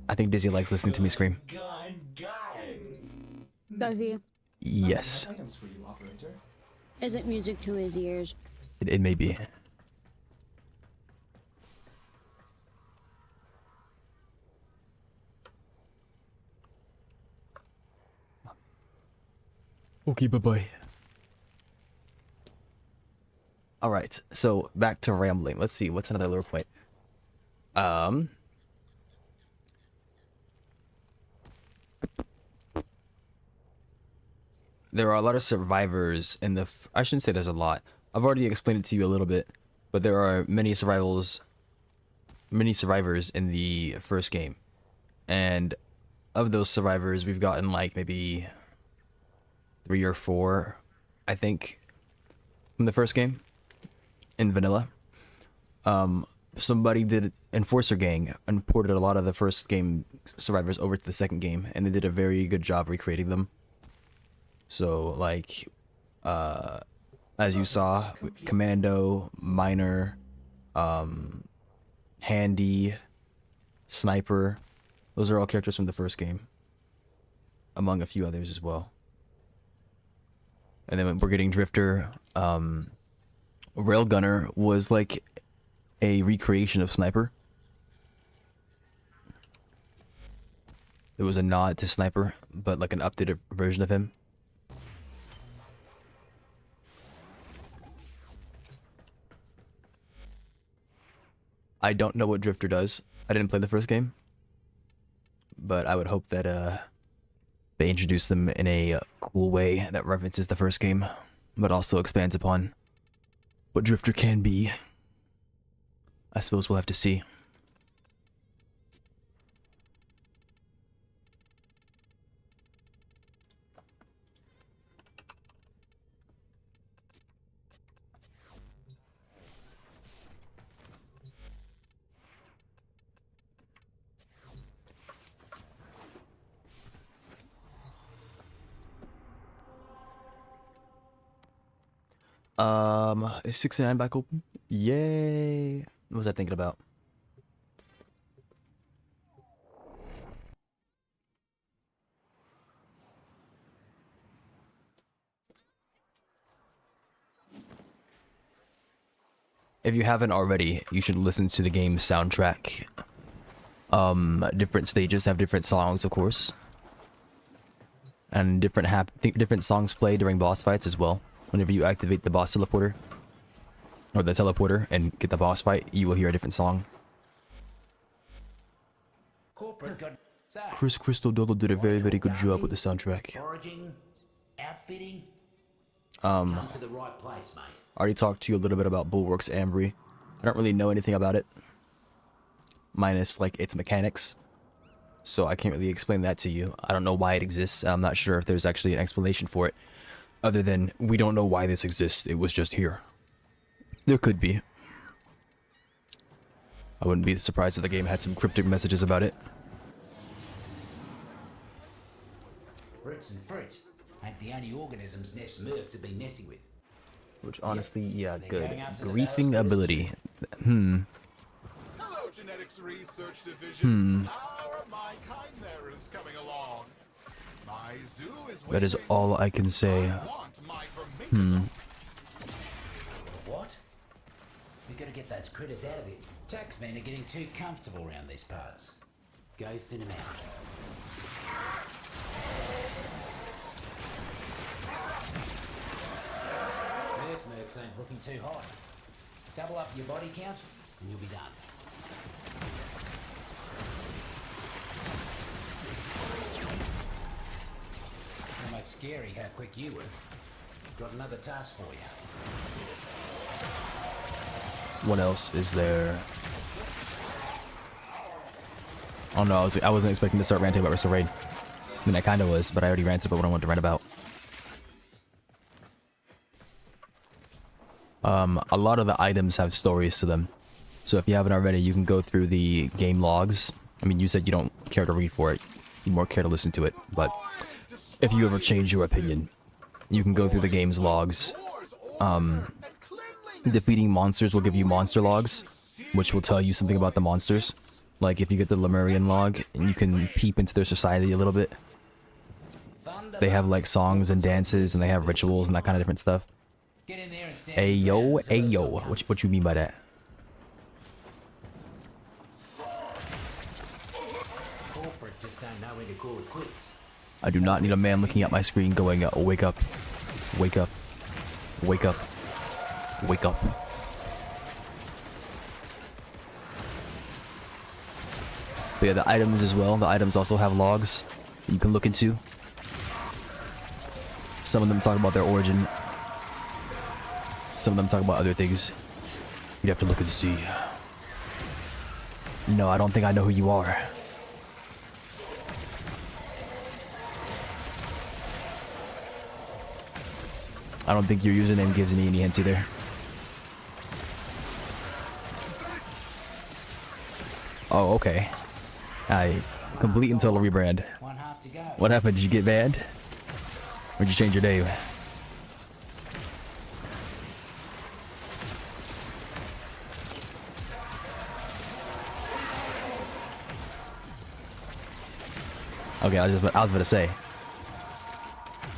I think Dizzy likes listening to me scream. Does he? Yes. Items for you, operator. Is it music to his ears? It may be. Okay, bye-bye. Alright, so back to rambling. Let's see, what's another lore point? There are a lot of survivors in the... I shouldn't say there's a lot. I've already explained it to you a little bit, but there are many survivors in the first game. And of those survivors, we've gotten like maybe 3 or 4, I think, from the first game in vanilla. Somebody did Enforcer Gang and ported a lot of the first game survivors over to the second game, and they did a very good job recreating them. So like, as you saw, Commando, Miner, Handy, Sniper, those are all characters from the first game, among a few others as well. And then we're getting Drifter. Railgunner was like a recreation of Sniper. It was a nod to Sniper, but like an updated version of him. I don't know what Drifter does. I didn't play the first game, but I would hope that they introduce them in a cool way that references the first game, but also expands upon what Drifter can be. I suppose we'll have to see. Is 69 back open? Yay! What was I thinking about? If you haven't already, you should listen to the game's soundtrack. Different stages have different songs, of course. And different songs play during boss fights as well. Whenever you activate the boss teleporter, or the teleporter, and get the boss fight, you will hear a different song. Chris Cristodolo did a very, very good job with the soundtrack. Foraging, outfitting. Come to the right place, mate. I already talked to you a little bit about Bulwark's Ambry. I don't really know anything about it, minus like its mechanics, so I can't really explain that to you. I don't know why it exists. I'm not sure if there's actually an explanation for it, other than we don't know why this exists. It was just here. There could be. I wouldn't be surprised if the game had some cryptic messages about it. Roots and fruits ain't the only organisms Neff's mercs have been messing with. Which honestly, yeah, They're good. going after the Griefing Val's ability. Hello, Genetics Research Division. How are my chimeras coming along? My zoo is That is all I can say. What? We gotta get those critters out of here. Taxmen are getting too comfortable around these parts. Go thin them out. Mercs ain't looking too hot. Double up your body count and you'll be done. Almost scary how quick you work. Got another task for you. What else is there? Oh no, I wasn't expecting to start ranting about Restore Raid. I mean, I kind of was, but I already ranted about what I wanted to rant about. A lot of the items have stories to them. So if you haven't already, you can go through the game logs. I mean, you said you don't care to read for it. You more care to listen to it. But if you ever change your opinion, you can go through the game's logs. Defeating monsters will give you monster logs, which will tell you something about the monsters. Like if you get the Lemurian log, and you can peep into their society a little bit. they have like songs and dances, and they have rituals and that kind of different stuff. Get in there and stand. Ayo. What you mean by that? Corporate just don't know when to call it quits. I do not need a man looking at my screen going, wake up, wake up, wake up, wake up. But yeah, the items as well. The items also have logs that you can look into. Some of them talk about their origin. Some of them talk about other things. You'd have to look and see. No, I don't think I know who you are. I don't think your username gives any hints either. Oh, okay. Complete and total rebrand. What happened? Did you get banned? Or did you change your name? Okay, I was about to say.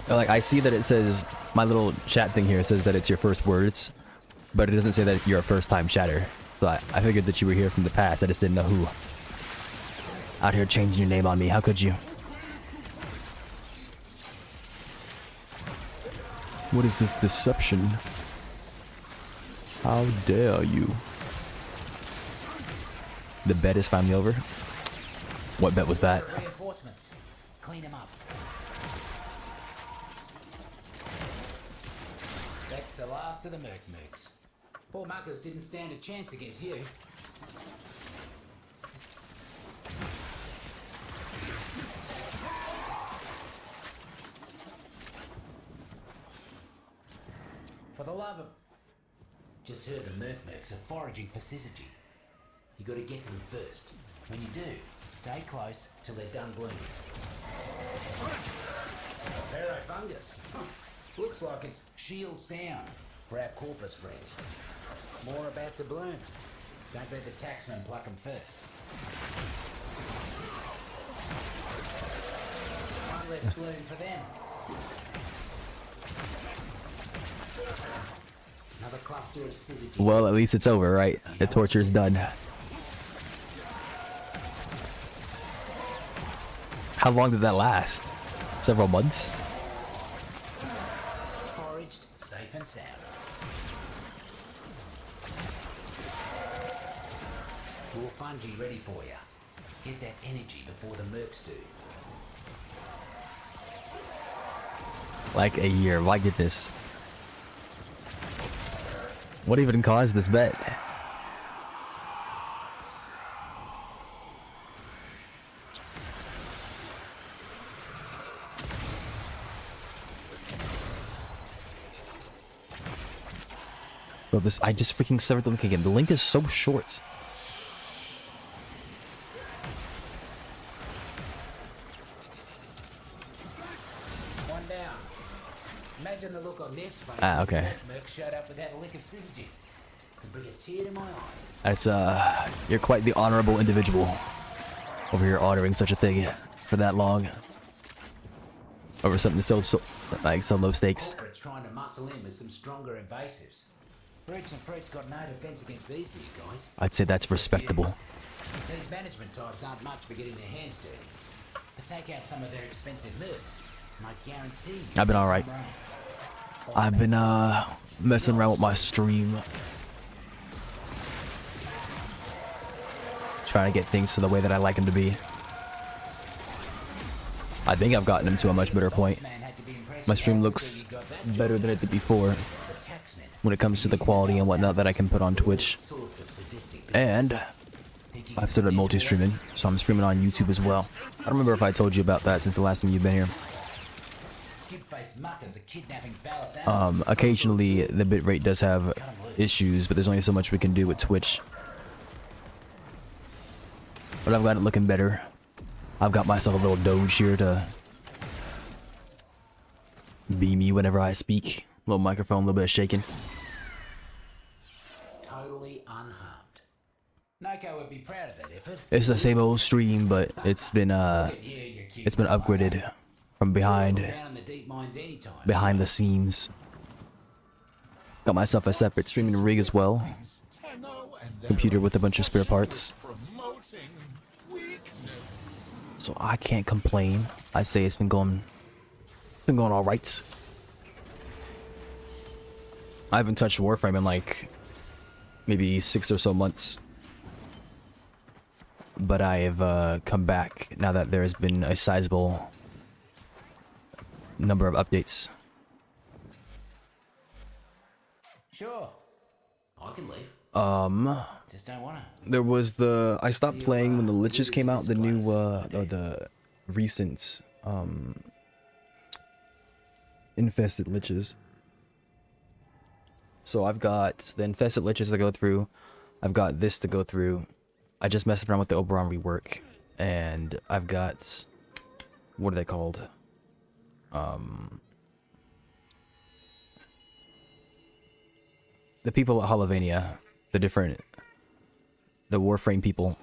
Like, I see that it says, my little chat thing here says that it's your first words, but it doesn't say that you're a first-time chatter. So I figured that you were here from the past. I just didn't know who. Out here changing your name on me. How could you? What is this deception? How dare you? The bet is finally over. What bet was that? Reinforcements. Clean them up. That's the last of the mercs. Poor muckers didn't stand a chance against you. For the love of... Just heard the mercs are foraging for syzygy. You gotta get to them first. When you do, stay close till they're done blooming. Fungus. Looks like it's shields down for our corpus friends. More about to bloom. Don't let the taxman pluck them first. One less bloom for them. Another cluster of syzygy. Well, at least it's over, right? The torture's done. How long did that last? Several months? Foraged, safe and sound. More fungi ready for you. Get that energy before the mercs do. Like a year. Why get this? What even caused this bet? Bro, I just freaking severed the link again. The link is so short. One down. Imagine the look on this face. Ah, okay. Merc showed up with that lick of syzygy. Could bring a tear to my eye. That's you're quite the honorable individual over here ordering such a thing for that long over something so low stakes. Corporate's trying to muscle in with some stronger invasives. Roots and fruits got no defense against these new guys. I'd say that's respectable. These management types aren't much for getting their hands dirty. But take out some of their expensive mercs, and I guarantee you... I've been alright. I've been messing around with my stream. Trying to get things to the way that I like them to be. I think I've gotten them to a much better point. My stream looks better than it did before when it comes to the quality and whatnot that I can put on Twitch. And I've started multi-streaming, so I'm streaming on YouTube as well. I don't remember if I told you about that since the last time you've been here. Occasionally the bitrate does have issues, but there's only so much we can do with Twitch. But I've got it looking better. I've got myself a little doge here to be me whenever I speak. Little microphone, a little bit of shaking. Totally unharmed. Nokko would be proud of that effort. It's the same old stream, but it's been upgraded from behind Down in the deep mines anytime. behind the scenes. Got myself a separate streaming rig as well. Computer with a bunch of spare parts. So I can't complain. I say it's been going all right. I haven't touched Warframe in like maybe 6 or so months. But I have come back now that there has been a sizable number of updates. Sure. I can leave. Just don't wanna. There was I stopped playing when the Liches came out, the new the recent infested Liches. So I've got the infested Liches to go through. I've got this to go through. I just messed around with the Oberon rework, and I've got, what are they called? The people at Hollivania, the Warframe people.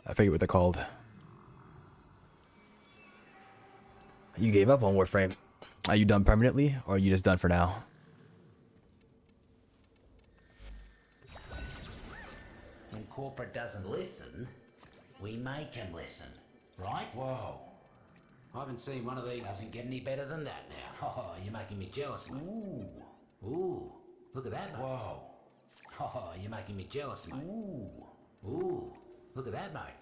I forget what they're called. You gave up on Warframe. Are you done permanently, or are you just done for now? When corporate doesn't listen, we make him listen, right? Whoa. I haven't seen one of these. Doesn't get any better than that now. Oh, you're making me jealous. Ooh. Ooh. Look at that, mate. Whoa. Oh, you're making me jealous, mate. Ooh. Ooh. Look at that, mate.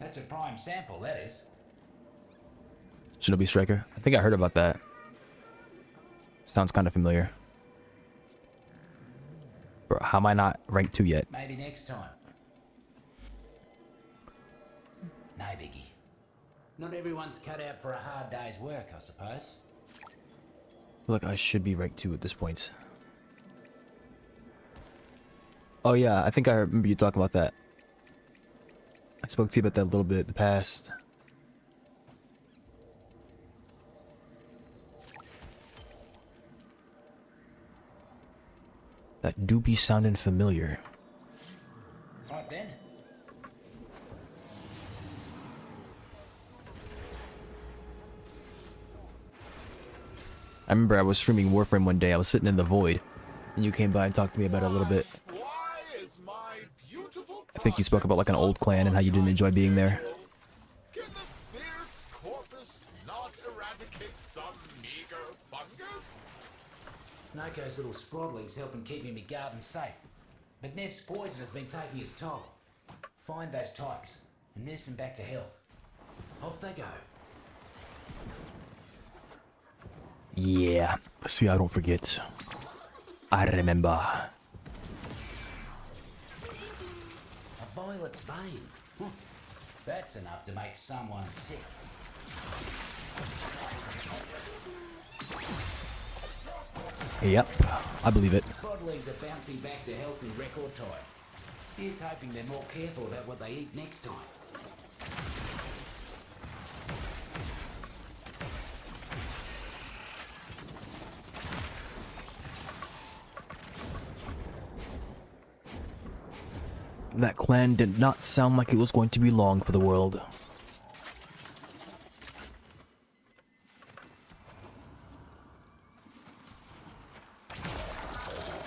That's a prime sample, that is. Shinobi Striker. I think I heard about that. Sounds kind of familiar. Bro, how am I not ranked 2 yet? Maybe next time. No biggie. Not everyone's cut out for a hard day's work, I suppose. I feel like I should be ranked 2 at this point. Oh yeah, I think I remember you talking about that. I spoke to you about that a little bit in the past. That do be sounding familiar. Right then. I remember I was streaming Warframe one day. I was sitting in the void, and you came by and talked to me about it a little bit. I think you spoke about like an old clan and how you didn't enjoy being there. Can the fierce corpus not eradicate some meager fungus? Nokko's little sproddling's helping keeping me garden safe. But Neff's poison has been taking its toll. Find those tykes and nurse them back to health. Off they go. Yeah. See, I don't forget. I remember. A violet's bane. That's enough to make someone sick. Yep, I believe it. Sproddlings are bouncing back to health in record time. Here's hoping they're more careful about what they eat next time. That clan did not sound like it was going to be long for the world.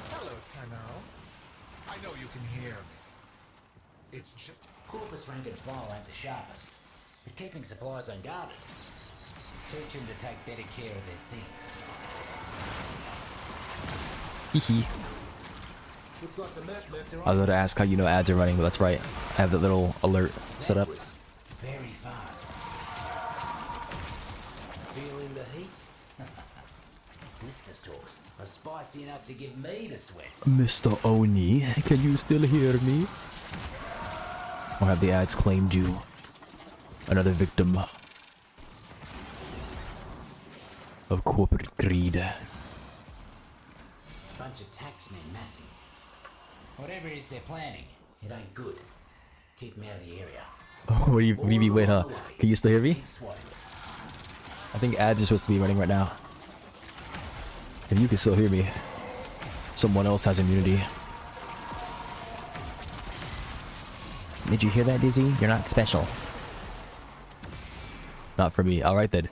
Hello, Tenno. I know you can hear me. It's just... Corpus rank and file ain't the sharpest, but keeping supplies unguarded. Teach them to take better care of their things. Hee hee. Looks like the mercs are I was about to ask how you know ads are running, but that's right. I have that little alert set up. very fast. Feeling the heat? Blister stalks are spicy enough to give me the sweats. Mr. Oni, can you still hear me? Or have the ads claimed you? Another victim of corporate greed. Bunch of taxmen massing. Whatever it is they're planning, it ain't good. Keep them out of the area. Oh, what do you mean? Wait, huh? Can you still hear me? Keep swatting. I think ads are supposed to be running right now. If you can still hear me, someone else has immunity. Did you hear that, Dizzy? You're not special. Not for me. Alright then.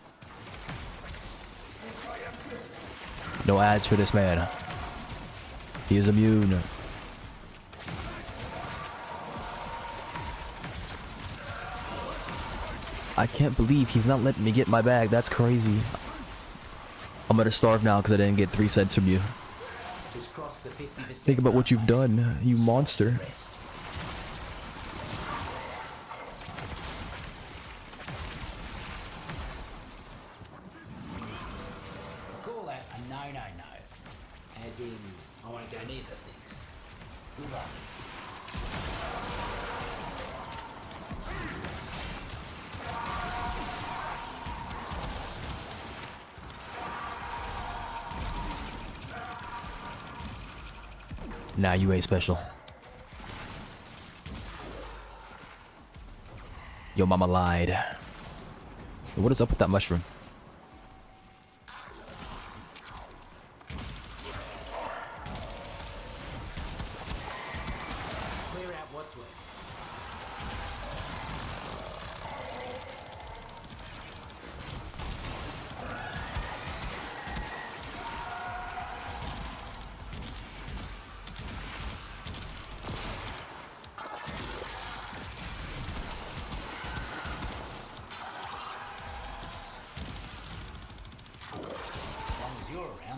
No ads for this man. He is immune. I can't believe he's not letting me get my bag. That's crazy. I'm gonna starve now because I didn't get 3 cents from you. Think about what you've done, you monster. Call that a no. As in, I won't go near the things. Good luck. Nah, you ain't special. Yo, mama lied. What is up with that mushroom? Clear out what's left.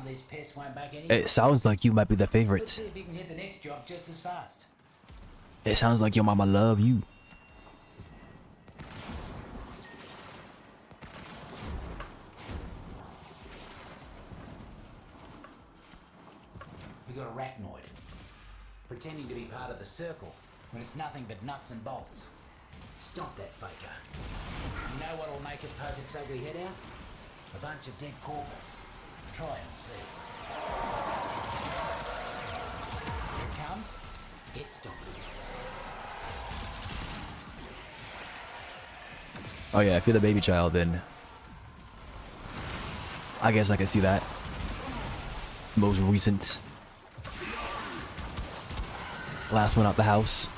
These pests won't back any. It sounds like you might be the Let's favorite. see if you can hit the next job just as fast. It sounds like your mama love you. We got a arachnoid. Pretending to be part of the circle when it's nothing but nuts and bolts. Stop that faker. You know what'll make it poke its ugly head out? A bunch of dead corpus. Try it and see. Here it comes. Get stopped. Oh yeah, if you're the baby child, then I guess I can see that. Most recent. Last one out the house.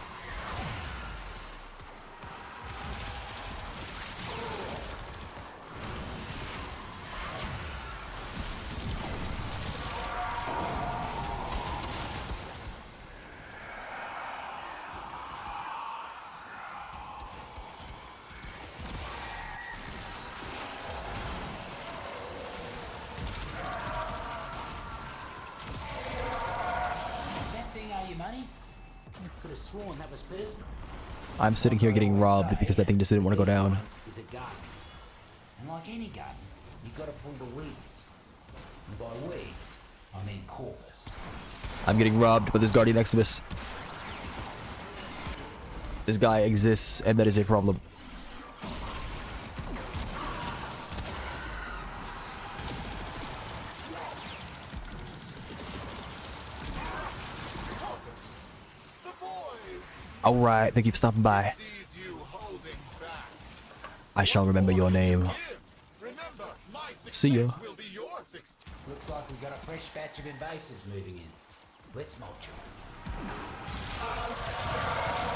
Could have sworn that was personal. I'm sitting here getting robbed because that thing just didn't want to go down. Is a garden. And like any garden, you've got to pull the weeds. And by weeds, I mean corpus. I'm getting robbed by this Guardian Exodus. This guy exists, and that is a problem. Alright, thank you for stopping by. I shall remember your name. See ya. Looks like we've got a fresh batch of invasives moving in. Let's mulch them.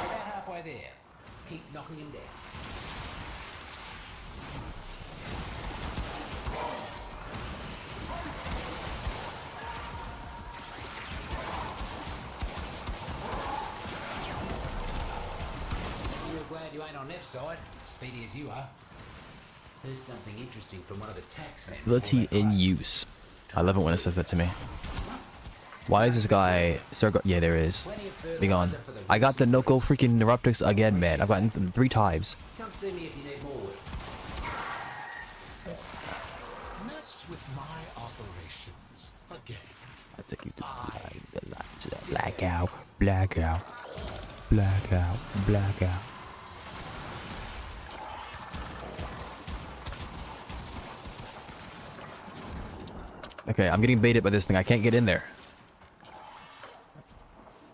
About halfway there. Keep knocking them down. Glad you ain't on F side, speedy as you are. Heard something interesting from one of the taxmen. Ability in use. I love it when it says that to me. Why is this guy... Yeah, there is. Be gone. I got the nokko freaking neuroptics again, man. I've gotten them 3 times. Come see me if you need more work. Mess with my operations again. I take you to the lights. Blackout. Blackout. Blackout. Blackout. Okay, I'm getting baited by this thing. I can't get in there.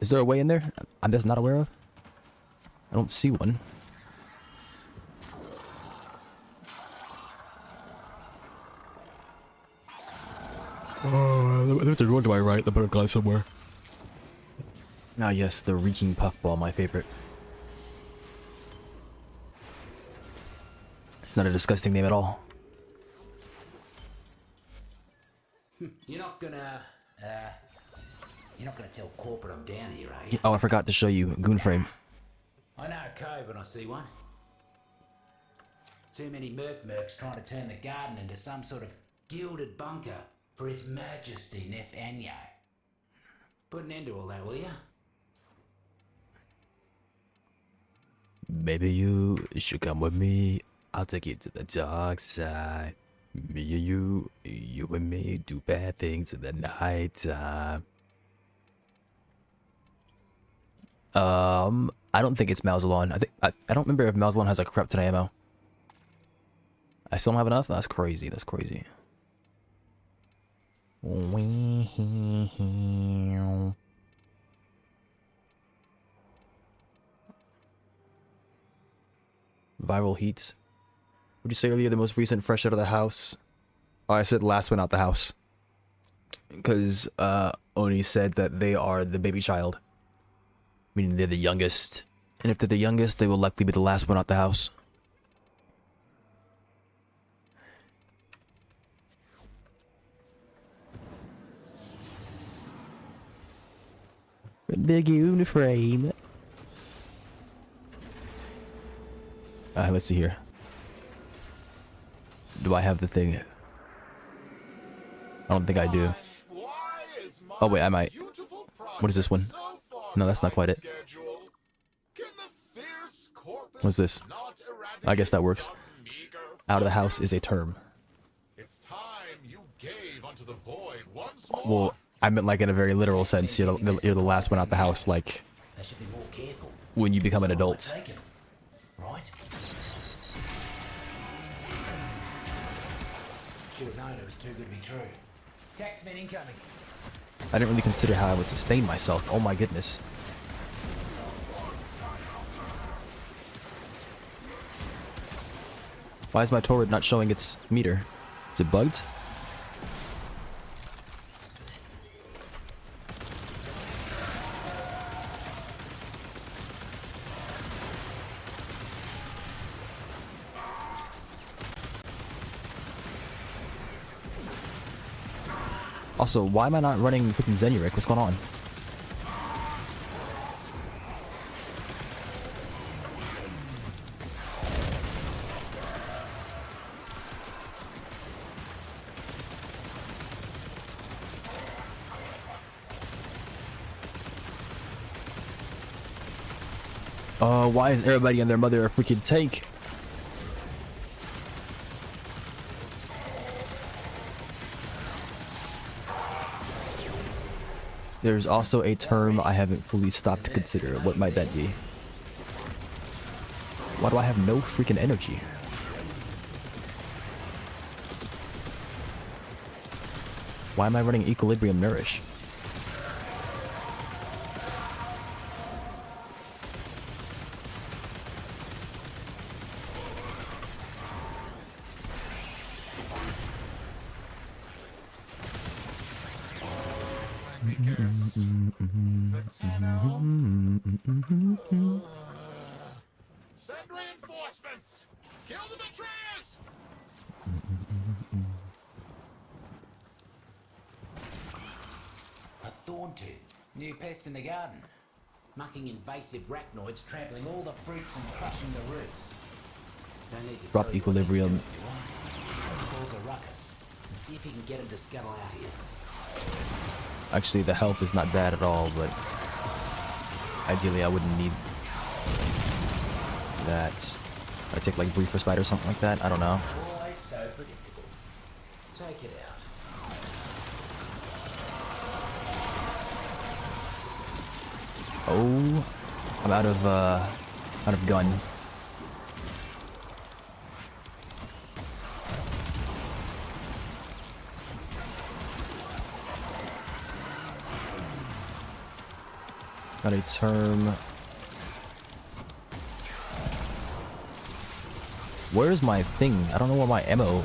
Is there a way in there I'm just not aware of? I don't see one. Oh, there's a road to my right. The better guy somewhere. Ah, yes, the reeking puffball, my favorite. It's not a disgusting name at all. You're not gonna tell corporate I'm down here, are you? Oh, I forgot to show you Goonframe. I know a cove when I see one. Too many mercs trying to turn the garden into some sort of gilded bunker for His Majesty Nefanyo. Put an end to all that, will ya? Maybe you should come with me. I'll take you to the dark side. Me and you and me do bad things in the night time. I don't think it's Malzalon. I don't remember if Malzalon has like Krypton ammo. I still don't have enough? That's crazy. That's crazy. Viral heats. Would you say earlier the most recent fresh out of the house? Oh, I said last one out the house. Because Oni said that they are the baby child. Meaning they're the youngest. And if they're the youngest, they will likely be the last one out the house. Big Uniframe. Let's see here. Do I have the thing? I don't think I do. Oh wait, I might. What is this one? No, that's not quite it. What's this? I guess that works. Out of the house is a term. Well, I meant like in a very literal sense. You're the last one out the house, like when you become an adult. Right? Should have known it was too good to be true. Taxman incoming. I didn't really consider how I would sustain myself. Oh my goodness. Why is my turret not showing its meter? Is it bugged? Also, why am I not running freaking Zenurik? What's going on? Why is everybody and their mother a freaking tank? There's also a term I haven't fully stopped to consider. What might that be? Why do I have no freaking energy? Why am I running Equilibrium Nourish? Send reinforcements! Kill the betrayers! A thorn-tooth. New pest in the garden. Mucking invasive arachnoids, trampling all the fruits and crushing the roots. Don't need to Drop tell you Equilibrium. Cause a ruckus. And see if he can get him to scuttle out here. Actually, the health is not bad at all, but ideally I wouldn't need that. I take like brief respite or something like that. I don't know. Always so predictable. Take it out. Oh, I'm out of gun. Got a term. Where's my thing? I don't know where my ammo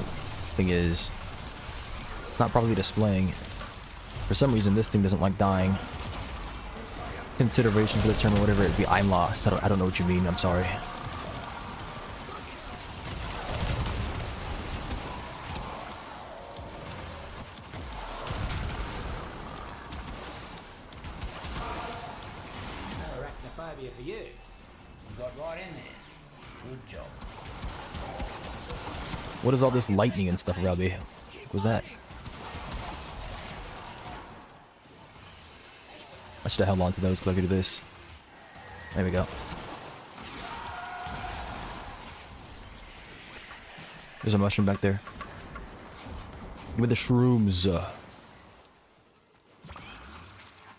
thing is. It's not probably displaying. For some reason, this thing doesn't like dying. Consideration for the term or whatever it be. I'm lost. I don't know what you mean. I'm sorry. W for you. You got right in there. Good job. What is all this lightning and stuff around me? What was that? I should have held on to those because I could do this. There we go. There's a mushroom back there. Give me the shrooms.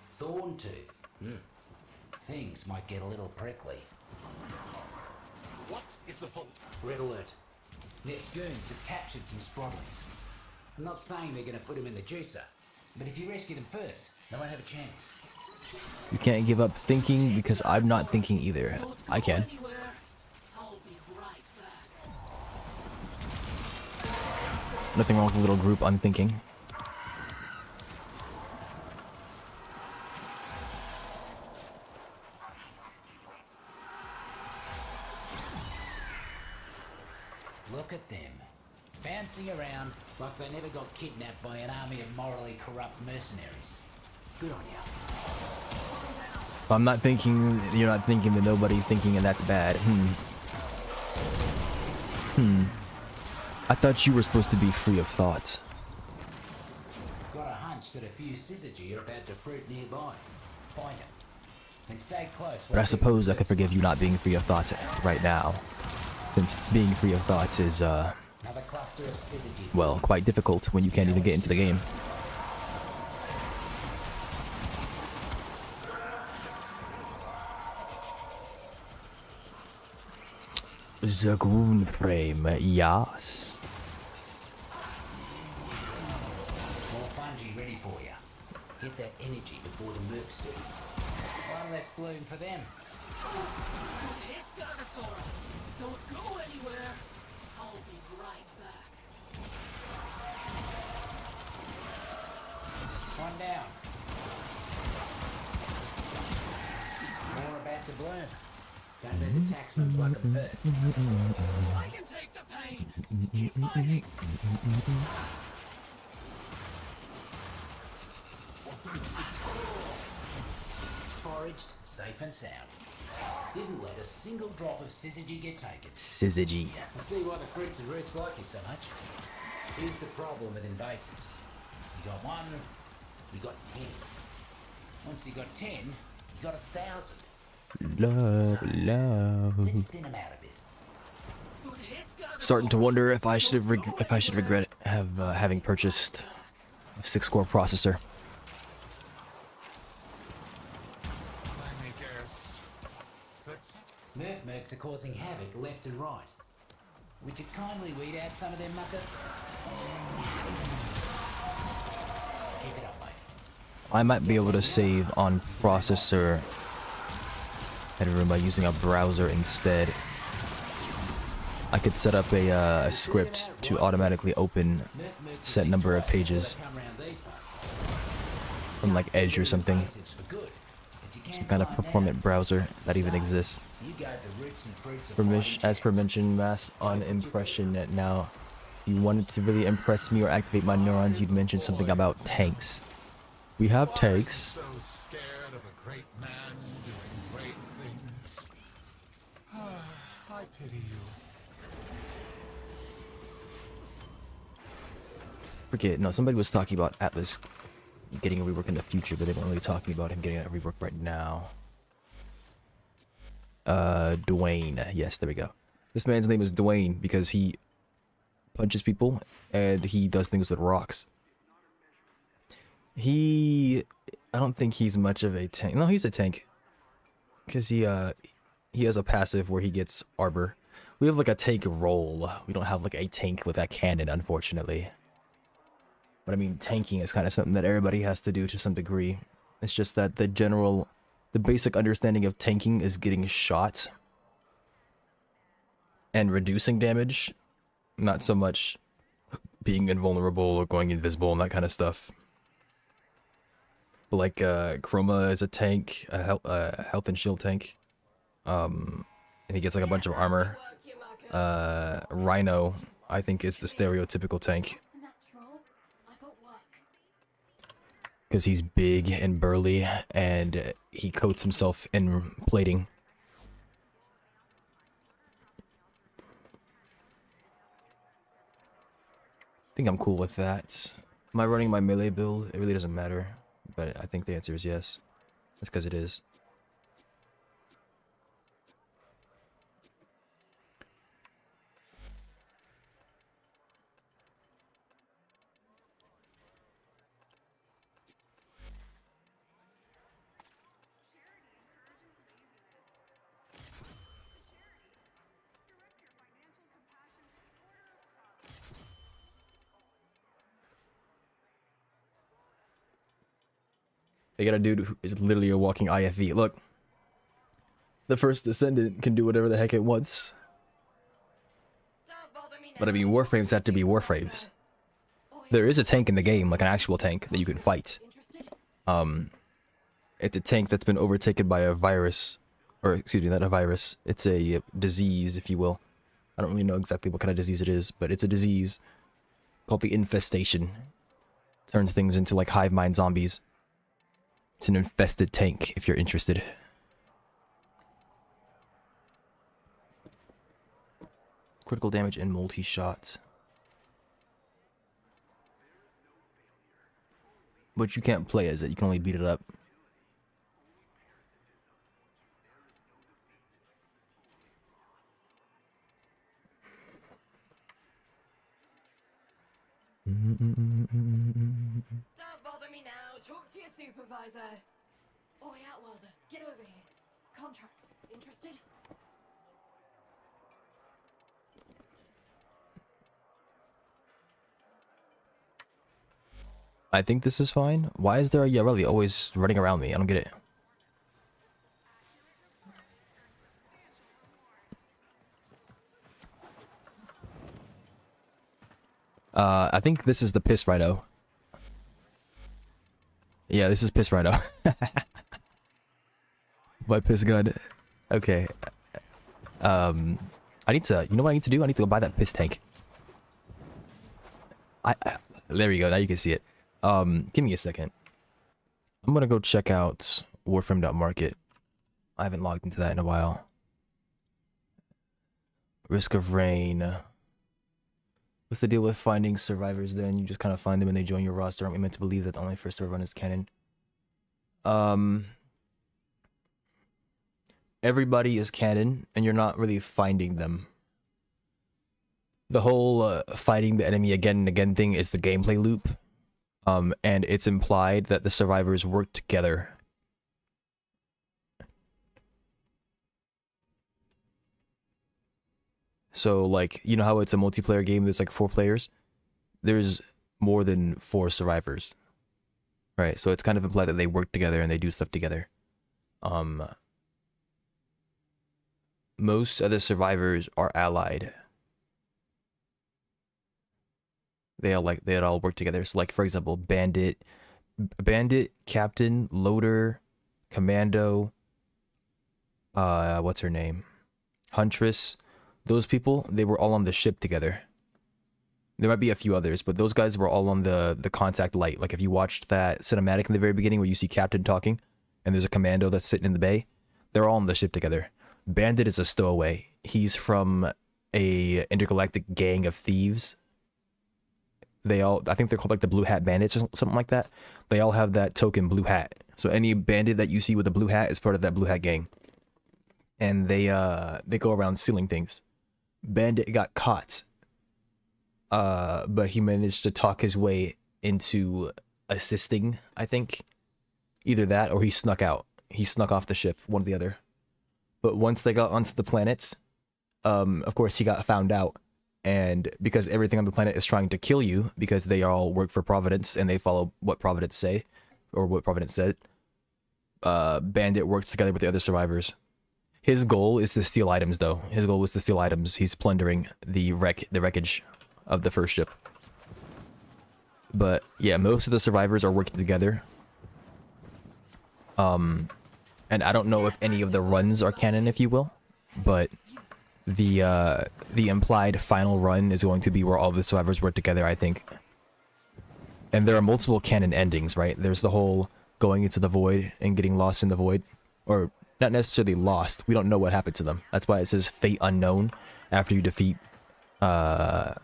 Thorn tooth. Things might get a little prickly. What is the hold? Red alert. Neff's goons have captured some Sprotlings. I'm not saying they're gonna put them in the juicer, but if you rescue them first, they won't have a chance. You can't give up thinking because I'm not thinking either. I can. Nothing wrong with a little group unthinking. Look at them, bouncing around like they never got kidnapped by an army of morally corrupt mercenaries. Good on you. If I'm not thinking, you're not thinking, then nobody's thinking, and that's bad. I thought you were supposed to be free of thoughts. Got a hunch that a few syzygy are about to fruit nearby. Find them. Then stay close. But I suppose I could forgive you not being free of thought right now. Since being free of thought is, Another cluster of syzygy. well, quite difficult when you can't even get into the game. The Warframe, yes. More fungi ready for you. Get that energy before the mercs do. One less bloom for them. Good hit, Gargatora. Don't go anywhere. I'll be right back. One down. More about to bloom. Don't let the taxman pluck them first. I can take the pain. Keep fighting. Foraged, safe and sound. Didn't let a single drop of syzygy get taken. Syzygy. I see why the fruits and roots like you so much. Here's the problem with invasives. You got one, you got 10. Once you got 10, you got 1,000. Love. Let's thin them out a bit. Good hit, Gargatora. Starting to wonder if I should regret having purchased a 6-core processor. Let me guess. That's Mercs are causing havoc left and right. Would you kindly weed out some of them muckers? Keep it up, mate. I might be able to save on processor headroom by using a browser instead. I could set up a script to automatically open set number of pages from like Edge or something. Some kind of performant browser that even exists. As per mentioned, mass on impression net. Now, if you wanted to really impress me or activate my neurons, you'd mention something about tanks. We have tanks. so scared of a great man doing great things. I pity you. Forget, no, somebody was talking about Atlas getting a rework in the future, but they weren't really talking about him getting a rework right now. Dwayne. Yes, there we go. This man's name is Dwayne because he punches people and he does things with rocks. I don't think he's much of a tank. No, he's a tank. Because he has a passive where he gets arbor. We have like a tank roll. We don't have like a tank with a cannon, unfortunately. But I mean, tanking is kind of something that everybody has to do to some degree. It's just that the basic understanding of tanking is getting shot and reducing damage, not so much being invulnerable or going invisible and that kind of stuff. But like Chroma is a tank, a health and shield tank, and he gets like a bunch of armor. Rhino, I think, is the stereotypical tank. because he's big and burly, and he coats himself in plating. I think I'm cool with that. Am I running my melee build? It really doesn't matter, but I think the answer is yes. That's because it is. They got a dude who is literally a walking IFV. Look, the first descendant can do whatever the heck it wants. But I mean, Warframes have to be Warframes. There is a tank in the game, like an actual tank that you can fight. It's a tank that's been overtaken by a virus, or excuse me, not a virus. It's a disease, if you will. I don't really know exactly what kind of disease it is, but it's a disease called the infestation. Turns things into like hive mind zombies. It's an infested tank, if you're interested. Critical damage and multi-shot. But you can't play as it, you can only beat it up. Don't bother me now. Talk to your supervisor. Oi, Outworlder, get over here. Contracts. Interested? I think this is fine. Why is there a Yareli always running around me? I don't get it. I think this is the Piss Rhino. Yeah, this is Piss Rhino. My piss gun. Okay. I need to, you know what I need to do? I need to go buy that piss tank. There you go, now you can see it. Give me a second. I'm gonna go check out Warframe.market. I haven't logged into that in a while. Risk of Rain. What's the deal with finding survivors then? You just kind of find them and they join your roster. Aren't we meant to believe that the only first server run is canon? Everybody is canon, and you're not really finding them. The whole fighting the enemy again and again thing is the gameplay loop. And it's implied that the survivors work together. So, like, you know how it's a multiplayer game, there's like 4 players? There's more than 4 survivors. Right, so it's kind of implied that they work together and they do stuff together. Most of the survivors are allied. They all work together. So, like, for example, Bandit, Captain, Loader, Commando, what's her name? Huntress. Those people, they were all on the ship together. There might be a few others, but those guys were all on the contact light. Like, if you watched that cinematic in the very beginning where you see Captain talking, and there's a commando that's sitting in the bay, they're all on the ship together. Bandit is a stowaway. He's from a intergalactic gang of thieves. They all, I think they're called like the Blue Hat Bandits or something like that. They all have that token blue hat. So any bandit that you see with a blue hat is part of that Blue Hat gang. And they go around stealing things. Bandit got caught. But he managed to talk his way into assisting, I think. Either that or he snuck out. He snuck off the ship, one or the other. But once they got onto the planet, of course he got found out. And because everything on the planet is trying to kill you, because they all work for Providence and they follow what Providence say, or what Providence said, Bandit works together with the other survivors. His goal is to steal items, though. His goal was to steal items. He's plundering the wreckage of the first ship. But yeah, most of the survivors are working together. And I don't know if any of the runs are canon, if you will, but the implied final run is going to be where all the survivors work together, I think. And there are multiple canon endings, right? There's the whole going into the void and getting lost in the void. Or not necessarily lost. We don't know what happened to them. That's why it says fate unknown after you defeat Voidling.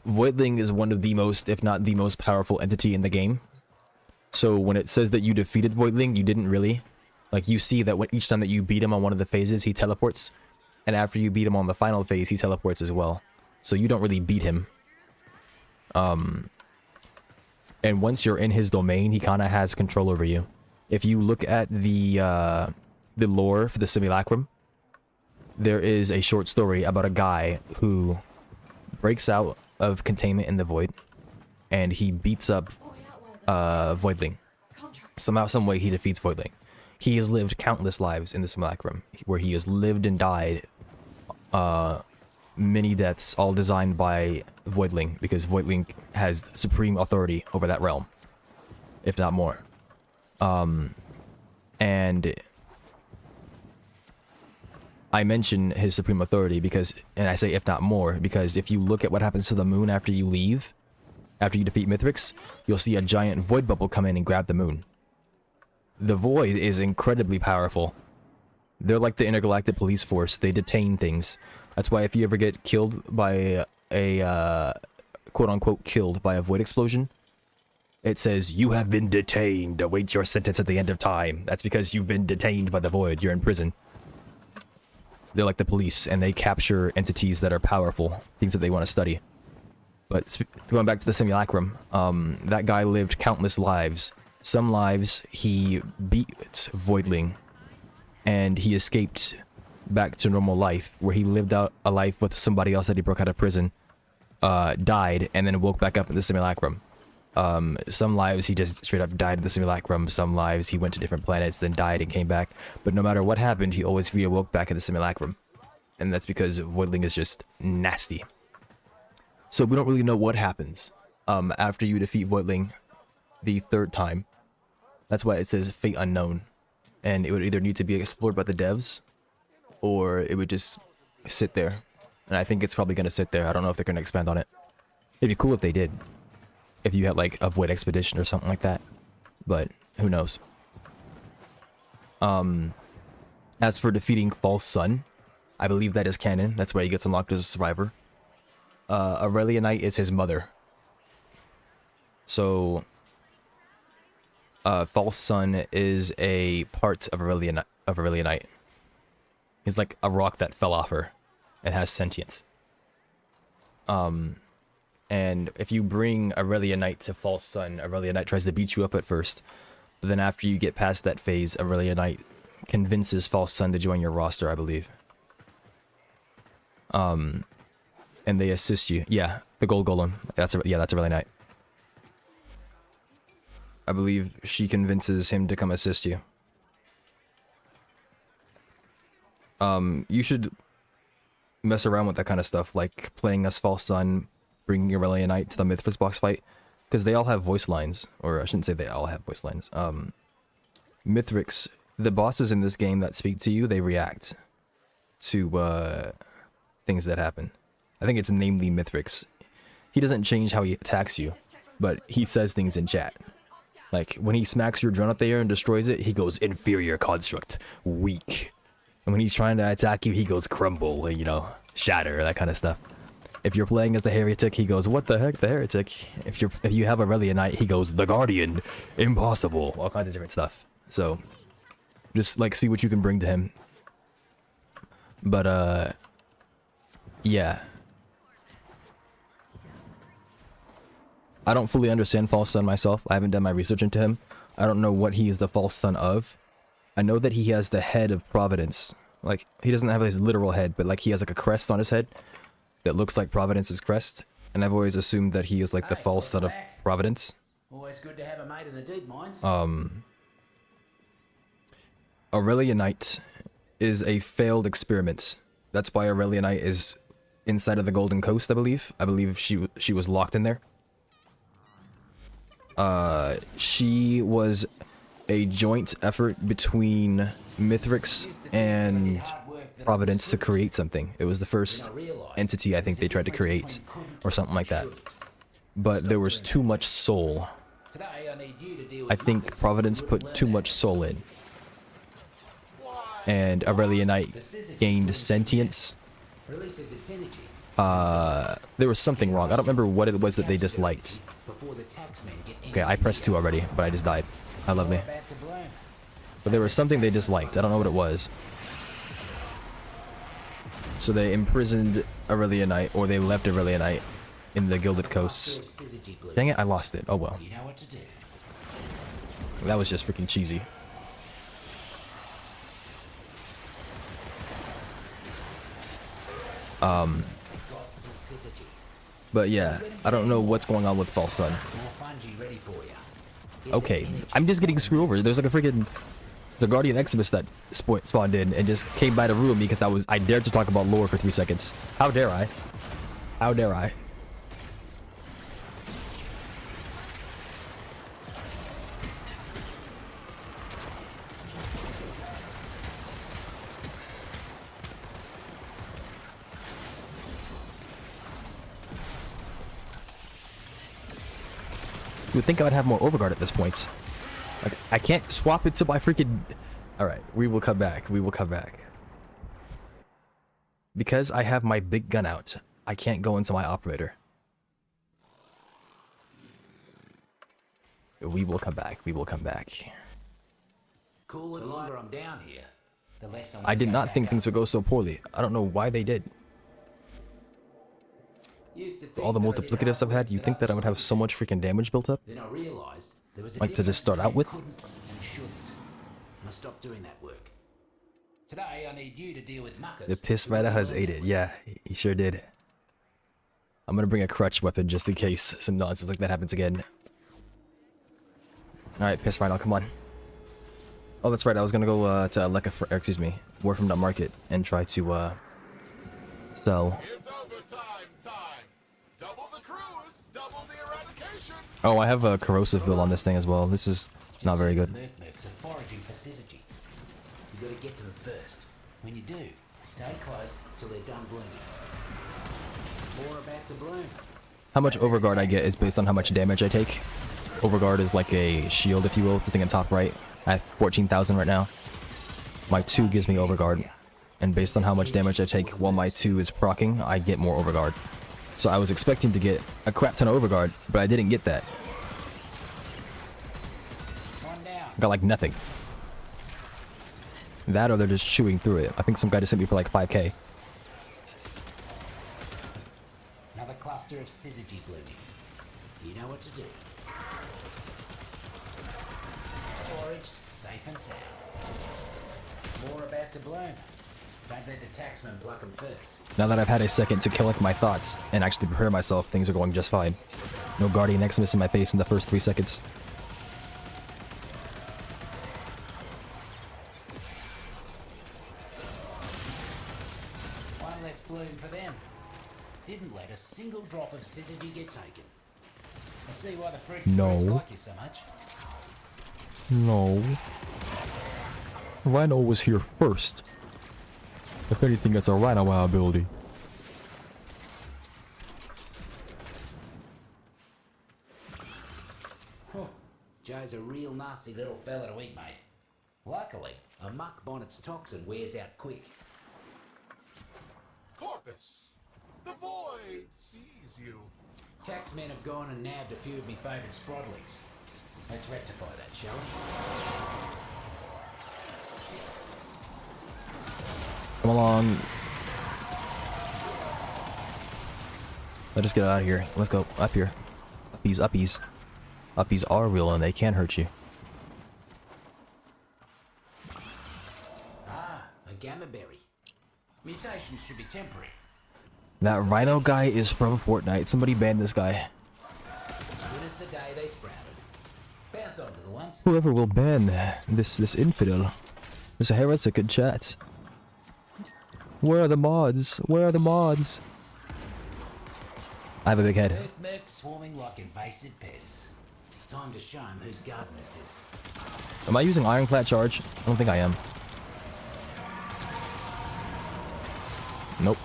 Voidling is one of the most, if not the most powerful entity in the game. So when it says that you defeated Voidling, you didn't really. Like, you see that when each time that you beat him on one of the phases, he teleports. And after you beat him on the final phase, he teleports as well. So you don't really beat him. And once you're in his domain, he kind of has control over you. If you look at the lore for the Simulacrum, there is a short story about a guy who breaks out of containment in the void, and he beats up Voidling. Somehow, some way, he defeats Voidling. He has lived countless lives in the Simulacrum, where he has lived and died many deaths, all designed by Voidling, because Voidling has supreme authority over that realm, if not more. And I mention his supreme authority because, and I say if not more, because if you look at what happens to the moon after you leave, after you defeat Mithrix, you'll see a giant void bubble come in and grab the moon. The void is incredibly powerful. They're like the intergalactic police force. They detain things. That's why if you ever get killed by a quote-unquote killed by a void explosion, it says, "You have been detained. Await your sentence at the end of time." That's because you've been detained by the void. You're in prison. They're like the police, and they capture entities that are powerful, things that they want to study. But going back to the Simulacrum, that guy lived countless lives. Some lives, he beat Voidling, and he escaped back to normal life, where he lived out a life with somebody else that he broke out of prison, died, and then woke back up in the Simulacrum. Some lives he just straight up died in the Simulacrum. Some lives he went to different planets, then died and came back. But no matter what happened, he always reawoke back in the Simulacrum. And that's because Voidling is just nasty. So we don't really know what happens after you defeat Voidling the third time. That's why it says fate unknown. And it would either need to be explored by the devs, or it would just sit there. And I think it's probably going to sit there. I don't know if they're going to expand on it. It'd be cool if they did. If you had like a void expedition or something like that, but who knows. As for defeating False Sun, I believe that is canon. That's why he gets unlocked as a survivor. Aurelianite is his mother. So False Sun is a part of Aurelianite. He's like a rock that fell off her and has sentience. And if you bring Aurelianite to False Sun, Aurelianite tries to beat you up at first. But then after you get past that phase, Aurelianite convinces False Sun to join your roster, I believe. And they assist you. Yeah, the Gold Golem. That's Aurelianite. I believe she convinces him to come assist you. You should mess around with that kind of stuff, like playing as False Sun, bringing Aurelianite to the Mithrix boss fight, because they all have voice lines, or I shouldn't say they all have voice lines. Mithrix, the bosses in this game that speak to you, they react to things that happen. I think it's namely Mithrix. He doesn't change how he attacks you, but he says things in chat. Like, when he smacks your drone up the air and destroys it, he goes, "Inferior construct, weak." And when he's trying to attack you, he goes, "Crumble," and, you know, shatter, that kind of stuff. If you're playing as the heretic, he goes, "What the heck, the heretic?" If you have Aurelianite, he goes, "The guardian, impossible." All kinds of different stuff. So just like see what you can bring to him. But yeah. I don't fully understand False Sun myself. I haven't done my research into him. I don't know what he is the False Sun of. I know that he has the head of Providence. Like, he doesn't have his literal head, but like he has like a crest on his head that looks like Providence's crest, and I've always assumed that he is like the False Son of Providence. Always good to have a mate in the deep mines. Aurelianite is a failed experiment. That's why Aurelianite is inside of the Golden Coast, I believe. I believe she was locked in there. She was a joint effort between Mithrix and Providence to create something. It was the first entity I think they tried to create, or something like that. But there was too much soul. I think Providence put too much soul in. And Aurelianite gained sentience. There was something wrong. I don't remember what it was that they disliked. Okay, I pressed 2 already, but I just died. I love me. But there was something they disliked. I don't know what it was. So they imprisoned Aurelianite, or they left Aurelianite in the Gilded Coasts. Dang it, I lost it. Oh well. That was just freaking cheesy. But yeah, I don't know what's going on with False Sun. Okay, I'm just getting screwed over. There's like a freaking the Guardian Eximus that spawned in and just came by to ruin me because I dared to talk about lore for 3 seconds. How dare I? How dare I? You would think I would have more overguard at this point. Like, I can't swap it to my freaking... Alright, we will come back. We will come back. Because I have my big gun out, I can't go into my operator. We will come back. We will come back. The longer I'm down here, the less I did not think things would go so poorly. I don't know why they did. All the multiplicatives I've had, you think that I would have so much freaking damage built up? Then I realized there was a Like to just start out with? couldn't and shouldn't. And I stopped doing that work. Today I need you to deal with muckers. The Piss Rider has ate it. Yeah, he sure did. I'm gonna bring a crutch weapon just in case some nonsense like that happens again. Alright, Piss Rider, come on. Oh, that's right, I was gonna go to Warframe Market and try to sell. Oh, I have a corrosive build on this thing as well. This is not very good. Mercs are foraging for syzygy. You gotta get to them first. When you do, stay close till they're done blooming. More about to bloom. How much overguard I get is based on how much damage I take. Overguard is like a shield, if you will. It's the thing in top right. I have 14,000 right now. My 2 gives me overguard. And based on how much damage I take while my 2 is proccing, I get more overguard. So I was expecting to get a crap ton of overguard, but I didn't get that. I got like nothing. That or they're just chewing through it. I think some guy just sent me for like 5k. Another cluster of syzygy blooming. You know what to do. Foraged, safe and sound. More about to bloom. Don't let the taxman pluck them first. Now that I've had a second to collect my thoughts and actually prepare myself, things are going just fine. No Guardian Eximus in my face in the first 3 seconds. One less bloom for them. Didn't let a single drop of syzygy get taken. I see why the freaks like you so much. No. Rhino was here first. If anything, that's a Rhino ability. Joe's a real nasty little fella to eat, mate. Luckily, a muck bonnet's toxin wears out quick. Corpus, the void sees you. Taxmen have gone and nabbed a few of me favourite sprotlings. Let's rectify that, shall we? Come along. Let us get out of here. Let's go up here. Uppies, uppies. Uppies are real and they can hurt you. Ah, a gamma berry. Mutations should be temporary. That Rhino guy is from Fortnite. Somebody ban this guy. Good as the day they sprouted. Bounce on, little ones. Whoever will ban this infidel. This heretic in chat. Where are the mods? Where are the mods? I have a big head. Mercs swarming like invasive pests. Time to show them whose garden this is. Am I using Ironclad charge? I don't think I am. Nope.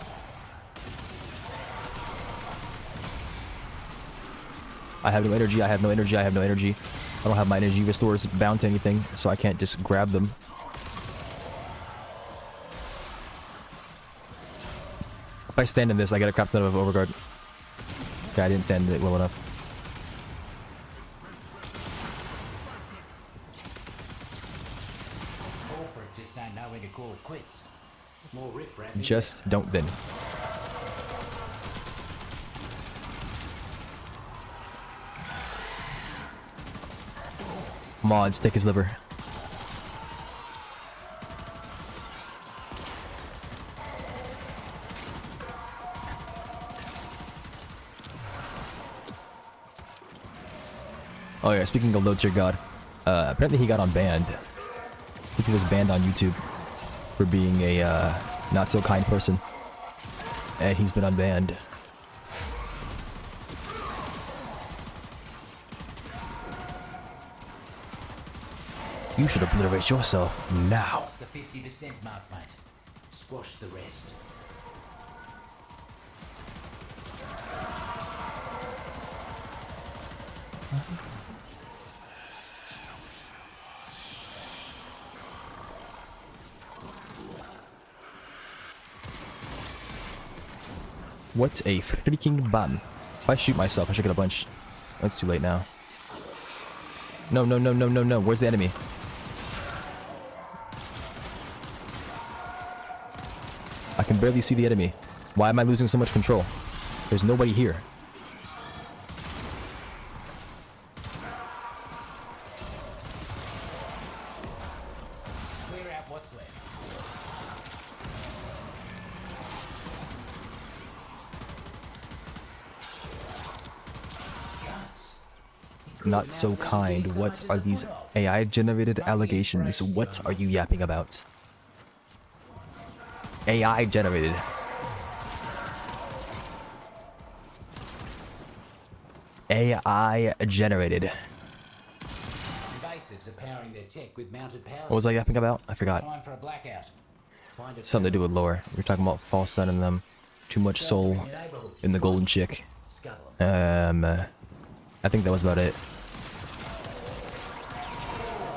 I have no energy, I have no energy, I have no energy. I don't have my energy restores bound to anything, so I can't just grab them. If I stand in this, I get a crap ton of overguard. Okay, I didn't stand in it well enough. Corporate just don't know when to call it quits. More riffraff. Just don't then. Mods, take his liver. Oh yeah, speaking of low tier god, apparently he got unbanned. I think he was banned on YouTube for being a not so kind person, and he's been unbanned. You should obliterate yourself now. What's the 50% mark, mate? Squash the rest. What a freaking bum. If I shoot myself, I should get a bunch. Oh, it's too late now. No, no, no, no, no, no. Where's the enemy? I can barely see the enemy. Why am I losing so much control? There's nobody here. Clear out what's left. Not so kind. What are these AI generated allegations? What are you yapping about? AI generated. AI generated. Invasives are powering their tech with mounted power. What was I yapping about? I forgot. Time for a blackout. Find a Something to do with lore. We're talking about false sun in them. Too much soul in the golden chick. I think that was about it.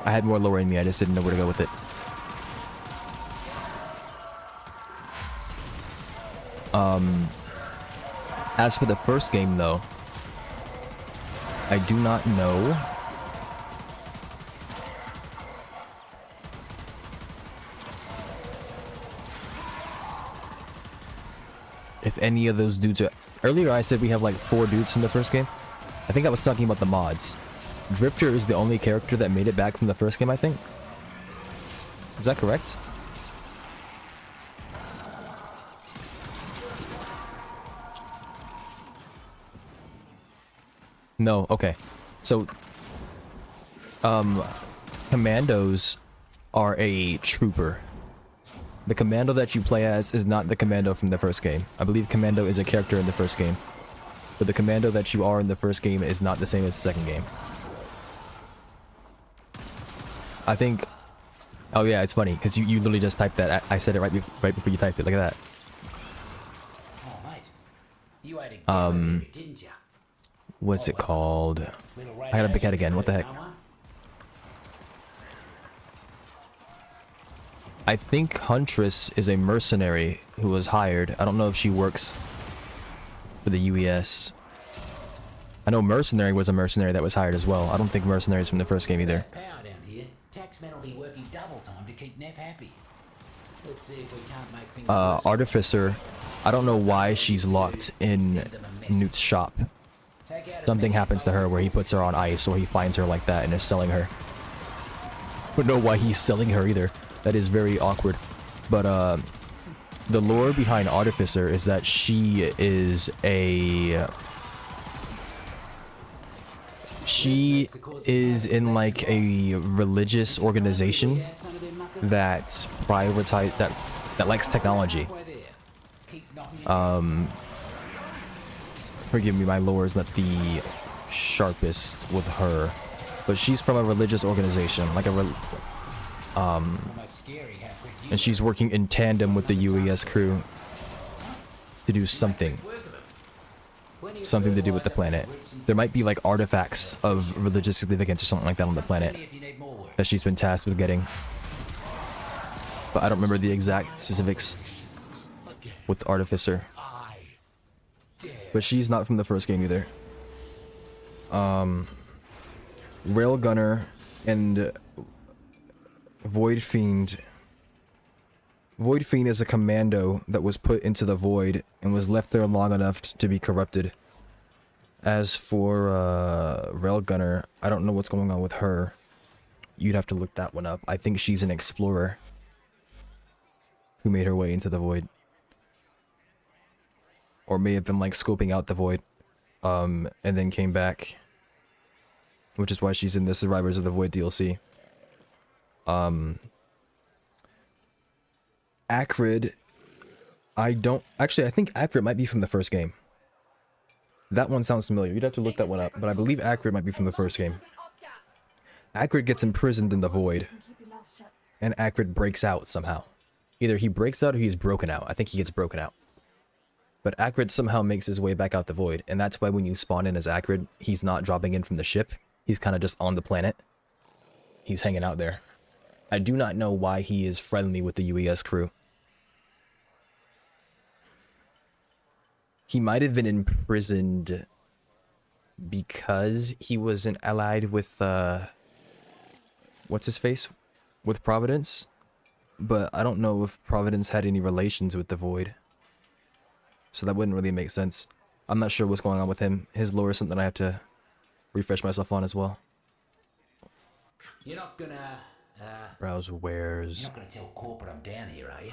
I had more lore in me, I just didn't know where to go with it. As for the first game though, I do not know if any of those dudes are... Earlier I said we have like 4 dudes in the first game. I think I was talking about the mods. Drifter is the only character that made it back from the first game, I think. Is that correct? No, okay. So, commandos are a trooper. The commando that you play as is not the commando from the first game. I believe commando is a character in the first game. But the commando that you are in the first game is not the same as the second game. I think... Oh yeah, it's funny, because you literally just typed that. I said it right before you typed it. Look at that. Oh, mate. You ate a didn't you? What's it called? I got a big head again. What the heck? I think Huntress is a mercenary who was hired. I don't know if she works for the UES. I know Mercenary was a mercenary that was hired as well. I don't think Mercenary's from the first game either. Power down here. Taxmen will be working double time to keep Neff happy. Let's see if we can't make things worse. Artificer. I don't know why she's locked in Newt's shop. Something happens to her where he puts her on ice or he finds her like that and is selling her. I don't know why he's selling her either. That is very awkward. But the lore behind Artificer is that she is a... She is in like a religious organization that prioritize that likes technology. Forgive me, my lore is not the sharpest with her, but she's from a religious organization, like a and she's working in tandem with the UES crew to do something. Something to do with the planet. There might be like artifacts of religious significance or something like that on the planet that she's been tasked with getting. But I don't remember the exact specifics with Artificer. But she's not from the first game either. Railgunner and Void Fiend. Void Fiend is a commando that was put into the Void and was left there long enough to be corrupted. As for Railgunner, I don't know what's going on with her. You'd have to look that one up. I think she's an explorer who made her way into the Void. Or may have been like scoping out the Void. And then came back. Which is why she's in the Survivors of the Void DLC. Acrid. I think Acrid might be from the first game. That one sounds familiar. You'd have to look that one up. But I believe Acrid might be from the first game. Acrid gets imprisoned in the Void. And Acrid breaks out somehow. Either he breaks out or he's broken out. I think he gets broken out. But Acrid somehow makes his way back out the Void. And that's why when you spawn in as Acrid, he's not dropping in from the ship. He's kind of just on the planet. He's hanging out there. I do not know why he is friendly with the UES crew. He might have been imprisoned because he wasn't allied with, what's his face? With Providence? But I don't know if Providence had any relations with the Void. So that wouldn't really make sense. I'm not sure what's going on with him. His lore is something I have to refresh myself on as well. You're not gonna, Browse wares. You're not gonna tell corporate I'm down here, are you?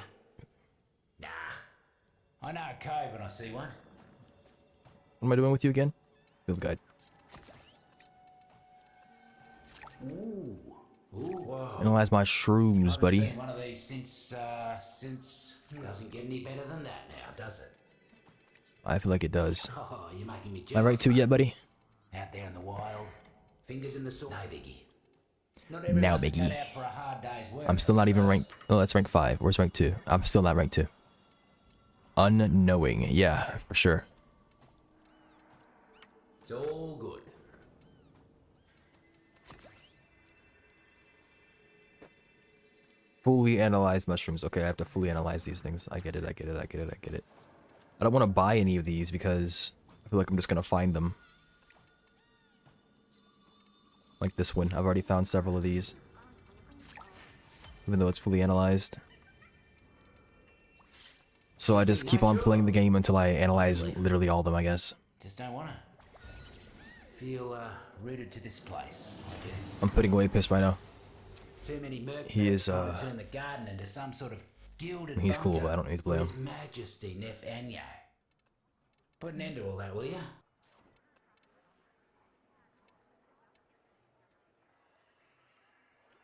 Nah. I know a cove when I see one. What am I doing with you again? Field guide. Ooh. Ooh, whoa. Analyze my shrooms, buddy. Seen one of these since doesn't get any better than that now, does it? I feel like it does. Oh, you're making me jealous. Am I right too yet, buddy? Out there in the wild, fingers in the soil. No biggie. Now, biggie. I'm still not even ranked. Oh, that's rank 5. Where's rank 2? I'm still not rank 2. Unknowing. Yeah, for sure. It's all good. Fully analyze mushrooms. Okay, I have to fully analyze these things. I get it, I get it, I get it, I get it. I don't want to buy any of these because I feel like I'm just going to find them. Like this one. I've already found several of these. Even though it's fully analyzed. So I just keep on playing the game until I analyze literally all of them, I guess. Just don't wanna feel rooted to this place. I'm putting away piss right now. Too many He is turn the garden into some sort of gilded he's cool, but I don't need to play him. His Majesty Nef Anyo. Put an end to all that, will ya?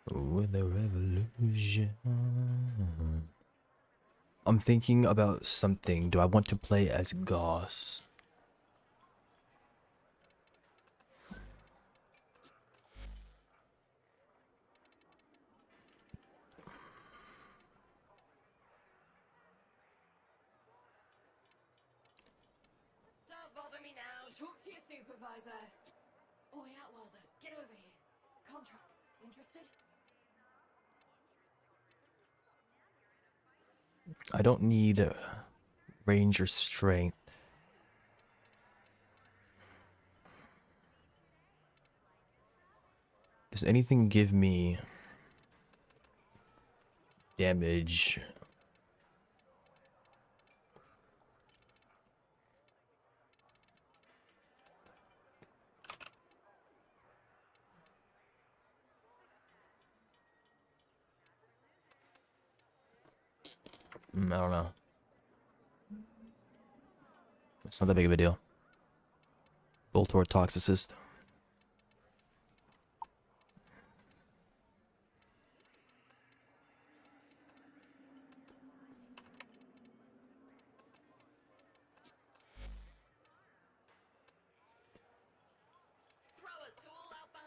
With the revolution. I'm thinking about something. Do I want to play as Goss? Don't bother me now. Talk to your supervisor. Oi, Outworlder, get over here. Contracts. Interested? I don't need range or strength. Does anything give me damage? I don't know. It's not that big of a deal. Bolt or Toxicist.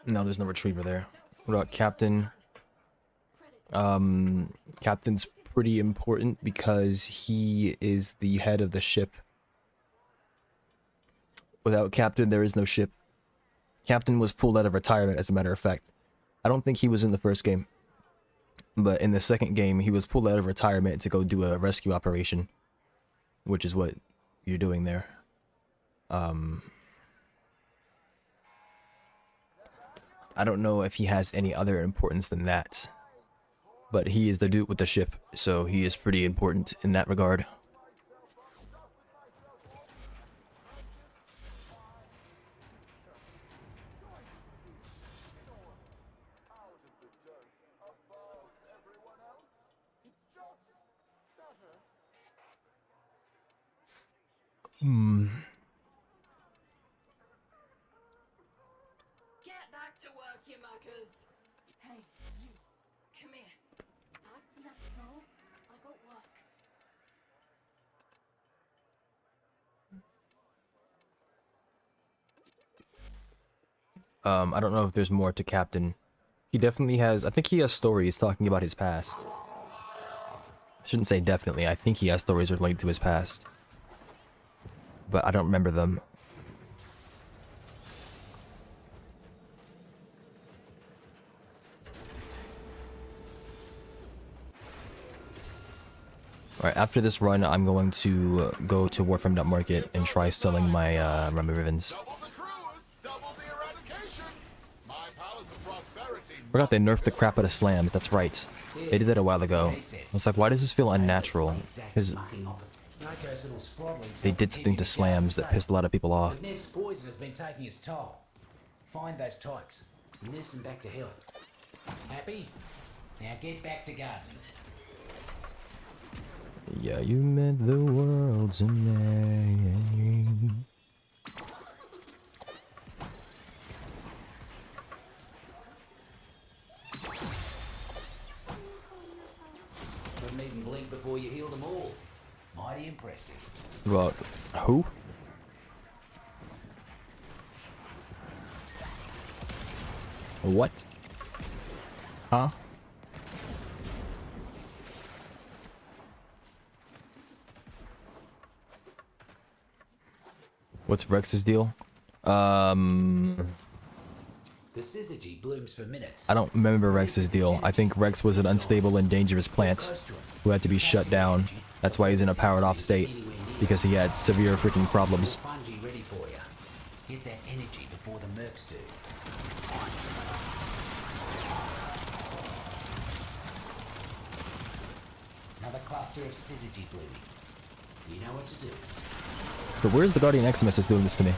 No, there's no retriever there. What about Captain? Captain's pretty important because he is the head of the ship Without Captain, there is no ship. Captain was pulled out of retirement, as a matter of fact. I don't think he was in the first game. But in the second game, he was pulled out of retirement to go do a rescue operation. Which is what you're doing there. I don't know if he has any other importance than that. But he is the dude with the ship, so he is pretty important in that regard. Get back to work, you muckers. Hey, you. Come here. Act natural. I got work. I don't know if there's more to Captain. He definitely has, I think he has stories talking about his past. I shouldn't say definitely, I think he has stories related to his past. But I don't remember them. Alright, after this run, I'm going to go to Warframe.market and try selling my Rummy Ribbons. Forgot they nerfed the crap out of slams, that's right. They did that a while ago. I was like, why does this feel unnatural? Because they did something to slams that pissed a lot of people off. But Nev's poison has been taking its toll. Find those tykes and nurse them back to health. Happy? Now get back to gardening. Yeah, you meant the world to me. Couldn't even blink before you healed them all. Mighty impressive. What? Who? What? Huh? What's Rex's deal? The syzygy blooms for minutes. I don't remember Rex's deal. I think Rex was an unstable and dangerous plant who had to be shut down. That's why he's in a powered off state, because he had severe freaking problems. Fungi ready for you. Get that energy before the mercs do. Another cluster of syzygy blooming. You know what to do. But where's the Guardian Eximus is doing this to me?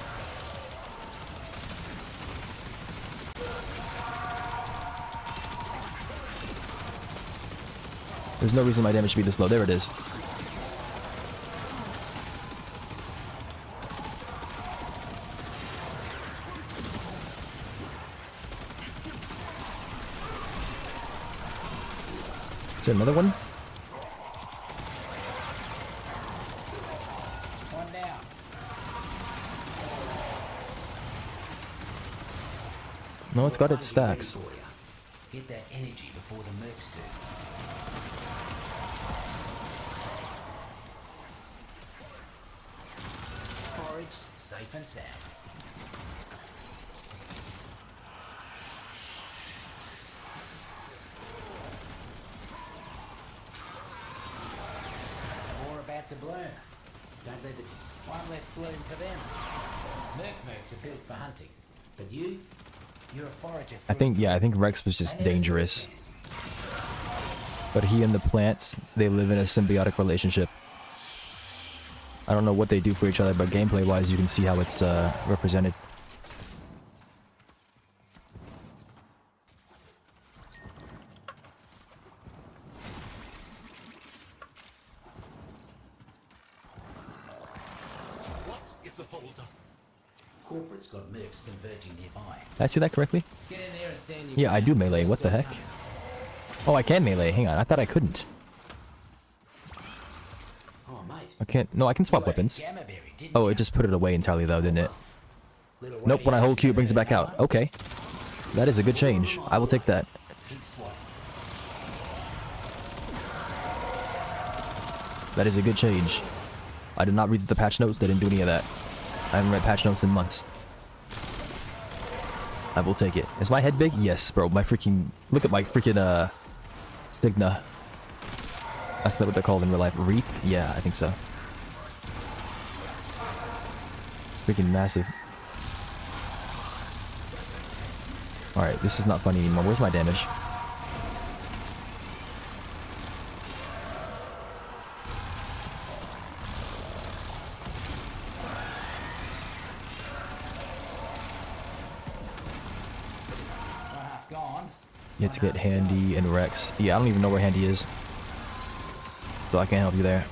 There's no reason my damage should be this low. There it is. Is there another one? One down. No, it's got its stacks. Get that energy before the mercs do. Foraged, safe and sound. More about to bloom. Don't let the one less bloom for them. Mercs are built for hunting, but you're a forager. I think Rex was just dangerous. But he and the plants, they live in a symbiotic relationship. I don't know what they do for each other, but gameplay-wise, you can see how it's represented. What is the holdup? Corporate's got mercs converging nearby. Did I see that correctly? Get in there and stand your Yeah, I do ground. melee. What the heck? Oh, I can melee. Hang on, I thought I couldn't. Oh, mate. I can't. No, I can swap weapons. Oh, it just put it away entirely though, didn't it? Nope, when I hold Q, it brings it back out. Okay. That is a good change. I will take that. Keep swatting. That is a good change. I did not read the patch notes. They didn't do any of that. I haven't read patch notes in months. I will take it. Is my head big? Yes, bro. My freaking... Look at my freaking, Stigna. That's not what they're called in real life. Reap? Yeah, I think so. Freaking massive. Alright, this is not funny anymore. Where's my damage? You have to get Handy and Rex. Yeah, I don't even know where Handy is. So I can't help you there.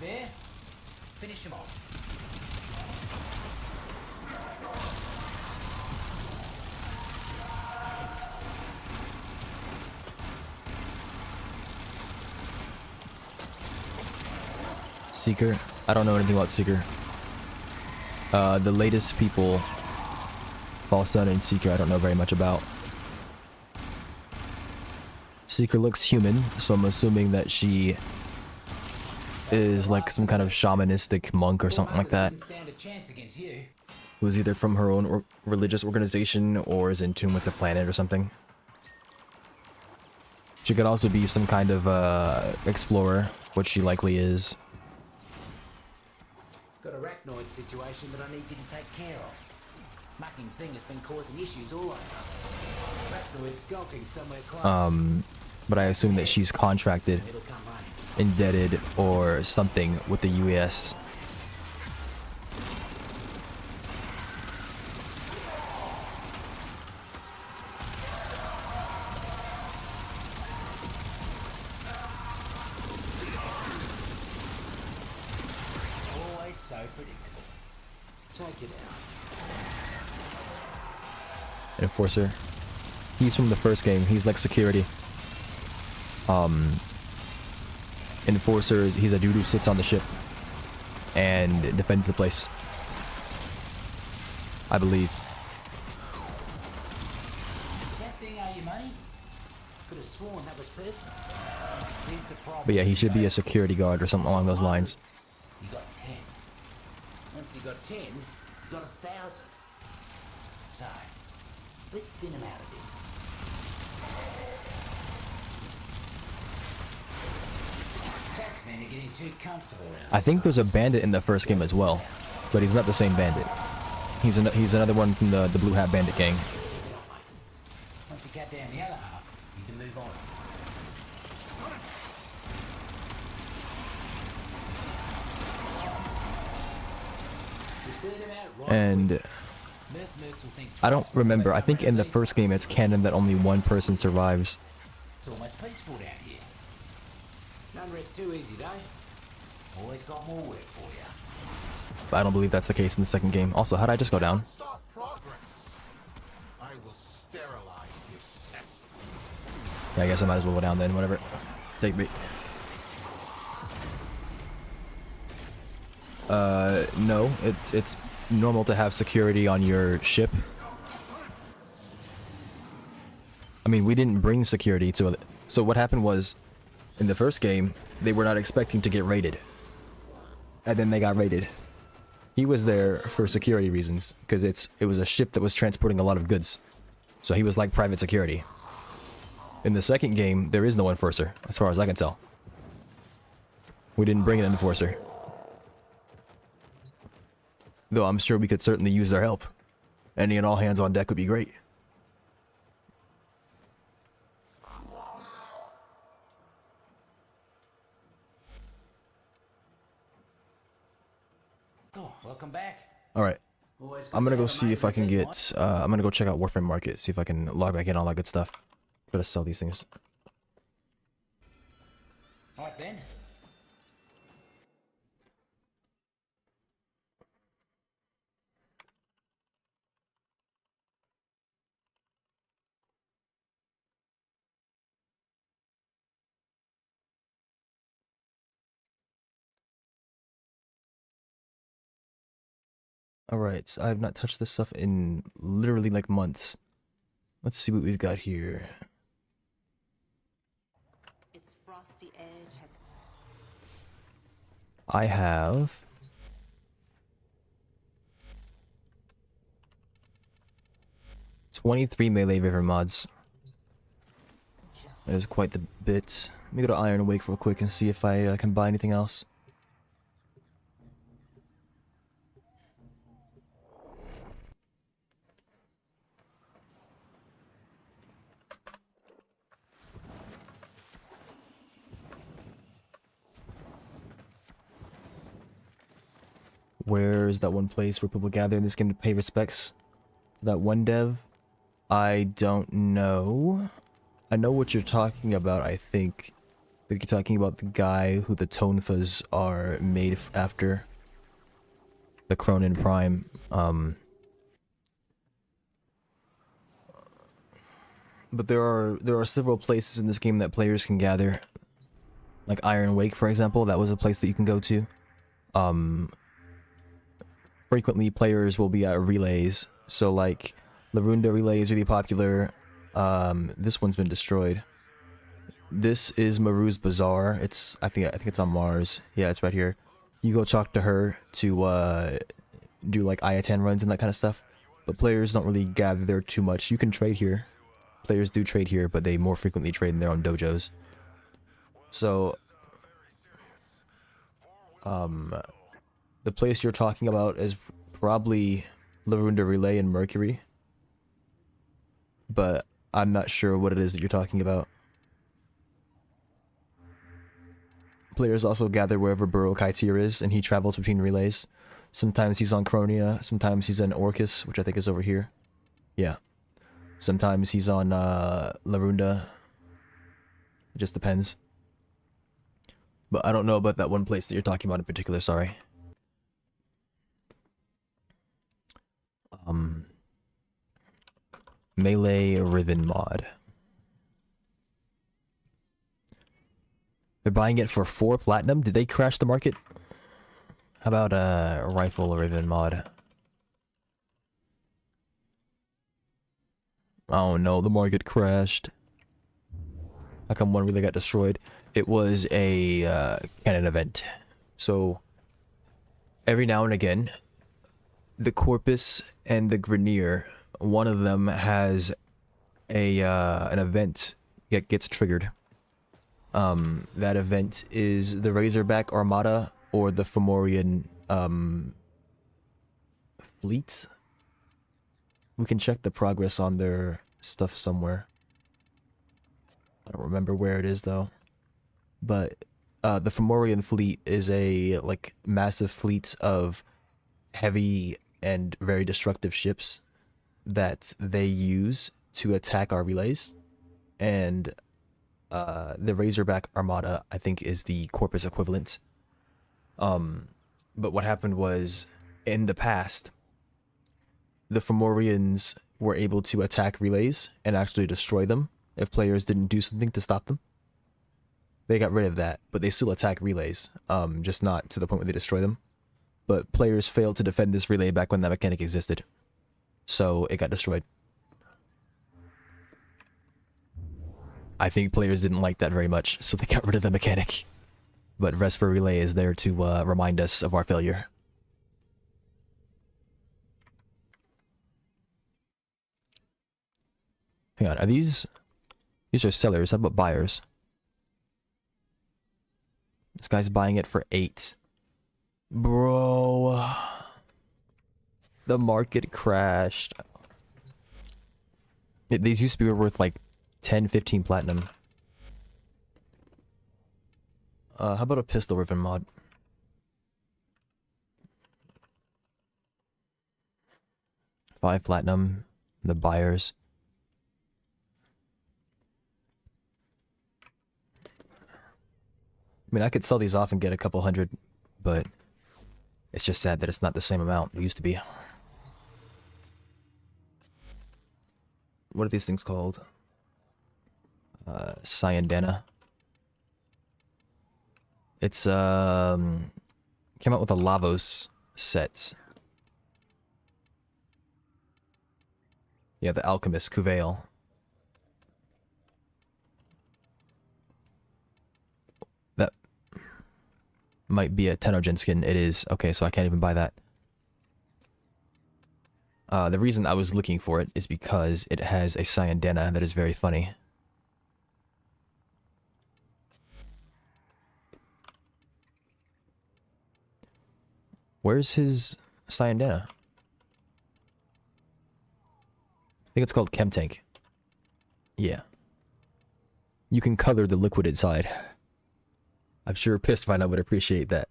There. Finish him off. Seeker? I don't know anything about Seeker. The latest people, False Sun and Seeker, I don't know very much about. Seeker looks human, so I'm assuming that she is like some kind of shamanistic monk or something like that, who's either from her own religious organization or is in tune with the planet or something. She could also be some kind of explorer, which she likely is. Got a arachnoid situation that I need you to take care of. Mucking thing has been causing issues all over. Arachnoid skulking somewhere close. But I assume that she's contracted, indebted, or something with the US. Always so predictable. Take it out. Enforcer. He's from the first game. He's like security. Enforcer, he's a dude who sits on the ship and defends the place, I believe. That thing owe you money? Could have sworn that was personal. Here's the problem. But yeah, he should be a security guard or something along those lines. You got 10. Once you got 10, you got 1,000. So, let's thin him out a bit. Taxmen are getting too comfortable around. I think there's a bandit in the first game as well, but he's not the same bandit. He's another one from the Blue Hat Bandit gang. Once you cut down the other half, you can move on. And I don't remember. I think in the first game it's canon that only one person survives. It's almost peaceful down here. None rest too easy, though. Always got more work for you. But I don't believe that's the case in the second game. Also, how did I just go down? Stop progress. I will sterilize this cesspool. Yeah, I guess I might as well go down then. Whatever. Take me. No. It's normal to have security on your ship. I mean, we didn't bring security to it. So what happened was, in the first game, they were not expecting to get raided. And then they got raided. He was there for security reasons, because it was a ship that was transporting a lot of goods. So he was like private security. In the second game, there is no enforcer, as far as I can tell. We didn't bring an enforcer. Though I'm sure we could certainly use their help. Any and all hands on deck would be great. Oh, welcome back. Alright. I'm gonna go see if I can get, I'm gonna go check out Warframe Market, see if I can log back in, all that good stuff. Try to sell these things. Right then. Alright, so I have not touched this stuff in literally like months. Let's see what we've got here. Its frosty edge has I have 23 melee river mods. That is quite the bit. Let me go to Iron Wake real quick and see if I can buy anything else. Where's that one place where people gather in this game to pay respects? That one dev? I don't know. I know what you're talking about, I think. I think you're talking about the guy who the Tonfas are made after. The Cronin Prime. But there are several places in this game that players can gather. Like Iron Wake, for example, that was a place that you can go to. Frequently players will be at relays. So like Larunda relay is really popular. This one's been destroyed. This is Maru's Bazaar. I think it's on Mars. Yeah, it's right here. You go talk to her to do like IATAN runs and that kind of stuff. But players don't really gather there too much. You can trade here. Players do trade here, but they more frequently trade in their own dojos. So the place you're talking about is probably Larunda Relay and Mercury. But I'm not sure what it is that you're talking about. Players also gather wherever Burrow Kaitier is, and he travels between relays. Sometimes he's on Cronia, sometimes he's on Orcus, which I think is over here. Yeah. Sometimes he's on Larunda. It just depends. But I don't know about that one place that you're talking about in particular, sorry. Melee Ribbon mod. They're buying it for 4 platinum? Did they crash the market? How about a rifle ribbon mod? Oh no, the market crashed. How come one really got destroyed? It was a canon event. So every now and again, the Corpus and the Grenier, one of them has a an event that gets triggered. That event is the Razorback Armada or the Fomorian fleet. We can check the progress on their stuff somewhere. I don't remember where it is though. But the Fomorian fleet is a like massive fleet of heavy and very destructive ships that they use to attack our relays. And the Razorback Armada, I think, is the Corpus equivalent. But what happened was, in the past, the Fomorians were able to attack relays and actually destroy them if players didn't do something to stop them. They got rid of that, but they still attack relays, just not to the point where they destroy them. But players failed to defend this relay back when that mechanic existed, so it got destroyed. I think players didn't like that very much, so they got rid of the mechanic. But Rest for Relay is there to remind us of our failure. Hang on, are these... These are sellers, how about buyers? This guy's buying it for 8. Bro... The market crashed. These used to be worth like 10, 15 platinum. How about a pistol ribbon mod? $5 platinum. The buyers. mean, I could sell these off and get a couple hundred, but it's just sad that it's not the same amount it used to be. What are these things called? Cyandana. It's came out with a Lavos set. Yeah, the Alchemist Kuvail. That might be a Tenogen skin. It is. Okay, so I can't even buy that. The reason I was looking for it is because it has a Cyandana that is very funny. Where's his Cyandana? I think it's called Chemtank. Yeah. You can color the liquid inside. I'm sure Pissvine would appreciate that.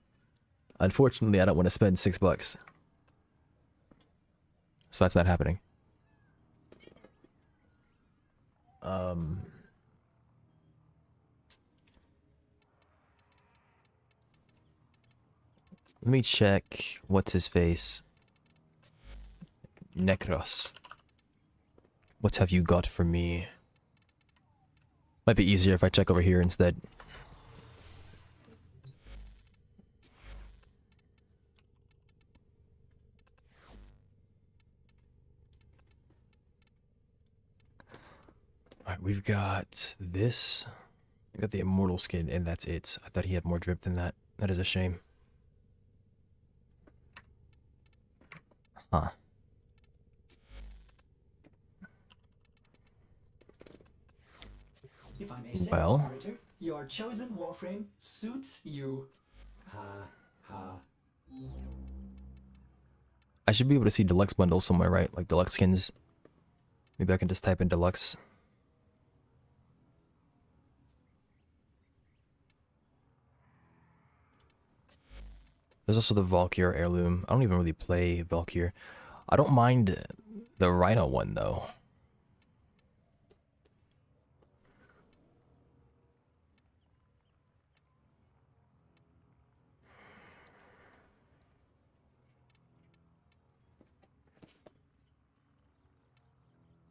Unfortunately, I don't want to spend $6. So that's not happening. Let me check. What's his face? Necros. What have you got for me? Might be easier if I check over here instead. Alright, we've got this. I got the immortal skin, and that's it. I thought he had more drip than that. That is a shame. Huh. If I may say, Well, operator, your chosen Warframe suits you. Ha ha. I should be able to see deluxe bundles somewhere, right? Like deluxe skins. Maybe I can just type in deluxe. There's also the Valkyr heirloom. I don't even really play Valkyr. I don't mind the Rhino one though.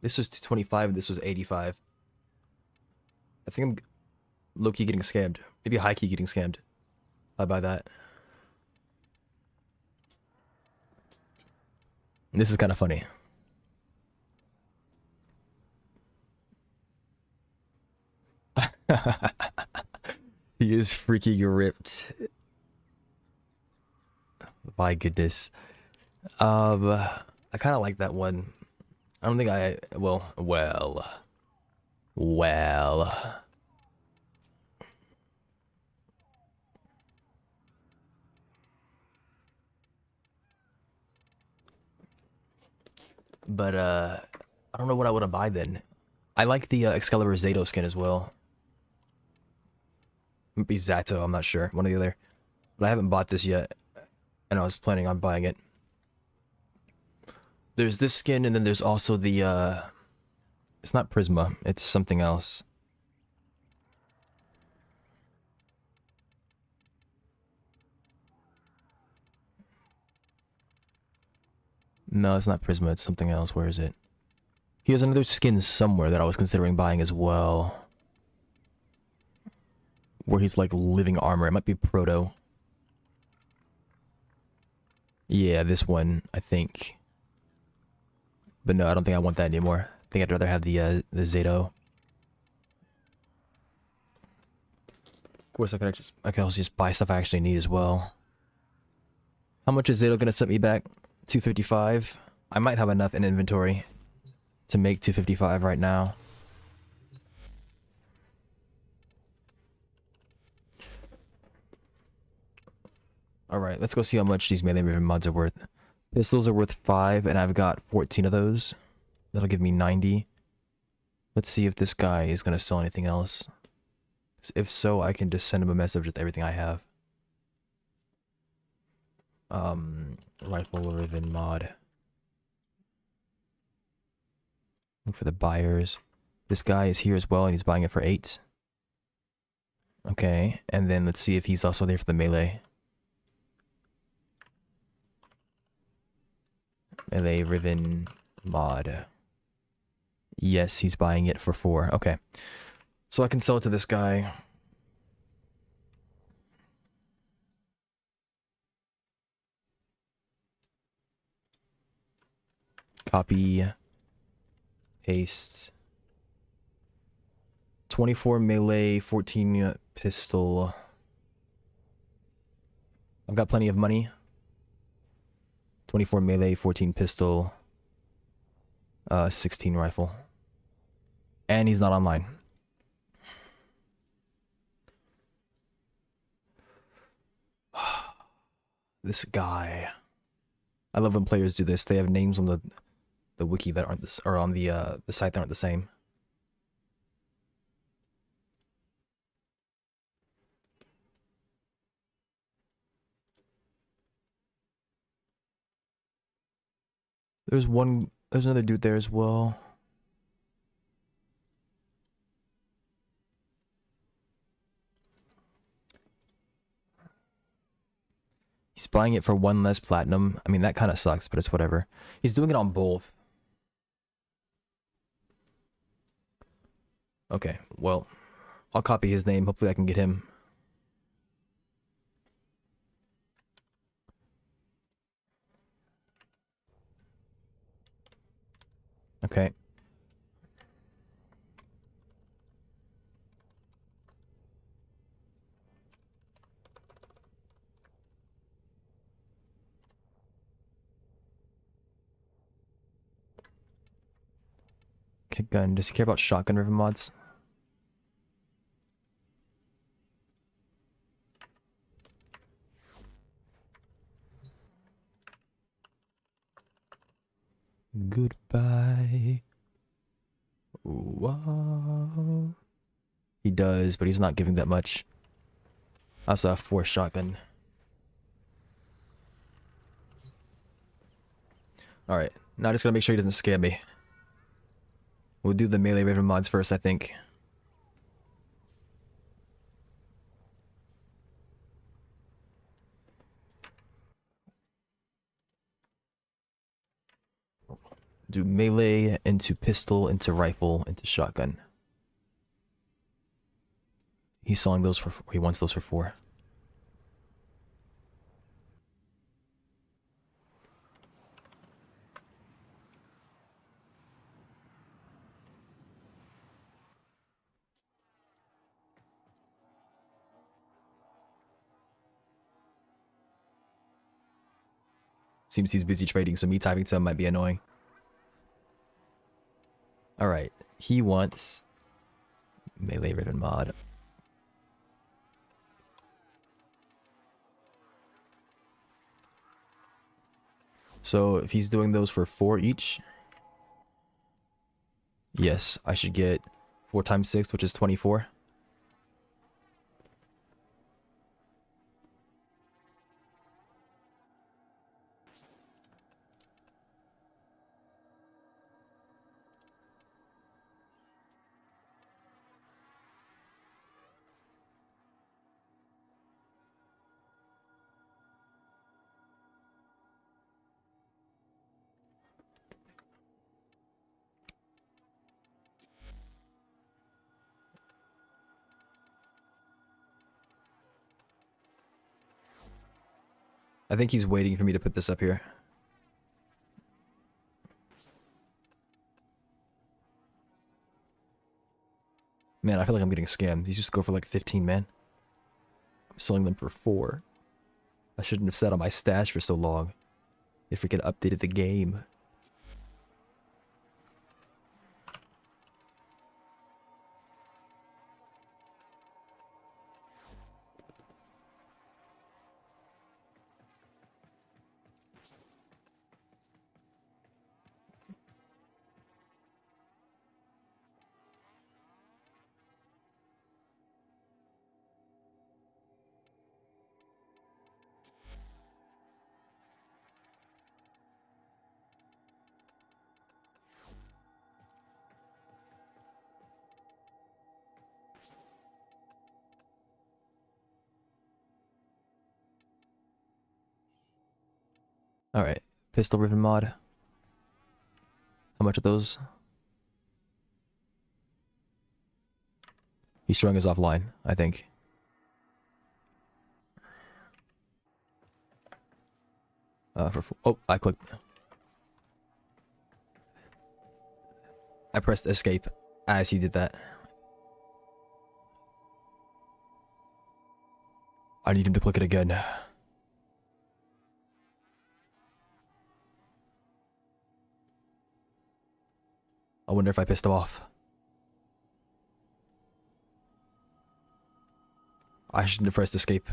This was 225 and this was 85. I think I'm low-key getting scammed. Maybe high-key getting scammed. I buy that. This is kind of funny. He is freaking ripped. My goodness. I kind of like that one. I don't think I... Well. But, I don't know what I want to buy then. I like the Excalibur Zato skin as well. Might be Zato, I'm not sure. One or the other. But I haven't bought this yet. And I was planning on buying it. There's this skin, and then there's also the, it's not Prisma. It's something else. No, it's not Prisma. It's something else. Where is it? He has another skin somewhere that I was considering buying as well. Where he's like living armor. It might be Proto. Yeah, this one, I think. But no, I don't think I want that anymore. I think I'd rather have the Zato. Of course, I can also just buy stuff I actually need as well. How much is Zato gonna set me back? 255. I might have enough in inventory to make 255 right now. Alright, let's go see how much these melee ribbon mods are worth. Pistols are worth 5, and I've got 14 of those. That'll give me 90. Let's see if this guy is going to sell anything else. If so, I can just send him a message with everything I have. Rifle ribbon mod. Look for the buyers. This guy is here as well, and he's buying it for 8. Okay, and then let's see if he's also there for the melee. Melee Riven mod. Yes, he's buying it for 4. Okay. So I can sell it to this guy. Copy. Paste. 24 melee, 14 pistol. I've got plenty of money. 24 melee, 14 pistol. 16 rifle. And he's not online. This guy. I love when players do this. They have names on the wiki that aren't this, or on the site that aren't the same. There's another dude there as well. He's buying it for 1 less platinum. I mean, that kind of sucks, but it's whatever. He's doing it on both. Okay, well, I'll copy his name. Hopefully I can get him. Okay. Okay, gun. Does he care about shotgun river mods? Goodbye. Wow. He does, but he's not giving that much. I also have 4 shotgun. Alright, now I just gotta make sure he doesn't scam me. We'll do the melee river mods first, I think. Do melee into pistol, into rifle, into shotgun. He's selling those for, he wants those for 4. Seems he's busy trading, so me typing to him might be annoying. Alright, he wants melee ribbon mod. So if he's doing those for 4 each, yes, I should get 4 times 6, which is 24. I think he's waiting for me to put this up here. Man, I feel like I'm getting scammed. These just go for like 15, man. I'm selling them for 4. I shouldn't have sat on my stash for so long. If we could update the game. Alright. Pistol ribbon mod. How much are those? He's showing us offline, I think. Oh, I clicked. I pressed escape as he did that. I need him to click it again. I wonder if I pissed him off. I shouldn't have pressed escape.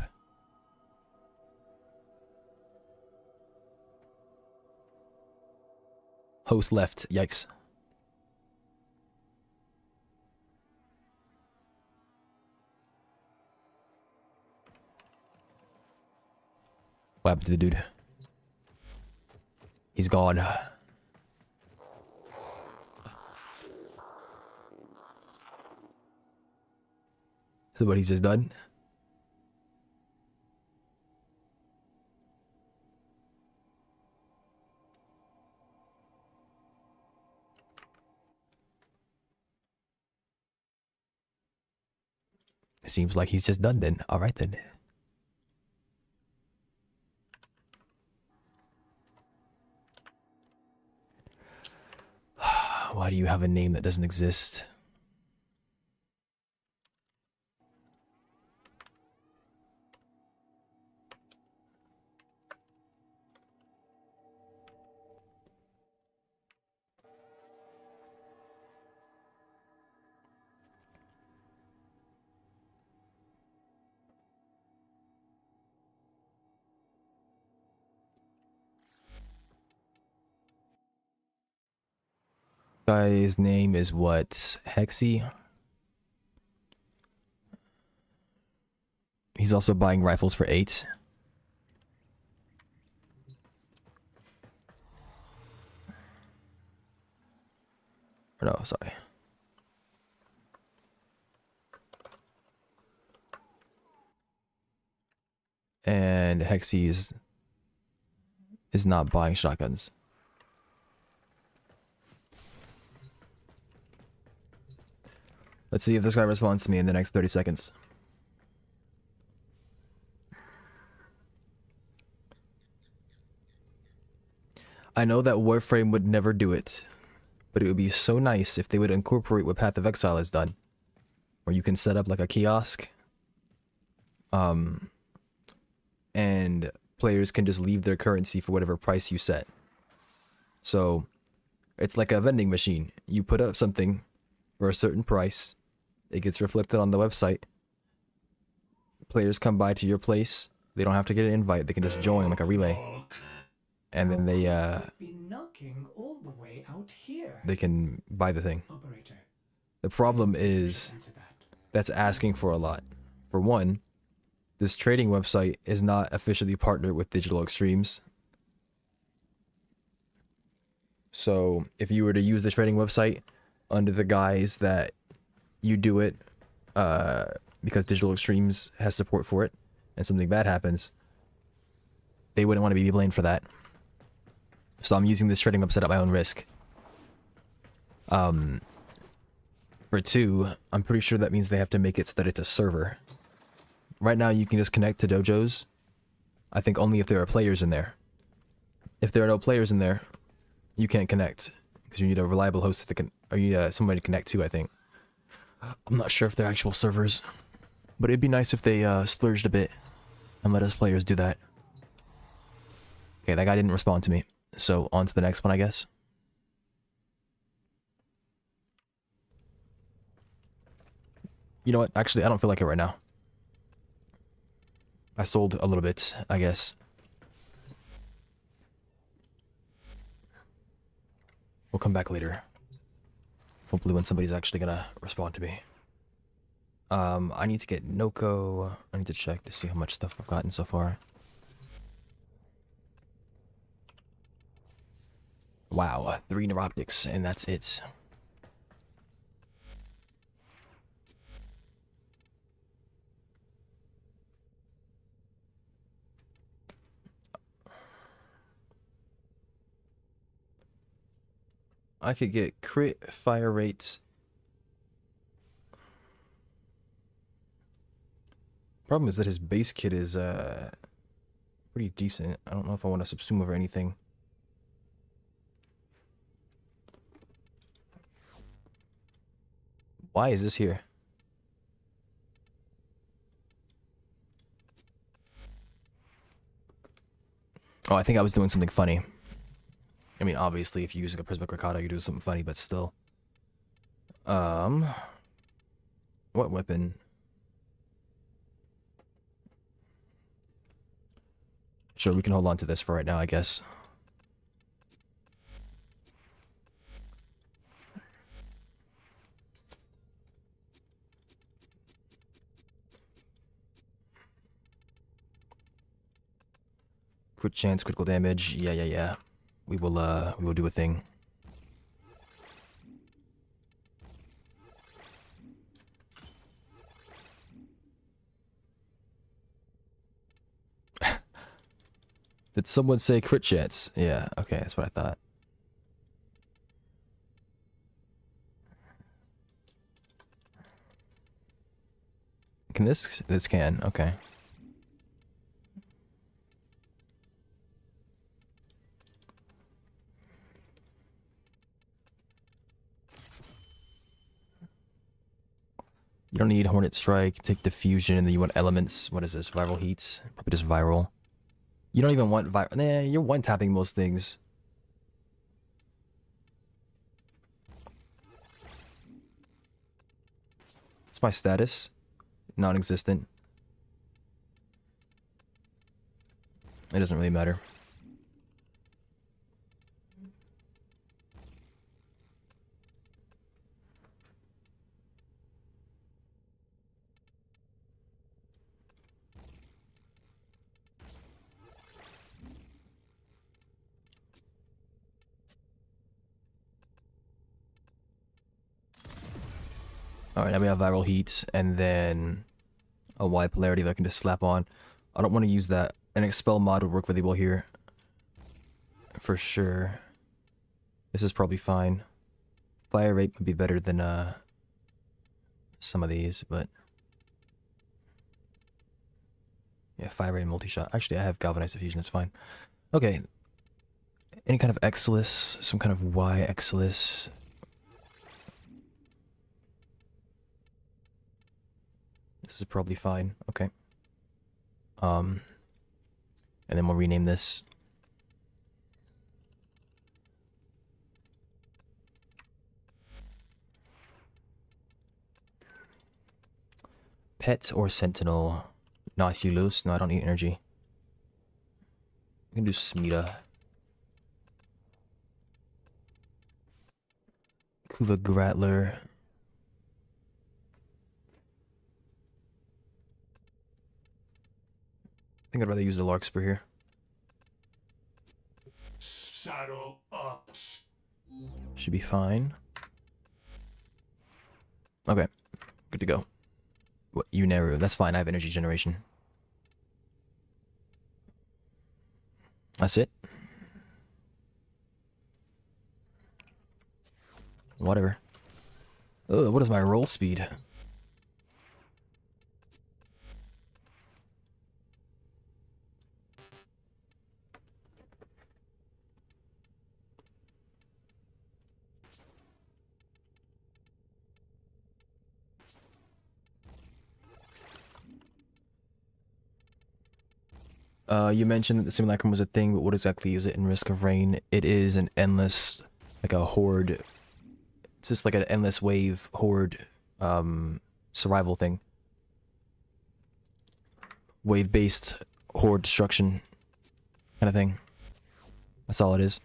Host left. Yikes. What happened to the dude? He's gone. So what, he's just done? Seems like he's just done then. Alright then. Why do you have a name that doesn't exist? Guy's name is what? Hexy? He's also buying rifles for 8. Or no, sorry. And Hexy is not buying shotguns. Let's see if this guy responds to me in the next 30 seconds. I know that Warframe would never do it, but it would be so nice if they would incorporate what Path of Exile has done, where you can set up like a kiosk, and players can just leave their currency for whatever price you set. So it's like a vending machine. You put up something for a certain price, it gets reflected on the website. Players come by to your place. They don't have to get an invite. They can just join like a relay. And then they Be knocking all the way out here. they can buy the thing. Operator. The problem is that's asking for a lot. For one, this trading website is not officially partnered with Digital Extremes. So if you were to use the trading website under the guise that you do it because Digital Extremes has support for it and something bad happens, they wouldn't want to be blamed for that. So I'm using this trading website at my own risk. For 2, I'm pretty sure that means they have to make it so that it's a server. Right now you can just connect to dojos. I think only if there are players in there. If there are no players in there, you can't connect because you need a reliable host that can, or you need somebody to connect to, I think. I'm not sure if they're actual servers, but it'd be nice if they splurged a bit and let us players do that. Okay, that guy didn't respond to me, so on to the next one, I guess. You know what? Actually, I don't feel like it right now. I sold a little bit, I guess. We'll come back later. Hopefully when somebody's actually gonna respond to me. I need to get Nokko. I need to check to see how much stuff I've gotten so far. Wow, 3 neuroptics, and that's it. I could get crit, fire rates. Problem is that his base kit is pretty decent. I don't know if I want to subsume over anything. Why is this here? Oh, I think I was doing something funny. I mean, obviously, if you're using a Prismatic Ricotta, you're doing something funny, but still. What weapon? Sure, we can hold on to this for right now, I guess. Crit chance, critical damage. Yeah. We will do a thing. Did someone say crit chance? Yeah, okay, that's what I thought. Can this? This can, okay. You don't need Hornet Strike, take Diffusion, and then you want Elements. What is this? Viral Heats? Probably just Viral. You don't even want Viral. Nah, you're one-tapping most things. What's my status? Non-existent. It doesn't really matter. Alright, now we have Viral Heat, and then a Y Polarity that I can just slap on. I don't want to use that. An Expel mod would work really well here. For sure. This is probably fine. Fire rate would be better than some of these, but... yeah, fire rate and multi-shot. Actually, I have Galvanized Diffusion, it's fine. Okay. Any kind of Exilus, some kind of Y Exilus. This is probably fine. Okay. And then we'll rename this. Pet or Sentinel? Nice, you lose. No, I don't need energy. We can do Smita. Kuva Gratler. I think I'd rather use the Larkspur here. Saddle up. Should be fine. Okay, good to go. What, Uneru, that's fine, I have energy generation. That's it. Whatever. Ugh, what is my roll speed? You mentioned that the simulacrum was a thing, but what exactly is it in Risk of Rain? It is an endless, like a horde. It's just like an endless wave horde survival thing. Wave-based horde destruction kind of thing. That's all it is.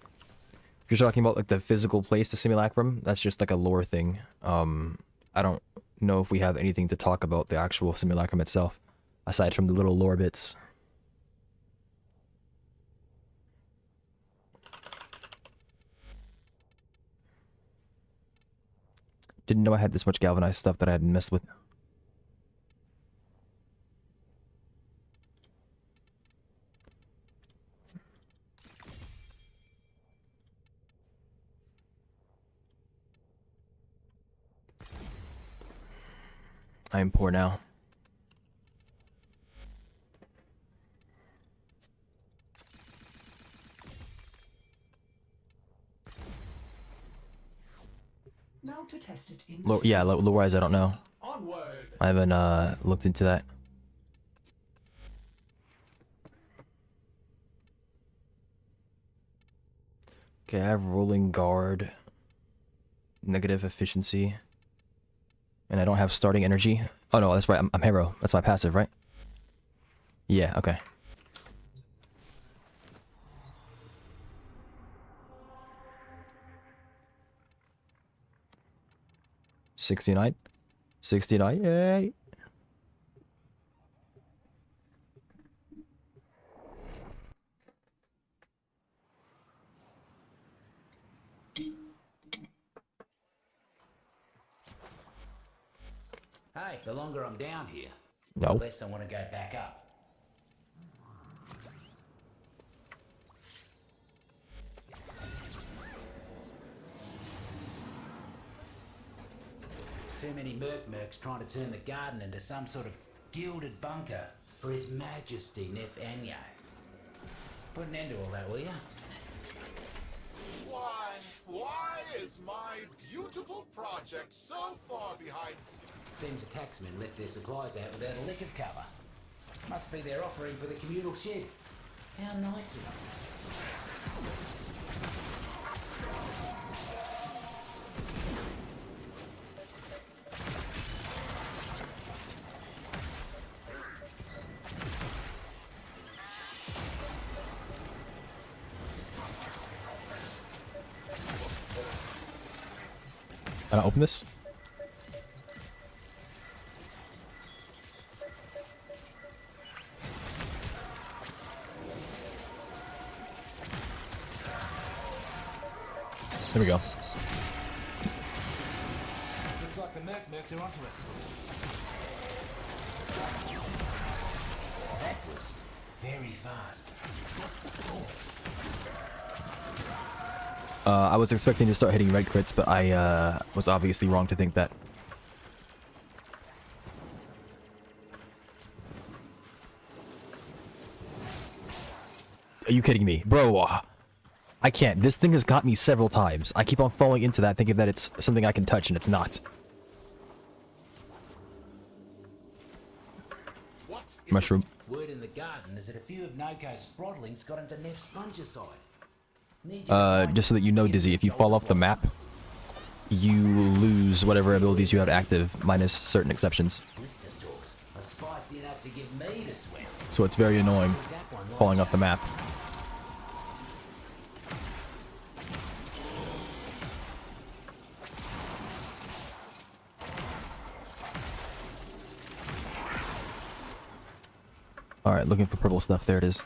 If you're talking about like the physical place, the simulacrum, that's just like a lore thing. I don't know if we have anything to talk about the actual simulacrum itself, aside from the little lore bits. Didn't know I had this much galvanized stuff that I hadn't messed with. I am poor now. Now to test it in Yeah, lore-wise, I don't know. Onward. I haven't looked into that. Okay, I have rolling guard, negative efficiency, and I don't have starting energy. Oh no, that's right. I'm hero. That's my passive, right? Yeah. Okay. $69. $69. Yay. Hey, the longer I'm down here, No. the less I want to go back up. Too many mercs trying to turn the garden into some sort of gilded bunker for His Majesty Nef Anyo. Put an end to all that, will ya? Why is my beautiful project so far behind? Seems the taxmen left their supplies out without a lick of cover. Must be their offering for the communal shed. How nice of them. Can I open this? There we go. Looks like the mercs are onto us. That was very fast. I was expecting to start hitting red crits, but I was obviously wrong to think that. Are you kidding me? Bro, I can't. This thing has got me several times. I keep on falling into that, thinking that it's something I can touch, and it's not. Mushroom. Word in the garden is that a few of Noko's sproddlings got into Nef's fungicide. Just so that you know, Dizzy, if you fall off the map, you lose whatever abilities you have active, minus certain exceptions. So it's very annoying falling off the map. Alright, looking for purple stuff. There it is.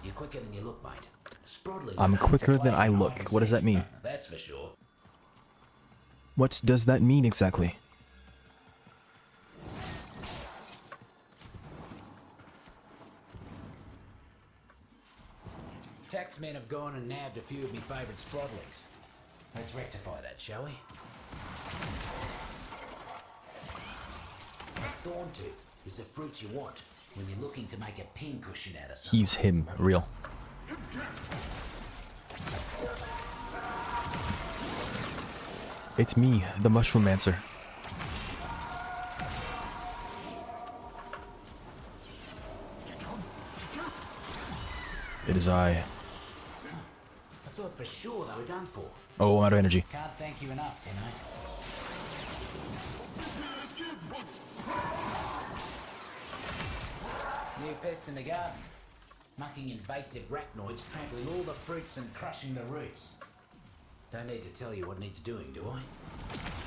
You're quicker than you look, mate. I'm quicker than I look. What does that mean? That's for sure. What does that mean exactly? Taxmen have gone and nabbed a few of me favourite sproddlings. Let's rectify that, shall we? A thorntooth is the fruit you want when you're looking to make a pincushion out of something. He's him, real. It's me, the Mushroom-mancer. It is I. I thought for sure they were done for. Oh, I'm out of energy. Can't thank you enough, Tenno. New pest in the garden. Mucking invasive arachnoids, trampling all the fruits and crushing the roots. Don't need to tell you what needs doing, do I?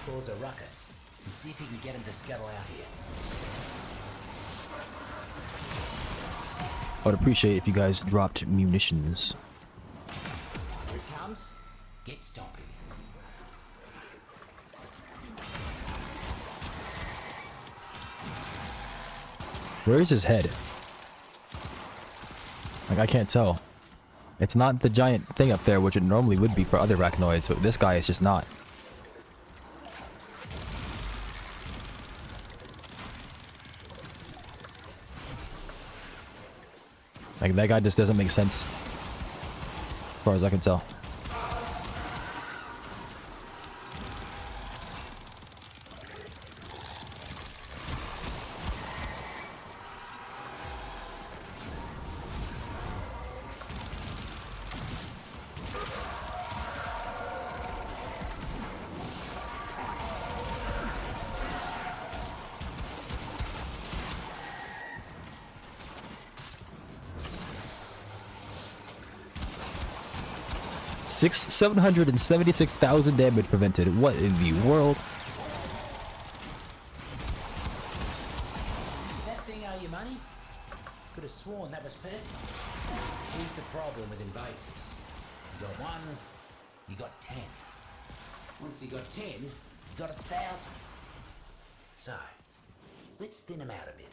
Cause a ruckus and see if you can get them to scuttle out here. I would appreciate if you guys dropped munitions. Here it comes. Get stomping. Where is his head? Like, I can't tell. It's not the giant thing up there, which it normally would be for other arachnoids, but this guy is just not. Like, that guy just doesn't make sense. As far as I can tell. 776,000 damage prevented. What in the world? That thing owe you money? Could have sworn that was personal. Here's the problem with invasives. You got one, you got 10. Once you got 10, you got 1,000. So, let's thin them out a bit.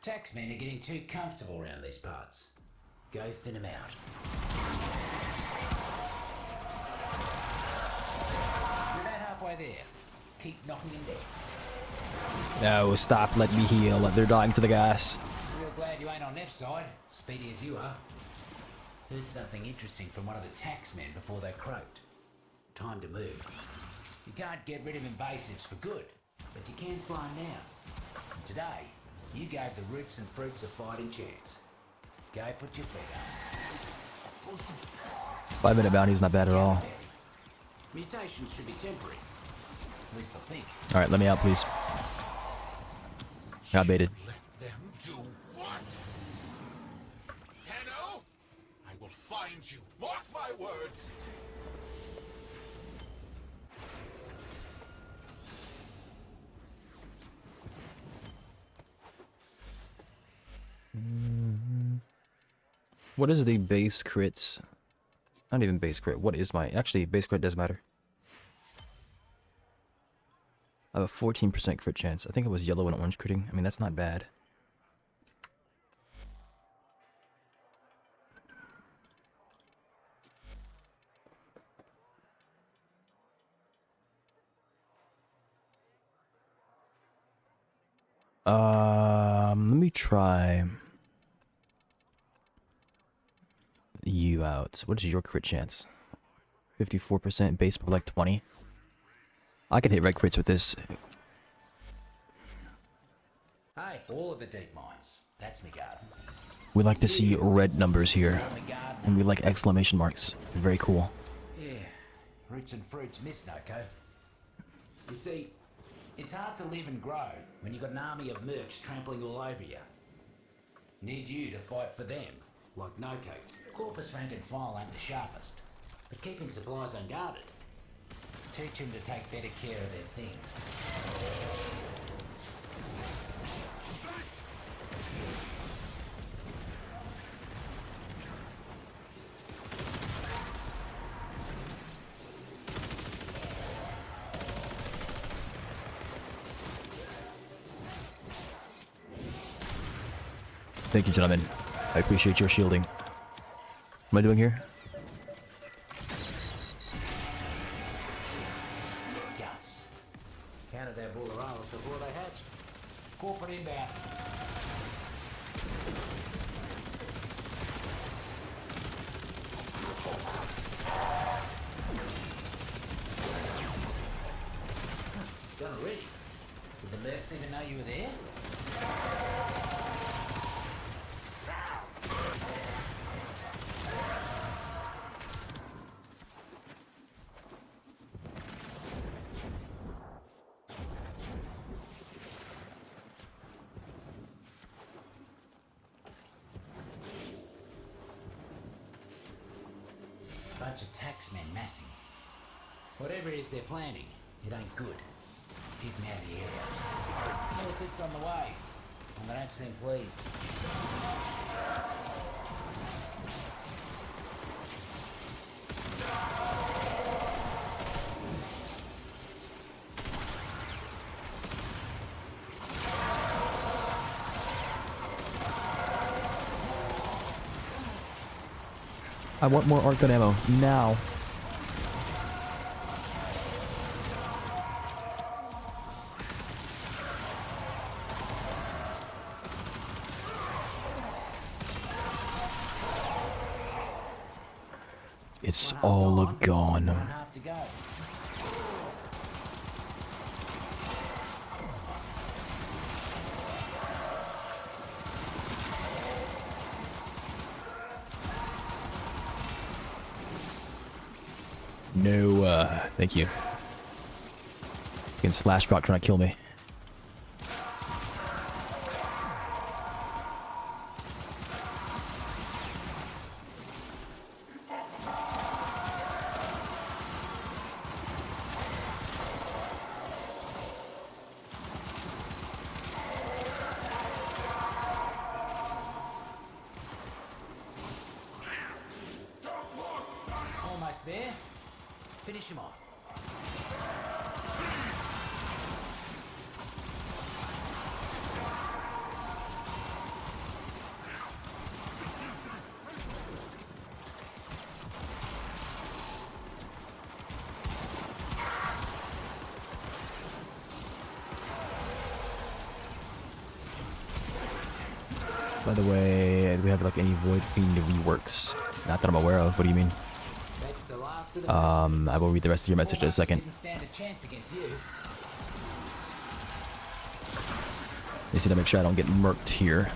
Taxmen are getting too comfortable around these parts. Go thin them out. You're about halfway there. Keep knocking them down. No, stop. Let me heal. They're dying to the gas. Real glad you ain't on F's side, speedy as you are. Heard something interesting from one of the taxmen before they croaked. Time to move. You can't get rid of invasives for good, but you can slow them down. And today, you gave the roots and fruits a fighting chance. Go put your feet up. 5-minute bounty's not bad at all. Mutations should be temporary. At least I think. Alright, let me out, please. Got baited. Let them do what? Tenno? I will find you. Mark my words. What is the base crit? Not even base crit. What is my... Actually, base crit does matter. I have a 14% crit chance. I think it was yellow and orange critting. I mean, that's not bad. Let me try you out. What is your crit chance? 54%, base for like 20. I can hit red crits with this. Hey, all of the deep mines. That's me garden. We like to see red numbers here. And we like exclamation marks. Very cool. Yeah, roots and fruits miss nokko. You see, it's hard to live and grow when you've got an army of mercs trampling all over you. Need you to fight for them, like nokko. Corpus rank and file ain't the sharpest, but keeping supplies unguarded. Teach them to take better care of their things. Thank you, gentlemen. I appreciate your shielding. What am I doing here? Guts. Counted their bulleralas before they hatched. Corporate inbound. Done already. Did the mercs even know you were there? Bunch of taxmen massing. Whatever it is they're planning, it ain't good. Keep them out of the area. More sits on the way, and they don't seem pleased. I want more art gun ammo now. It's all gone. No, thank you. You can slash rock trying to kill me. Almost there. Finish him off. By the way, do we have like any Void Fiend reworks? Not that I'm aware of. What do you mean? I will read the rest of your message in a second. Just need to make sure I don't get murked here.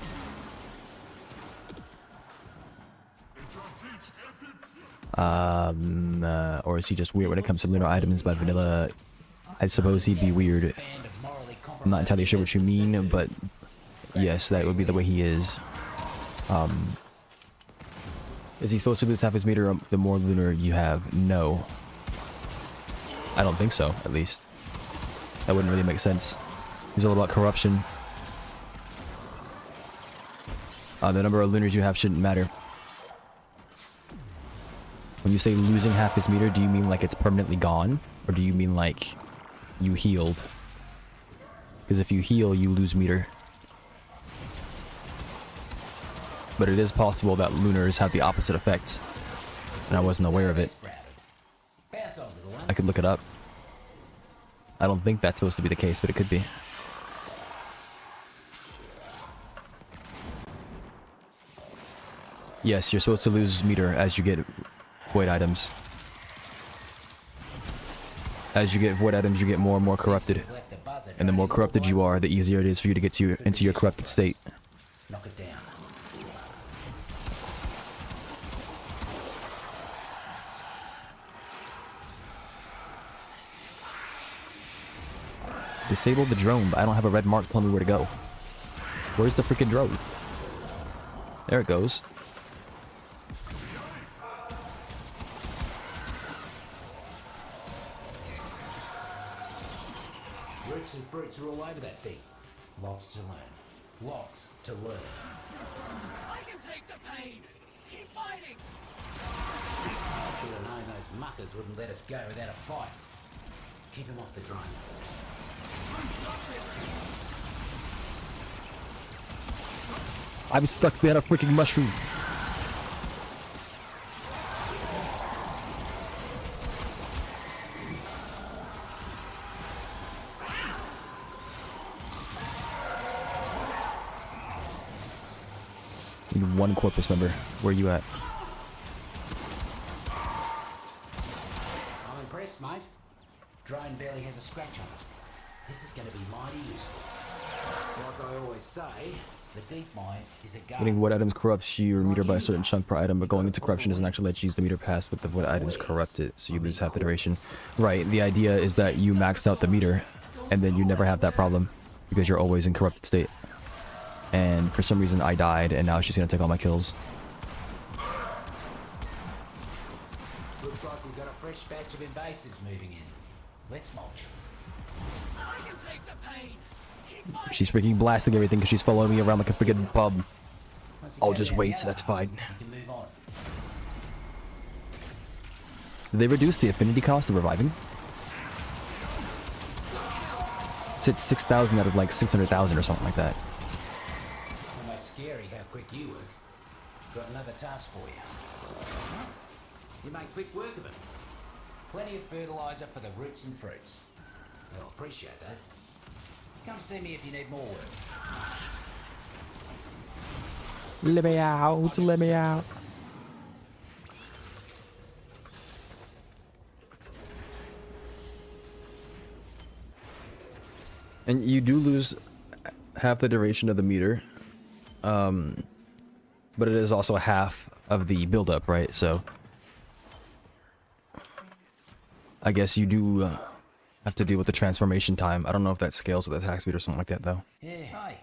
Or is he just weird when it comes to lunar items by vanilla? I suppose he'd be weird. I'm not entirely sure what you mean, but yes, that would be the way he is. Is he supposed to lose half his meter the more lunar you have? No. I don't think so, at least. That wouldn't really make sense. He's all about corruption. The number of lunars you have shouldn't matter. When you say losing half his meter, do you mean like it's permanently gone? Or do you mean like you healed? Because if you heal, you lose meter. But it is possible that lunars have the opposite effect, and I wasn't aware of it. I could look it up. I don't think that's supposed to be the case, but it could be. Yes, you're supposed to lose meter as you get void items. As you get void items, you get more and more corrupted. And the more corrupted you are, the easier it is for you to get into your corrupted state. Knock it down. Disable the drone, but I don't have a red mark telling me where to go. Where's the freaking drone? There it goes. Roots and fruits are all over that thing. Lots to learn. Lots to learn. I can take the pain. Keep fighting. Should have known those muckers wouldn't let us go without a fight. Keep him off the drone. I'm stuck behind a freaking mushroom. Need one corpus member. Where are you at? I'm impressed, mate. Drone barely has a scratch on it. This is going to be mighty useful. Like I always say, the deep mines is a Getting void items corrupts your meter by a certain chunk per item, but going into corruption doesn't actually let you use the meter past with the void items corrupted, so you lose half the duration. Right, the idea is that you max out the meter, and then you never have that problem, because you're always in corrupted state. And for some reason I died, and now she's going to take all my kills. Looks like we've got a fresh batch of invasives moving in. Let's mulch. I can take the pain. Keep fighting. She's freaking blasting everything because she's following me around like a freaking pub. I'll just wait, that's fine. You can move on. Did they reduce the affinity cost of reviving? It's at 6,000 out of like 600,000 or something like that. Almost scary how quick you work. Got another task for you. You make quick work of it. Plenty of fertilizer for the roots and fruits. They'll appreciate that. Come see me if you need more work. Let me out, let me out. And you do lose half the duration of the meter. But it is also half of the buildup, right? So I guess you do have to deal with the transformation time. I don't know if that scales with the attack speed or something like that, though. Yeah, hi.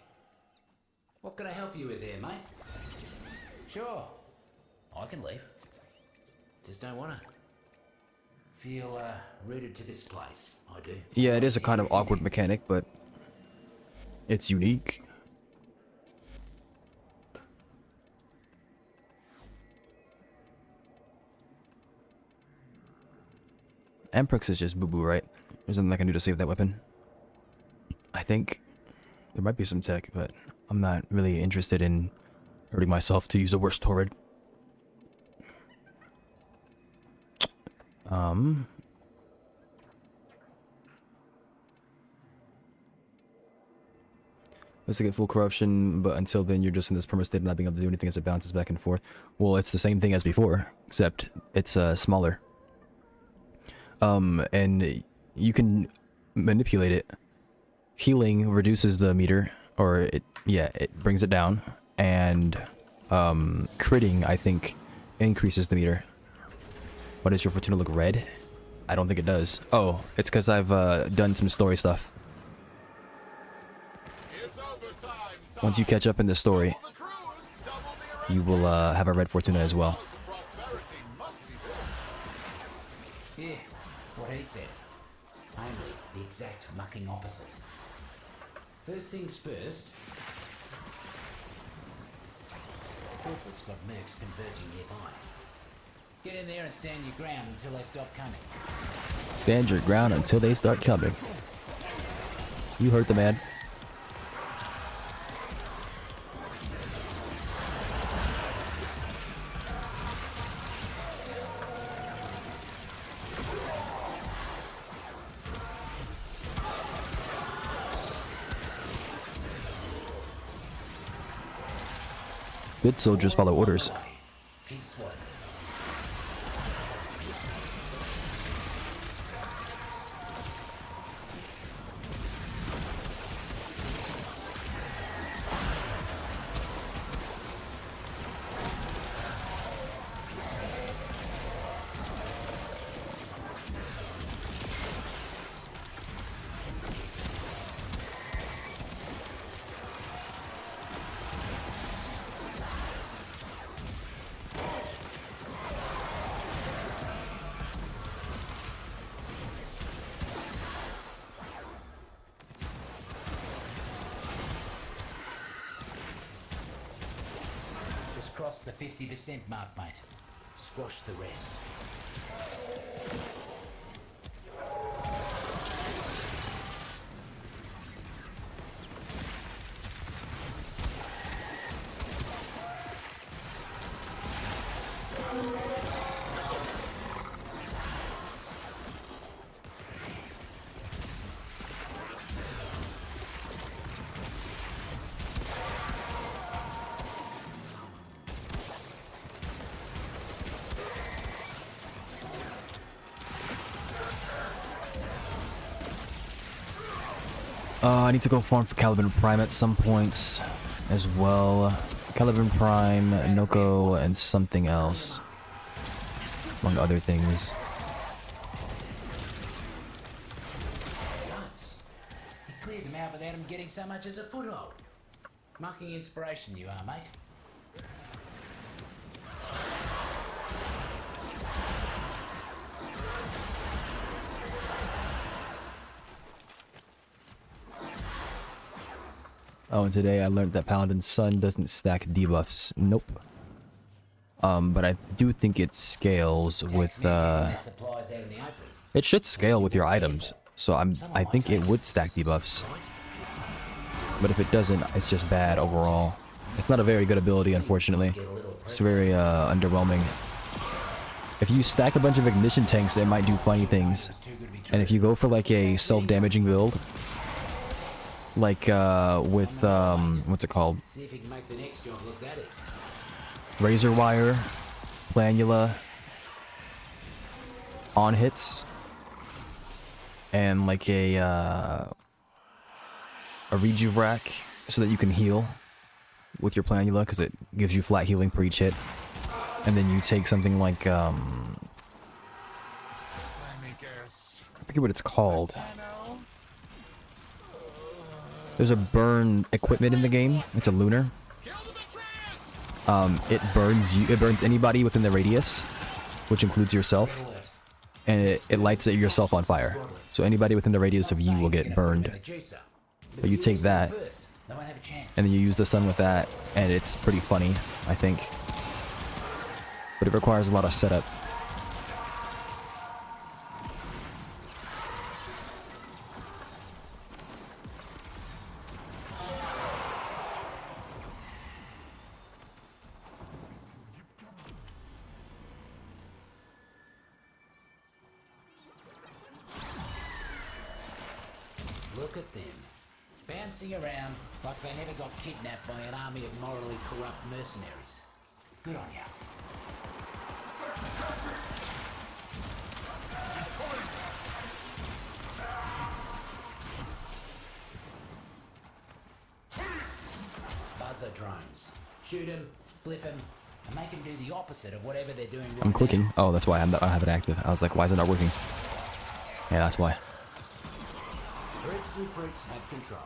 What can I help you with there, mate? Sure. I can leave. Just don't wanna. Feel rooted to this place. I do. Yeah, it is a kind of awkward mechanic, but it's unique. Amprix is just boo-boo, right? There's nothing I can do to save that weapon. I think there might be some tech, but I'm not really interested in hurting myself to use a worse Torrid. Let's get full corruption, but until then you're just in this permanent state of not being able to do anything as it bounces back and forth. Well, it's the same thing as before, except it's smaller. And you can manipulate it. Healing reduces the meter, or it brings it down, and critting, I think, increases the meter. Why does your Fortuna look red? I don't think it does. Oh, it's because I've done some story stuff. Once you catch up in the story, you will have a red Fortuna as well. Yeah, what he said. Only the exact mucking opposite. First things first. Corporate's got mercs converging nearby. Get in there and stand your ground until they stop coming. Stand your ground until they start coming. You heard the man. Good soldiers follow orders. Keep swatting. Cross the 50% mark, mate. Squash the rest. I need to go farm for Caliban Prime at some points as well. Caliban Prime, Nokko, and something else, among other things. Nuts. You cleared them out without them getting so much as a foothold. Mucking inspiration you are, mate. Oh, and today I learned that Paladin's Sun doesn't stack debuffs. Nope. But I do think it scales with, it should scale with your items. So I think it would stack debuffs. But if it doesn't, it's just bad overall. It's not a very good ability, unfortunately. It's very underwhelming. If you stack a bunch of ignition tanks, it might do funny things. And if you go for like a self-damaging build, like with what's it called? See if you can make the next job look that easy. Razor wire, planula, on hits, and like a rejuve rack so that you can heal with your planula because it gives you flat healing per each hit. And then you take something like I forget what it's called. There's a burn equipment in the game. It's a lunar. It burns you. It burns anybody within the radius, which includes yourself, and it lights yourself on fire. So anybody within the radius of you will get burned. But you take that, and then you use the sun with that, and it's pretty funny, I think. But it requires a lot of setup. Look at them, bouncing around like they never got kidnapped by an army of morally corrupt mercenaries. Good on ya. Buzzer drones. Shoot them, flip them, and make them do the opposite of whatever they're doing right I'm clicking. now. Oh, that's why I have it active. I was like, why is it not working? Yeah, that's why. Roots and fruits have control.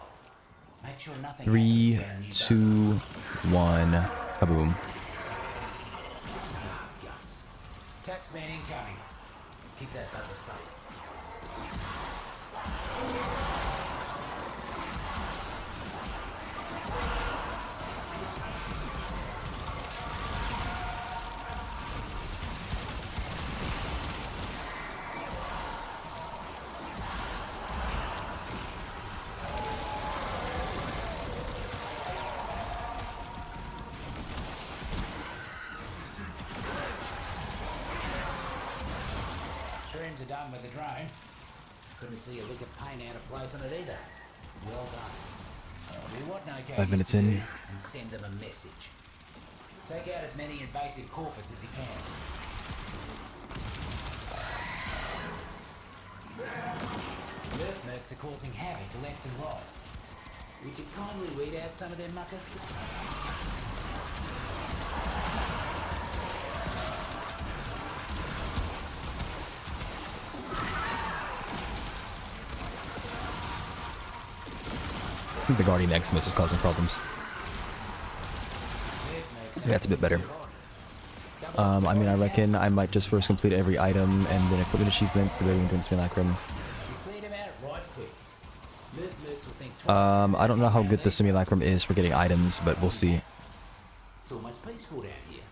Make sure nothing 3, happens to our new 2, 1, kaboom. guts. Taxman incoming. Keep that buzzer safe. Streams are done with the drone. Couldn't see a lick of paint out of place on it either. Well done. Do what Nokko 5 minutes used to in. do and send them a message. Take out as many invasive corpus as you can. Mercs are causing havoc left and right. Would you kindly weed out some of them muckers? I think the Guardian Xmas is causing problems. That's a bit better. I mean, I reckon I might just first complete every item and then equipment achievements, the Radiant Twin Simulacrum. I don't know how good the Simulacrum is for getting items, but we'll see. It's almost peaceful down here.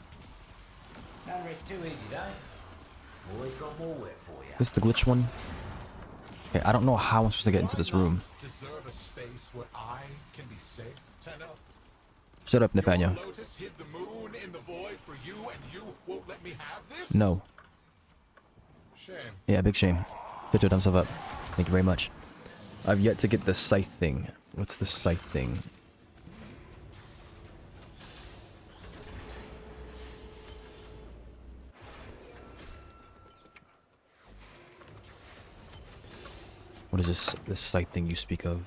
Don't rest too easy, though. Always got more work for you. This is the glitch one. Okay, I don't know how I'm supposed to get into this room. Deserve a space where I can be safe, Tenno? Shut up, Nathaniel. Lotus hid the moon in the void for you, and you won't let me have this? No. Shame. Yeah, big shame. Good to thumbs up. Thank you very much. I've yet to get the scythe thing. What's the scythe thing? What is this scythe thing you speak of?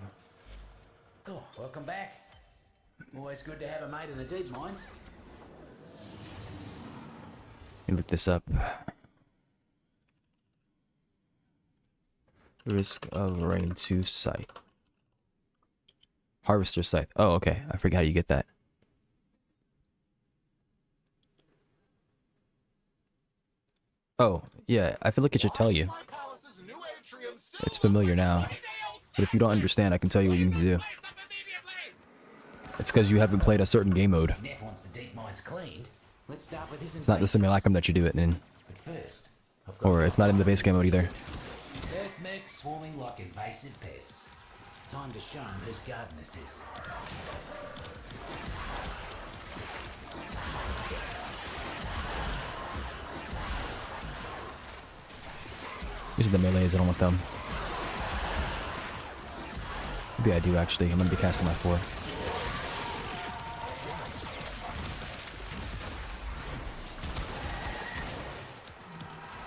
Oh, welcome back. Always good to have a mate in the deep mines. Let me look this up. Risk of rain to scythe. Harvester scythe. Oh, okay. I forget how you get that. Oh, yeah. I feel like it should tell you. It's familiar now. But if you don't understand, I can tell you what you need to do. It's because you haven't played a certain game mode. Neff wants the deep mines cleaned. Let's start with his It's not the simulacrum that you do it in. But first, I've got Or it's not in the base game mode either. Mercs swarming like invasive pests. Time to show 'em whose garden this is. These are the melees. I don't want them. Maybe I do actually. I'm gonna be casting my 4. I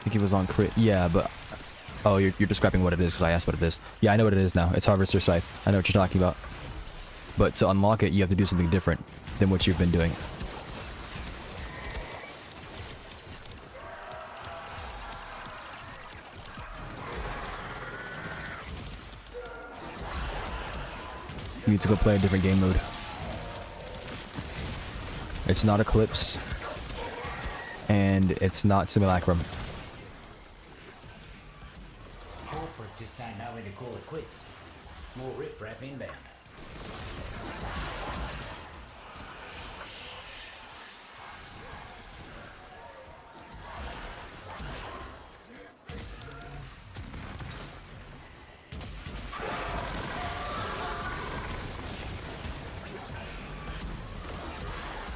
think he was on crit. Yeah, but oh, you're describing what it is because I asked what it is. Yeah, I know what it is now. It's Harvester Scythe. I know what you're talking about. But to unlock it, you have to do something different than what you've been doing. You need to go play a different game mode. It's not Eclipse. And it's not Simulacrum. Corporate just don't know when to call it quits. More riffraff inbound.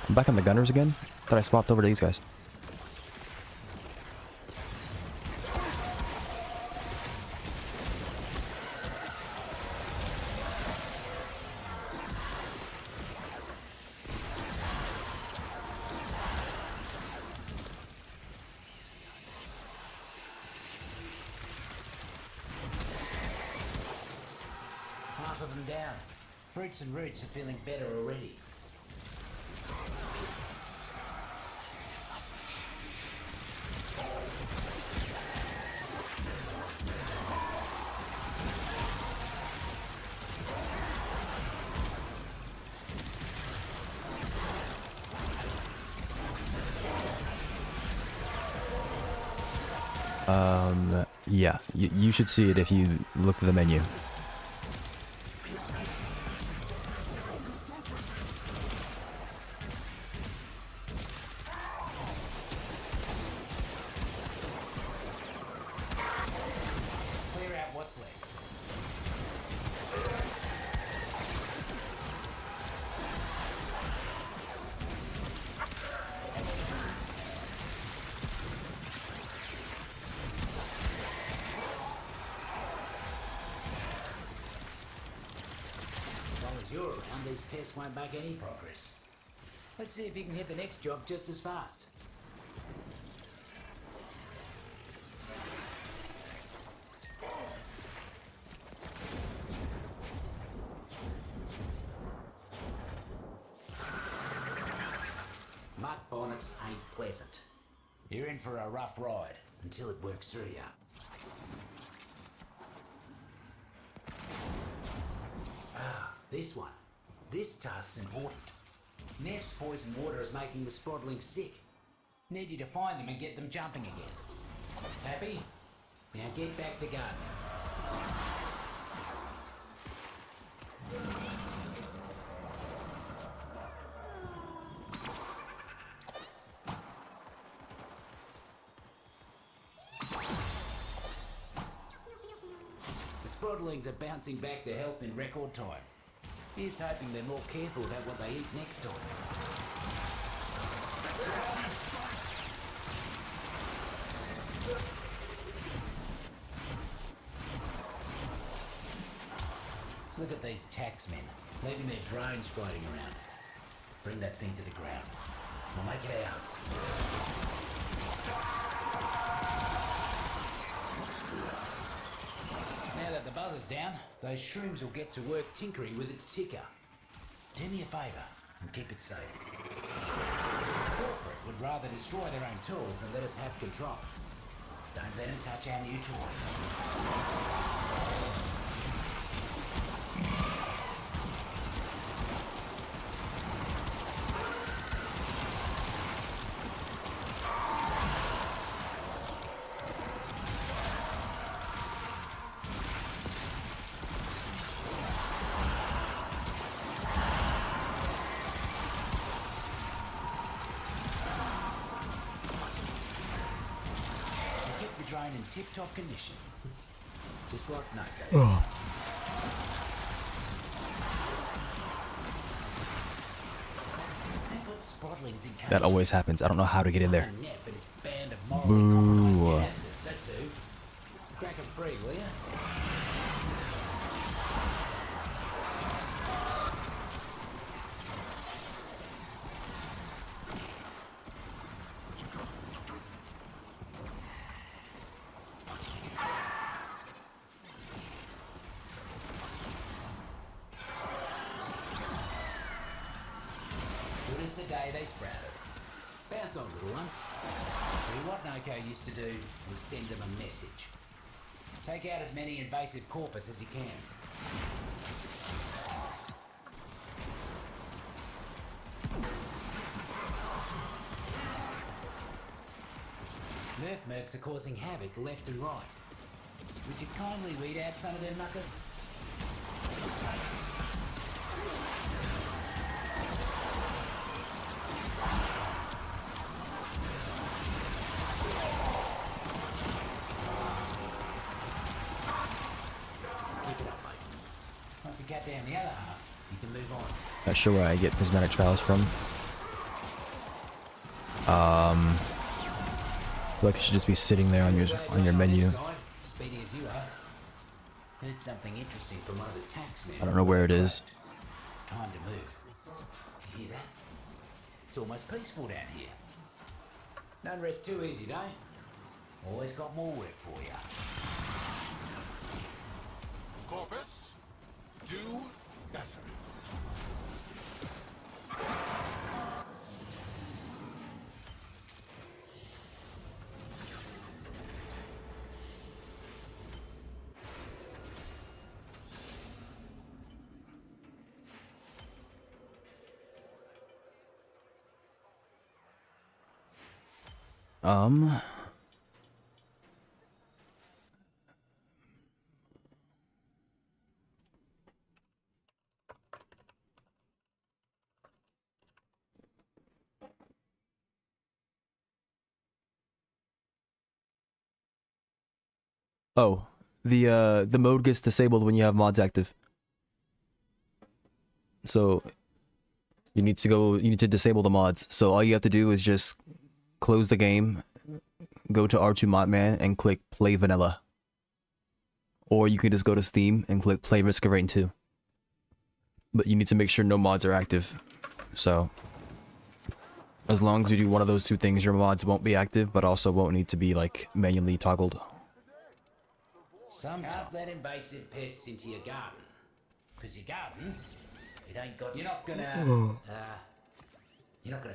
I'm back on the gunners again. Thought I swapped over to these guys. Half of them down. Fruits and roots are feeling better already. Yeah, you should see it if you look at the menu. Clear out what's left. As long as you're around, these pests won't make any progress. Let's see if you can hit the next job just as fast. Muck bonnets ain't pleasant. You're in for a rough ride until it works through you. Ah, this one. This task's important. Neff's poison water is making the Sprodlings sick. Need you to find them and get them jumping again. Happy? Now get back to gardening. The Sprodlings are bouncing back to health in record time. Here's hoping they're more careful about what they eat next time. Look at these taxmen, leaving their drones floating around. Bring that thing to the ground. We'll make it ours. Now that the buzzer's down, those shrooms will get to work tinkering with its ticker. Do me a favour and keep it safe. Corporate would rather destroy their own tools than let us have control. Don't let them touch our new toy. Drone in tip-top condition. Just like nokko. Oh. That always happens. I don't know how to get in there. Boo. Boo. That's who. Crack free, will you? Good as the day they sprouted. Bounce on, little ones. Do what Nokko used to do and send them a message. Take out as many invasive corpus as you can. Mercs are causing havoc left and right. Would you kindly weed out some of them muckers? Keep it up, mate. Once you cut down the other half, you can move on. Not sure where I get prismatic trials from. I feel like it should just be sitting there on your menu. Speedy as you are. Heard something interesting from one of the tax men. I don't know where it is. Time to move. You hear that? It's almost peaceful down here. Don't rest too easy though. Always got more work for you. Corpus, do better. Oh, the mode gets disabled when you have mods active. So you need to disable the mods. So all you have to do is just close the game, go to R2 Modman and click play vanilla. Or you can just go to Steam and click play Risk of Rain 2. But you need to make sure no mods are active. So as long as you do one of those two things, your mods won't be active, but also won't need to be like manually toggled. Can't let invasive pests into your garden. Because your garden, it ain't got... You're not gonna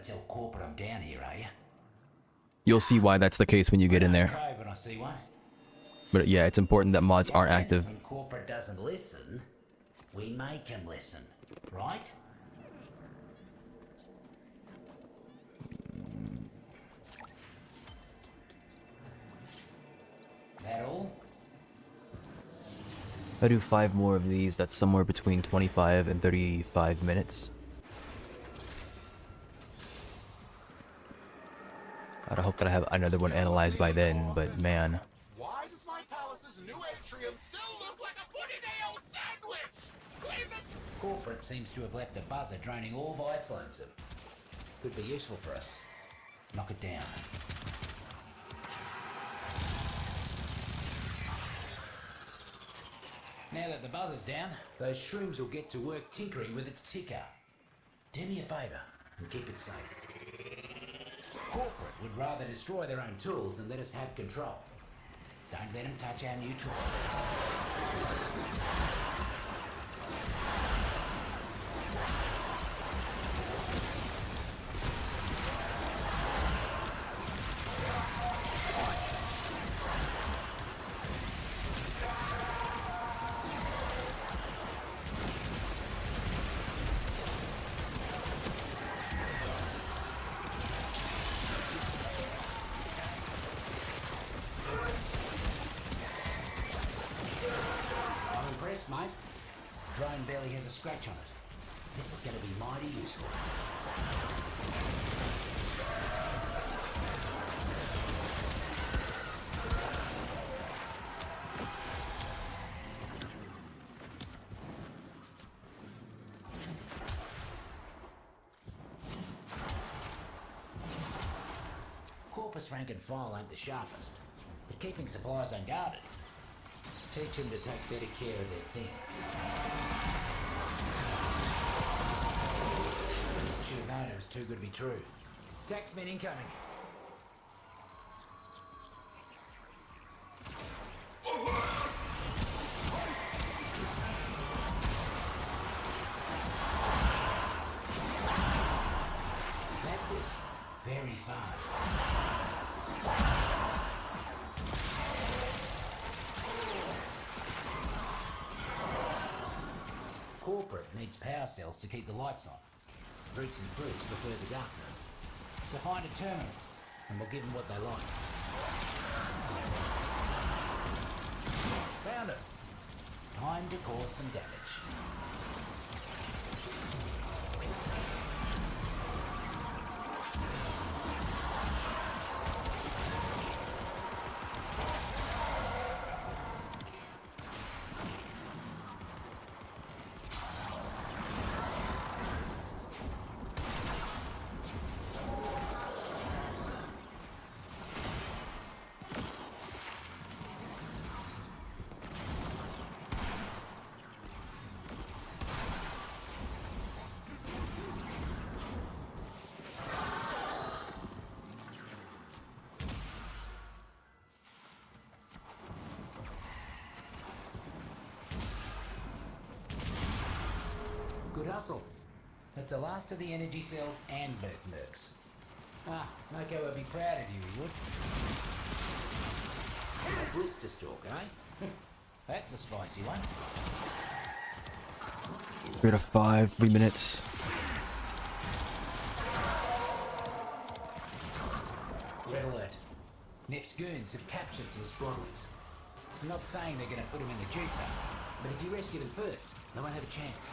tell corporate I'm down here, are you? You'll see why that's the case when you get in there. When I see one. But yeah, it's important that mods aren't active. When corporate doesn't listen, we make them listen, right? That all? If I do 5 more of these, that's somewhere between 25 and 35 minutes. I hope that I have another one analyzed by then, but man. Why does my palace's new atrium still look like a 40-day-old sandwich? Corporate seems to have left a buzzer droning all by its lonesome. Could be useful for us. Knock it down. Now that the buzzer's down, those shrooms will get to work tinkering with its ticker. Do me a favour and keep it safe. Corporate would rather destroy their own tools than let us have control. Don't let them touch our new tool. Mate. Drone barely has a scratch on it. This is going to be mighty useful. Corpus rank and file ain't the sharpest, but keeping supplies unguarded, Teach them to take better care of their things. Should have known it was too good to be true. Taxman incoming. That was very fast. Corporate needs power cells to keep the lights on. Roots and fruits prefer the darkness. So find a terminal, and we'll give them what they like. Found it. Time to cause some damage. Good hustle. That's the last of the energy cells and mercs. Ah, Nokko would be proud of you, he would. A blister stalk, eh? That's a spicy one. 3 to 5, 3 minutes. Red alert. Nef's goons have captured some squadrons. I'm not saying they're going to put them in the juicer, but if you rescue them first, they won't have a chance.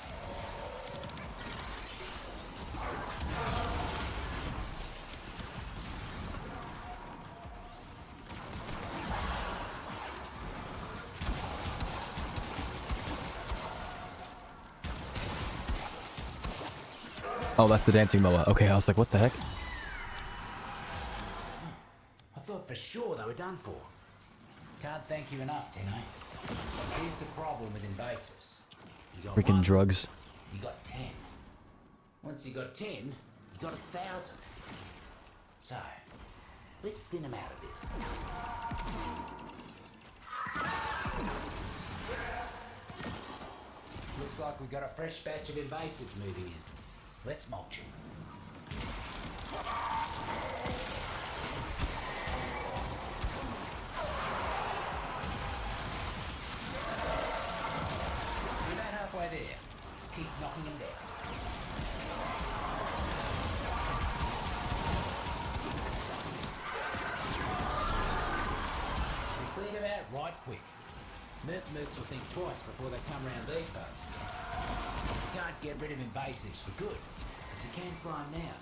Oh, that's the dancing moa. Okay, I was like, what the heck? I thought for sure they were done for. Can't thank you enough, Tino. Here's the problem with invasives. You got Freaking one, drugs. you got 10. Once you got 10, you got 1,000. So, let's thin them out a bit. Looks like we've got a fresh batch of invasives moving in. Let's mulch them. We're about halfway there. Keep knocking them down. We cleared them out right quick. Mercs will think twice before they come round these parts. You can't get rid of invasives for good, but you can slow them down.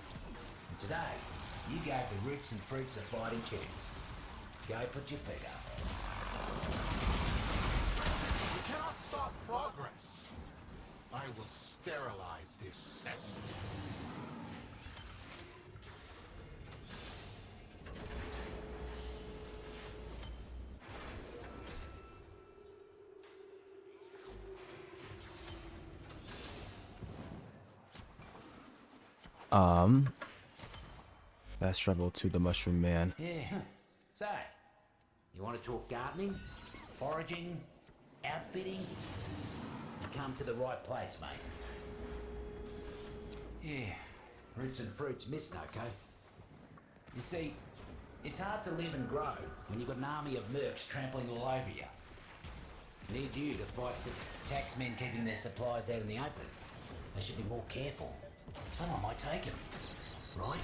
And today, you gave the roots and fruits a fighting chance. Go put your feet up. You cannot stop progress. I will sterilize this cesspool. Fast travel to the Mushroom Man. Yeah. So, you want to talk gardening, foraging, outfitting? You come to the right place, mate. Yeah, roots and fruits miss Nokko. You see, it's hard to live and grow when you've got an army of mercs trampling all over you. Need you to fight for taxmen keeping their supplies out in the open. They should be more careful. Someone might take them, right?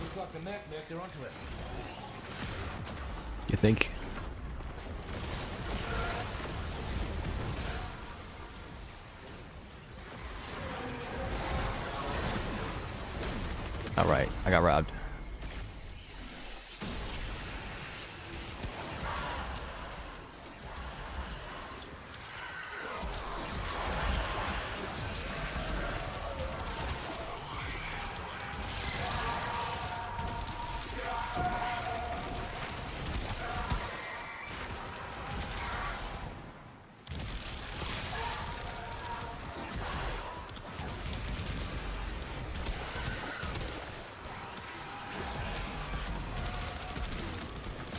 Looks like the mercs are onto us. You think? Alright, I got robbed.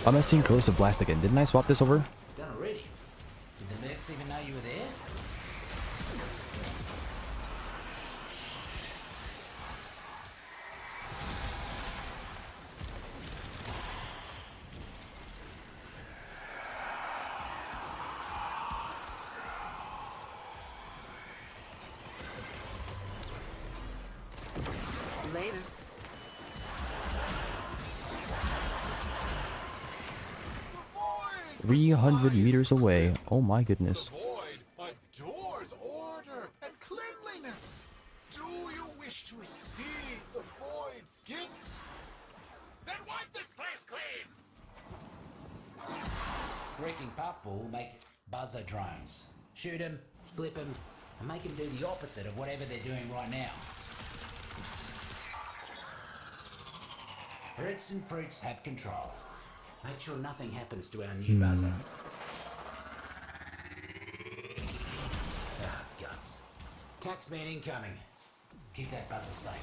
I'm not seeing corrosive blast again. Didn't I swap this over? Done already. Did the mercs even know you were there? Later. 300 meters away. Oh my goodness. The void adores order and cleanliness. Do you wish to receive the void's gifts? Then wipe this place clean. Wrecking puffball will make buzzer drones. Shoot them, flip them, and make them do the opposite of whatever they're doing right now. Roots and fruits have control. Make sure nothing happens to our new buzzer. Ah, guts. Taxman incoming. Keep that buzzer safe.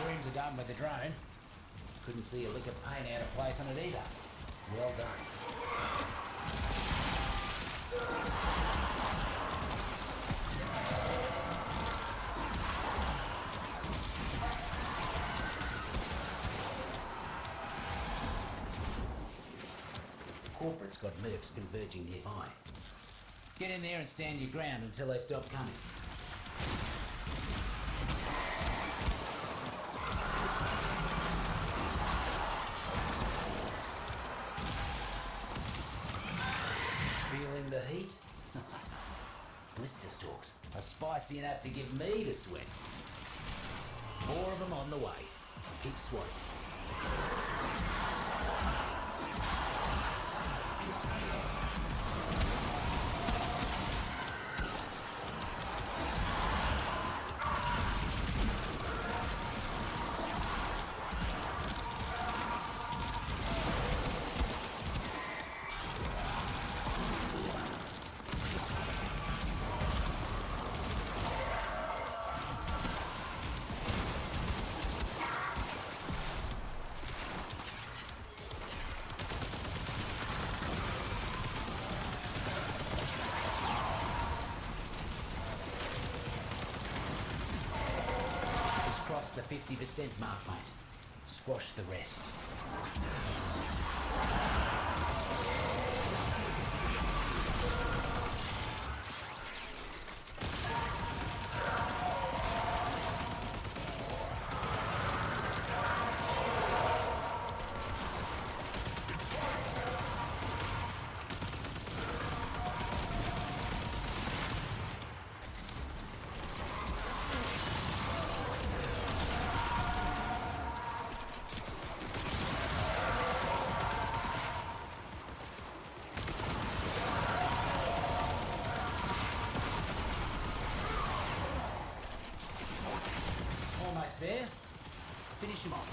Dreams are done with the drone. Couldn't see a lick of paint out of place on it either. Well done. Corporate's got mercs converging nearby. Get in there and stand your ground until they stop coming. Feeling the heat? Blister stalks are spicy enough to give me the sweats. More of them on the way. Keep swatting. The 50% mark, mate. Squash the rest. Almost there. Finish him off.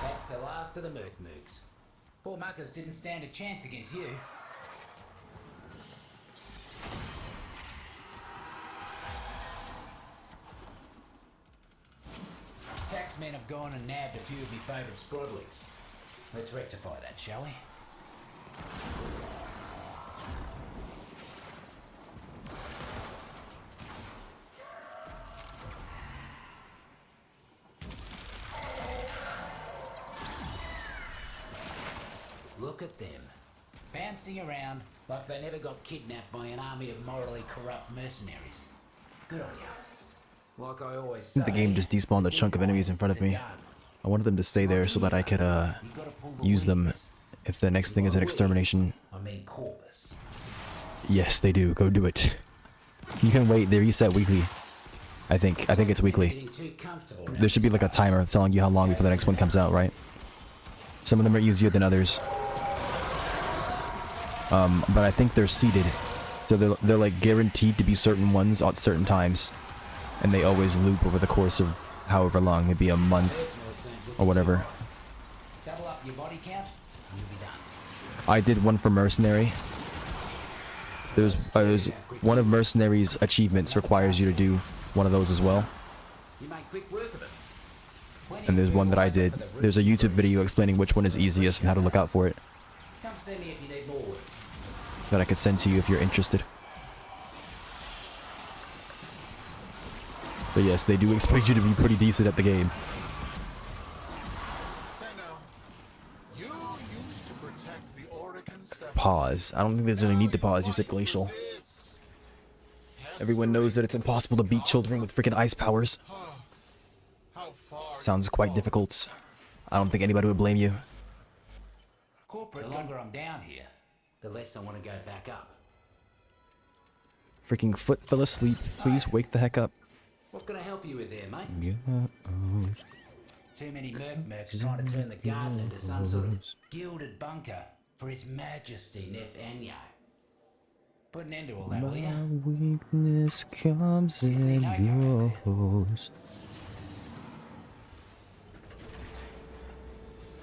That's the last of the mercs. Poor muckers didn't stand a chance against you. Taxmen have gone and nabbed a few of my favourite squadlings. Let's rectify that, shall we? Look at them, bouncing around like they never got kidnapped by an army of morally corrupt mercenaries. Good on you. Like I always say, The game just despawned a chunk of enemies in front of me. I wanted them to stay there so that I could use them if the next thing is an extermination. I mean corpus. Yes, they do. Go do it. You can wait. They reset weekly. I think it's weekly. There should be like a timer telling you how long before the next one comes out, right? Some of them are easier than others. But I think they're seeded. So they're like guaranteed to be certain ones at certain times. And they always loop over the course of however long, maybe a month or whatever. Double up your body count, and you'll be done. I did one for Mercenary. There's one of Mercenary's achievements requires you to do one of those as well. You make quick work of it. And there's one that I did. There's a YouTube video explaining which one is easiest and how to look out for it. Come see me if you need more work. That I could send to you if you're interested. But yes, they do expect you to be pretty decent at the game. Pause. I don't think there's any need to pause. You said glacial. Everyone knows that it's impossible to beat children with freaking ice powers. Sounds quite difficult. I don't think anybody would blame you. Corporate, the longer I'm down here, the less I want to go back up. Freaking foot fell asleep. Please wake the heck up. What can I help you with there, mate? Yeah. Too many mercs trying to turn the garden into some sort of gilded bunker for His Majesty Nathaniel. Put an end to all that, will ya? My weakness comes and goes.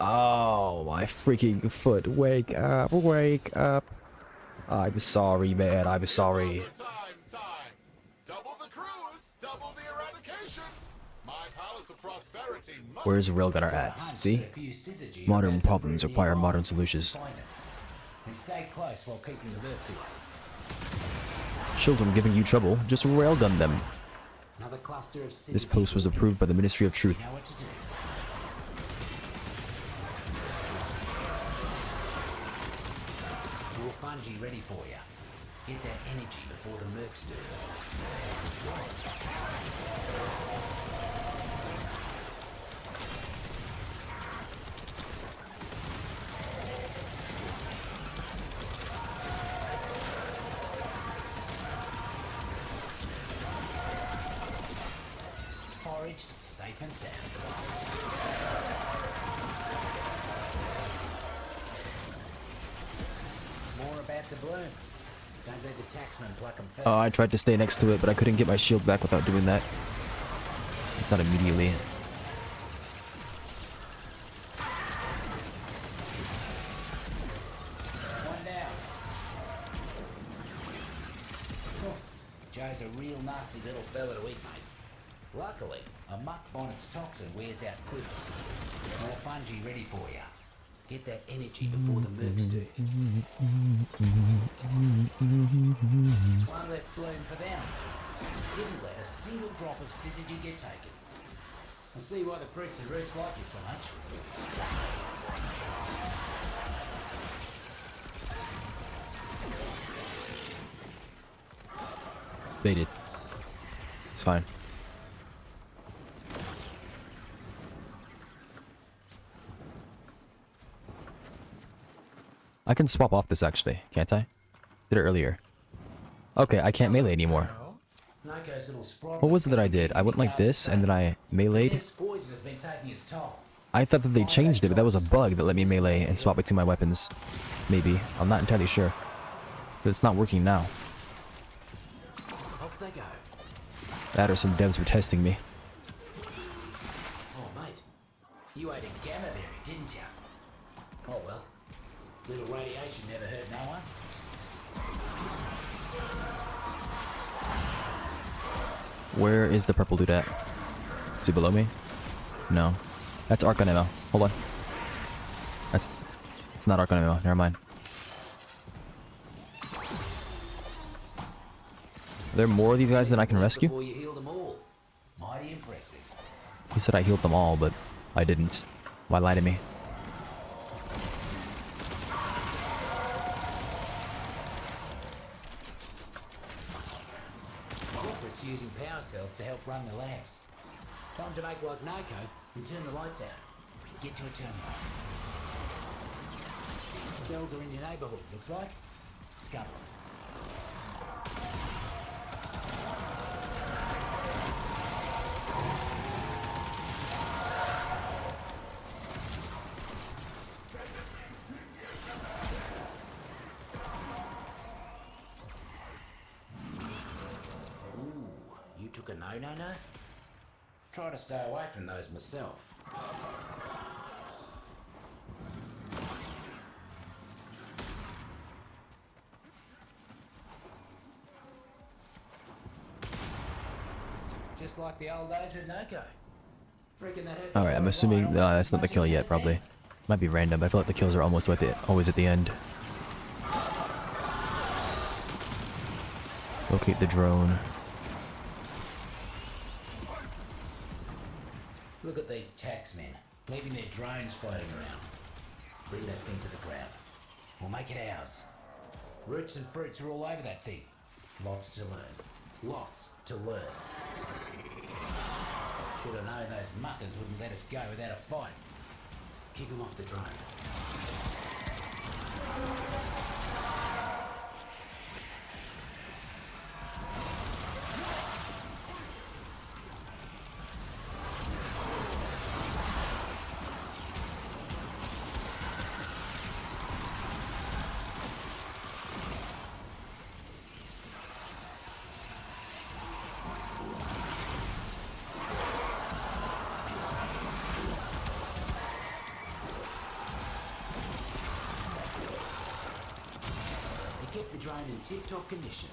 Oh, my freaking foot. Wake up, wake up. I'm sorry, man. I'm sorry. Where's Railgunner at? See? Modern problems require modern solutions. And stay close while keeping the mercs away. Children giving you trouble, just railgun them. Another cluster of This post was approved by the Ministry of Truth. You know what to do. More fungi ready for you. Get that energy before the mercs do. Foraged, safe and sound. More about to bloom. Don't let the taxman pluck them first. Oh, I tried to stay next to it, but I couldn't get my shield back without doing that. It's not immediately. One down. Oh, Joe's a real nasty little fella to eat, mate. Luckily, a muck bonnet's toxin wears out quick. More fungi ready for you. Get that energy before the mercs do. One less bloom for them. Didn't let a single drop of syzygy get taken. I see why the fruits and roots like you so much. Baited. It's fine. I can swap off this actually, can't I? Did it earlier. Okay, I can't melee anymore. What was it that I did? I went like this and then I meleeed. I thought that they changed it, but that was a bug that let me melee and swap between my weapons. Maybe. I'm not entirely sure. But it's not working now. Off they go. That or some devs were testing me. Oh, mate. You ate a gamma berry, didn't you? Oh, well. Little radiation never hurt no one. Where is the purple dude at? Is he below me? No. That's Archon ammo. Hold on. It's not Archon ammo. Never mind. Are there more of these guys that I can rescue? Before you heal them all. Mighty impressive. He said I healed them all, but I didn't. Why lie to me? Corporate's using power cells to help run the labs. Time to make like nokko and turn the lights out. Get to a terminal. Cells are in your neighbourhood, looks like. Scuttle. took a no-no-no? Try to stay away from those myself. Just like the old days with Noko. Alright, I'm assuming that's not the kill yet, probably. Might be random, but I feel like the kills are almost always at the end. Locate the drone. Look at these taxmen, leaving their drones floating around. Bring that thing to the ground. We'll make it ours. Roots and fruits are all over that thing. Lots to learn. Lots to learn. Should have known those muckers wouldn't let us go without a fight. Keep them off the drone. Kept the drone in tip-top condition.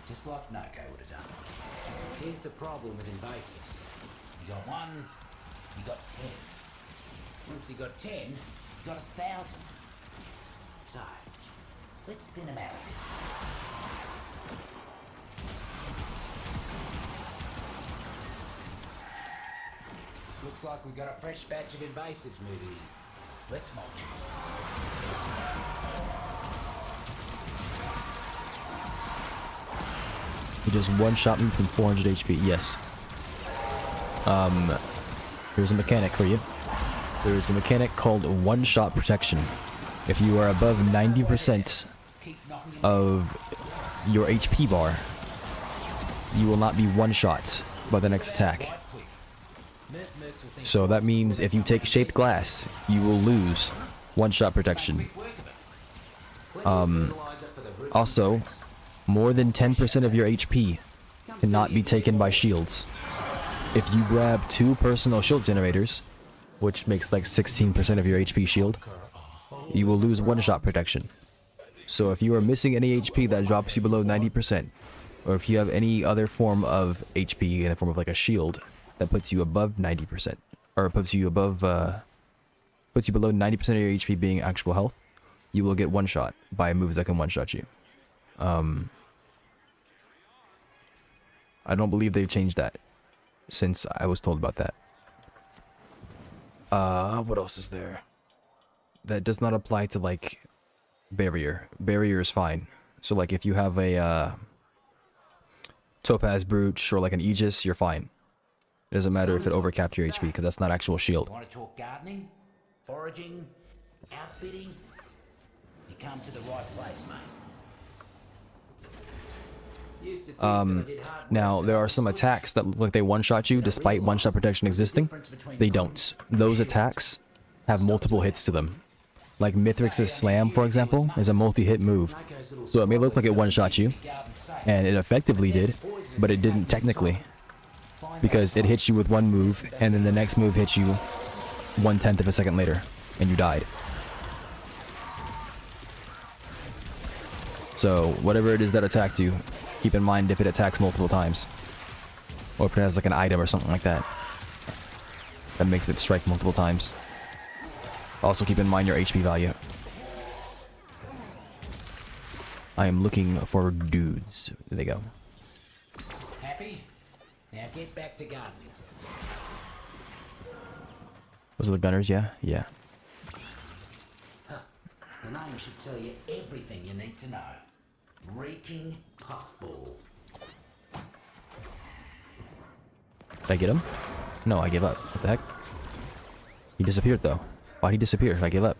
Just like Noko would have done. Here's the problem with invasives. You got one, you got 10. Once you got 10, you got 1,000. So, let's thin them out a bit. Looks like we've got a fresh batch of invasives moving in. Let's mulch. He just one-shot me from 400 HP. Yes. Here's a mechanic for you. There's a mechanic called one-shot protection. If you are above 90% of your HP bar, you will not be one-shot by the next attack. So that means if you take shaped glass, you will lose one-shot protection. Also, more than 10% of your HP cannot be taken by shields. If you grab 2 personal shield generators, which makes like 16% of your HP shield, you will lose one-shot protection. So if you are missing any HP that drops you below 90%, or if you have any other form of HP in the form of like a shield that puts you above 90%, or puts you above, puts you below 90% of your HP being actual health, you will get one-shot by moves that can one-shot you. I don't believe they've changed that since I was told about that. What else is there? That does not apply to like barrier. Barrier is fine. So like if you have a topaz brooch or like an aegis, you're fine. It doesn't matter if it overcapped your HP because that's not actual shield. You want to talk gardening, foraging, outfitting? You come to the right place, mate. Now there are some attacks that look like they one-shot you despite one-shot protection existing. They don't. Those attacks have multiple hits to them. Like Mithrix's Slam, for example, is a multi-hit move. So it may look like it one-shot you, and it effectively did, but it didn't technically. Because it hits you with one move, and then the next move hits you 1/10 of a second later, and you died. So whatever it is that attacked you, keep in mind if it attacks multiple times. Or if it has like an item or something like that. That makes it strike multiple times. Also keep in mind your HP value. I am looking for dudes. There they go. Happy? Now get back to gardening. Those are the gunners, yeah? Yeah. Huh. The name should tell you everything you need to know. Reeking Puffball. Did I get him? No, I gave up. What the heck? He disappeared though. Why'd he disappear? I gave up.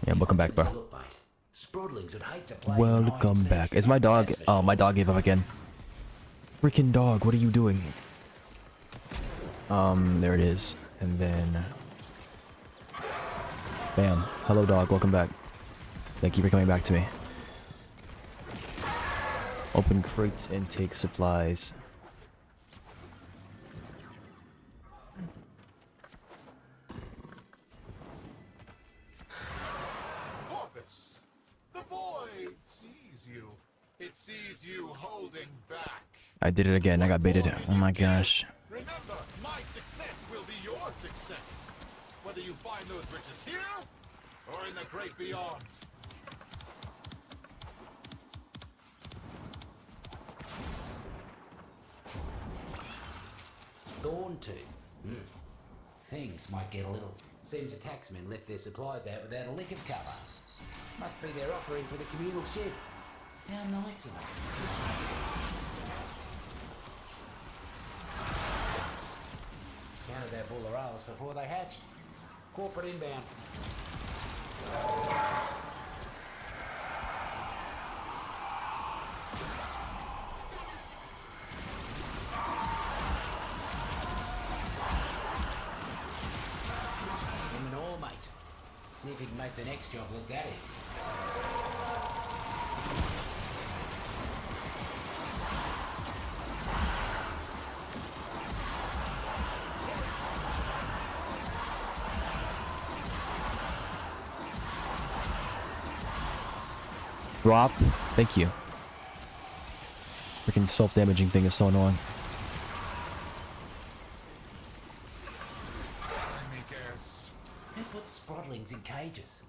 Yeah, welcome back, bro. Welcome back. Is my dog... Oh, my dog gave up again. Freaking dog, what are you doing? There it is. And then... Bam. Hello, dog. Welcome back. Thank you for coming back to me. Open crate and take supplies. Corpus, the void sees you. It sees you holding back. I did it again. I got baited. Oh my gosh. Remember, my success will be your success. Whether you find those riches here or in the great beyond. Thorn tooth. Things might get a little. Seems the taxmen left their supplies out without a lick of cover. Must be their offering for the communal shed. How nice of them. Counted our bullerales before they hatched. Corporate inbound. Him and all, mate. See if he can make the next job look that easy. Drop. Thank you. Freaking self-damaging thing is so annoying. Who puts sprotlings in cages?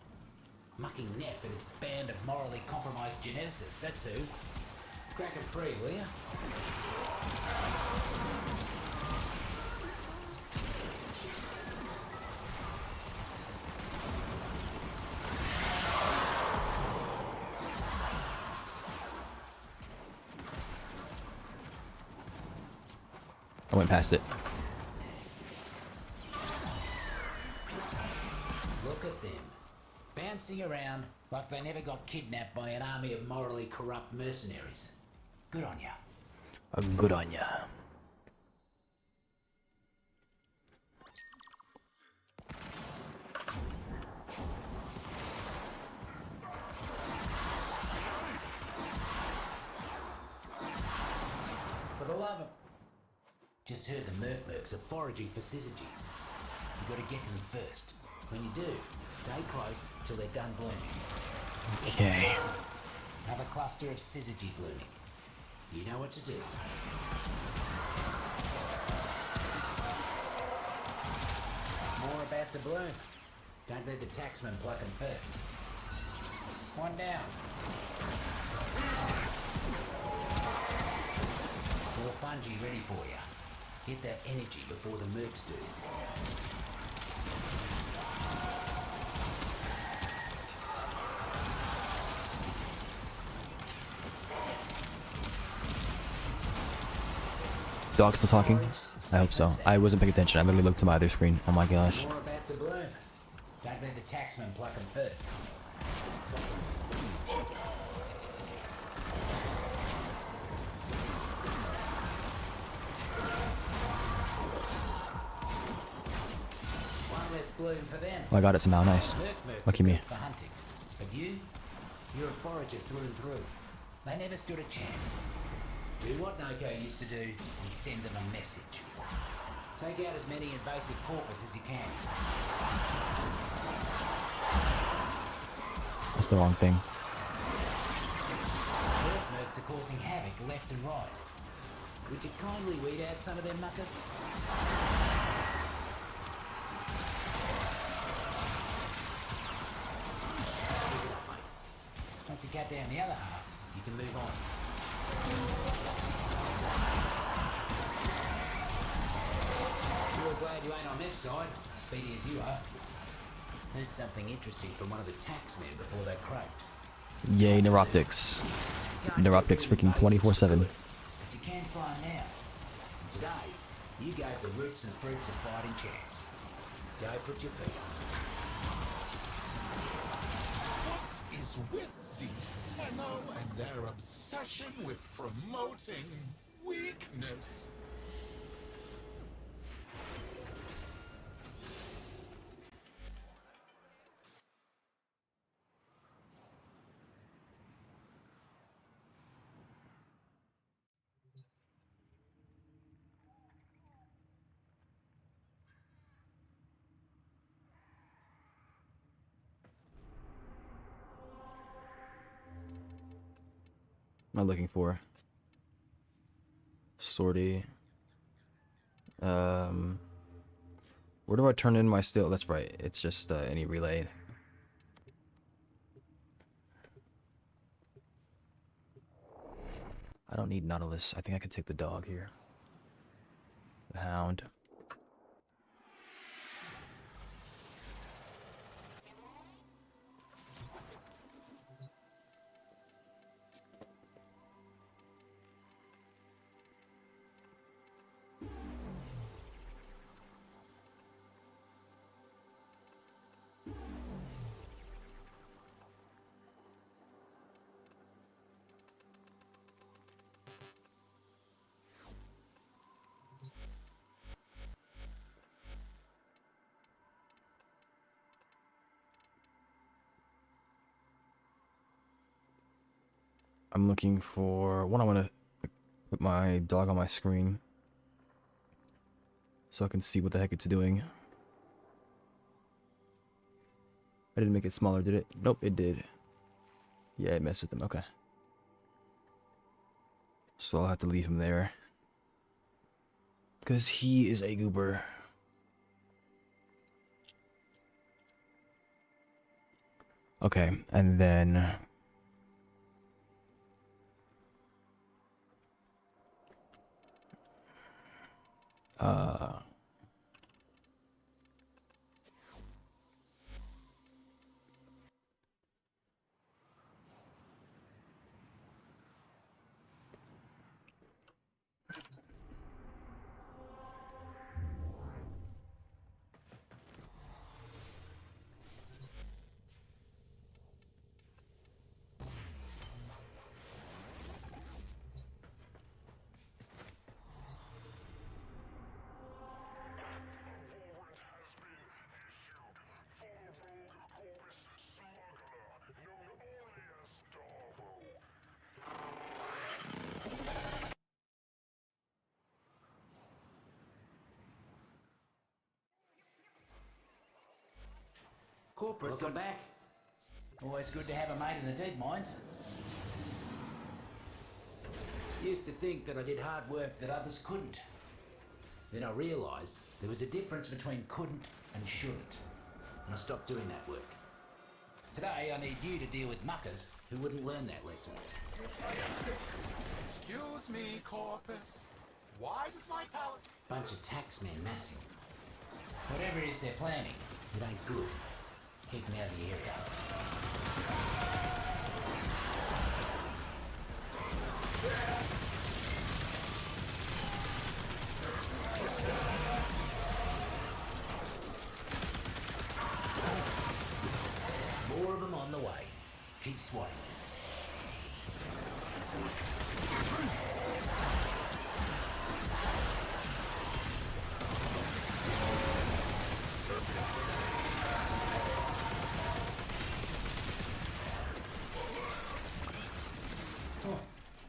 Mucking Neff and his band of morally compromised geneticists, that's who. Crack 'em free, will ya? I went past it. Look at them. Bouncing around like they never got kidnapped by an army of morally corrupt mercenaries. Good on ya. Good on ya. For the love of... Just heard the mercs are foraging for syzygy. You gotta get to them first. When you do, stay close till they're done blooming. Okay. Another cluster of syzygy blooming. You know what to do. More about to bloom. Don't let the taxman pluck them first. One down. More fungi ready for you. Get that energy before the mercs do. Dog still talking? I hope so. I wasn't paying attention. I literally looked to my other screen. Oh my gosh. More about to bloom. Don't let the taxman pluck them first. One less bloom for them. Oh, I got it somehow. Nice. Mercs Lucky are me. good for hunting. But you're a forager through and through. They never stood a chance. Do what Nokko used to do and send them a message. Take out as many invasive corpus as you can. That's the wrong thing. Mercs are causing havoc left and right. Would you kindly weed out some of them muckers? Keep it up, mate. Once you cut down the other half, you can move on. You're glad you ain't on this side, speedy as you are. Heard something interesting from one of the taxmen before they cracked. Yay, Neuroptics. Neuroptics freaking 24/7. But you can slow them down. And today, you gave the roots and fruits a fighting chance. Go put your feet up. What is with these Tenno and their obsession with promoting weakness? am I looking for? Sortie. Where do I turn in my steel? That's right. It's just any relay. I don't need Nautilus. I think I can take the dog here. The hound. I'm looking for one. I want to put my dog on my screen so I can see what the heck it's doing. I didn't make it smaller, did it? Nope, it did. Yeah, it messed with him. Okay. So I'll have to leave him there. Because he is a goober. Okay, and then... Corporate, welcome back. Always good to have a mate in the deep mines. Used to think that I did hard work that others couldn't. Then I realised there was a difference between couldn't and shouldn't. And I stopped doing that work. Today I need you to deal with muckers who wouldn't learn that lesson. Excuse me, Corpus. Why does my palace... Bunch of taxmen massing. Whatever it is they're planning, it ain't good. Keep me out of the area. More of them on the way. Keep swatting.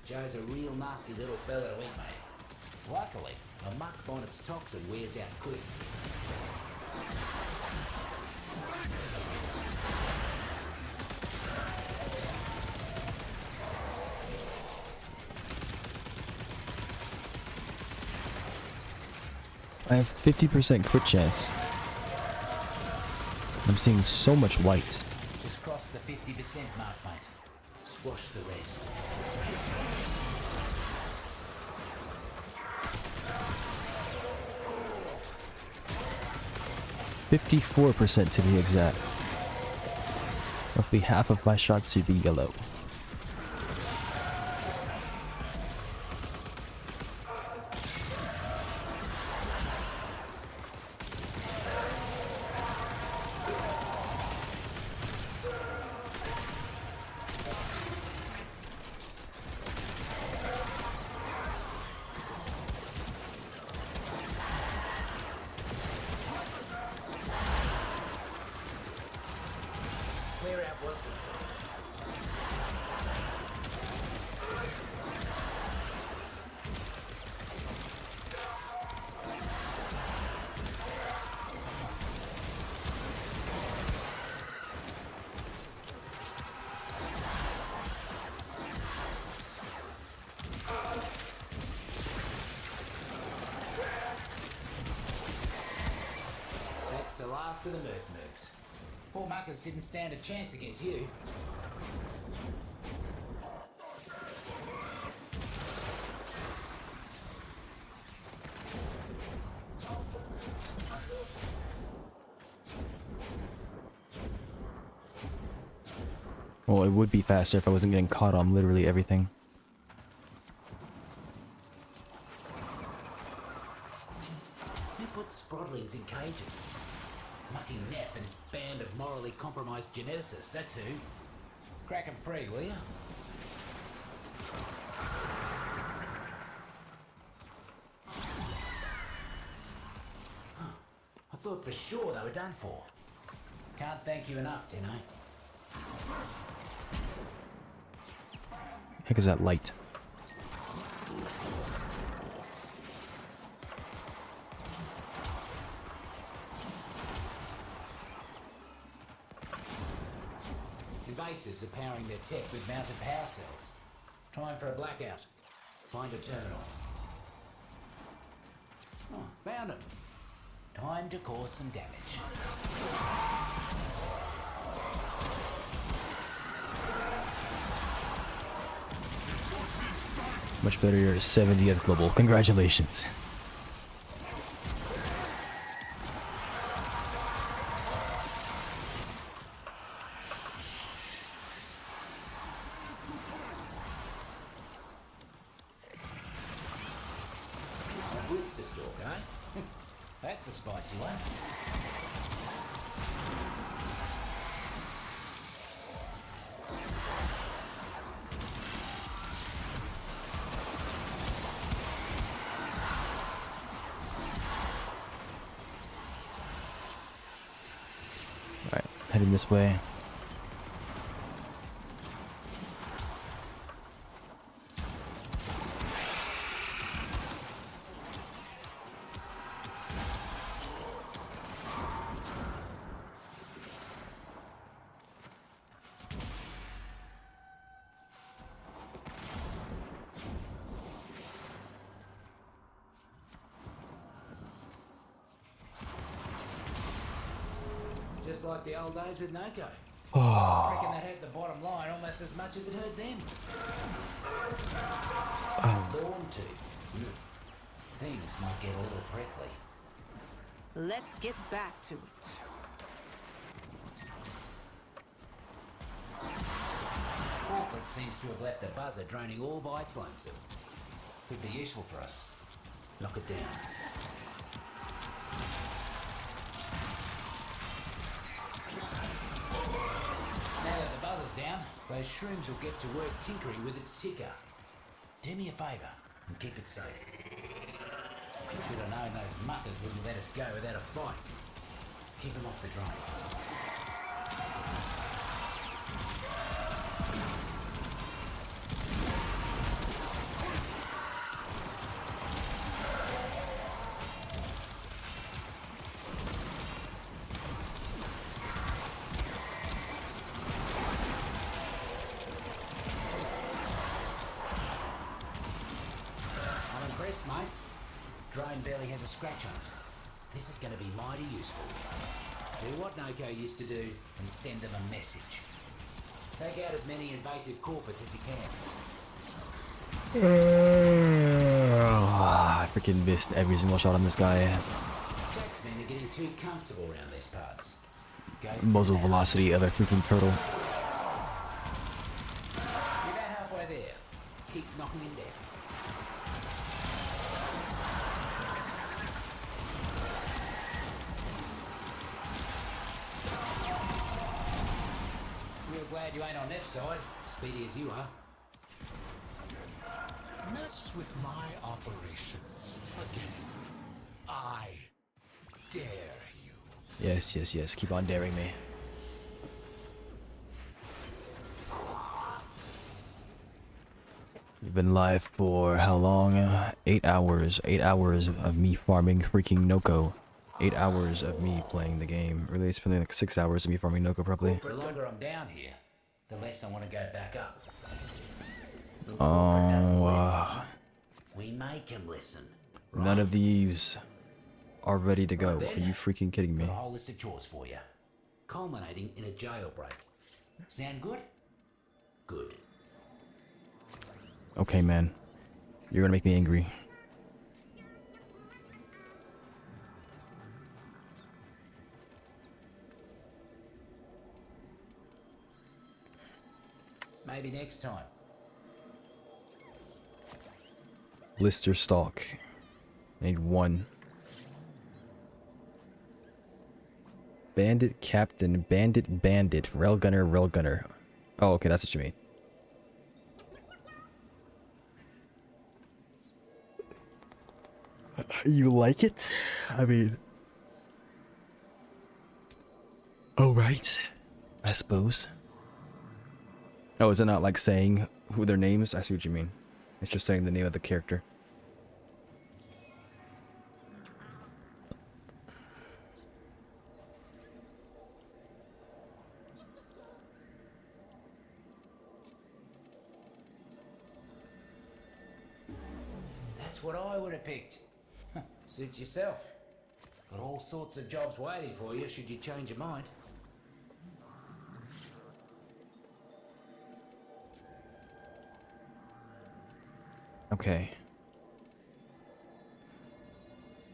Joe's a real nasty little fella to eat, mate. Luckily, a muck bonnet's toxin wears out quick. I have 50% crit chance. I'm seeing so much white. Just cross the 50% mark, mate. Squash the rest. 54% to be exact. Roughly half of my shots should be yellow. Where out was it? That's the last of the Mercs. Poor muckers didn't stand a chance against you. Well, it would be faster if I wasn't getting caught on literally everything. Who puts sprodlings in cages? Mucking Neff and his band of morally compromised geneticists, that's who. Crack 'em free, will ya? I thought for sure they were done for. Can't thank you enough, Tino. Heck is that light? Invasives are powering their tech with mounted power cells. Time for a blackout. Find a terminal. Oh, found him. Time to cause some damage. Much better, your 70th global. Congratulations. A blister stalk, eh? That's a spicy one. Alright, heading this way. Just like the old days with Noko. Oh. Reckon that hurt the bottom line almost as much as it hurt them. Thorn tooth. Things might get a little prickly. Let's get back to it. Corporate seems to have left a buzzer draining all by its lonesome. Could be useful for us. Knock it down. Now that the buzzer's down, those shrooms will get to work tinkering with its ticker. Do me a favour and keep it safe. Should have known those muckers wouldn't let us go without a fight. Keep them off the drain. I'm impressed, mate. Drone barely has a scratch on it. This is going to be mighty useful. Do what Noko used to do and send them a message. Take out as many invasive corpus as you can. I freaking missed every single shot on this guy. Jack's men are getting too comfortable around these parts. Go Muzzle velocity of a freaking turtle. You're about halfway there. Keep knocking him down. Real glad you ain't on Neff's side, speedy as you are. Mess with my operations again. I dare you. Yes, yes, yes. Keep on daring me. We've been live for how long? 8 hours. 8 hours of me farming freaking Noko. 8 hours of me playing the game. Really, it's been like 6 hours of me farming Noko, probably. The longer I'm down here, the less I want to go back up. Oh, We make him listen. none of these are ready to go. Right Are then, you freaking kidding me? got a whole list of chores for you, culminating in a jailbreak. Sound good? Good. Okay, man. You're gonna make me angry. Maybe next time. Blister Stalk. I need 1. Bandit Captain, Bandit, Railgunner, Railgunner. Oh, okay, that's what you mean. You like it? I mean... Oh, right. I suppose. Oh, is it not like saying who their names? I see what you mean. It's just saying the name of the character. That's what I would have picked. Suit yourself. Got all sorts of jobs waiting for you should you change your mind. Okay.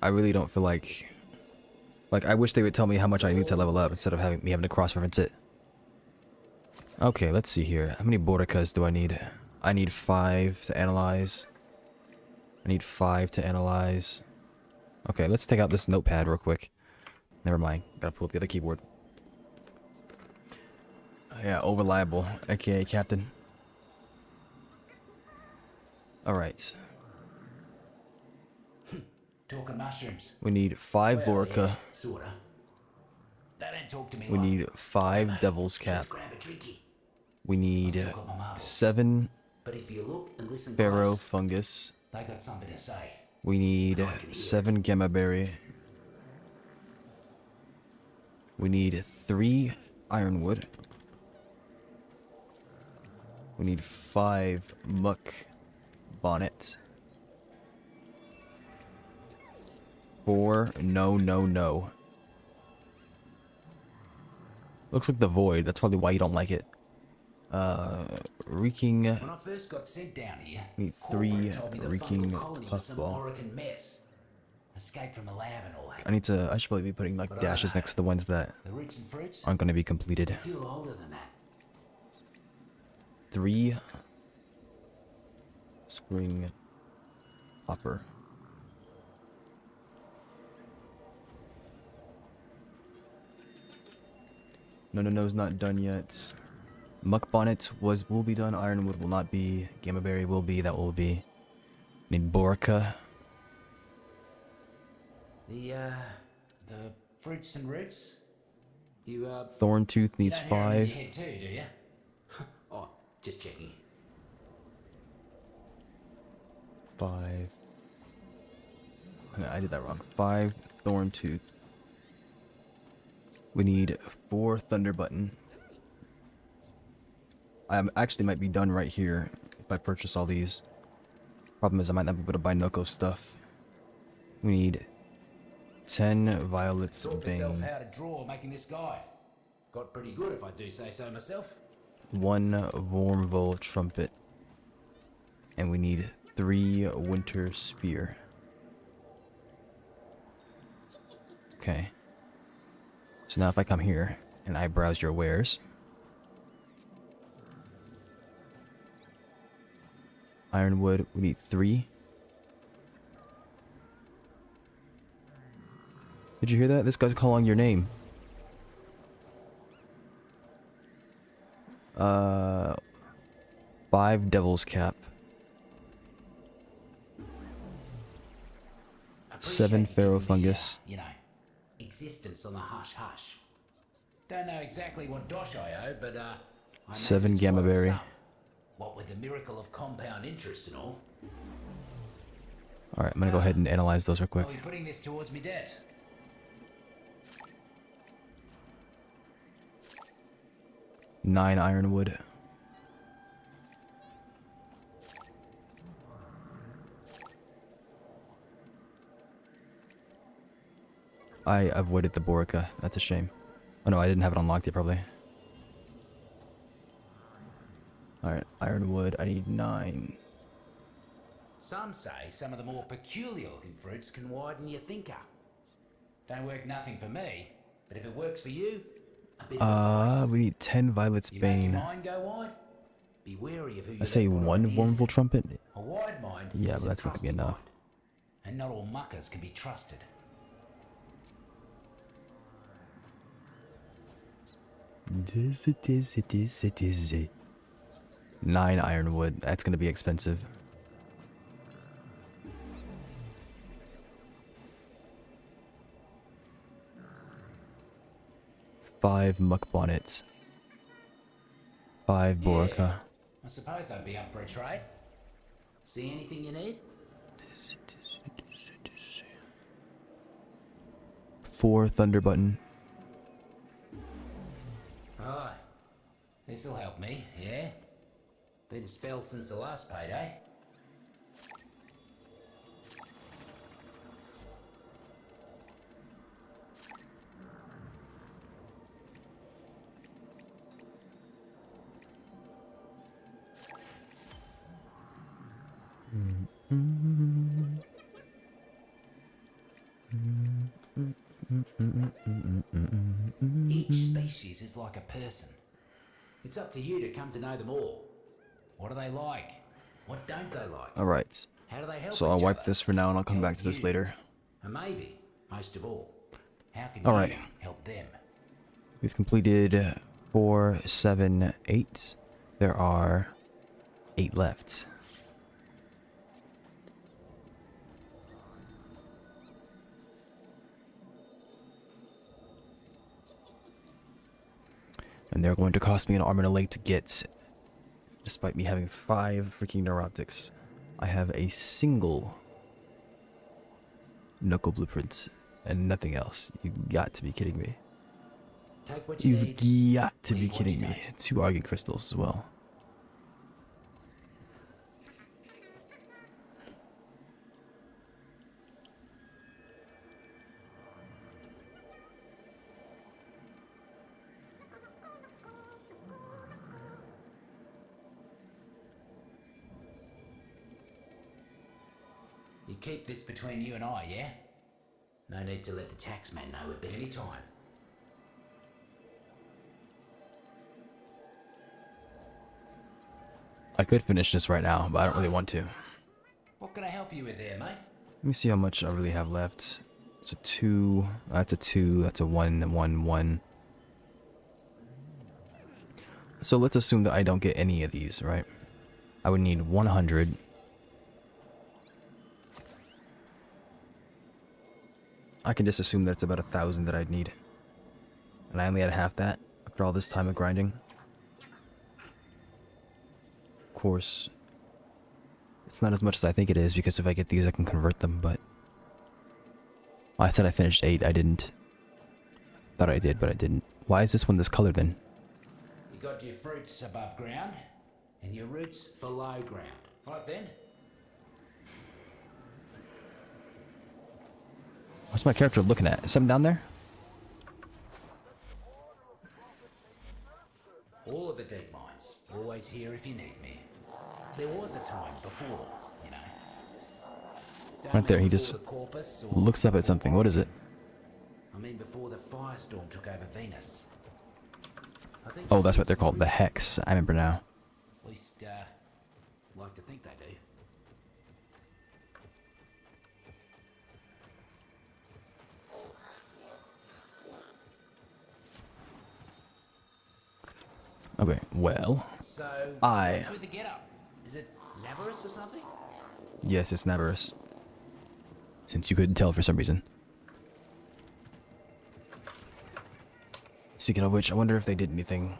I really don't feel like... I wish they would tell me how much I need to level up instead of having to cross-reference it. Okay, let's see here. How many Bordicas do I need? I need 5 to analyze. I need 5 to analyze. Okay, let's take out this notepad real quick. Never mind. Gotta pull up the other keyboard. Yeah, Overliable, aka Captain. Alright. Talking mushrooms. We need 5 Borica. Yeah, sorta. They don't talk to me We like, need 5 Devil's Cap. let's grab a drinky. We need 7 But if you look and listen Pharaoh close, Fungus. they got something to say. We need 7 Gamma Berry. We need 3 Ironwood. We need 5 Muck Bonnet. 4 No. Looks like the Void. That's probably why you don't like it. Reeking. When I first got sent down here, Need 3 corporate told me the Reeking fungal colony was some Puffball. Oregon mess. Escaped from the lab and all that. I should probably be putting like But I dashes don't know. next to the ones that The roots and fruits aren't going to be completed. I feel older than that. 3 Spring Hopper. No's not done yet. Muck Bonnet will be done. Ironwood will not be. Gamma Berry will be. That will be. Need Borica. The fruits and roots. You Thorntooth needs you don't hear 'em in 5. your head too, do you? Oh, just checking. 5. No, I did that wrong. 5 Thorntooth. We need 4 Thunder Button. I actually might be done right here if I purchase all these. Problem is I might not be able to buy Nokko stuff. We need 10 Violets Taught myself Bane. how to draw making this guide. Got pretty good if I do say so myself. 1 Vormvol Trumpet. And we need 3 Winter Spear. Okay. So now if I come here and I browse your wares. Ironwood, we need 3. Did you hear that? This guy's calling your name. 5 Devil's Cap. 7 Pharaoh Fungus. You know, existence on the hush hush. Don't know exactly what dosh I owe, but I imagine 7 it's Gamma quite a Berry. sum. What with the miracle of compound interest and all. Alright, I'm gonna go ahead and analyze those real quick. Are you putting this towards me debt? Nine Ironwood. I avoided the Borica. That's a shame. Oh no, I didn't have it unlocked yet, probably. Alright, ironwood. I need 9. Some say some of the more peculiar looking fruits can widen your thinker. Don't work nothing for me, but if it works for you, a bit of advice. We need 10 Violet's You make your Bane. mind go wide? Be wary of who you I say let put 1 ideas Wormful in. Trumpet. A wide mind Yeah, is but a that's not gonna be trusty enough. mind. And not all muckers can be trusted. It is. 9 ironwood. That's gonna be expensive. Five muck bonnets. 5 Borica. I suppose I'd be up for a trade. See anything you need? 4 thunder button. Right. This'll help me, yeah? Been a spell since the last payday. Each species is like a person. It's up to you to come to know them all. What are they like? What don't they like? Alright. How do they help So I'll each wipe other? this for now and I'll come Help back to this you. later. And maybe, most of all, how can All you right. help them? We've completed 4, 7, 8. There are 8 left. And they're going to cost me an arm and a leg to get, despite me having 5 freaking neuroptics. I have a single nokko blueprint and nothing else. You got to be kidding me. Take what you You've need, got to be leave what you kidding me. 2 argon crystals as well. You keep this between you and I, yeah? No need to let the taxman know at any time. I could finish this right now, but I don't really want to. What can I help you with there, mate? Let me see how much I really have left. It's a 2. That's a 2. That's a 1, 1, 1. So let's assume that I don't get any of these, right? I would need 100. I can just assume that it's about 1,000 that I'd need. And I only had half that after all this time of grinding. Of course, it's not as much as I think it is, because if I get these I can convert them, but... Well, I said I finished 8, I didn't. Thought I did, but I didn't. Why is this one this color then? You got your fruits above ground, and your roots below ground. Right then? What's my character looking at? Is something down there? All of the deep mines. Always here if you need me. There was a time before, you know. Don't Right there, mean he before just the Corpus or looks up at something. What is it? I mean before the firestorm took over Venus. I think Oh, that's what they're called. The Hex. I remember now. At least, like to think they do. Okay, well... So, what's with the get-up? Is it Labyrinth or something? Yes, it's Navarus. Since you couldn't tell for some reason. Speaking of which, I wonder if they did anything.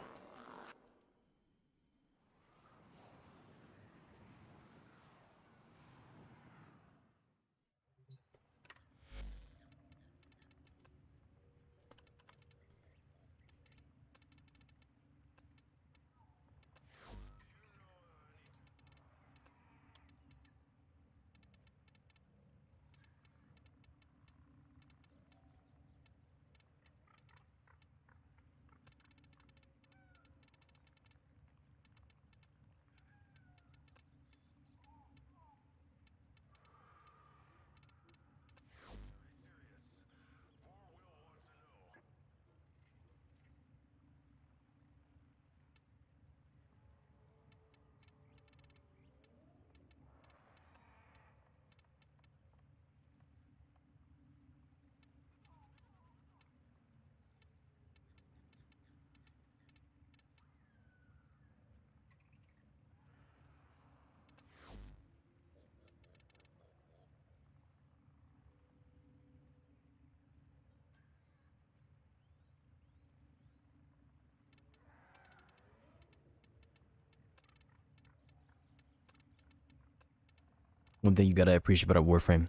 One thing you gotta appreciate about Warframe.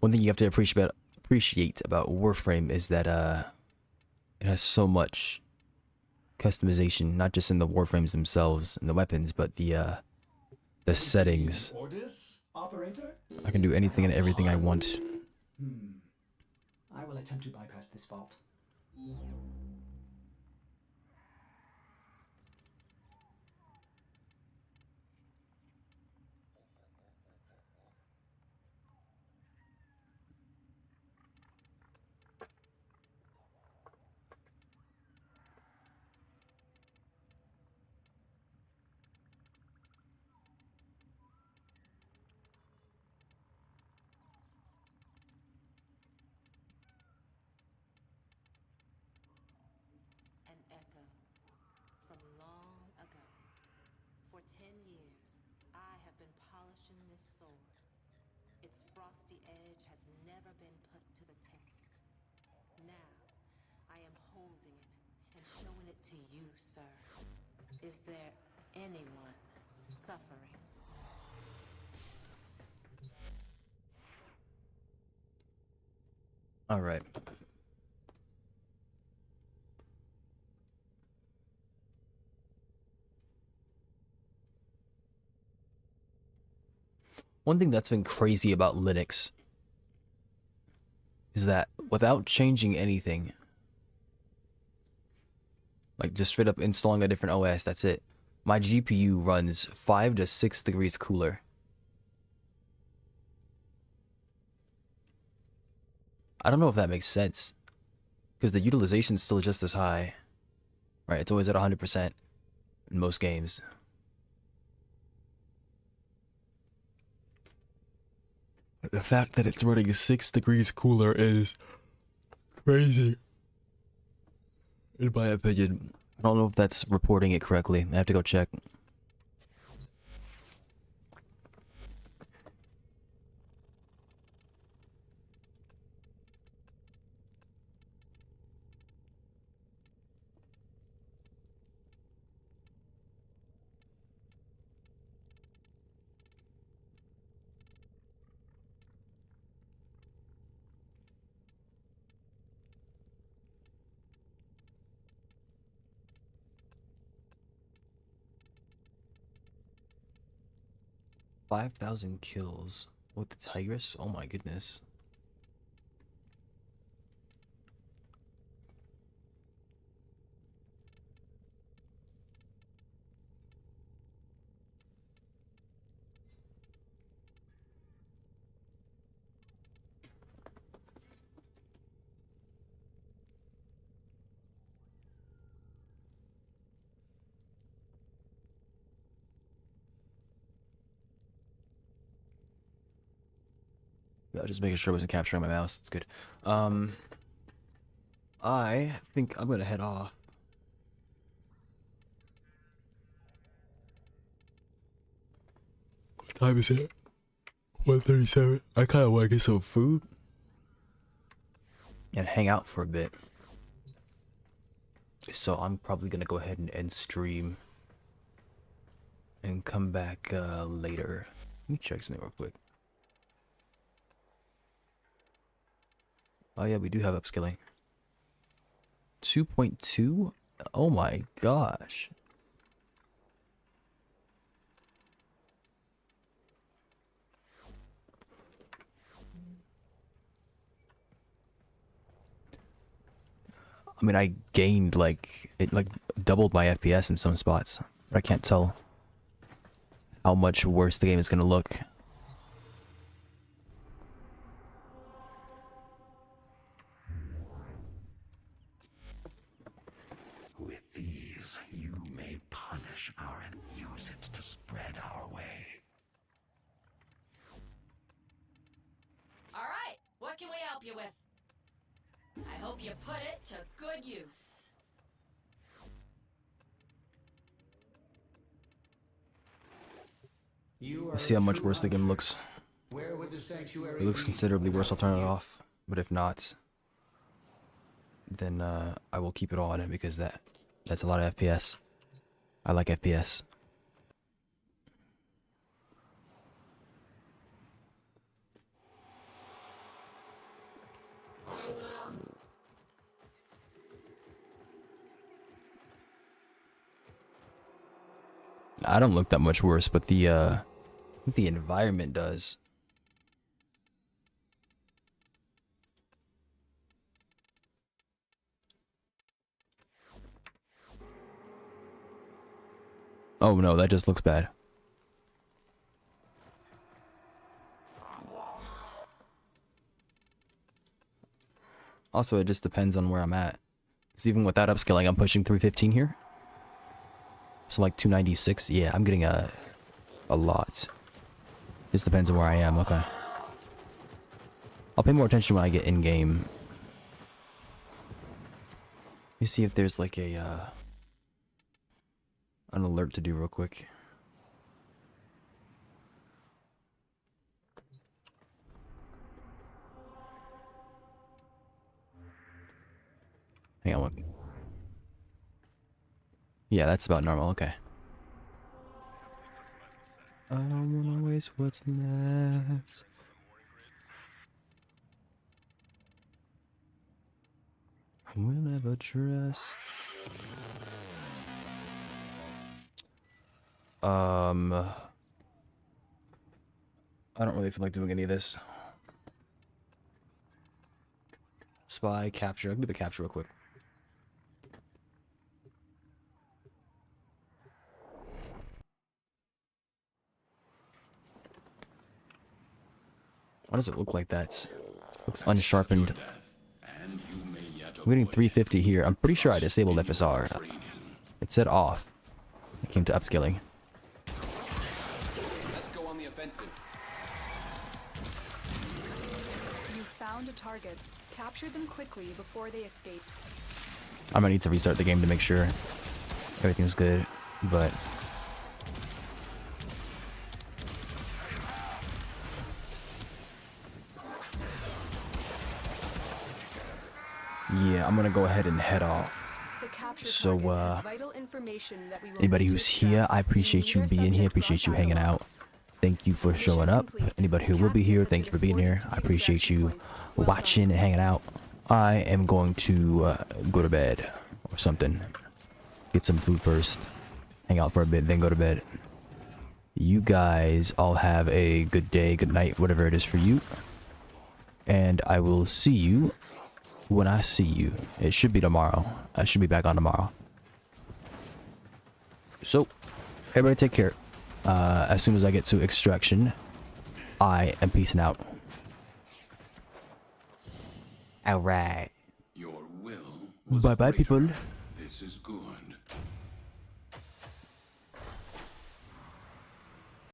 One thing you have to appreciate about Warframe is that it has so much customization, not just in the Warframes themselves and the weapons, but the settings. Orders, operator? I can do anything and everything I want. I will attempt to bypass this fault. An echo from long ago. For 10 years, I have been polishing this sword. Its frosty edge has never been put to the test. Now, I am holding it and showing it to you, sir. Is there anyone suffering? All right. One thing that's been crazy about Linux is that without changing anything, like just straight up installing a different OS, that's it, my GPU runs 5 to 6 degrees cooler. I don't know if that makes sense, because the utilization is still just as high, right? It's always at 100% in most games. The fact that it's running 6 degrees cooler is crazy, in my opinion. I don't know if that's reporting it correctly. I have to go check. $5,000 kills with the Tigress? Oh my goodness. Yeah, just making sure I wasn't capturing my mouse. It's good. I think I'm gonna head off. What time is it? 1:37. I kind of want to get some food and hang out for a bit. So I'm probably gonna go ahead and end stream and come back later. Let me check something real quick. Oh yeah, we do have upskilling. 2.2? Oh my gosh. I mean, I gained it doubled my FPS in some spots. But I can't tell how much worse the game is gonna look. With these, you may punish our and use it to spread our way. All right, what can we help you with? I hope you put it to good use. See how much worse the game looks. Where would the sanctuary It looks be considerably worse. I'll without turn it you? off. But if not, then I will keep it on because that's a lot of FPS. I like FPS. I don't look that much worse, but the environment does. Oh no, that just looks bad. Also, it just depends on where I'm at. Because even without upscaling, I'm pushing 315 here. So like 296, yeah, I'm getting a lot. Just depends on where I am, okay. I'll pay more attention when I get in-game. Let me see if there's like a, an alert to do real quick. Hang on one. Yeah, that's about normal, okay. I don't wanna waste what's left. We'll never trust. I don't really feel like doing any of this. Spy, capture. I can do the capture real quick. Why does it look like that? Looks unsharpened. We're getting 350 here. I'm pretty sure I disabled FSR. It said off. It came to upscaling. Let's go on the offensive. You found a target. Capture them quickly before they escape. I might need to restart the game to make sure everything's good, but yeah, I'm gonna go ahead and head off. So, anybody who's here, I appreciate you being here, appreciate you hanging out. Thank you for showing up. Anybody who will be here, thank you for being here. I appreciate you watching and hanging out. I am going to go to bed or something. Get some food first. Hang out for a bit, then go to bed. You guys all have a good day, good night, whatever it is for you. And I will see you when I see you. It should be tomorrow. I should be back on tomorrow. So, everybody take care. As soon as I get to extraction, I am peacing out. Alright. Bye bye, people. This is good.